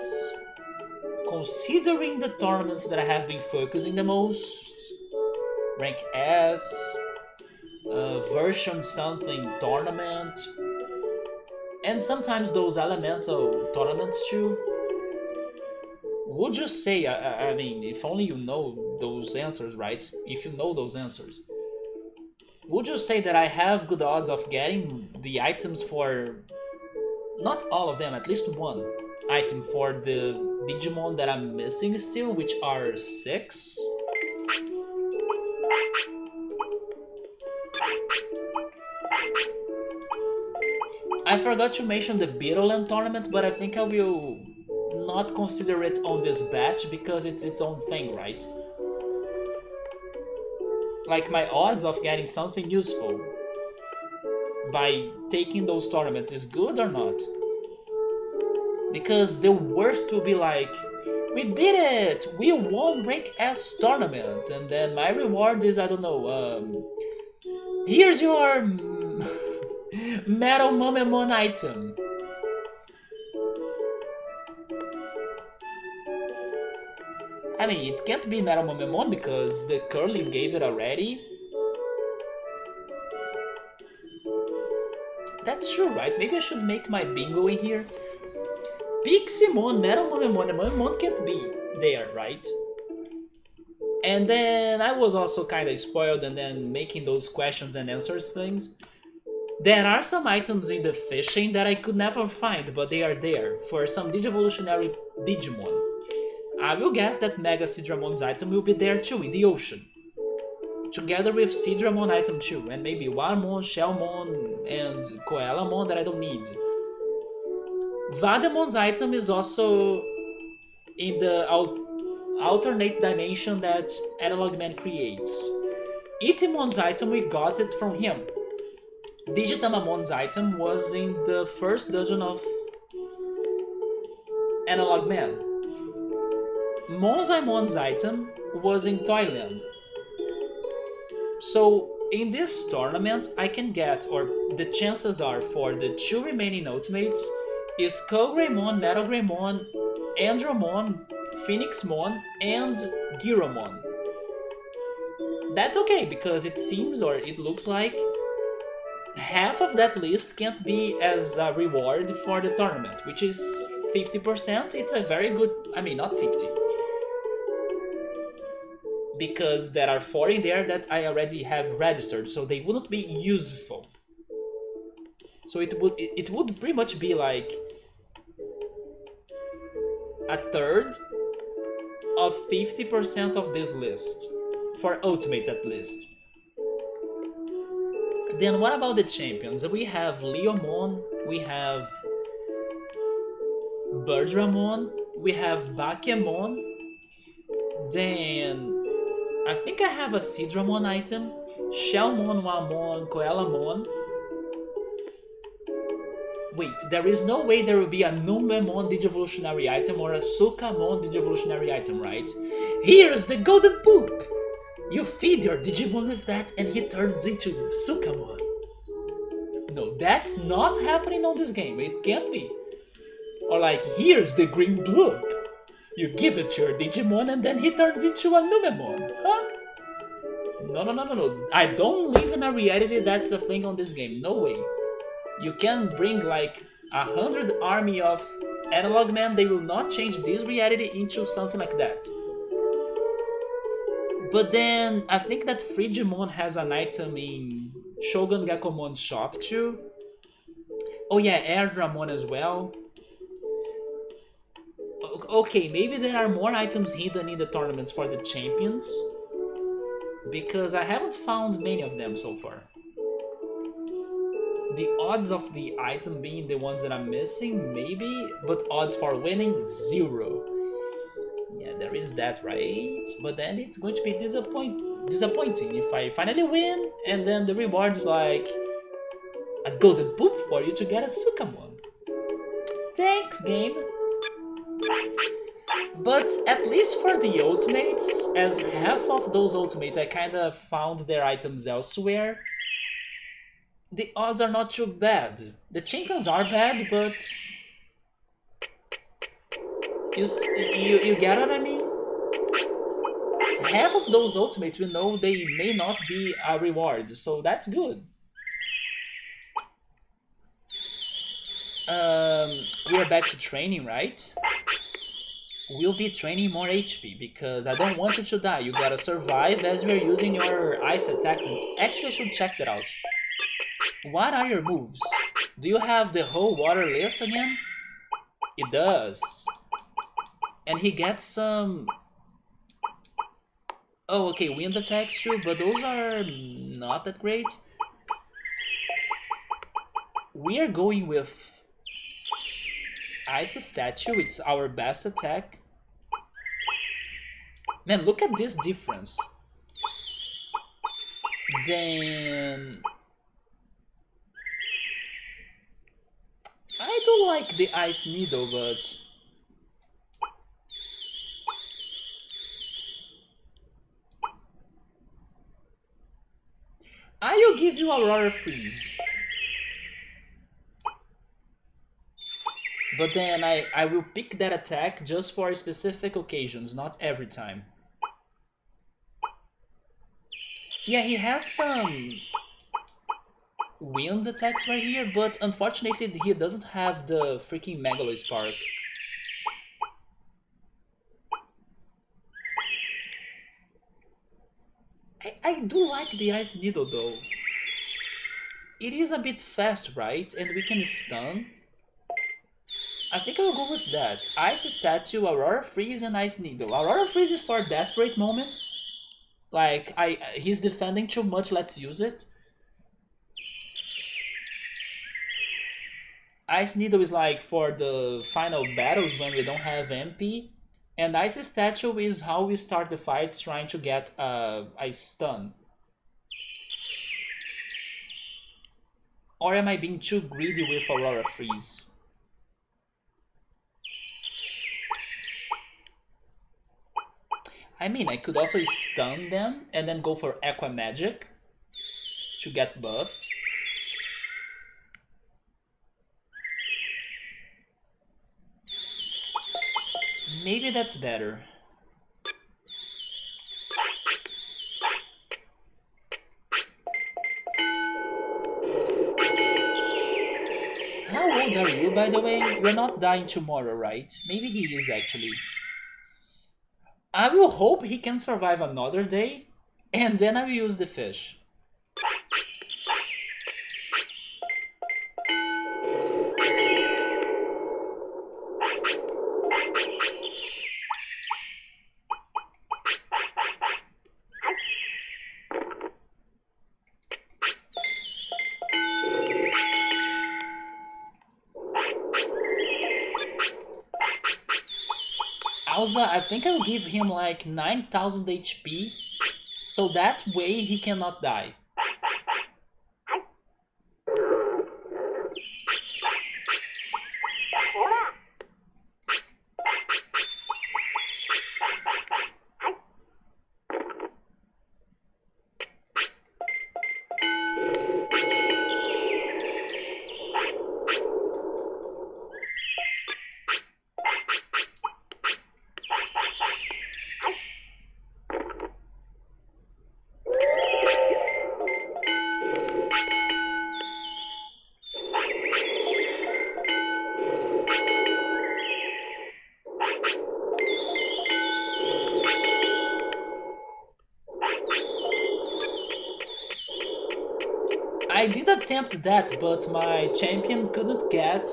considering the tournaments that I have been focusing the most, rank S, version something tournament, and sometimes those elemental tournaments too, would you say, I mean, if only you know those answers, right? If you know those answers, would you say that I have good odds of getting the items for, not all of them, at least one item for the Digimon that I'm missing still, which are 6? I forgot to mention the Beetleland tournament, but I think I will not consider it on this batch because it's its own thing, right? Like, my odds of getting something useful by taking those tournaments is good or not? Because the worst will be like, we did it! We won rank S tournament, and then my reward is, I don't know, here's your Metal Momemon item. I mean, it can't be Metal Momemon because the curling gave it already. That's true, right? Maybe I should make my bingo in here. Piximon, Metal Momemon, and Momemon can't be there, right? And then I was also kinda spoiled and then making those questions and answers things. There are some items in the fishing that I could never find, but they are there, for some Digivolutionary Digimon. I will guess that Mega Seedramon's item will be there too, in the ocean. Together with Seedramon item too, and maybe Warmon, Shellmon, and Koelamon that I don't need. Vademon's item is also in the alternate dimension that Analog Man creates. Itimon's item, we got it from him. Digitamamon's item was in the first dungeon of Analog Man. Monsaimon's item was in Toyland. So in this tournament I can get, or the chances are for the 2 remaining ultimates, is Skull Greymon, Metal Greymon, Andromon, Phoenixmon, and Giromon. That's okay, because it seems, or it looks like, half of that list can't be as a reward for the tournament, which is 50%. It's a very good, I mean, not 50. Because there are 4 in there that I already have registered, so they wouldn't be useful. So it would pretty much be like a third of 50% of this list, for ultimates at least. Then what about the champions? We have Leomon, we have Birdramon, we have Bakemon, then I think I have a Seedramon item, Shellmon, Wamon, Koelamon. Wait, there is no way there will be a Numemon Digivolutionary item or a Sukamon Digivolutionary item, right? Here's the golden poop! You feed your Digimon with that and he turns into Sukamon. No, that's not happening on this game, it can't be. Or like, here's the green bloop! You give it to your Digimon and then he turns into a Numemon, huh? No, no, no, no, no. I don't live in a reality that's a thing on this game. No way. You can bring like 100 army of analog men, they will not change this reality into something like that. But then I think that Frigimon has an item in Shogun Gakomon's shop too. Oh yeah, Air Dramon as well. Okay, maybe there are more items hidden in the tournaments for the champions, because I haven't found many of them so far. The odds of the item being the ones that I'm missing, maybe, but odds for winning, 0. Yeah, there is that, right? But then it's going to be disappointing if I finally win and then the reward is like a golden poop for you to get a Sukamon. Thanks, game. But at least for the ultimates, as half of those ultimates I kinda found their items elsewhere, the odds are not too bad. The champions are bad, but you get what I mean? Half of those ultimates we know they may not be a reward, so that's good. We are back to training, right? We'll be training more HP because I don't want you to die. You gotta survive as you're using your ice attacks. And actually, I should check that out. What are your moves? Do you have the whole water list again? It does. And he gets some... Oh, okay, wind attacks too, but those are not that great. We are going with Ice Statue. It's our best attack. Man, look at this difference. Then... I do like the Ice Needle, but... I will give you Aurora Freeze. But then I will pick that attack just for specific occasions, not every time. Yeah, he has some wind attacks right here, but unfortunately he doesn't have the freaking Megalo Spark. I do like the Ice Needle though. It is a bit fast, right? And we can stun. I think I will go with that. Ice Statue, Aurora Freeze, and Ice Needle. Aurora Freeze is for desperate moments. Like, he's defending too much, let's use it. Ice Needle is like for the final battles when we don't have MP. And Ice Statue is how we start the fights trying to get a stun. Or am I being too greedy with Aurora Freeze? I mean, I could also stun them and then go for Aqua Magic to get buffed. Maybe that's better. How old are you, by the way? We're not dying tomorrow, right? Maybe he is actually. I will hope he can survive another day, and then I will use the fish. Alza, I think I will give him like 9,000 HP, so that way he cannot die. I did attempt that, but my champion couldn't get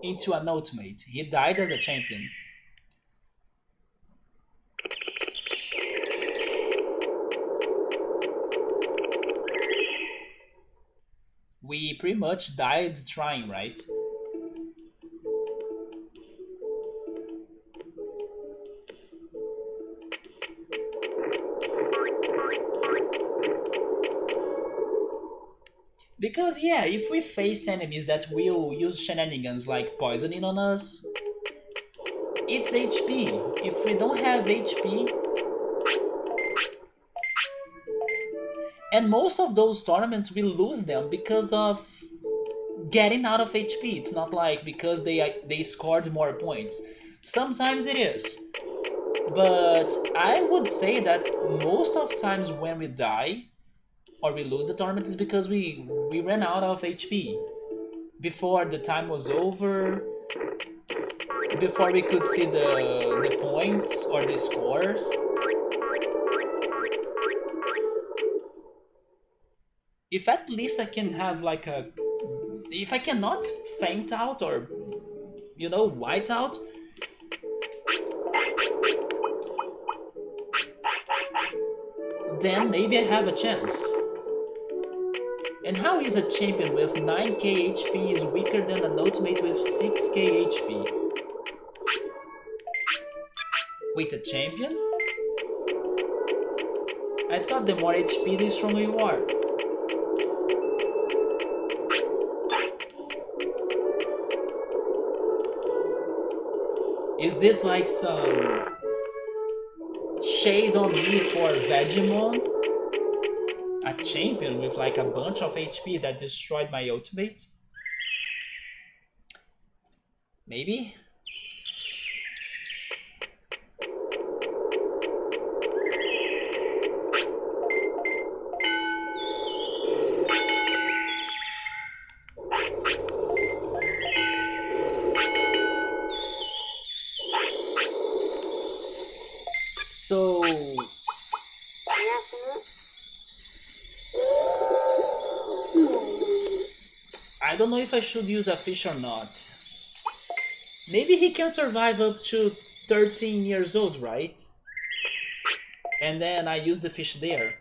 into an ultimate. He died as a champion. We pretty much died trying, right? Because yeah, if we face enemies that will use shenanigans like poisoning on us, it's HP. If we don't have HP, and most of those tournaments we lose them because of getting out of HP. It's not like because they scored more points. Sometimes it is, but I would say that most of times when we die or we lose the tournament is because we ran out of HP before the time was over, before we could see the points or the scores. If at least I can have like a, if I cannot faint out or white out, then maybe I have a chance. And how is a champion with 9k HP is weaker than an ultimate with 6k HP? Wait, a champion? I thought the more HP the stronger you are. Is this like some shade on me for Digimon? A champion with like a bunch of HP that destroyed my ultimate? Maybe? So I don't know if I should use a fish or not. Maybe he can survive up to 13 years old, right? And then I use the fish there.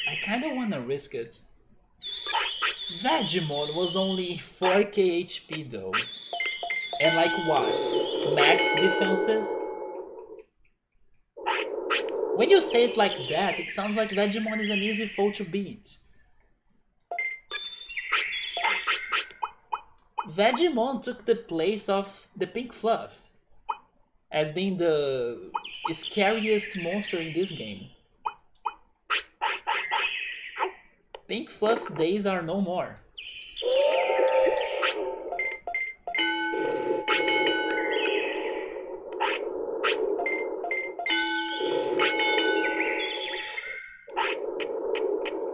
I kinda wanna risk it. Digimon was only 4k HP though. And like what? Max defenses? When you say it like that, it sounds like Digimon is an easy foe to beat. Digimon took the place of the Pink Fluff as being the scariest monster in this game. Pink Fluff days are no more.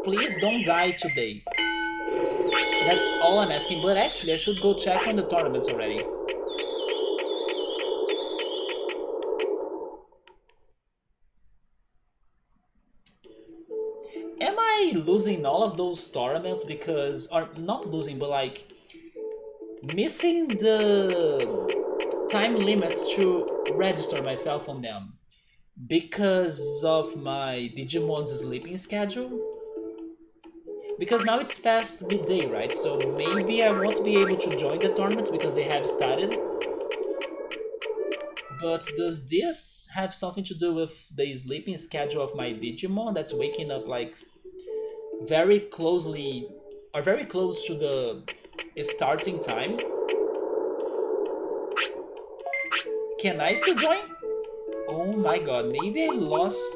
Please don't die today. That's all I'm asking, but actually I should go check on the tournaments already. Am I losing all of those tournaments because, or not losing, but like missing the time limits to register myself on them because of my Digimon's sleeping schedule? Because now it's past midday, right? So maybe I won't be able to join the tournaments because they have started. But does this have something to do with the sleeping schedule of my Digimon that's waking up like very closely or very close to the starting time? Can I still join? Oh my god, maybe I lost.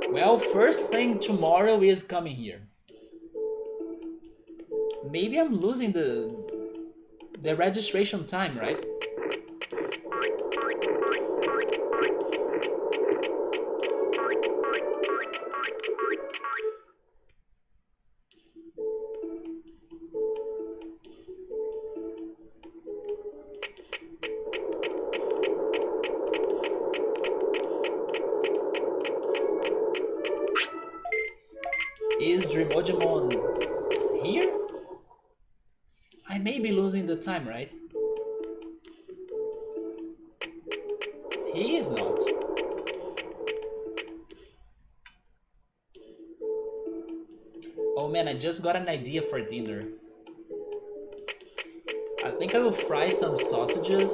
Well, first thing tomorrow is coming here. Maybe I'm losing the registration time, right? Dreamojimon here? I may be losing the time, right? He is not. Oh man, I just got an idea for dinner. I think I will fry some sausages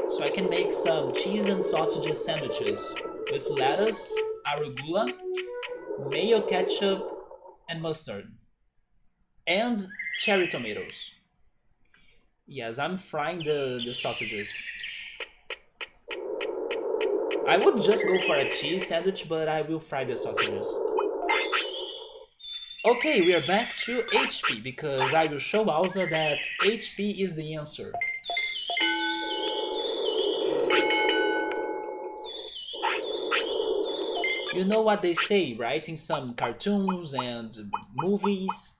so I can make some cheese and sausages sandwiches with lettuce, arugula, mayo ketchup, and mustard. And cherry tomatoes. Yes, I'm frying the sausages. I would just go for a cheese sandwich, but I will fry the sausages. Okay, we are back to HP because I will show Alza that HP is the answer. You know what they say, right? In some cartoons and movies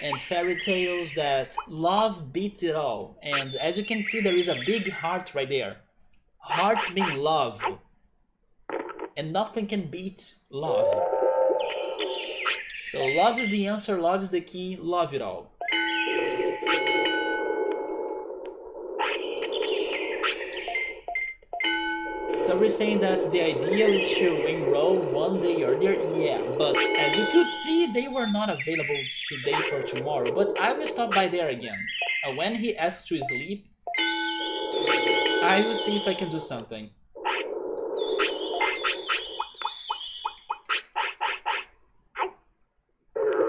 and fairy tales that love beats it all. And as you can see, there is a big heart right there. Heart means love. And nothing can beat love. So love is the answer, love is the key, love it all. So we're saying that the idea is to enroll one day earlier, yeah, but as you could see, they were not available today for tomorrow, but I will stop by there again. When he asks to sleep, I will see if I can do something.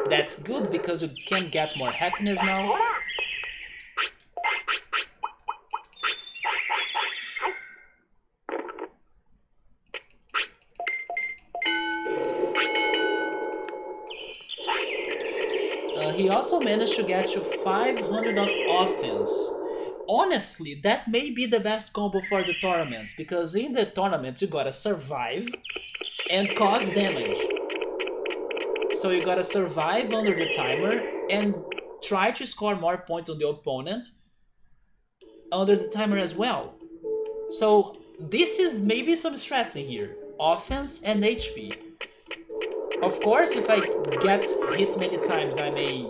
That's good because you can get more happiness now. He also managed to get to 500 of offense. Honestly, that may be the best combo for the tournaments, because in the tournament you gotta survive and cause damage. So you gotta survive under the timer and try to score more points on the opponent under the timer as well. So this is maybe some strats in here. Offense and HP. Of course, if I get hit many times, I may,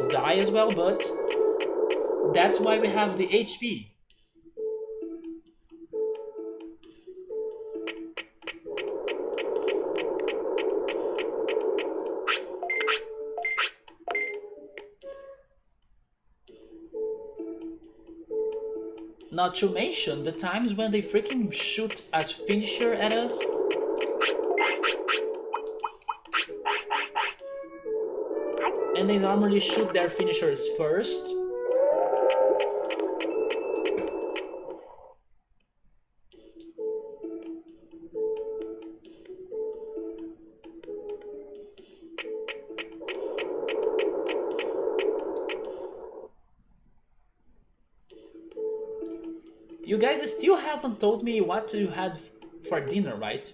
die as well, but that's why we have the HP. Not to mention the times when they freaking shoot a finisher at us. And they normally shoot their finishers first. You guys still haven't told me what you had for dinner, right?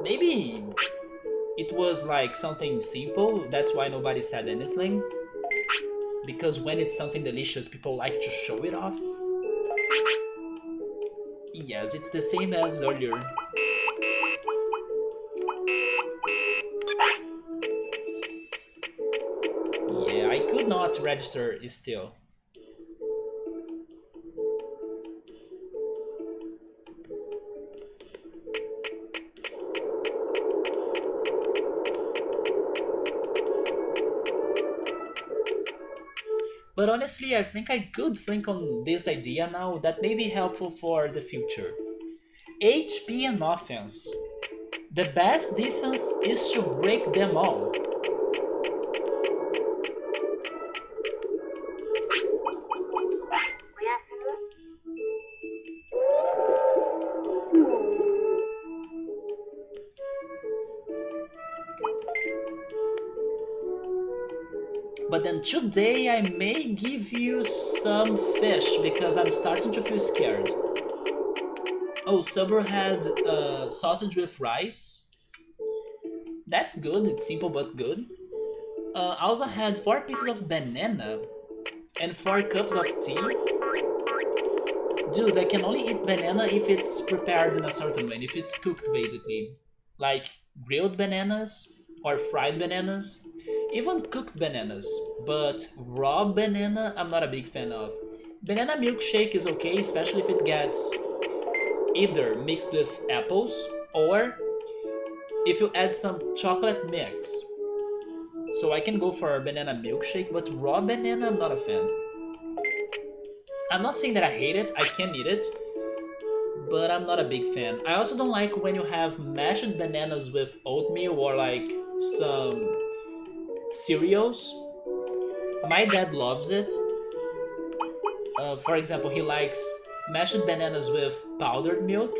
Maybe it was like something simple, that's why nobody said anything. Because when it's something delicious, people like to show it off. Yes, it's the same as earlier. Yeah, I could not register still. But honestly, I think I could think on this idea now that may be helpful for the future. HP and offense. The best defense is to break them all. But then today I may give you some fish because I'm starting to feel scared. Oh, Subber had sausage with rice. That's good, it's simple but good. Also had 4 pieces of banana and 4 cups of tea. Dude, I can only eat banana if it's prepared in a certain way, if it's cooked basically. Like grilled bananas or fried bananas, even cooked bananas. But raw banana, I'm not a big fan of. Banana milkshake is okay, especially if it gets either mixed with apples or if you add some chocolate mix. So I can go for a banana milkshake, but raw banana, I'm not a fan. I'm not saying that I hate it, I can eat it, but I'm not a big fan. I also don't like when you have mashed bananas with oatmeal or like some cereals. My dad loves it. For example, he likes mashed bananas with powdered milk,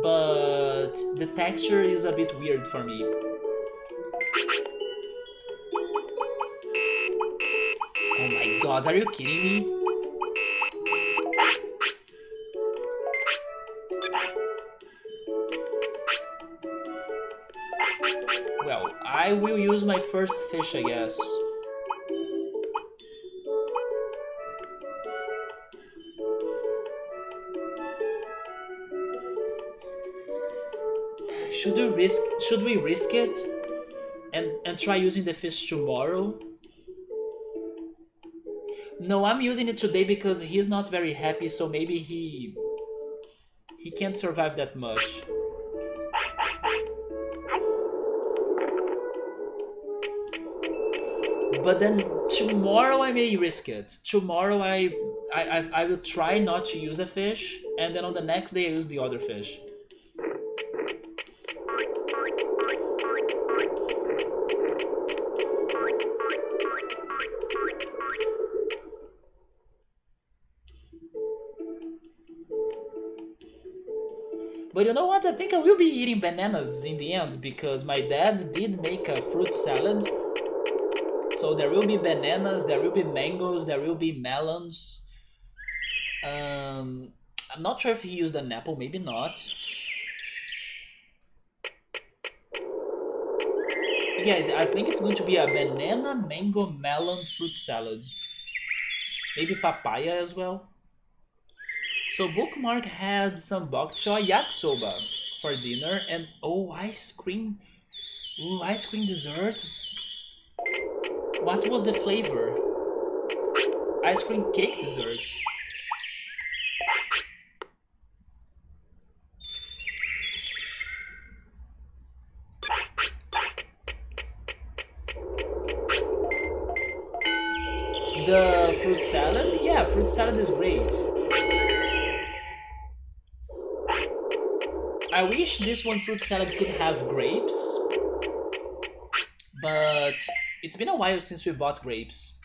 but the texture is a bit weird for me. Oh my god, are you kidding me? Well, I will use my first fish, I guess. Should we risk it and try using the fish tomorrow? No, I'm using it today because he's not very happy, so maybe he can't survive that much. But then tomorrow I may risk it. Tomorrow I will try not to use a fish, and then on the next day I use the other fish. But you know what? I think I will be eating bananas in the end because my dad did make a fruit salad. So there will be bananas, there will be mangoes, there will be melons. Um, I'm not sure if he used an apple, maybe not. Yes, I think it's going to be a banana, mango, melon fruit salad. Maybe papaya as well. So Bookmark had some bok choy yakisoba for dinner and oh, ice cream. Ooh, ice cream dessert. What was the flavor? Ice cream cake dessert. The fruit salad? Yeah, fruit salad is great. I wish this one fruit salad could have grapes, but it's been a while since we bought grapes.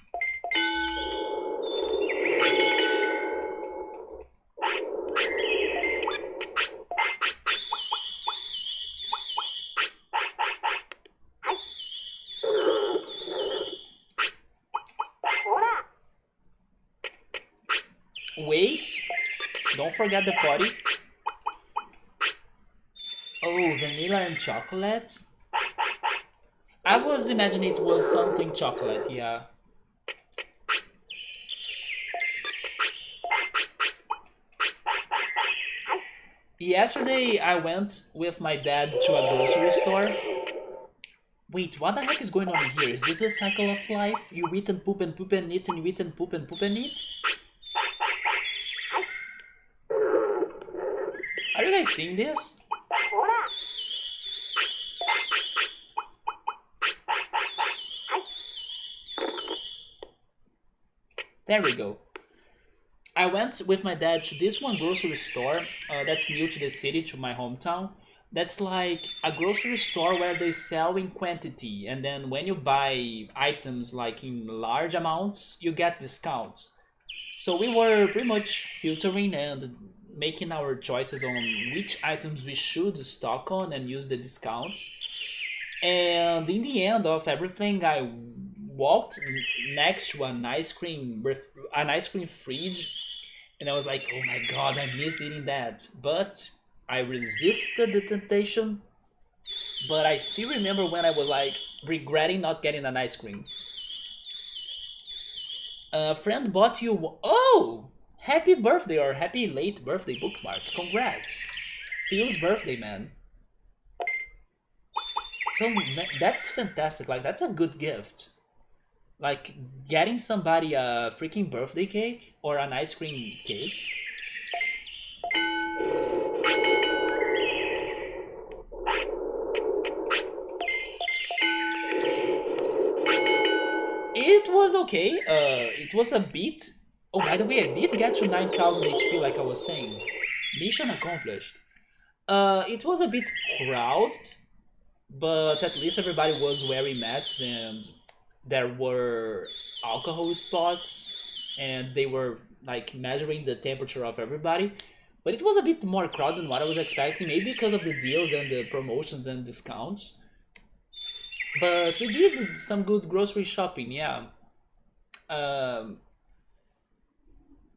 Wait, don't forget the potty. Oh, vanilla and chocolate? I was imagining it was something chocolate, yeah. Yesterday I went with my dad to a grocery store. Wait, what the heck is going on here? Is this a cycle of life? You eat and poop and poop and eat and you eat and poop and poop and eat? Are you guys seeing this? There we go. I went with my dad to this one grocery store that's new to the city, to my hometown. That's like a grocery store where they sell in quantity, and then when you buy items like in large amounts, you get discounts. So we were pretty much filtering and making our choices on which items we should stock on and use the discounts. And in the end of everything, I walked next to an ice cream fridge, and I was like, "Oh my god, I miss eating that." But I resisted the temptation. But I still remember when I was like regretting not getting an ice cream. A friend bought you. Oh, Happy birthday or happy late birthday bookmark. Congrats. Phil's birthday, man. So that's fantastic. Like that's a good gift. Like getting somebody a freaking birthday cake or an ice cream cake. It was okay. It was a bit. Oh, by the way, I did get to 9,000 HP, like I was saying. Mission accomplished. It was a bit crowded, but at least everybody was wearing masks and there were alcohol spots and they were like measuring the temperature of everybody. But it was a bit more crowded than what I was expecting, maybe because of the deals and the promotions and discounts. But we did some good grocery shopping, yeah. Um,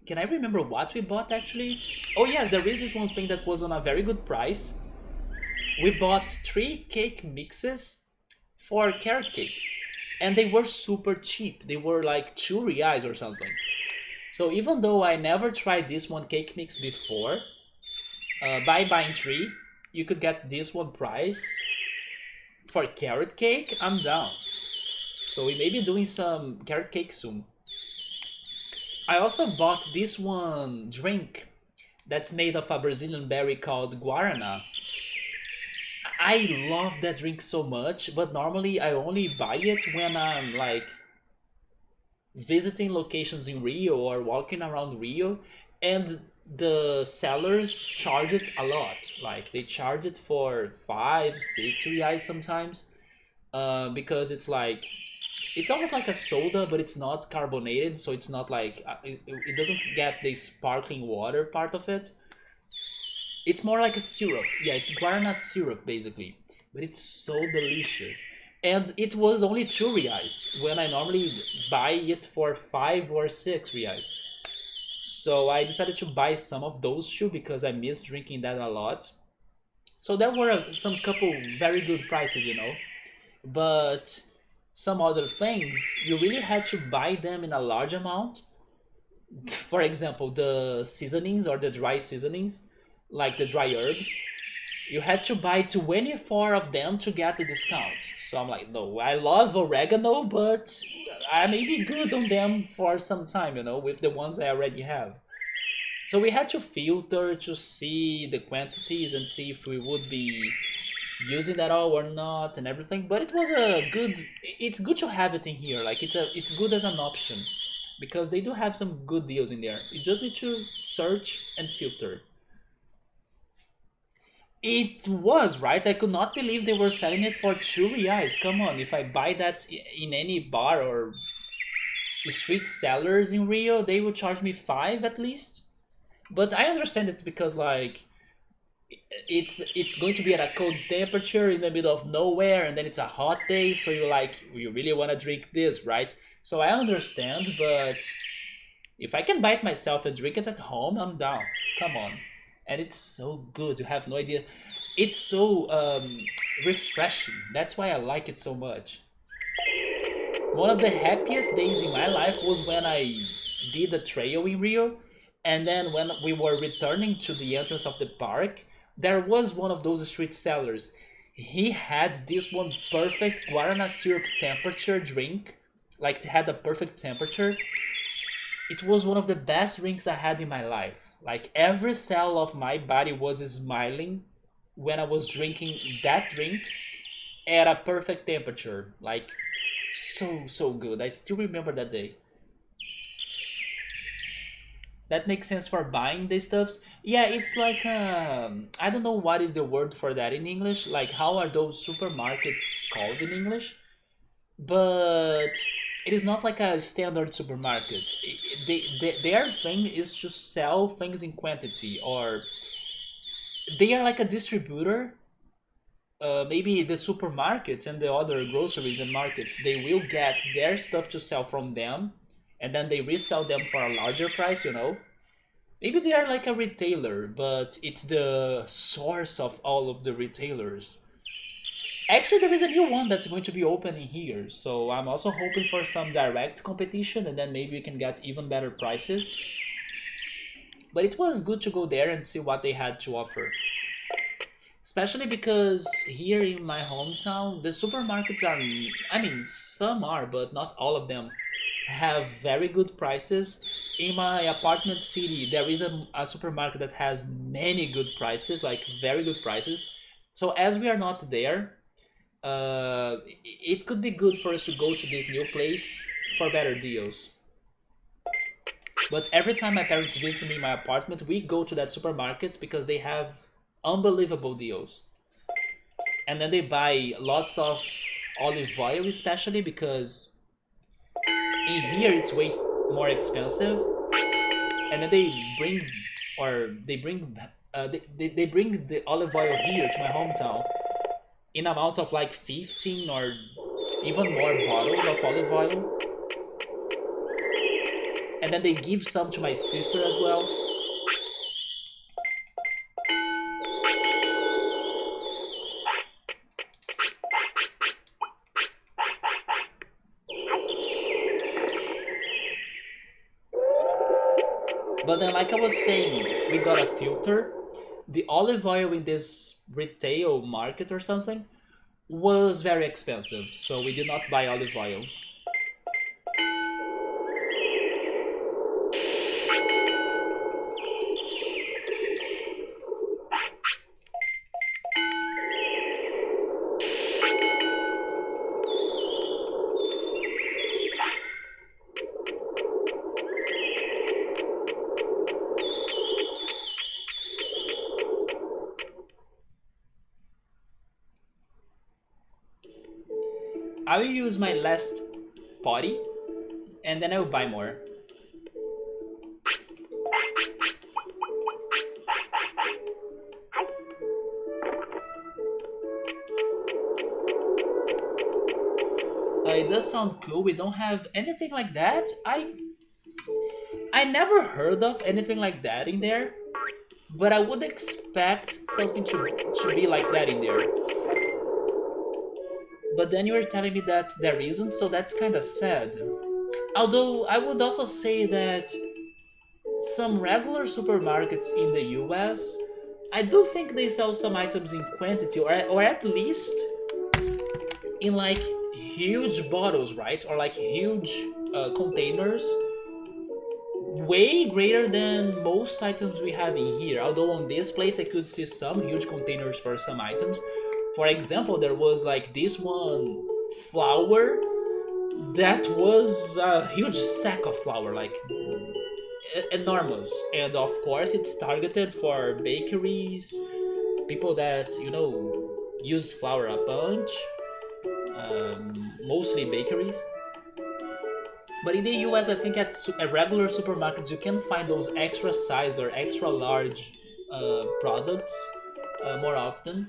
can I remember what we bought actually? Oh yes, there is this one thing that was on a very good price. We bought 3 cake mixes for carrot cake. And they were super cheap. They were like 2 reais or something. So even though I never tried this one cake mix before, by buying 3, you could get this one price for carrot cake. I'm down. So we may be doing some carrot cake soon. I also bought this one drink that's made of a Brazilian berry called guarana. I love that drink so much, but normally I only buy it when I'm like visiting locations in Rio or walking around Rio, and the sellers charge it a lot. Like they charge it for 5, 6 reais sometimes, because it's like it's almost like a soda, but it's not carbonated, so it's not like it doesn't get the sparkling water part of it. It's more like a syrup. Yeah, it's guarana syrup basically, but it's so delicious. And it was only 2 reais when I normally buy it for 5 or 6 reais. So I decided to buy some of those two because I miss drinking that a lot. So there were some couple very good prices, but some other things you really had to buy them in a large amount. For example, the seasonings or the dry seasonings, like the dry herbs, you had to buy 24 of them to get the discount. So I'm like, no, I love oregano, but I may be good on them for some time, with the ones I already have. So we had to filter to see the quantities and see if we would be using that all or not and everything. But it was a good. It's good to have it in here. Like it's good as an option because they do have some good deals in there. You just need to search and filter. It was, right? I could not believe they were selling it for 2 reais. Come on, if I buy that in any bar or street sellers in Rio, they will charge me 5 at least. But I understand it because like it's going to be at a cold temperature in the middle of nowhere and then it's a hot day, so you really want to drink this, right? So I understand, but if I can buy it myself and drink it at home, I'm down. Come on. And it's so good. You have no idea. It's so refreshing. That's why I like it so much. One of the happiest days in my life was when I did a trail in Rio. And then when we were returning to the entrance of the park, there was one of those street sellers. He had this one perfect guarana syrup temperature drink. Like it had a perfect temperature. It was one of the best drinks I had in my life. Like every cell of my body was smiling when I was drinking that drink at a perfect temperature. Like so good. I still remember that day. That makes sense for buying these stuffs. Yeah, it's like I don't know what is the word for that in English. Like how are those supermarkets called in English? But it is not like a standard supermarket. Their thing is to sell things in quantity, or they are like a distributor. Maybe the supermarkets and the other groceries and markets, they will get their stuff to sell from them, and then they resell them for a larger price. Maybe they are like a retailer, but it's the source of all of the retailers. Actually, there is a new one that's going to be opening here, so I'm also hoping for some direct competition, and then maybe we can get even better prices. But it was good to go there and see what they had to offer. Especially because here in my hometown, the supermarkets are, I mean, some are, but not all of them, have very good prices. In my apartment city, there is a supermarket that has many good prices, like very good prices. So as we are not there, it could be good for us to go to this new place for better deals. But every time my parents visit me in my apartment, we go to that supermarket because they have unbelievable deals. And then they buy lots of olive oil, especially because in here it's way more expensive. And then they bring the olive oil here to my hometown in amounts of like 15 or even more bottles of olive oil, and then they give some to my sister as well. But then, like I was saying, we got a filter. The olive oil in this retail market or something was very expensive, so we did not buy olive oil. I will use my last potty, and then I will buy more. It does sound cool. We don't have anything like that. I never heard of anything like that in there, but I would expect something to be like that in there. But then you were telling me that there isn't, so that's kind of sad. Although I would also say that some regular supermarkets in the US, I do think they sell some items in quantity, or at least in like huge bottles, right? Or like huge containers, way greater than most items we have in here. Although on this place I could see some huge containers for some items. For example, there was like this one flour that was a huge sack of flour, like enormous. And of course, it's targeted for bakeries, people that, use flour a bunch, mostly bakeries. But in the US, I think at regular supermarkets, you can find those extra sized or extra large products more often.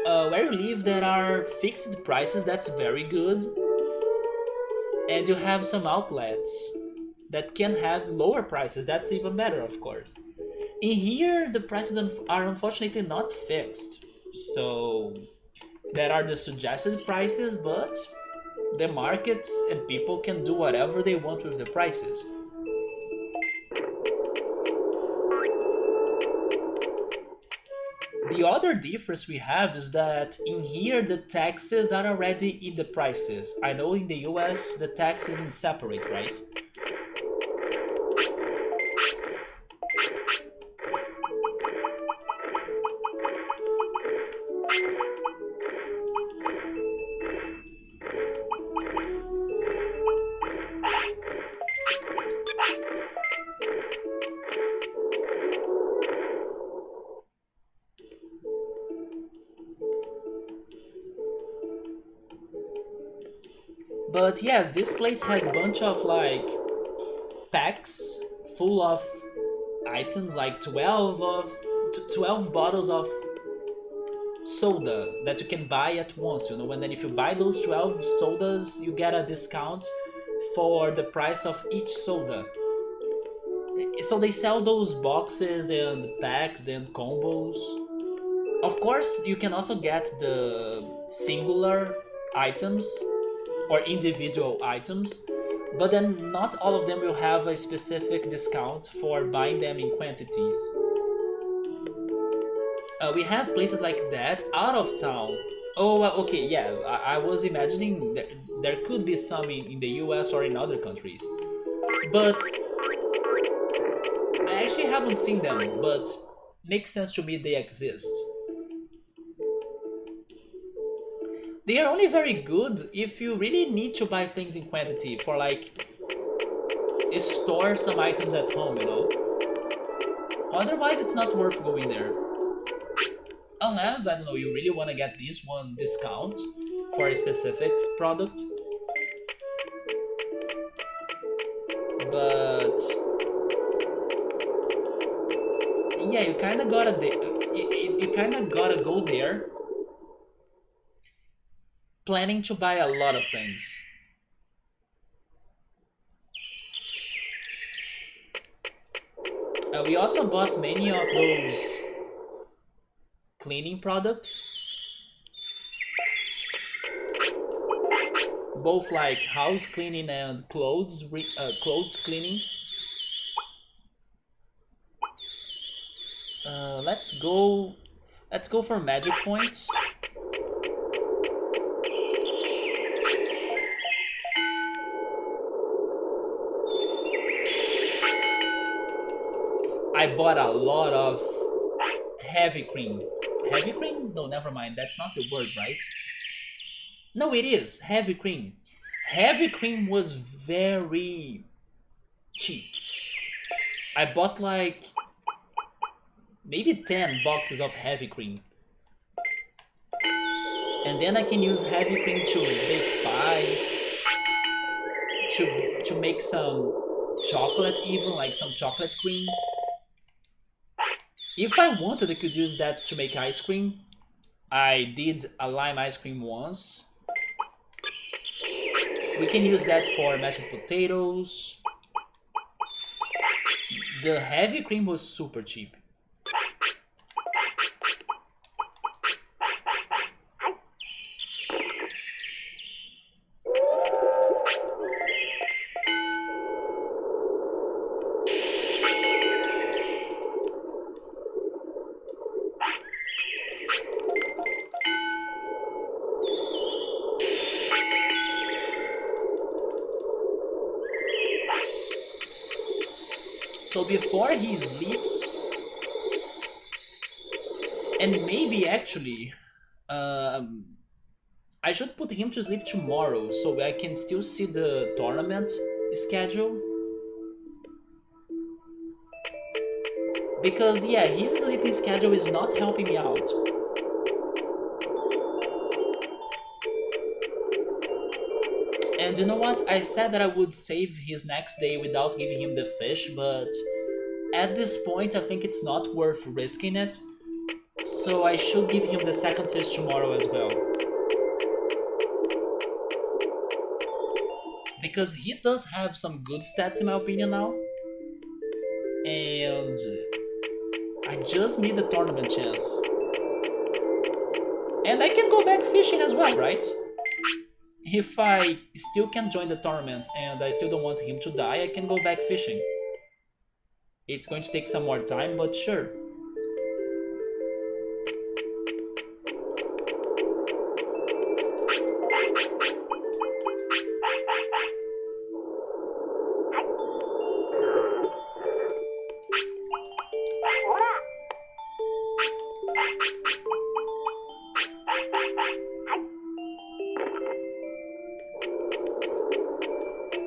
Where you live, there are fixed prices, that's very good. And you have some outlets that can have lower prices, that's even better, of course. In here, the prices are unfortunately not fixed. So there are the suggested prices, but the markets and people can do whatever they want with the prices. The other difference we have is that in here the taxes are already in the prices. I know in the US the tax isn't separate, right? But yes, this place has a bunch of like packs full of items, like 12 bottles of soda that you can buy at once, and then if you buy those 12 sodas, you get a discount for the price of each soda. So they sell those boxes and packs and combos. Of course, you can also get the singular items or individual items, but then not all of them will have a specific discount for buying them in quantities. We have places like that out of town. Oh, okay, yeah. I was imagining there could be some in the US or in other countries. But I actually haven't seen them, but makes sense to me they exist. They are only very good if you really need to buy things in quantity for like store some items at home, you know? Otherwise, it's not worth going there. Unless, I don't know, you really want to get this one discount for a specific product. But yeah, you kind of gotta you kind of gotta go there planning to buy a lot of things. We also bought many of those cleaning products, both like house cleaning and clothes cleaning. Let's go. Let's go for magic points. I bought a lot of heavy cream. Heavy cream? No, never mind. That's not the word, right? No, it is heavy cream. Heavy cream was very cheap. I bought like maybe 10 boxes of heavy cream. And then I can use heavy cream to bake pies, to make some chocolate even, like some chocolate cream. If I wanted, I could use that to make ice cream. I did a lime ice cream once. We can use that for mashed potatoes. The heavy cream was super cheap. So before he sleeps, and maybe actually, um, I should put him to sleep tomorrow so I can still see the tournament schedule. Because yeah, his sleeping schedule is not helping me out. And you know what? I said that I would save his next day without giving him the fish, but at this point I think it's not worth risking it. So I should give him the second fish tomorrow as well. Because he does have some good stats in my opinion now. And I just need the tournament chance. And I can go back fishing as well, right? If I still can join the tournament and I still don't want him to die, I can go back fishing. It's going to take some more time, but sure.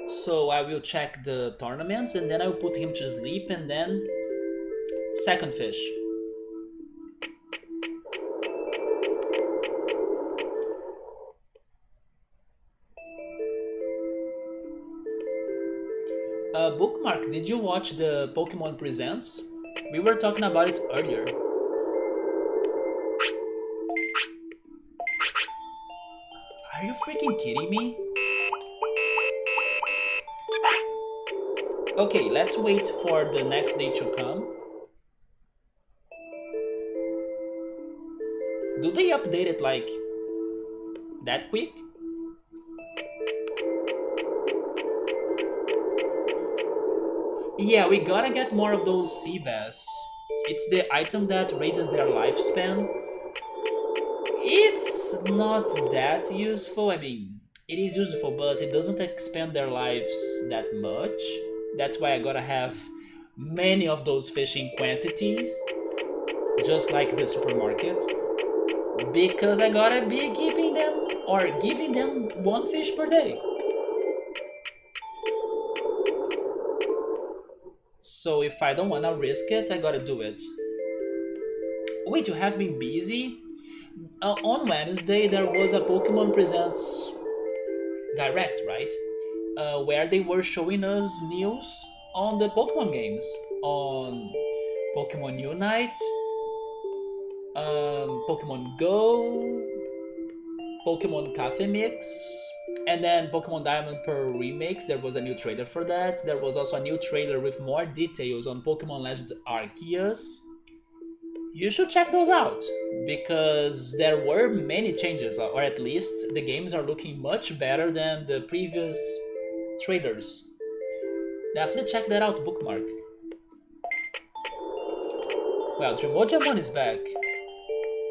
So I will check the tournaments and then I will put him to sleep and then second fish. Bookmark, did you watch the Pokemon Presents? We were talking about it earlier. Are you freaking kidding me? Okay, let's wait for the next day to come. Do they update it like that quick? Yeah, we gotta get more of those sea bass. It's the item that raises their lifespan. It's not that useful. I mean, it is useful, but it doesn't expand their lives that much. That's why I gotta have many of those fish in quantities, just like the supermarket, because I gotta be keeping them or giving them one fish per day. So if I don't wanna risk it, I gotta do it. Wait, you have been busy? On Wednesday, there was a Pokemon Presents Direct, right? Where they were showing us news on the Pokemon games, on Pokemon Unite, Pokemon Go, Pokemon Cafe Mix, and then Pokemon Diamond Pearl Remix. There was a new trailer for that. There was also a new trailer with more details on Pokemon Legend Arceus. You should check those out because there were many changes, or at least the games are looking much better than the previous trailers. Definitely check that out, bookmark. Well, Tremojamon is back.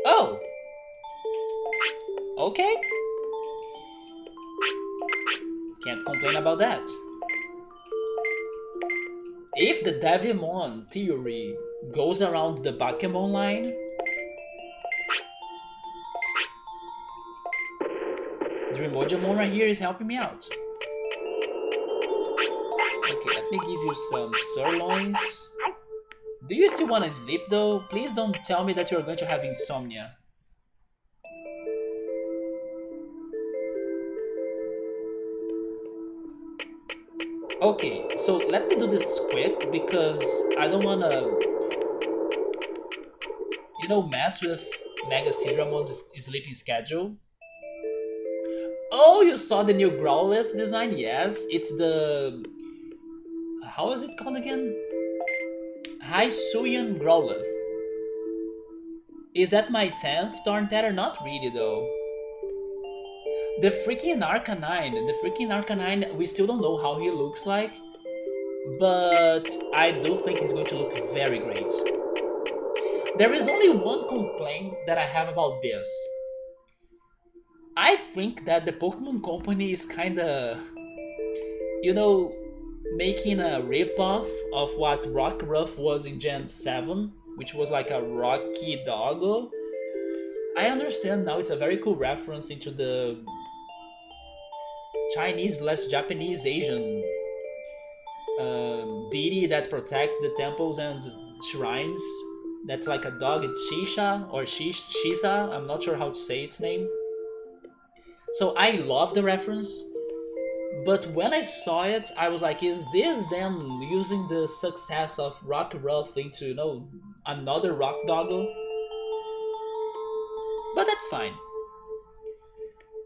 Oh, okay. Can't complain about that. If the Devimon theory goes around the Bakemon line, Dreamojamon right here is helping me out. Okay, let me give you some sirloins. Do you still want to sleep though? Please don't tell me that you're going to have insomnia. Okay, so let me do this quick because I don't wanna, mess with Mega Sidramon's sleeping schedule. Oh, you saw the new Growlithe design? Yes, it's the... How is it called again? Hisuian Growlithe. Is that my 10th Tornterra? Not really though. The freaking Arcanine, we still don't know how he looks like, but I do think he's going to look very great. There is only one complaint that I have about this. I think that the Pokemon Company is kinda, you know, making a ripoff of what Rockruff was in Gen 7, which was like a rocky doggo. I understand now it's a very cool reference into the Chinese less Japanese Asian deity that protects the temples and shrines. That's like a dog, it's Shisha or Shisa, I'm not sure how to say its name. So I love the reference, but when I saw it, I was like, is this them using the success of Rock Ruff into, another rock doggo? But that's fine.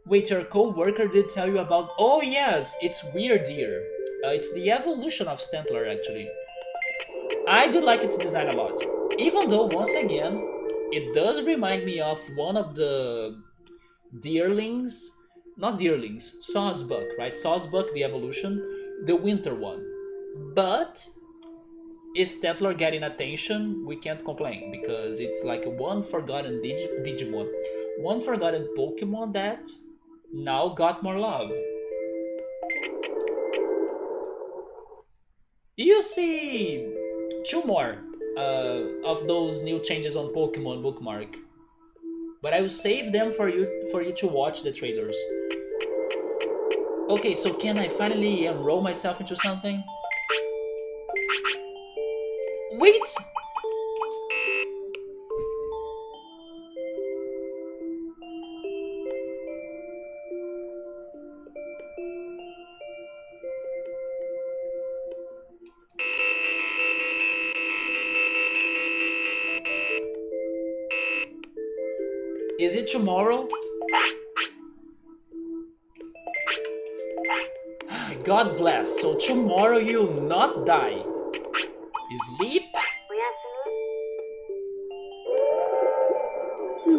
Wait, your co-worker did tell you about... Oh yes, it's Weird Deer. It's the evolution of Stantler, actually. I did like its design a lot. Even though, once again, it does remind me of one of the Deerlings. Not Deerlings, Sawsbuck, right? Sawsbuck, the evolution. The winter one. But, is Stantler getting attention? We can't complain, because it's like one forgotten Digimon. One forgotten Pokemon that now got more love. You see two more of those new changes on Pokemon bookmark, but I will save them for you to watch the trailers. Okay, so can I finally enroll myself into something? Wait! Is it tomorrow? God bless. So tomorrow you'll not die. Sleep?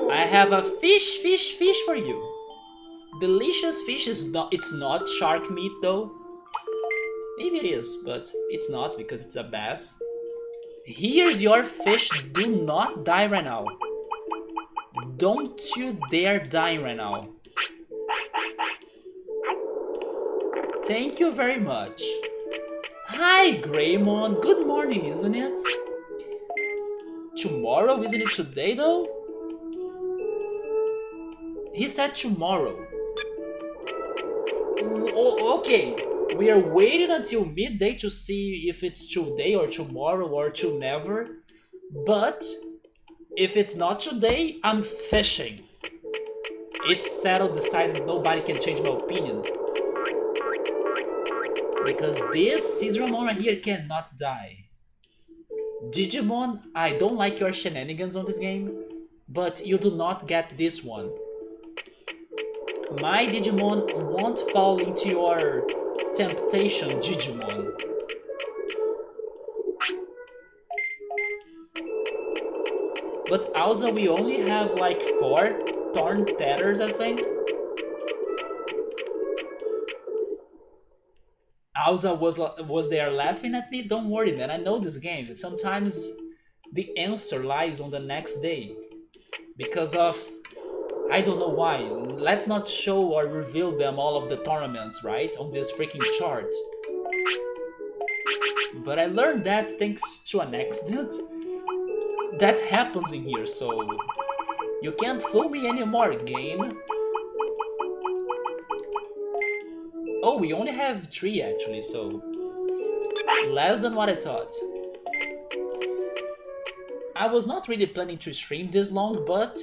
I have a fish for you. Delicious fish is not. It's not shark meat though. Maybe it is, but it's not because it's a bass. Here's your fish. Do not die right now. Don't you dare die right now. Thank you very much. Hi, Greymon. Good morning, isn't it? Tomorrow, isn't it today though? He said tomorrow. Okay, we are waiting until midday to see if it's today or tomorrow or to never. But if it's not today, I'm fishing. It's settled, decided, nobody can change my opinion. Because this Sidramon right here cannot die. Digimon, I don't like your shenanigans on this game, but you do not get this one. My Digimon won't fall into your temptation, Digimon. But also we only have like 4 Torn Tethers, I think. Alza was there laughing at me? Don't worry, man. I know this game. Sometimes the answer lies on the next day. Because of... I don't know why. Let's not show or reveal them all of the tournaments, right? On this freaking chart. But I learned that thanks to an accident. That happens in here, so... You can't fool me anymore, game. Oh, we only have 3 actually, so... Less than what I thought. I was not really planning to stream this long, but...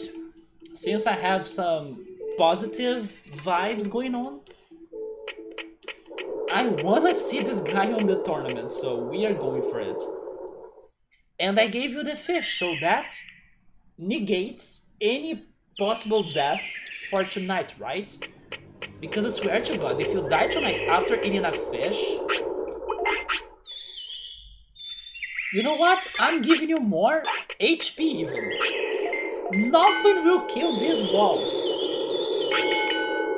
Since I have some positive vibes going on... I wanna see this guy on the tournament, so we are going for it. And I gave you the fish, so that negates any possible death for tonight, right? Because I swear to God, if you die tonight after eating a fish... You know what? I'm giving you more HP even. Nothing will kill this wall.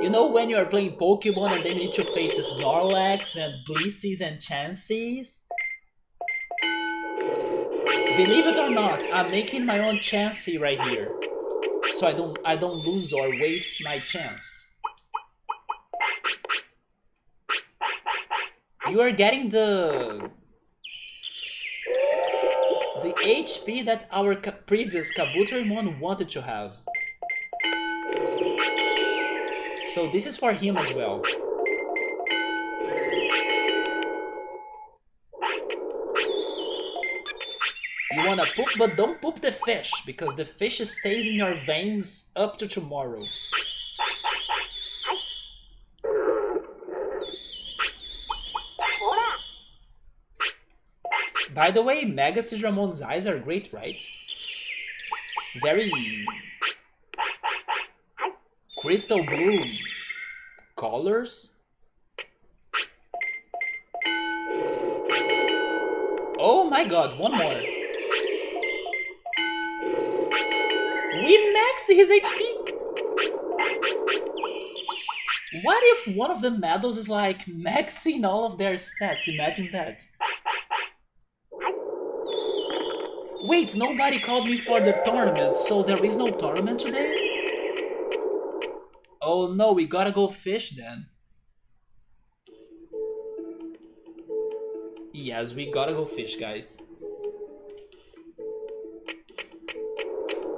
You know when you are playing Pokemon and then you need to face Snorlax and Blissey's and Chanseys? Believe it or not, I'm making my own Chansey right here. So I don't lose or waste my chance. You are getting the HP that our previous Kabuterimon wanted to have. So this is for him as well. You wanna poop, but don't poop the fish, because the fish stays in your veins up to tomorrow. By the way, Mega Sidramon's eyes are great, right? Very... crystal blue colors. Oh my god, one more. We maxed his HP! What if one of the medals is like maxing all of their stats? Imagine that. Wait, nobody called me for the tournament, so there is no tournament today? Oh no, we gotta go fish then. Yes, we gotta go fish, guys.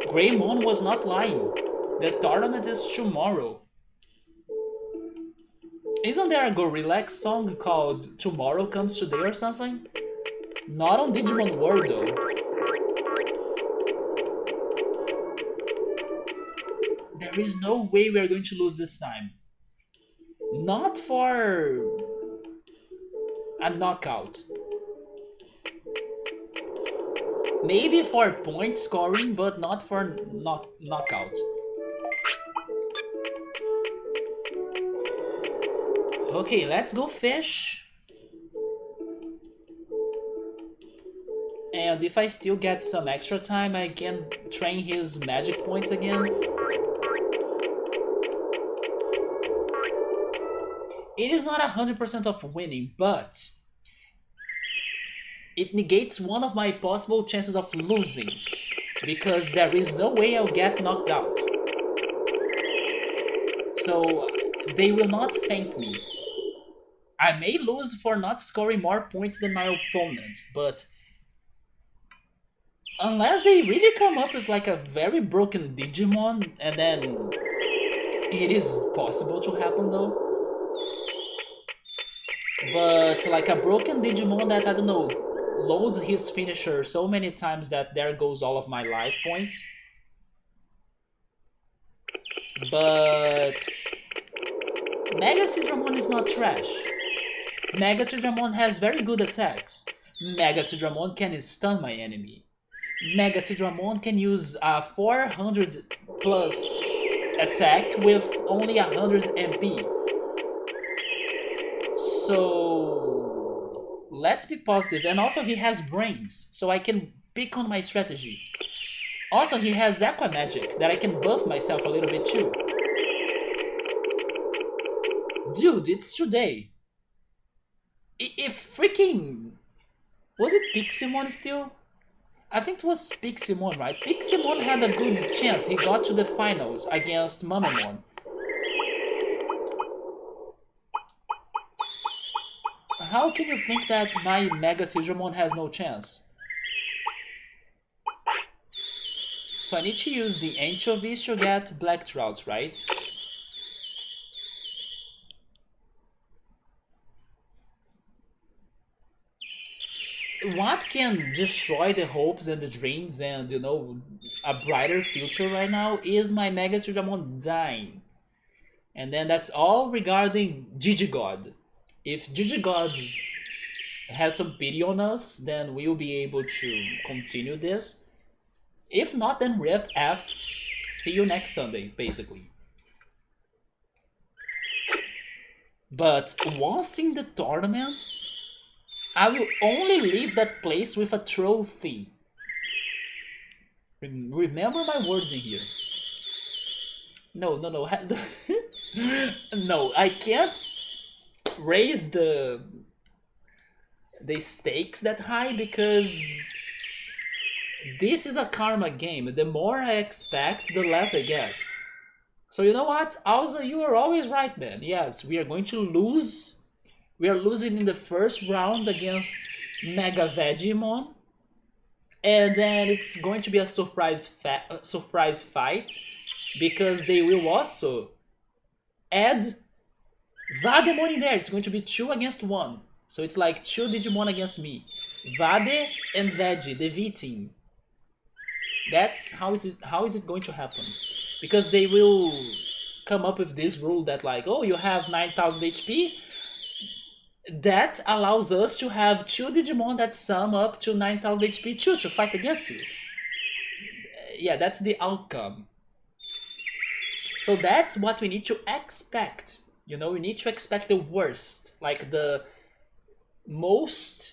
Greymon was not lying. The tournament is tomorrow. Isn't there a Gorillaz song called Tomorrow Comes Today or something? Not on Digimon World though. There is no way we are going to lose this time. Not for a knockout. Maybe for point scoring, but not for knockout. Okay, let's go fish. And if I still get some extra time, I can train his magic points again. It is not 100% of winning, but it negates one of my possible chances of losing, because there is no way I'll get knocked out. So they will not thank me. I may lose for not scoring more points than my opponent, but unless they really come up with like a very broken Digimon, and then it is possible to happen though. But like a broken Digimon that, I don't know, loads his finisher so many times that there goes all of my life points. But Mega Sidramon is not trash. Mega Sidramon has very good attacks. Mega Sidramon can stun my enemy. Mega Sidramon can use a 400 plus attack with only 100 MP. So let's be positive. And also he has brains, so I can pick on my strategy. Also he has Aqua Magic that I can buff myself a little bit too. Dude, it's today. If freaking... Was it Piximon still? I think it was Piximon, right? Piximon had a good chance. He got to the finals against Mamamon. How can you think that my Mega Sidramon has no chance? So I need to use the anchovies to get black trouts, right? What can destroy the hopes and the dreams and, you know, a brighter future right now is my Mega Sidramon dying. And then that's all regarding Gigigod. If Gigigod has some pity on us, then we'll be able to continue this. If not, then RIP F. See you next Sunday, basically. But once in the tournament, I will only leave that place with a trophy. Remember my words in here. No. No, I can't raise the stakes that high because this is a karma game. The more I expect, the less I get. So you know what? Also, you are always right, man. Yes, we are going to lose. We are losing in the first round against Mega Vegemon. And then it's going to be a surprise fight because they will also add Vademon in there. It's going to be 2 against 1. So it's like 2 Digimon against me. Vade and Veggie, the V team. That's how is it going to happen? Because they will come up with this rule that like, oh, you have 9,000 HP. That allows us to have 2 Digimon that sum up to 9,000 HP too to fight against you. Yeah, that's the outcome. So that's what we need to expect. You know, we need to expect the worst, like the most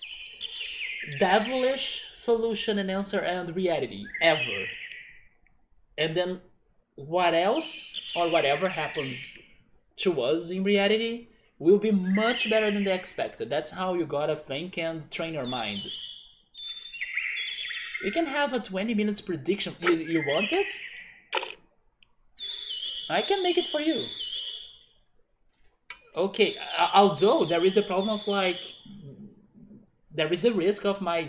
devilish solution and answer and reality ever. And then what else or whatever happens to us in reality will be much better than they expected. That's how you gotta think and train your mind. We can have a 20 minutes prediction. You want it? I can make it for you. Okay, although there is the problem of like, there is the risk of my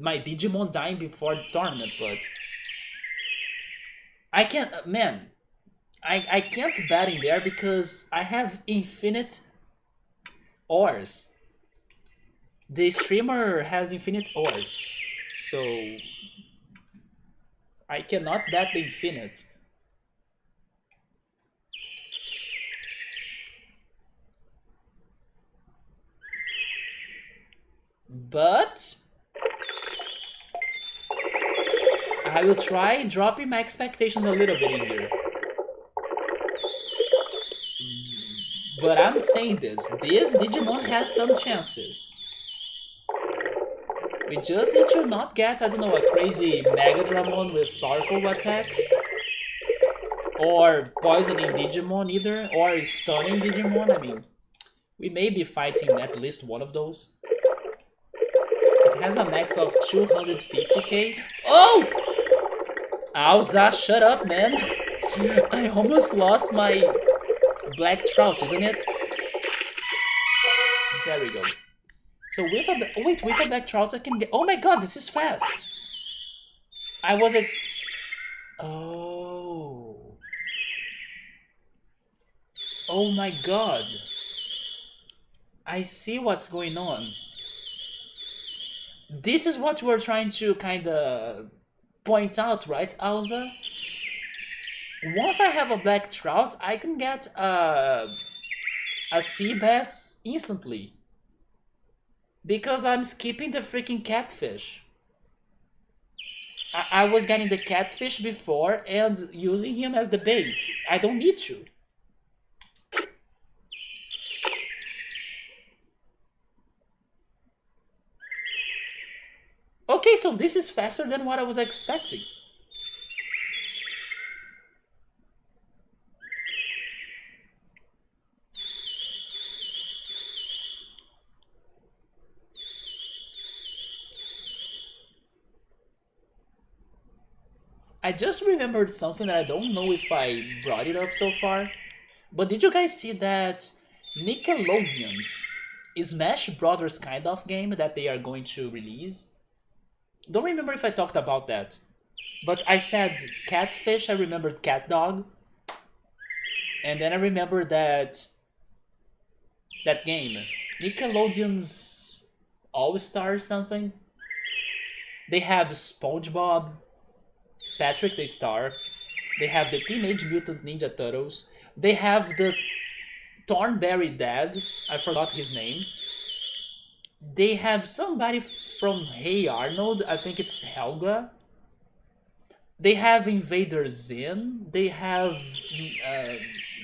Digimon dying before the tournament, but I can't, man, I can't bet in there because I have infinite ores. The streamer has infinite ores, so I cannot bet the infinite. But I will try dropping my expectations a little bit in here. But I'm saying this Digimon has some chances. We just need to not get, I don't know, a crazy Mega Dramon with powerful attacks. Or poisoning Digimon either, or stunning Digimon. I mean, we may be fighting at least one of those. It has a max of 250k. Oh! Alza, shut up, man. I almost lost my black trout, isn't it? There we go. So with a wait, with a black trout I can get. Oh my god, this is fast. I was Oh. Oh my god. I see what's going on. This is what we're trying to kind of point out, right, Alza? Once I have a black trout, I can get a sea bass instantly. Because I'm skipping the freaking catfish. I was getting the catfish before and using him as the bait. I don't need to. Okay, so this is faster than what I was expecting. I just remembered something that I don't know if I brought it up so far. But did you guys see that Nickelodeon's Smash Brothers kind of game that they are going to release? Don't remember if I talked about that. But I said catfish, I remembered cat dog. And then I remembered that game. Nickelodeon's All Stars something. They have SpongeBob, Patrick the Star. They have the Teenage Mutant Ninja Turtles. They have the Thornberry Dad. I forgot his name. They have somebody from Hey Arnold. I think it's Helga. They have Invader Zim. They have uh,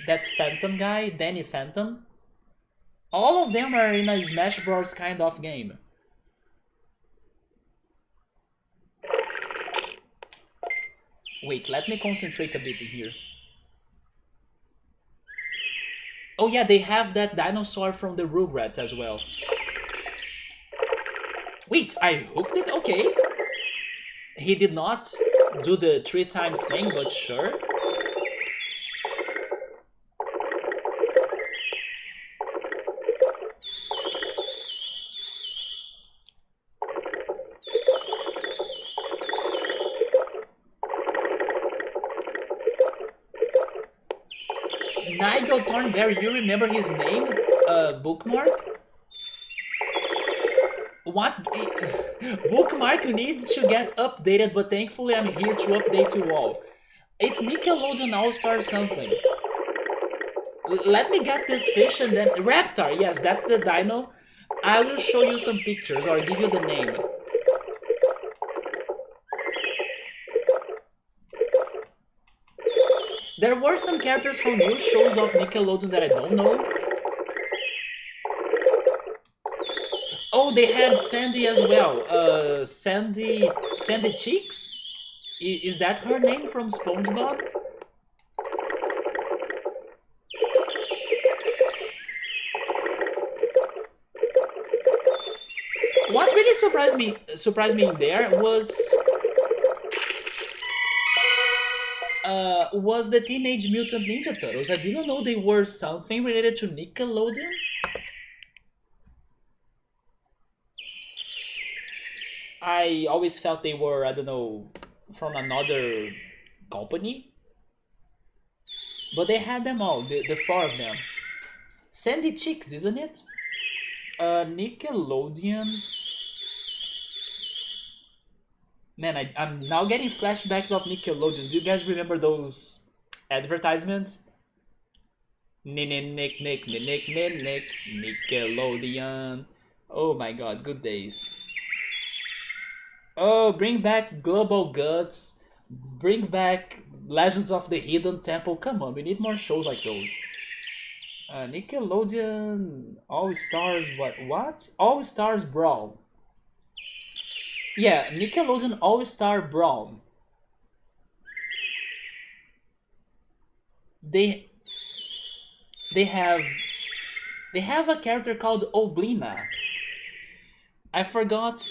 that Phantom guy, Danny Phantom. All of them are in a Smash Bros. Kind of game. Wait, let me concentrate a bit in here. Oh yeah, they have that dinosaur from the Rugrats as well. Wait, I hooked it? Okay. He did not do the 3 times thing, but sure. Nigel Thornberry, you remember his name? Bookmark? What? Bookmark needs to get updated, but thankfully I'm here to update you all. It's Nickelodeon All-Star something. Let me get this fish and then... Raptor, yes, that's the dino. I will show you some pictures or give you the name. There were some characters from new shows of Nickelodeon that I don't know. Oh, they had Sandy as well. Sandy Cheeks? Is that her name from SpongeBob? What really surprised me in there was the Teenage Mutant Ninja Turtles. I didn't know they were something related to Nickelodeon. I always felt they were, I don't know, from another company. But they had them all, the 4 of them. Sandy Cheeks, isn't it? Nickelodeon. Man, I'm now getting flashbacks of Nickelodeon. Do you guys remember those advertisements? Nick, Nickelodeon. Oh my god, good days. Oh, bring back Global Guts. Bring back Legends of the Hidden Temple. Come on, we need more shows like those. Nickelodeon All Stars. What? All Stars Brawl. Yeah, Nickelodeon All Star Brawl. They they have they have a character called Oblina. I forgot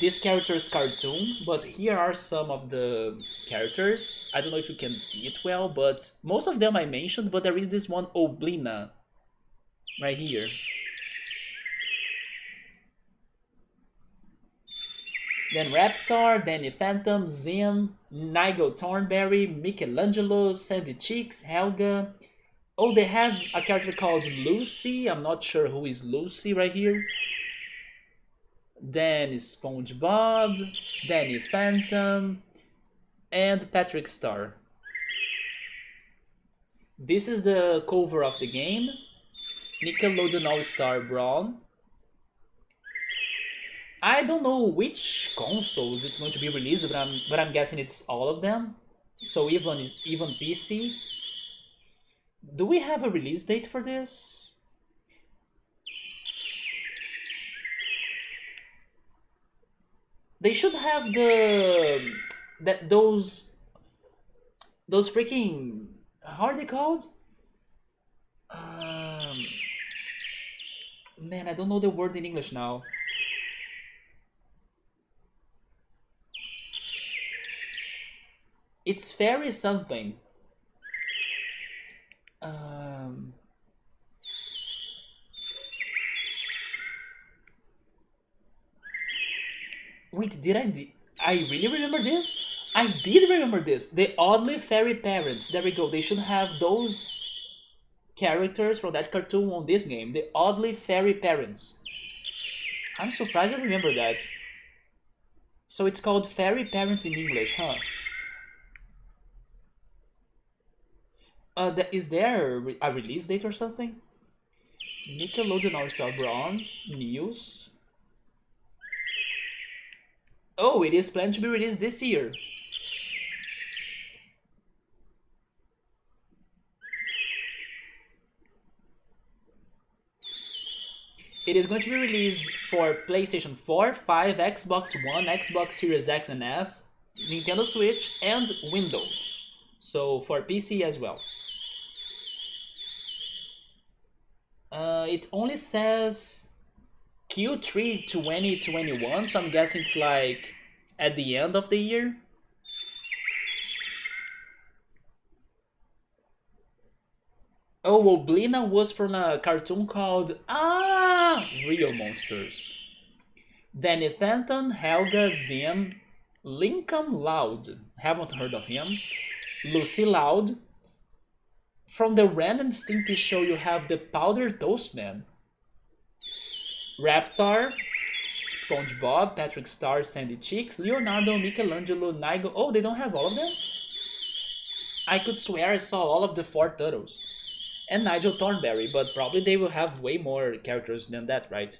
This character is cartoon, but here are some of the characters. I don't know if you can see it well, but most of them I mentioned, but there is this one Oblina right here. Then Raptor, Danny Phantom, Zim, Nigel Thornberry, Michelangelo, Sandy Cheeks, Helga. Oh, they have a character called Lucy. I'm not sure who is Lucy right here. Then SpongeBob, Danny Phantom, and Patrick Star. This is the cover of the game. Nickelodeon All-Star Brawl. I don't know which consoles it's going to be released, but I'm guessing it's all of them. So even PC. Do we have a release date for this? They should have those freaking, how are they called? Um, Man, I don't know the word in English now. It's fairy something. Um, Wait, I really remember this? I did remember this. The Oddly Fairy Parents. There we go. They should have those characters from that cartoon on this game. The Oddly Fairy Parents. I'm surprised I remember that. So it's called Fairy Parents in English, huh? Is there a release date or something? Nickelodeon All-Star Brawl news. Oh, it is planned to be released this year. It is going to be released for PlayStation 4, 5, Xbox One, Xbox Series X and S, Nintendo Switch, and Windows. So for PC as well. It only says Q3 2021, so I'm guessing it's like at the end of the year. Oh, Oblina was from a cartoon called Real Monsters. Danny Phantom, Helga, Zim, Lincoln Loud, haven't heard of him. Lucy Loud. From the Ren and Stimpy show, you have the Powder Toast Man. Raptor, SpongeBob, Patrick Star, Sandy Cheeks, Leonardo, Michelangelo, Nigel. Oh, they don't have all of them? I could swear I saw all of the four turtles. And Nigel Thornberry, but probably they will have way more characters than that, right?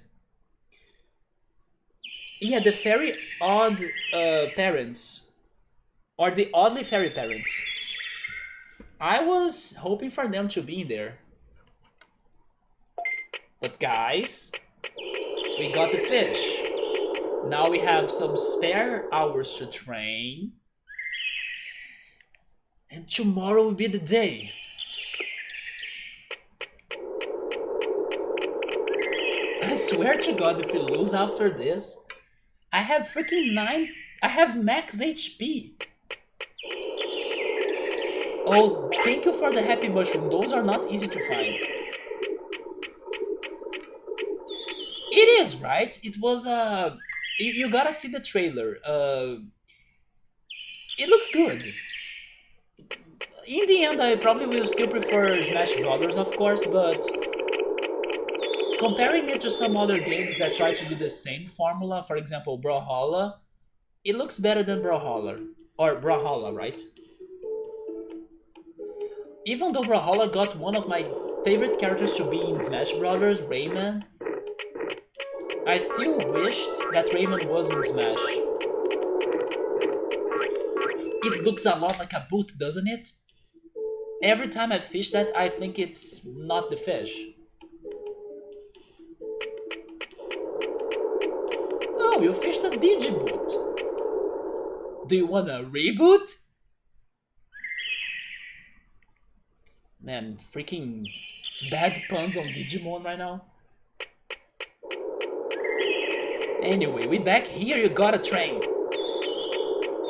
Yeah, the Very Odd Parents. Or the Oddly Fairy Parents. I was hoping for them to be in there. But guys, we got the fish. Now we have some spare hours to train. And tomorrow will be the day. I swear to God, if we lose after this, I have freaking 9. I have max HP. Oh, thank you for the happy mushroom. Those are not easy to find. It is, right? It was you gotta see the trailer. It looks good. In the end, I probably will still prefer Smash Brothers, of course, but comparing it to some other games that try to do the same formula, for example, Brawlhalla, it looks better than Brawlhalla. Or Brawlhalla, right? Even though Brawlhalla got one of my favorite characters to be in Smash Brothers, Rayman, I still wished that Rayman was in Smash. It looks a lot like a boot, doesn't it? Every time I fish that, I think it's not the fish. Oh, you fished a Digiboot. Do you want a reboot? Man, freaking bad puns on Digimon right now. Anyway, we back here, you got a train.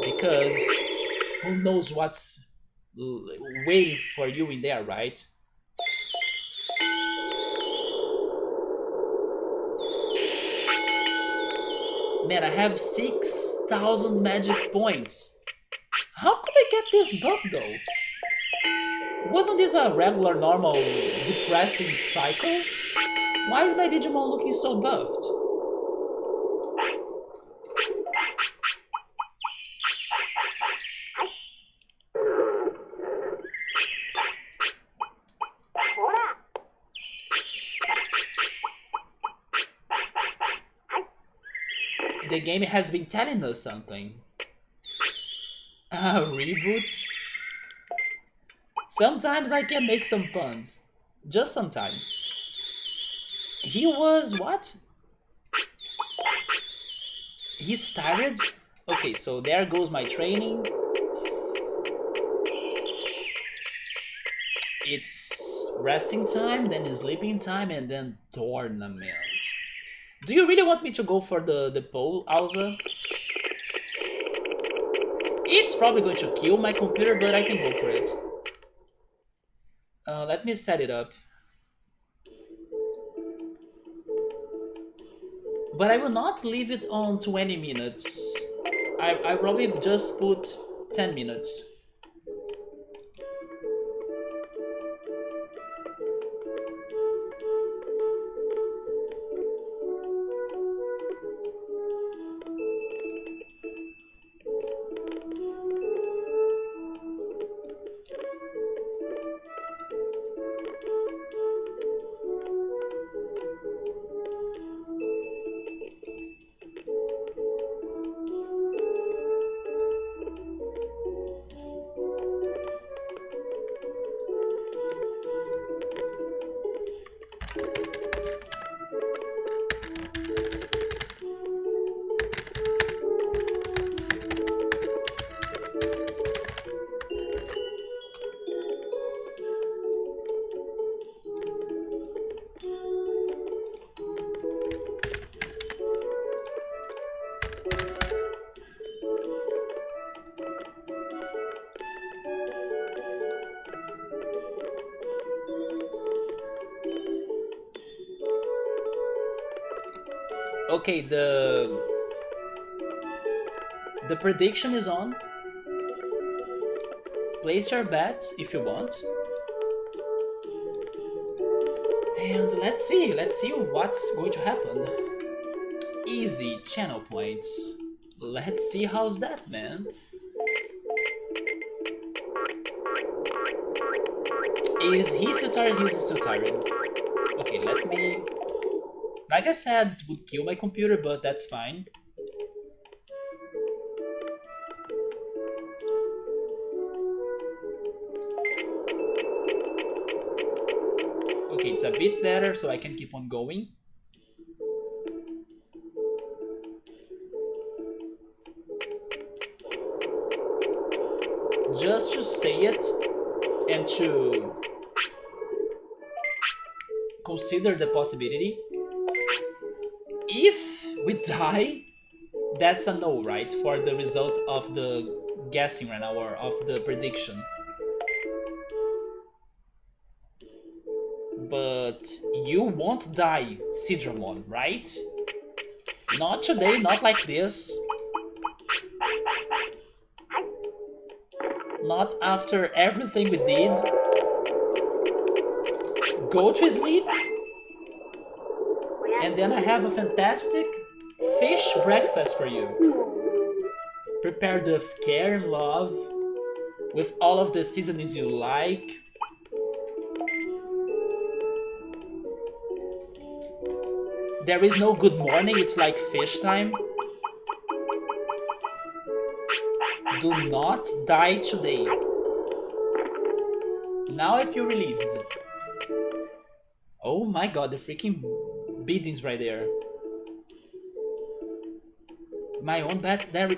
Because who knows what's waiting for you in there, right? Man, I have 6,000 magic points. How could I get this buff though? Wasn't this a regular, normal, depressing cycle? Why is my Digimon looking so buffed? The game has been telling us something. A reboot? Sometimes I can make some puns. Just sometimes. He was what? He's tired? Okay, so there goes my training. It's resting time, then sleeping time, and then tournament. Do you really want me to go for the pole, Alza? It's probably going to kill my computer, but I can go for it. Let me set it up. But I will not leave it on 20 minutes. I probably just put 10 minutes. Okay, the prediction is on. Place your bets if you want. And let's see what's going to happen. Easy channel points. Let's see how's that, man. Is he still tired? He's still tired. Okay, let me... Like I said, it would kill my computer, but that's fine. Okay, it's a bit better, so I can keep on going. Just to say it, and to consider the possibility. If we die, that's a no, right? For the result of the guessing right now, or of the prediction. But you won't die, Sidramon, right? Not today, not like this. Not after everything we did. Go to sleep. And then I have a fantastic fish breakfast for you. Prepared with care and love, with all of the seasonings you like. There is no good morning, it's like fish time. Do not die today. Now I feel relieved. Oh my god, the freaking beatings right there. My own bet? There.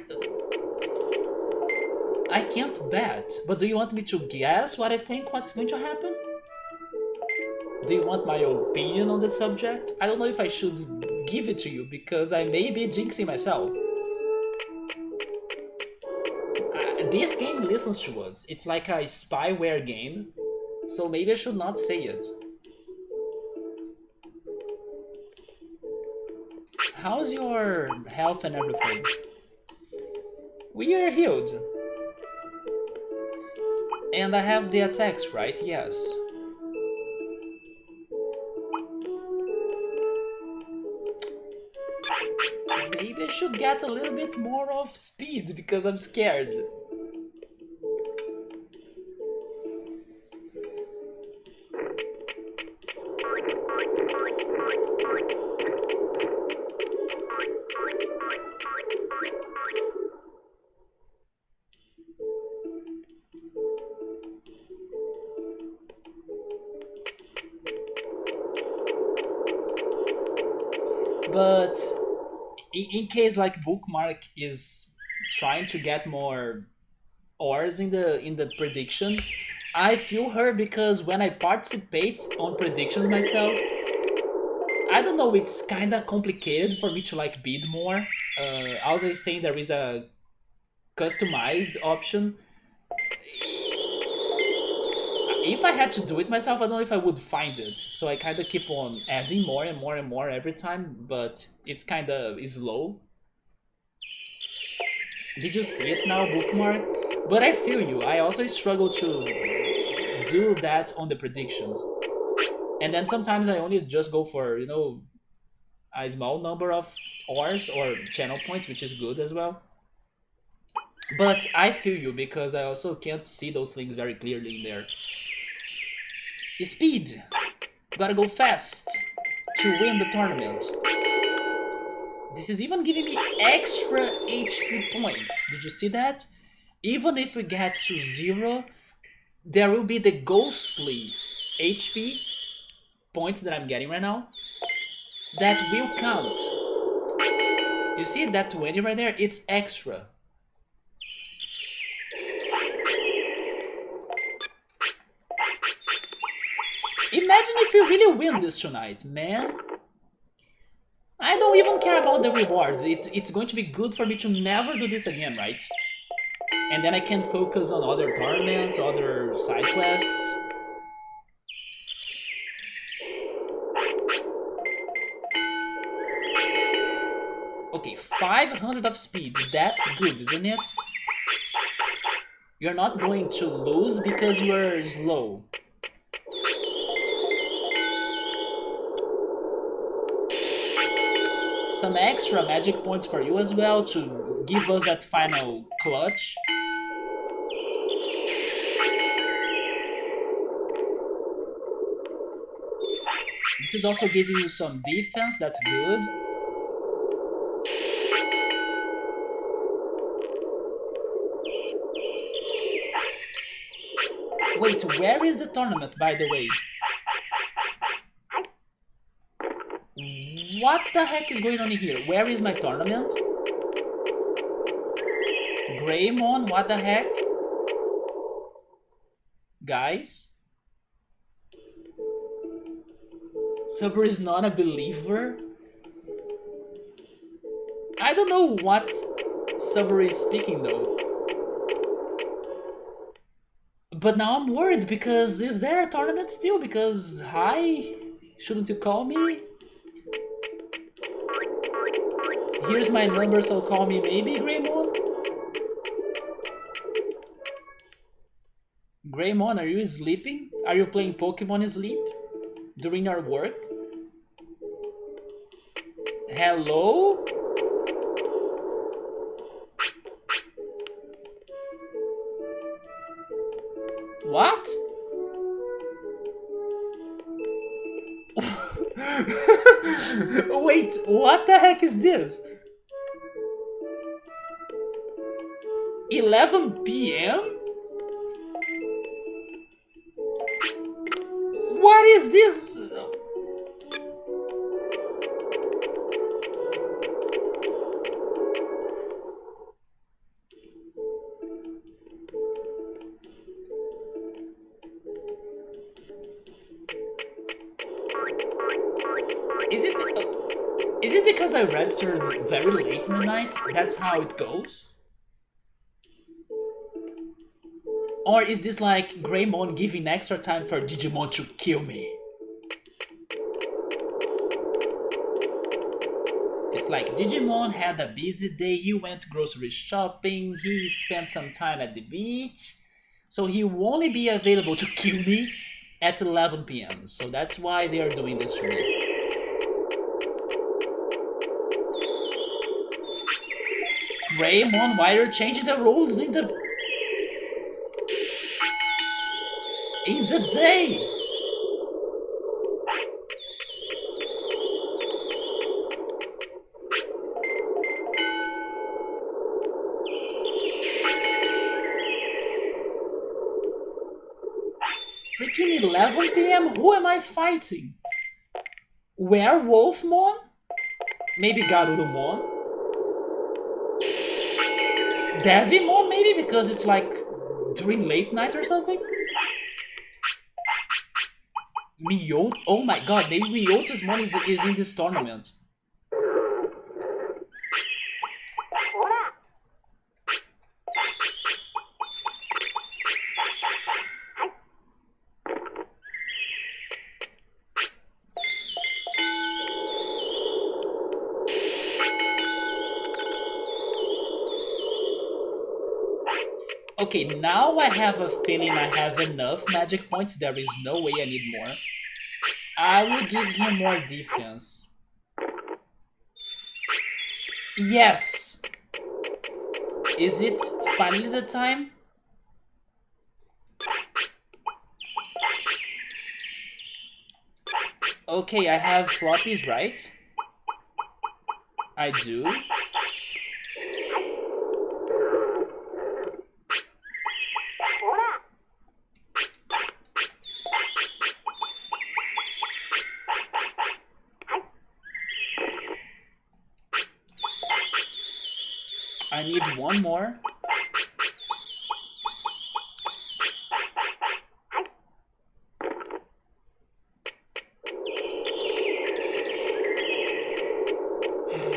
I can't bet, but do you want me to guess what I think what's going to happen? Do you want my opinion on the subject? I don't know if I should give it to you because I may be jinxing myself. This game listens to us. It's like a spyware game, so maybe I should not say it. How's your health and everything? We are healed. And I have the attacks, right? Yes. Maybe I should get a little bit more of speed because I'm scared. But in case like Bookmark is trying to get more ores in the prediction, I feel her because when I participate on predictions myself, I don't know, it's kind of complicated for me to like bid more. I was saying there is a customized option. If I had to do it myself, I don't know if I would find it. So I kind of keep on adding more and more and more every time, but it's kind of slow. Did you see it now, Bookmark? But I feel you. I also struggle to do that on the predictions. And then sometimes I only just go for, a small number of ores or channel points, which is good as well. But I feel you because I also can't see those things very clearly in there. Speed! Gotta go fast to win the tournament. This is even giving me extra HP points. Did you see that? Even if we get to 0, there will be the ghostly HP points that I'm getting right now that will count. You see that 20 right there? It's extra. Imagine if we really win this tonight, man. I don't even care about the rewards. It's going to be good for me to never do this again, right? And then I can focus on other tournaments, other side quests. Okay, 500 of speed. That's good, isn't it? You're not going to lose because you're slow. Some extra magic points for you as well to give us that final clutch. This is also giving you some defense, that's good. Wait, where is the tournament, by the way? What the heck is going on here? Where is my tournament? Greymon, what the heck? Guys? Saber is not a believer? I don't know what Saber is speaking though. But now I'm worried because is there a tournament still? Because, hi, shouldn't you call me? Here's my number, so call me maybe, Greymon? Greymon, are you sleeping? Are you playing Pokemon sleep? During your work? Hello? What? Wait, what the heck is this? 11 p.m.? What is this? Is it because I registered very late in the night? That's how it goes? Or is this like Greymon giving extra time for Digimon to kill me? It's like Digimon had a busy day, he went grocery shopping, he spent some time at the beach, so he will only be available to kill me at 11 p.m. So that's why they are doing this to me. Greymon, why are you changing the rules in the day? Freaking 11 p.m? Who am I fighting? Werewolfmon? Maybe Garurumon? Devimon maybe, because it's like during late night or something? Miyot? Oh my god, maybe Miyotismon is in this tournament. Okay, now I have a feeling I have enough magic points. There is no way I need more. I will give him more defense. Yes! Is it finally the time? Okay, I have floppies, right? I do. I need one more.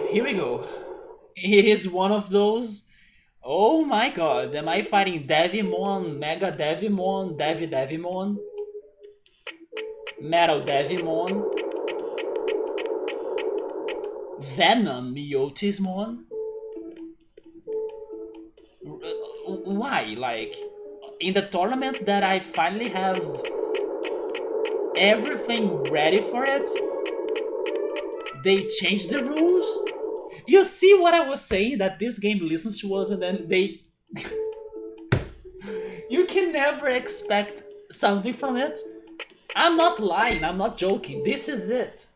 Here we go. It is one of those. Oh my god, am I fighting Devimon, Mega Devimon, Devimon, Metal Devimon, Venom Miotismon? Why? Like, in the tournament that I finally have everything ready for it, they changed the rules? You see what I was saying? That this game listens to us and then they... You can never expect something from it. I'm not lying, I'm not joking. This is it.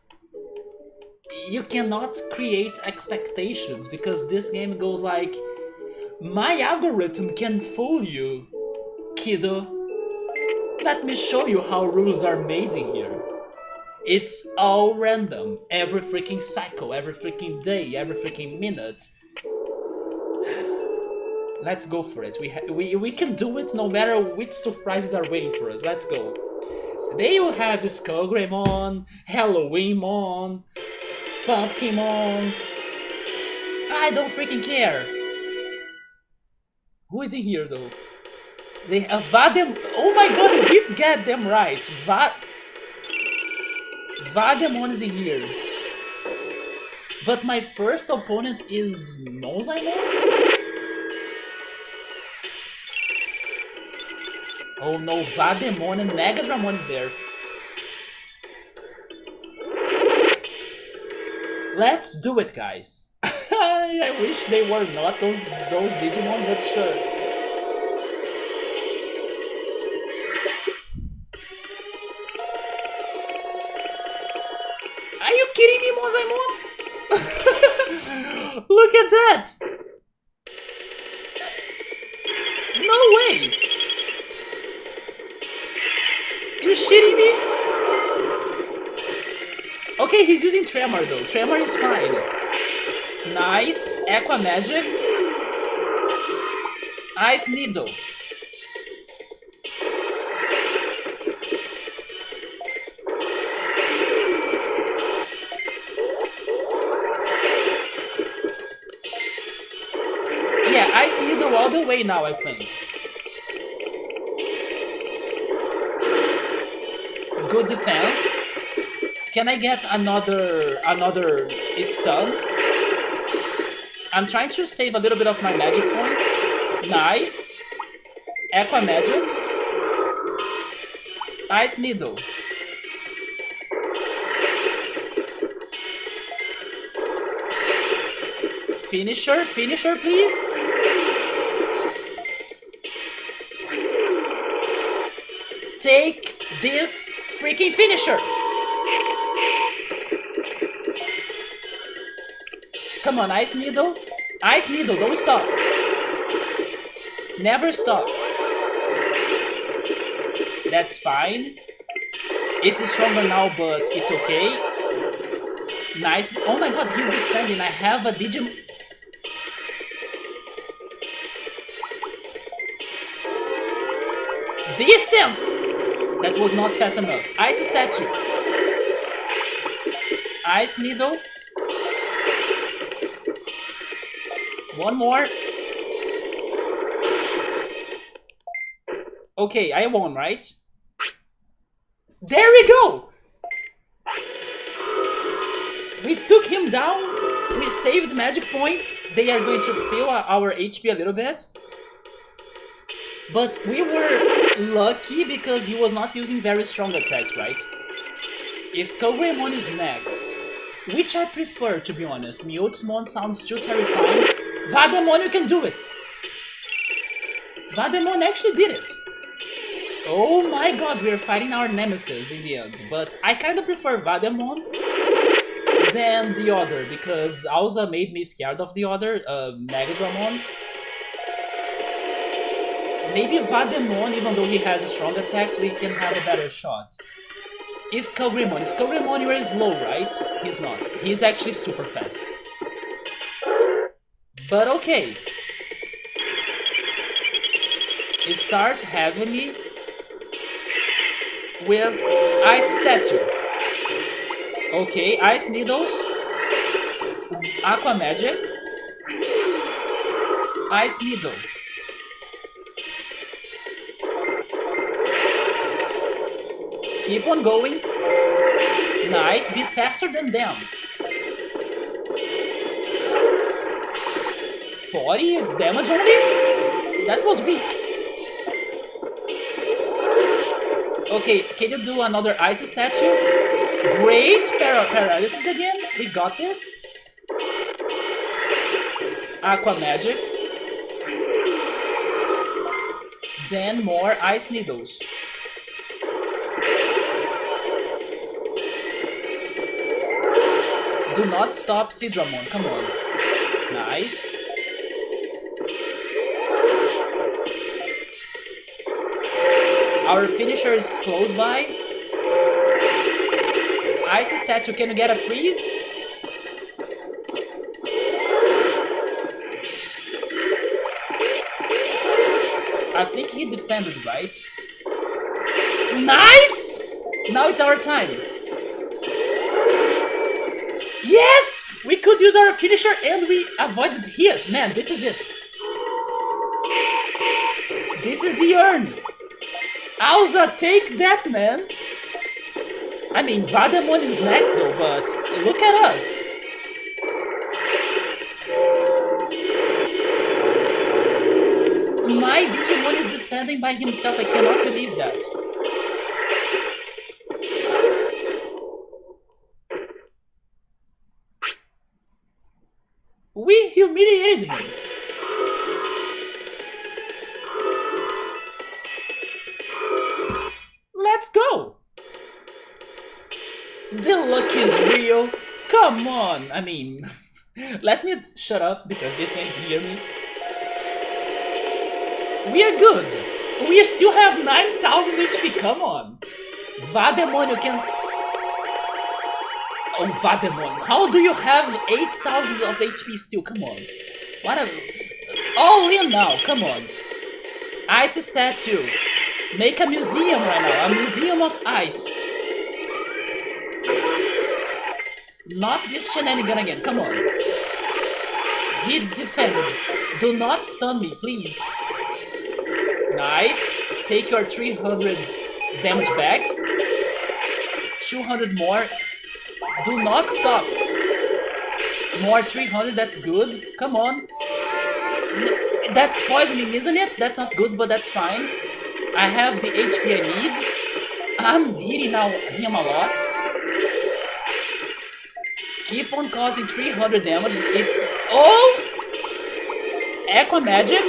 You cannot create expectations because this game goes like, my algorithm can fool you, kiddo. Let me show you how rules are made in here. It's all random. Every freaking cycle, every freaking day, every freaking minute. Let's go for it. We can do it no matter which surprises are waiting for us. Let's go. They will have Skullgreymon, Halloweenmon, Pumpkinmon. I don't freaking care. Who is in here though? They have Vadem. Oh my god, I did get them right. Vademon is in here. But my first opponent is Mozaimon? Oh no, Vademon and Megadramon is there. Let's do it, guys. I wish they were not those Digimon, but sure. Are you kidding me, Mozaimon? Look at that! No way! You shitting me? Okay, he's using Tremor though. Tremor is fine. Nice. Aqua Magic. Ice Needle. Ice Needle all the way now, I think. Good defense. Can I get another stun? I'm trying to save a little bit of my magic points. Nice. Aqua Magic. Ice Needle. Finisher, finisher, please. Take this freaking finisher. Come on, Ice Needle. Ice Needle, don't stop. Never stop. That's fine. It's stronger now, but it's okay. Nice. Oh my god, he's defending. I have a Digimon. Distance! That was not fast enough. Ice Statue. Ice Needle. One more. Okay, I won, right? There we go! We took him down. We saved magic points. They are going to fill our HP a little bit. But we were lucky because he was not using very strong attacks, right? Skullgreymon is next. Which I prefer, to be honest. Mewtwomon sounds too terrifying. Vademon, you can do it! Vademon actually did it! Oh my god, we are fighting our nemesis in the end. But I kinda prefer Vademon than the other, because Alza made me scared of the other, Megadramon. Maybe Vademon, even though he has strong attacks, we can have a better shot. Skullgreymon. Skullgreymon, you are slow, right? He's not. He's actually super fast. But okay. Start heavily with Ice Statue. Okay, Ice Needles. Aqua Magic. Ice Needle. Keep on going. Nice, be faster than them. 40 damage only? That was weak. Okay, can you do another Ice Statue? Great! Paralysis again. We got this. Aqua Magic. Then more Ice Needles. Do not stop Sidramon, come on. Nice. Our finisher is close by. Ice Statue, can you get a freeze? I think he defended, right? Nice! Now it's our time. Yes! We could use our finisher and we avoided his. Man, this is it. This is the urn. Alza, take that, man. I mean, Vademon is next though, but look at us. My Digimon is defending by himself. I cannot believe that. We humiliated him. Let's go. The luck is real. Come on. I mean, let me shut up because this thing's near me. We are good. We still have 9,000 HP. Come on. Vademon, you can... Oh, Vademon, how do you have 8,000 of HP still? Come on. What a... All in now, come on. Ice Statue. Make a museum right now. A museum of ice. Not this shenanigan again, come on. He defended. Do not stun me, please. Nice. Take your 300 damage back. 200 more. Do not stop. More 300, that's good. Come on. That's poisoning, isn't it? That's not good, but that's fine. I have the HP I need. I'm hitting now him a lot. Keep on causing 300 damage. It's... Oh! Echo Magic.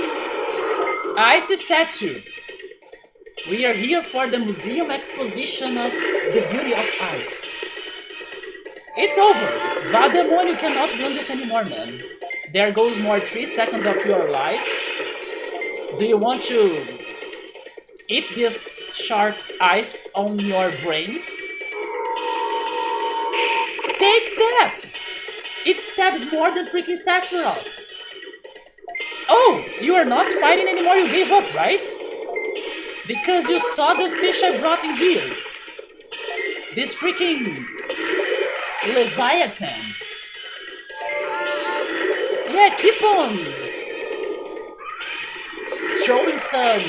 Ice Statue. We are here for the museum exposition of the beauty of ice. It's over. Vademon, you cannot win this anymore, man. There goes more 3 seconds of your life. Do you want to eat this sharp ice on your brain? Take that! It stabs more than freaking Sephiroth. Oh, you are not fighting anymore, you gave up, right? Because you saw the fish I brought in here. This freaking Leviathan. Yeah, keep on throwing some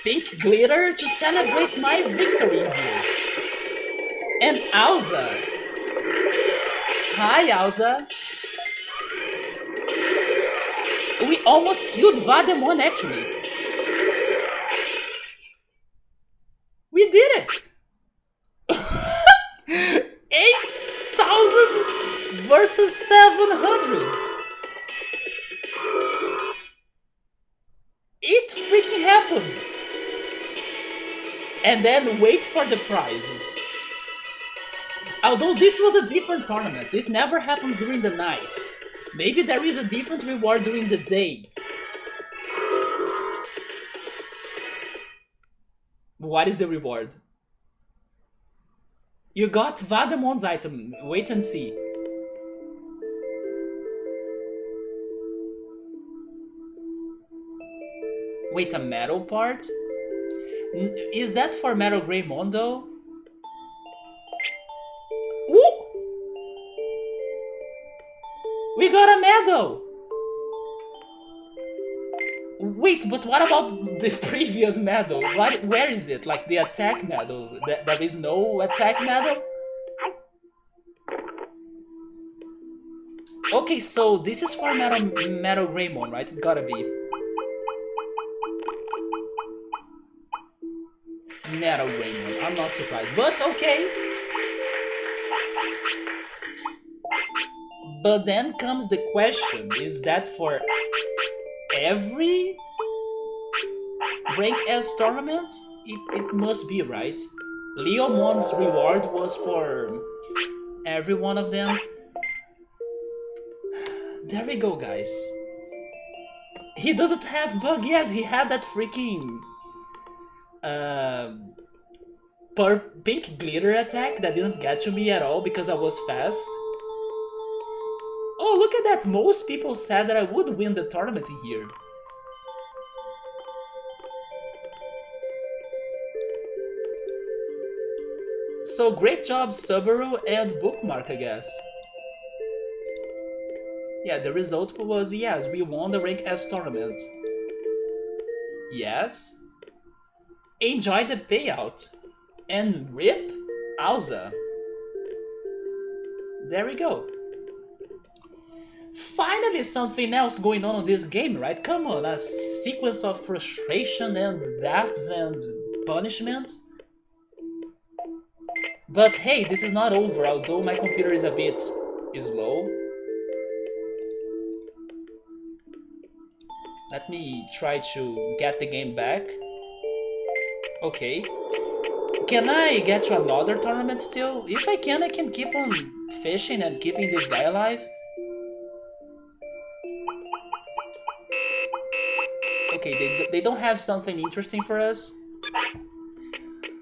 pink glitter to celebrate my victory here. And Alza. Hi, Alza. We almost killed Vademon, actually. We did it! 8,000 versus 700. It freaking happened. And then wait for the prize. Although this was a different tournament, this never happens during the night. Maybe there is a different reward during the day. What is the reward? You got Vademon's item. Wait and see. Wait, a metal part? Is that for Metal Greymon though? Ooh! We got a medal! Wait, but what about the previous medal? Where is it? Like the attack medal? There is no attack medal? Okay, so this is for Metal Greymon, right? It gotta be. Metal Greymon, I'm not surprised, but okay. But then comes the question, is that for every Rank S tournament? It must be, right? Leomon's reward was for every one of them. There we go, guys. He doesn't have bug. Yes, he had that freaking pink glitter attack that didn't get to me at all because I was fast. Oh, look at that! Most people said that I would win the tournament here. So great job, Subaru and Bookmark, I guess. Yeah, the result was yes, we won the Rank S tournament. Yes. Enjoy the payout. And RIP Alza. There we go. Finally something else going on in this game, right? Come on, a sequence of frustration and deaths and punishments. But hey, this is not over, although my computer is a bit slow. Let me try to get the game back. Okay. Can I get to another tournament still? If I can keep on fishing and keeping this guy alive. Okay, they don't have something interesting for us.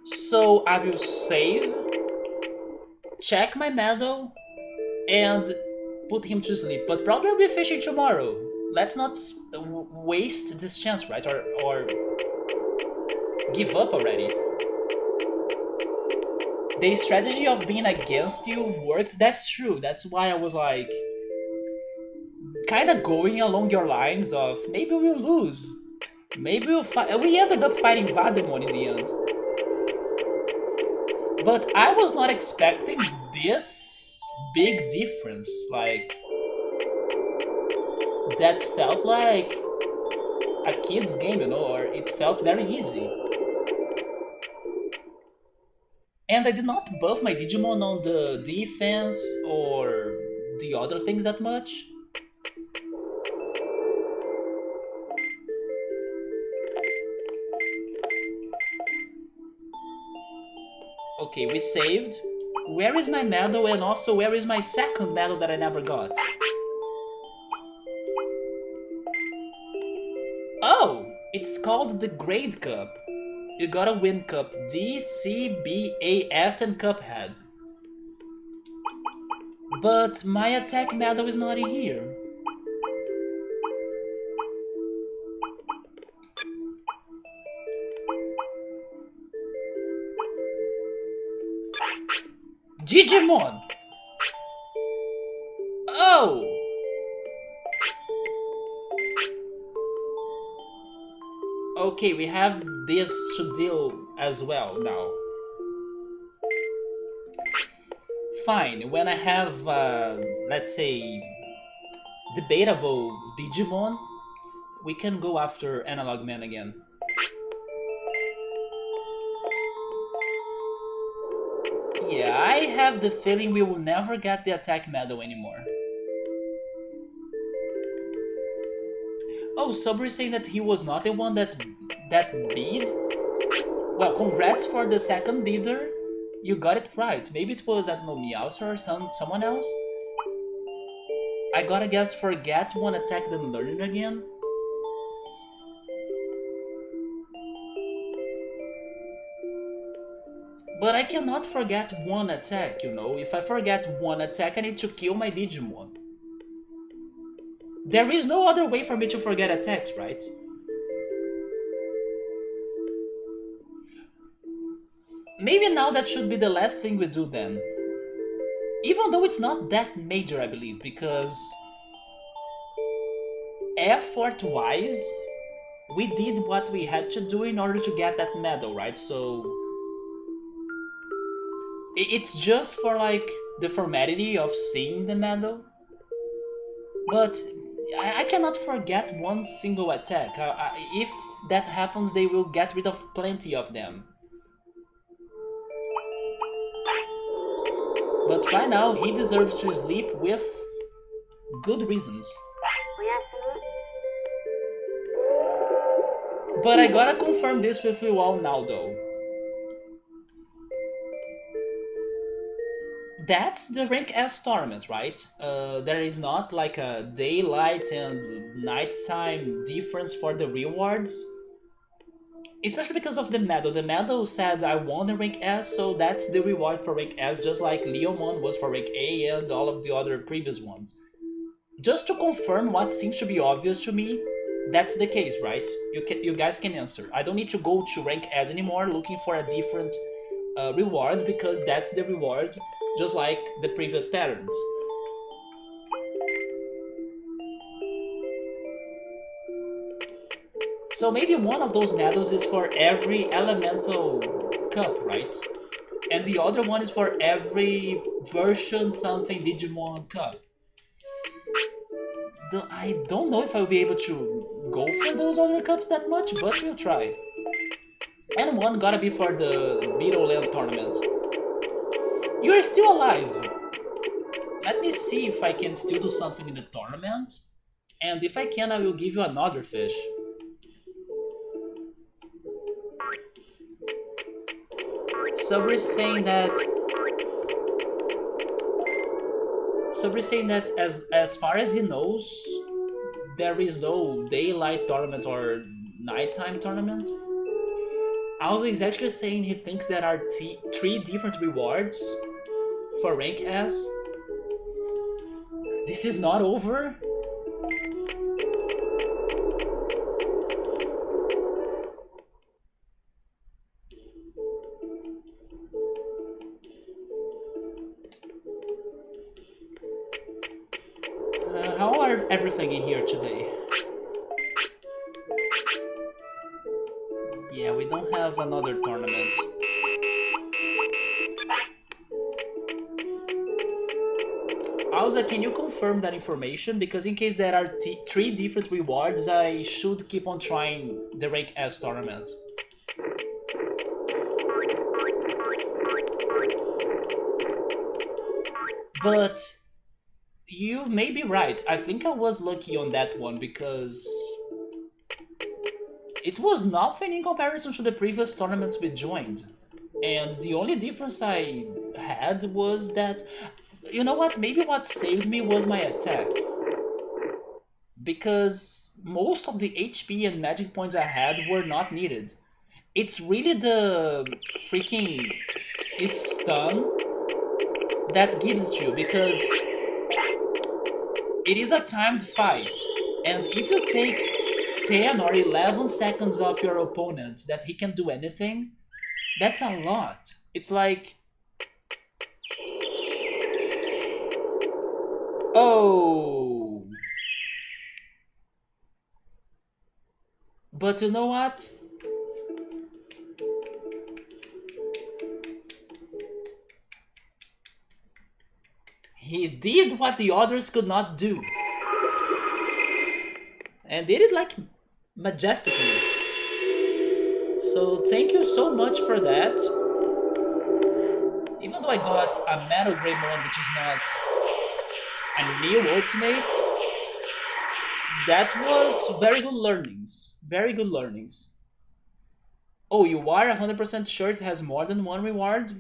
So I will save, check my medal, and put him to sleep. But probably I'll be fishing tomorrow. Let's not waste this chance, right? Or give up already. The strategy of being against you worked. That's true. That's why I was like, kind of going along your lines of maybe we'll lose. Maybe we'll fight. We ended up fighting Vademon in the end. But I was not expecting this big difference. Like, that felt like a kid's game, you know, or it felt very easy. And I did not buff my Digimon on the defense or the other things that much. Okay, we saved. Where is my medal, and also where is my second medal that I never got? Oh! It's called the Grade Cup. You gotta win Cup D, C, B, A, S, and Cuphead. But my attack medal is not in here. Digimon! Oh! Okay, we have this to deal as well now. Fine, when I have, let's say, debatable Digimon, we can go after Analog Man again. Yeah, I have the feeling we will never get the attack medal anymore. Oh, Sabri saying that he was not the one that beat? Well, congrats for the second bidder. You got it right. Maybe it was, I don't know, Meowser or someone else? I gotta guess forget one attack then learn it again? But I cannot forget one attack, you know? If I forget one attack, I need to kill my Digimon. There is no other way for me to forget attacks, right? Maybe now that should be the last thing we do then. Even though it's not that major, I believe, because effort-wise, we did what we had to do in order to get that medal, right? So it's just for like the formality of seeing the medal. But I cannot forget one single attack. If that happens, they will get rid of plenty of them. But right now, he deserves to sleep with good reasons. But I gotta confirm this with you all now, though. That's the Rank S tournament, right? There is not like a daylight and nighttime difference for the rewards. Especially because of the medal. The medal said I won the Rank S, so that's the reward for Rank S, just like Leomon was for Rank A and all of the other previous ones. Just to confirm what seems to be obvious to me, that's the case, right? You guys can answer. I don't need to go to Rank S anymore looking for a different reward, because that's the reward, just like the previous patterns. So maybe one of those medals is for every elemental cup, right? And the other one is for every version something Digimon cup. I don't know if I'll be able to go for those other cups that much, but we'll try. And one gotta be for the Beetle Land tournament. You're still alive! Let me see if I can still do something in the tournament. And if I can, I will give you another fish. Sabri's saying that as far as he knows, there is no daylight tournament or nighttime tournament. Also, he's actually saying he thinks there are 3 different rewards for rank S. This is not over? How are everything in here today? Yeah, we don't have another tournament. Also, can you confirm that information? Because in case there are 3 different rewards, I should keep on trying the Rank S tournament. But you may be right. I think I was lucky on that one because it was nothing in comparison to the previous tournaments we joined. And the only difference I had was that, you know what, maybe what saved me was my attack. Because most of the HP and magic points I had were not needed. It's really the freaking stun that gives it to you, because it is a timed fight. And if you take 10 or 11 seconds off your opponent that he can do anything, that's a lot. It's like... Oh... But you know what? He did what the others could not do. And did it like majestically. So thank you so much for that. Even though I got a Metal Greymon, which is not a new ultimate, that was very good learnings. Very good learnings. Oh, you are 100% sure it has more than one reward?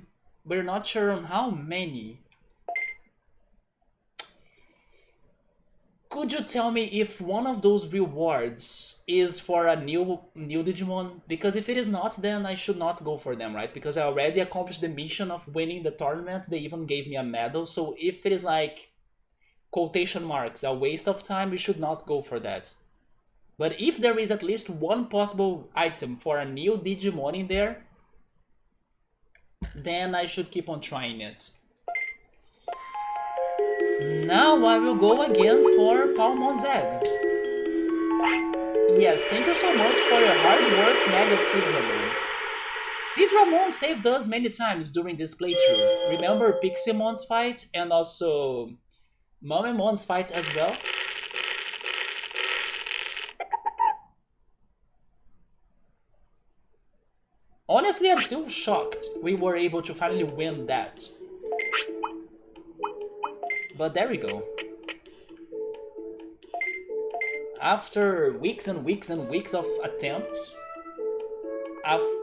We're not sure on how many. Could you tell me if one of those rewards is for a new Digimon? Because if it is not, then I should not go for them, right? Because I already accomplished the mission of winning the tournament. They even gave me a medal. So if it is like, quotation marks, a waste of time, we should not go for that. But if there is at least one possible item for a new Digimon in there, then I should keep on trying it. Now I will go again for Palmon's egg. Yes, thank you so much for your hard work, Mega Sidramon. Sidramon saved us many times during this playthrough. Remember Piximon's fight and also Mamemon's fight as well? Honestly, I'm still shocked we were able to finally win that. But there we go. After weeks and weeks and weeks of attempts,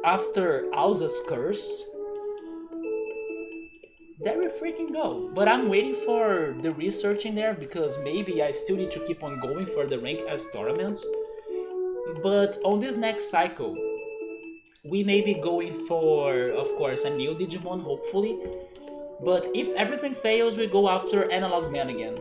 after Alza's curse, there we freaking go. But I'm waiting for the research in there because maybe I still need to keep on going for the Rank S tournaments. But on this next cycle, we may be going for, of course, a new Digimon, hopefully. But if everything fails, we go after Analog Man again.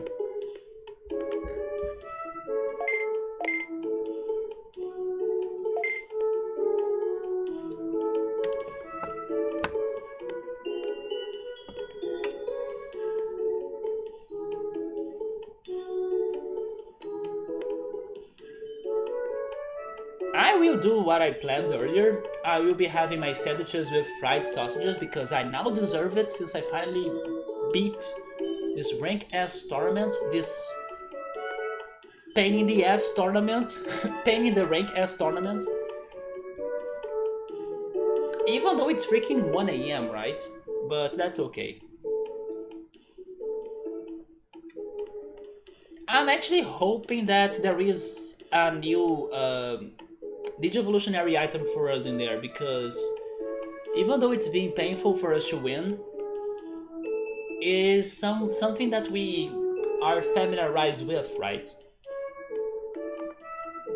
I will do what I planned earlier. I will be having my sandwiches with fried sausages because I now deserve it since I finally beat this Rank S tournament, this pain in the ass tournament, pain in the Rank S tournament. Even though it's freaking 1 AM, right? But that's okay. I'm actually hoping that there is a new Digivolutionary item for us in there, because even though it's been painful for us to win, it is something that we are familiarized with, right?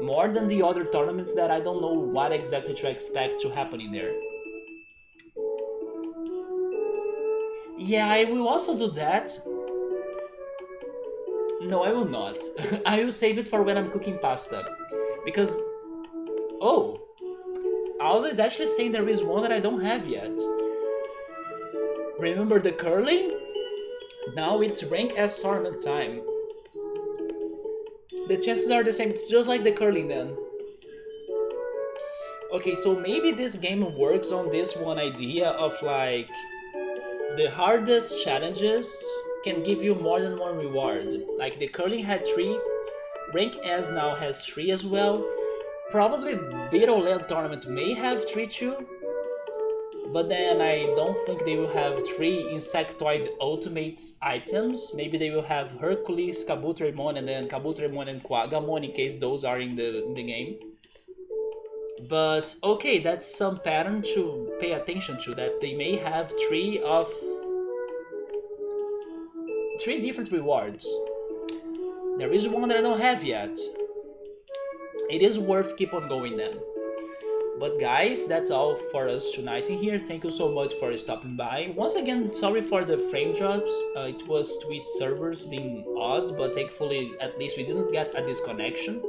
More than the other tournaments that I don't know what exactly to expect to happen in there. Yeah, I will also do that. No, I will not. I will save it for when I'm cooking pasta. Because... Oh! Alza is actually saying there is one that I don't have yet. Remember the curling? Now it's Rank S tournament time. The chances are the same. It's just like the curling then. Okay, so maybe this game works on this one idea of like the hardest challenges can give you more than one reward. Like the curling had 3, rank S now has 3 as well. Probably Battle Land Tournament may have 3 too, but then I don't think they will have 3 Insectoid Ultimates items. Maybe they will have Hercules, Kabutorimon, and then Kabutorimon and Quagamon in case those are in the game. But okay, that's some pattern to pay attention to, that they may have 3 different rewards. There is one that I don't have yet. It is worth keep on going then. But guys, that's all for us tonight in here. Thank you so much for stopping by. Once again, sorry for the frame drops. It was Twitch servers being odd, but thankfully at least we didn't get a disconnection.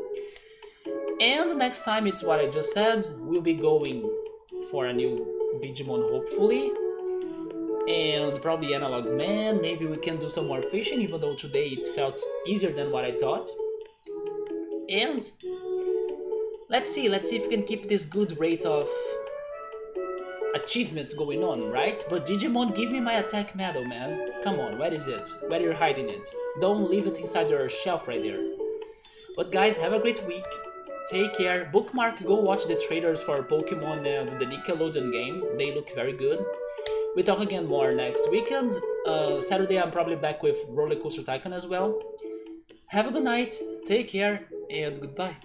And next time, it's what I just said, we'll be going for a new Digimon hopefully. And probably Analog Man, maybe we can do some more fishing, even though today it felt easier than what I thought. And let's see if we can keep this good rate of achievements going on, right? But Digimon, give me my attack medal, man. Come on, where is it? Where you're hiding it? Don't leave it inside your shelf right there. But guys, have a great week. Take care. Bookmark, go watch the trailers for Pokemon and the Nickelodeon game. They look very good. We'll talk again more next weekend. Saturday I'm probably back with Roller Coaster Tycoon as well. Have a good night, take care, and goodbye.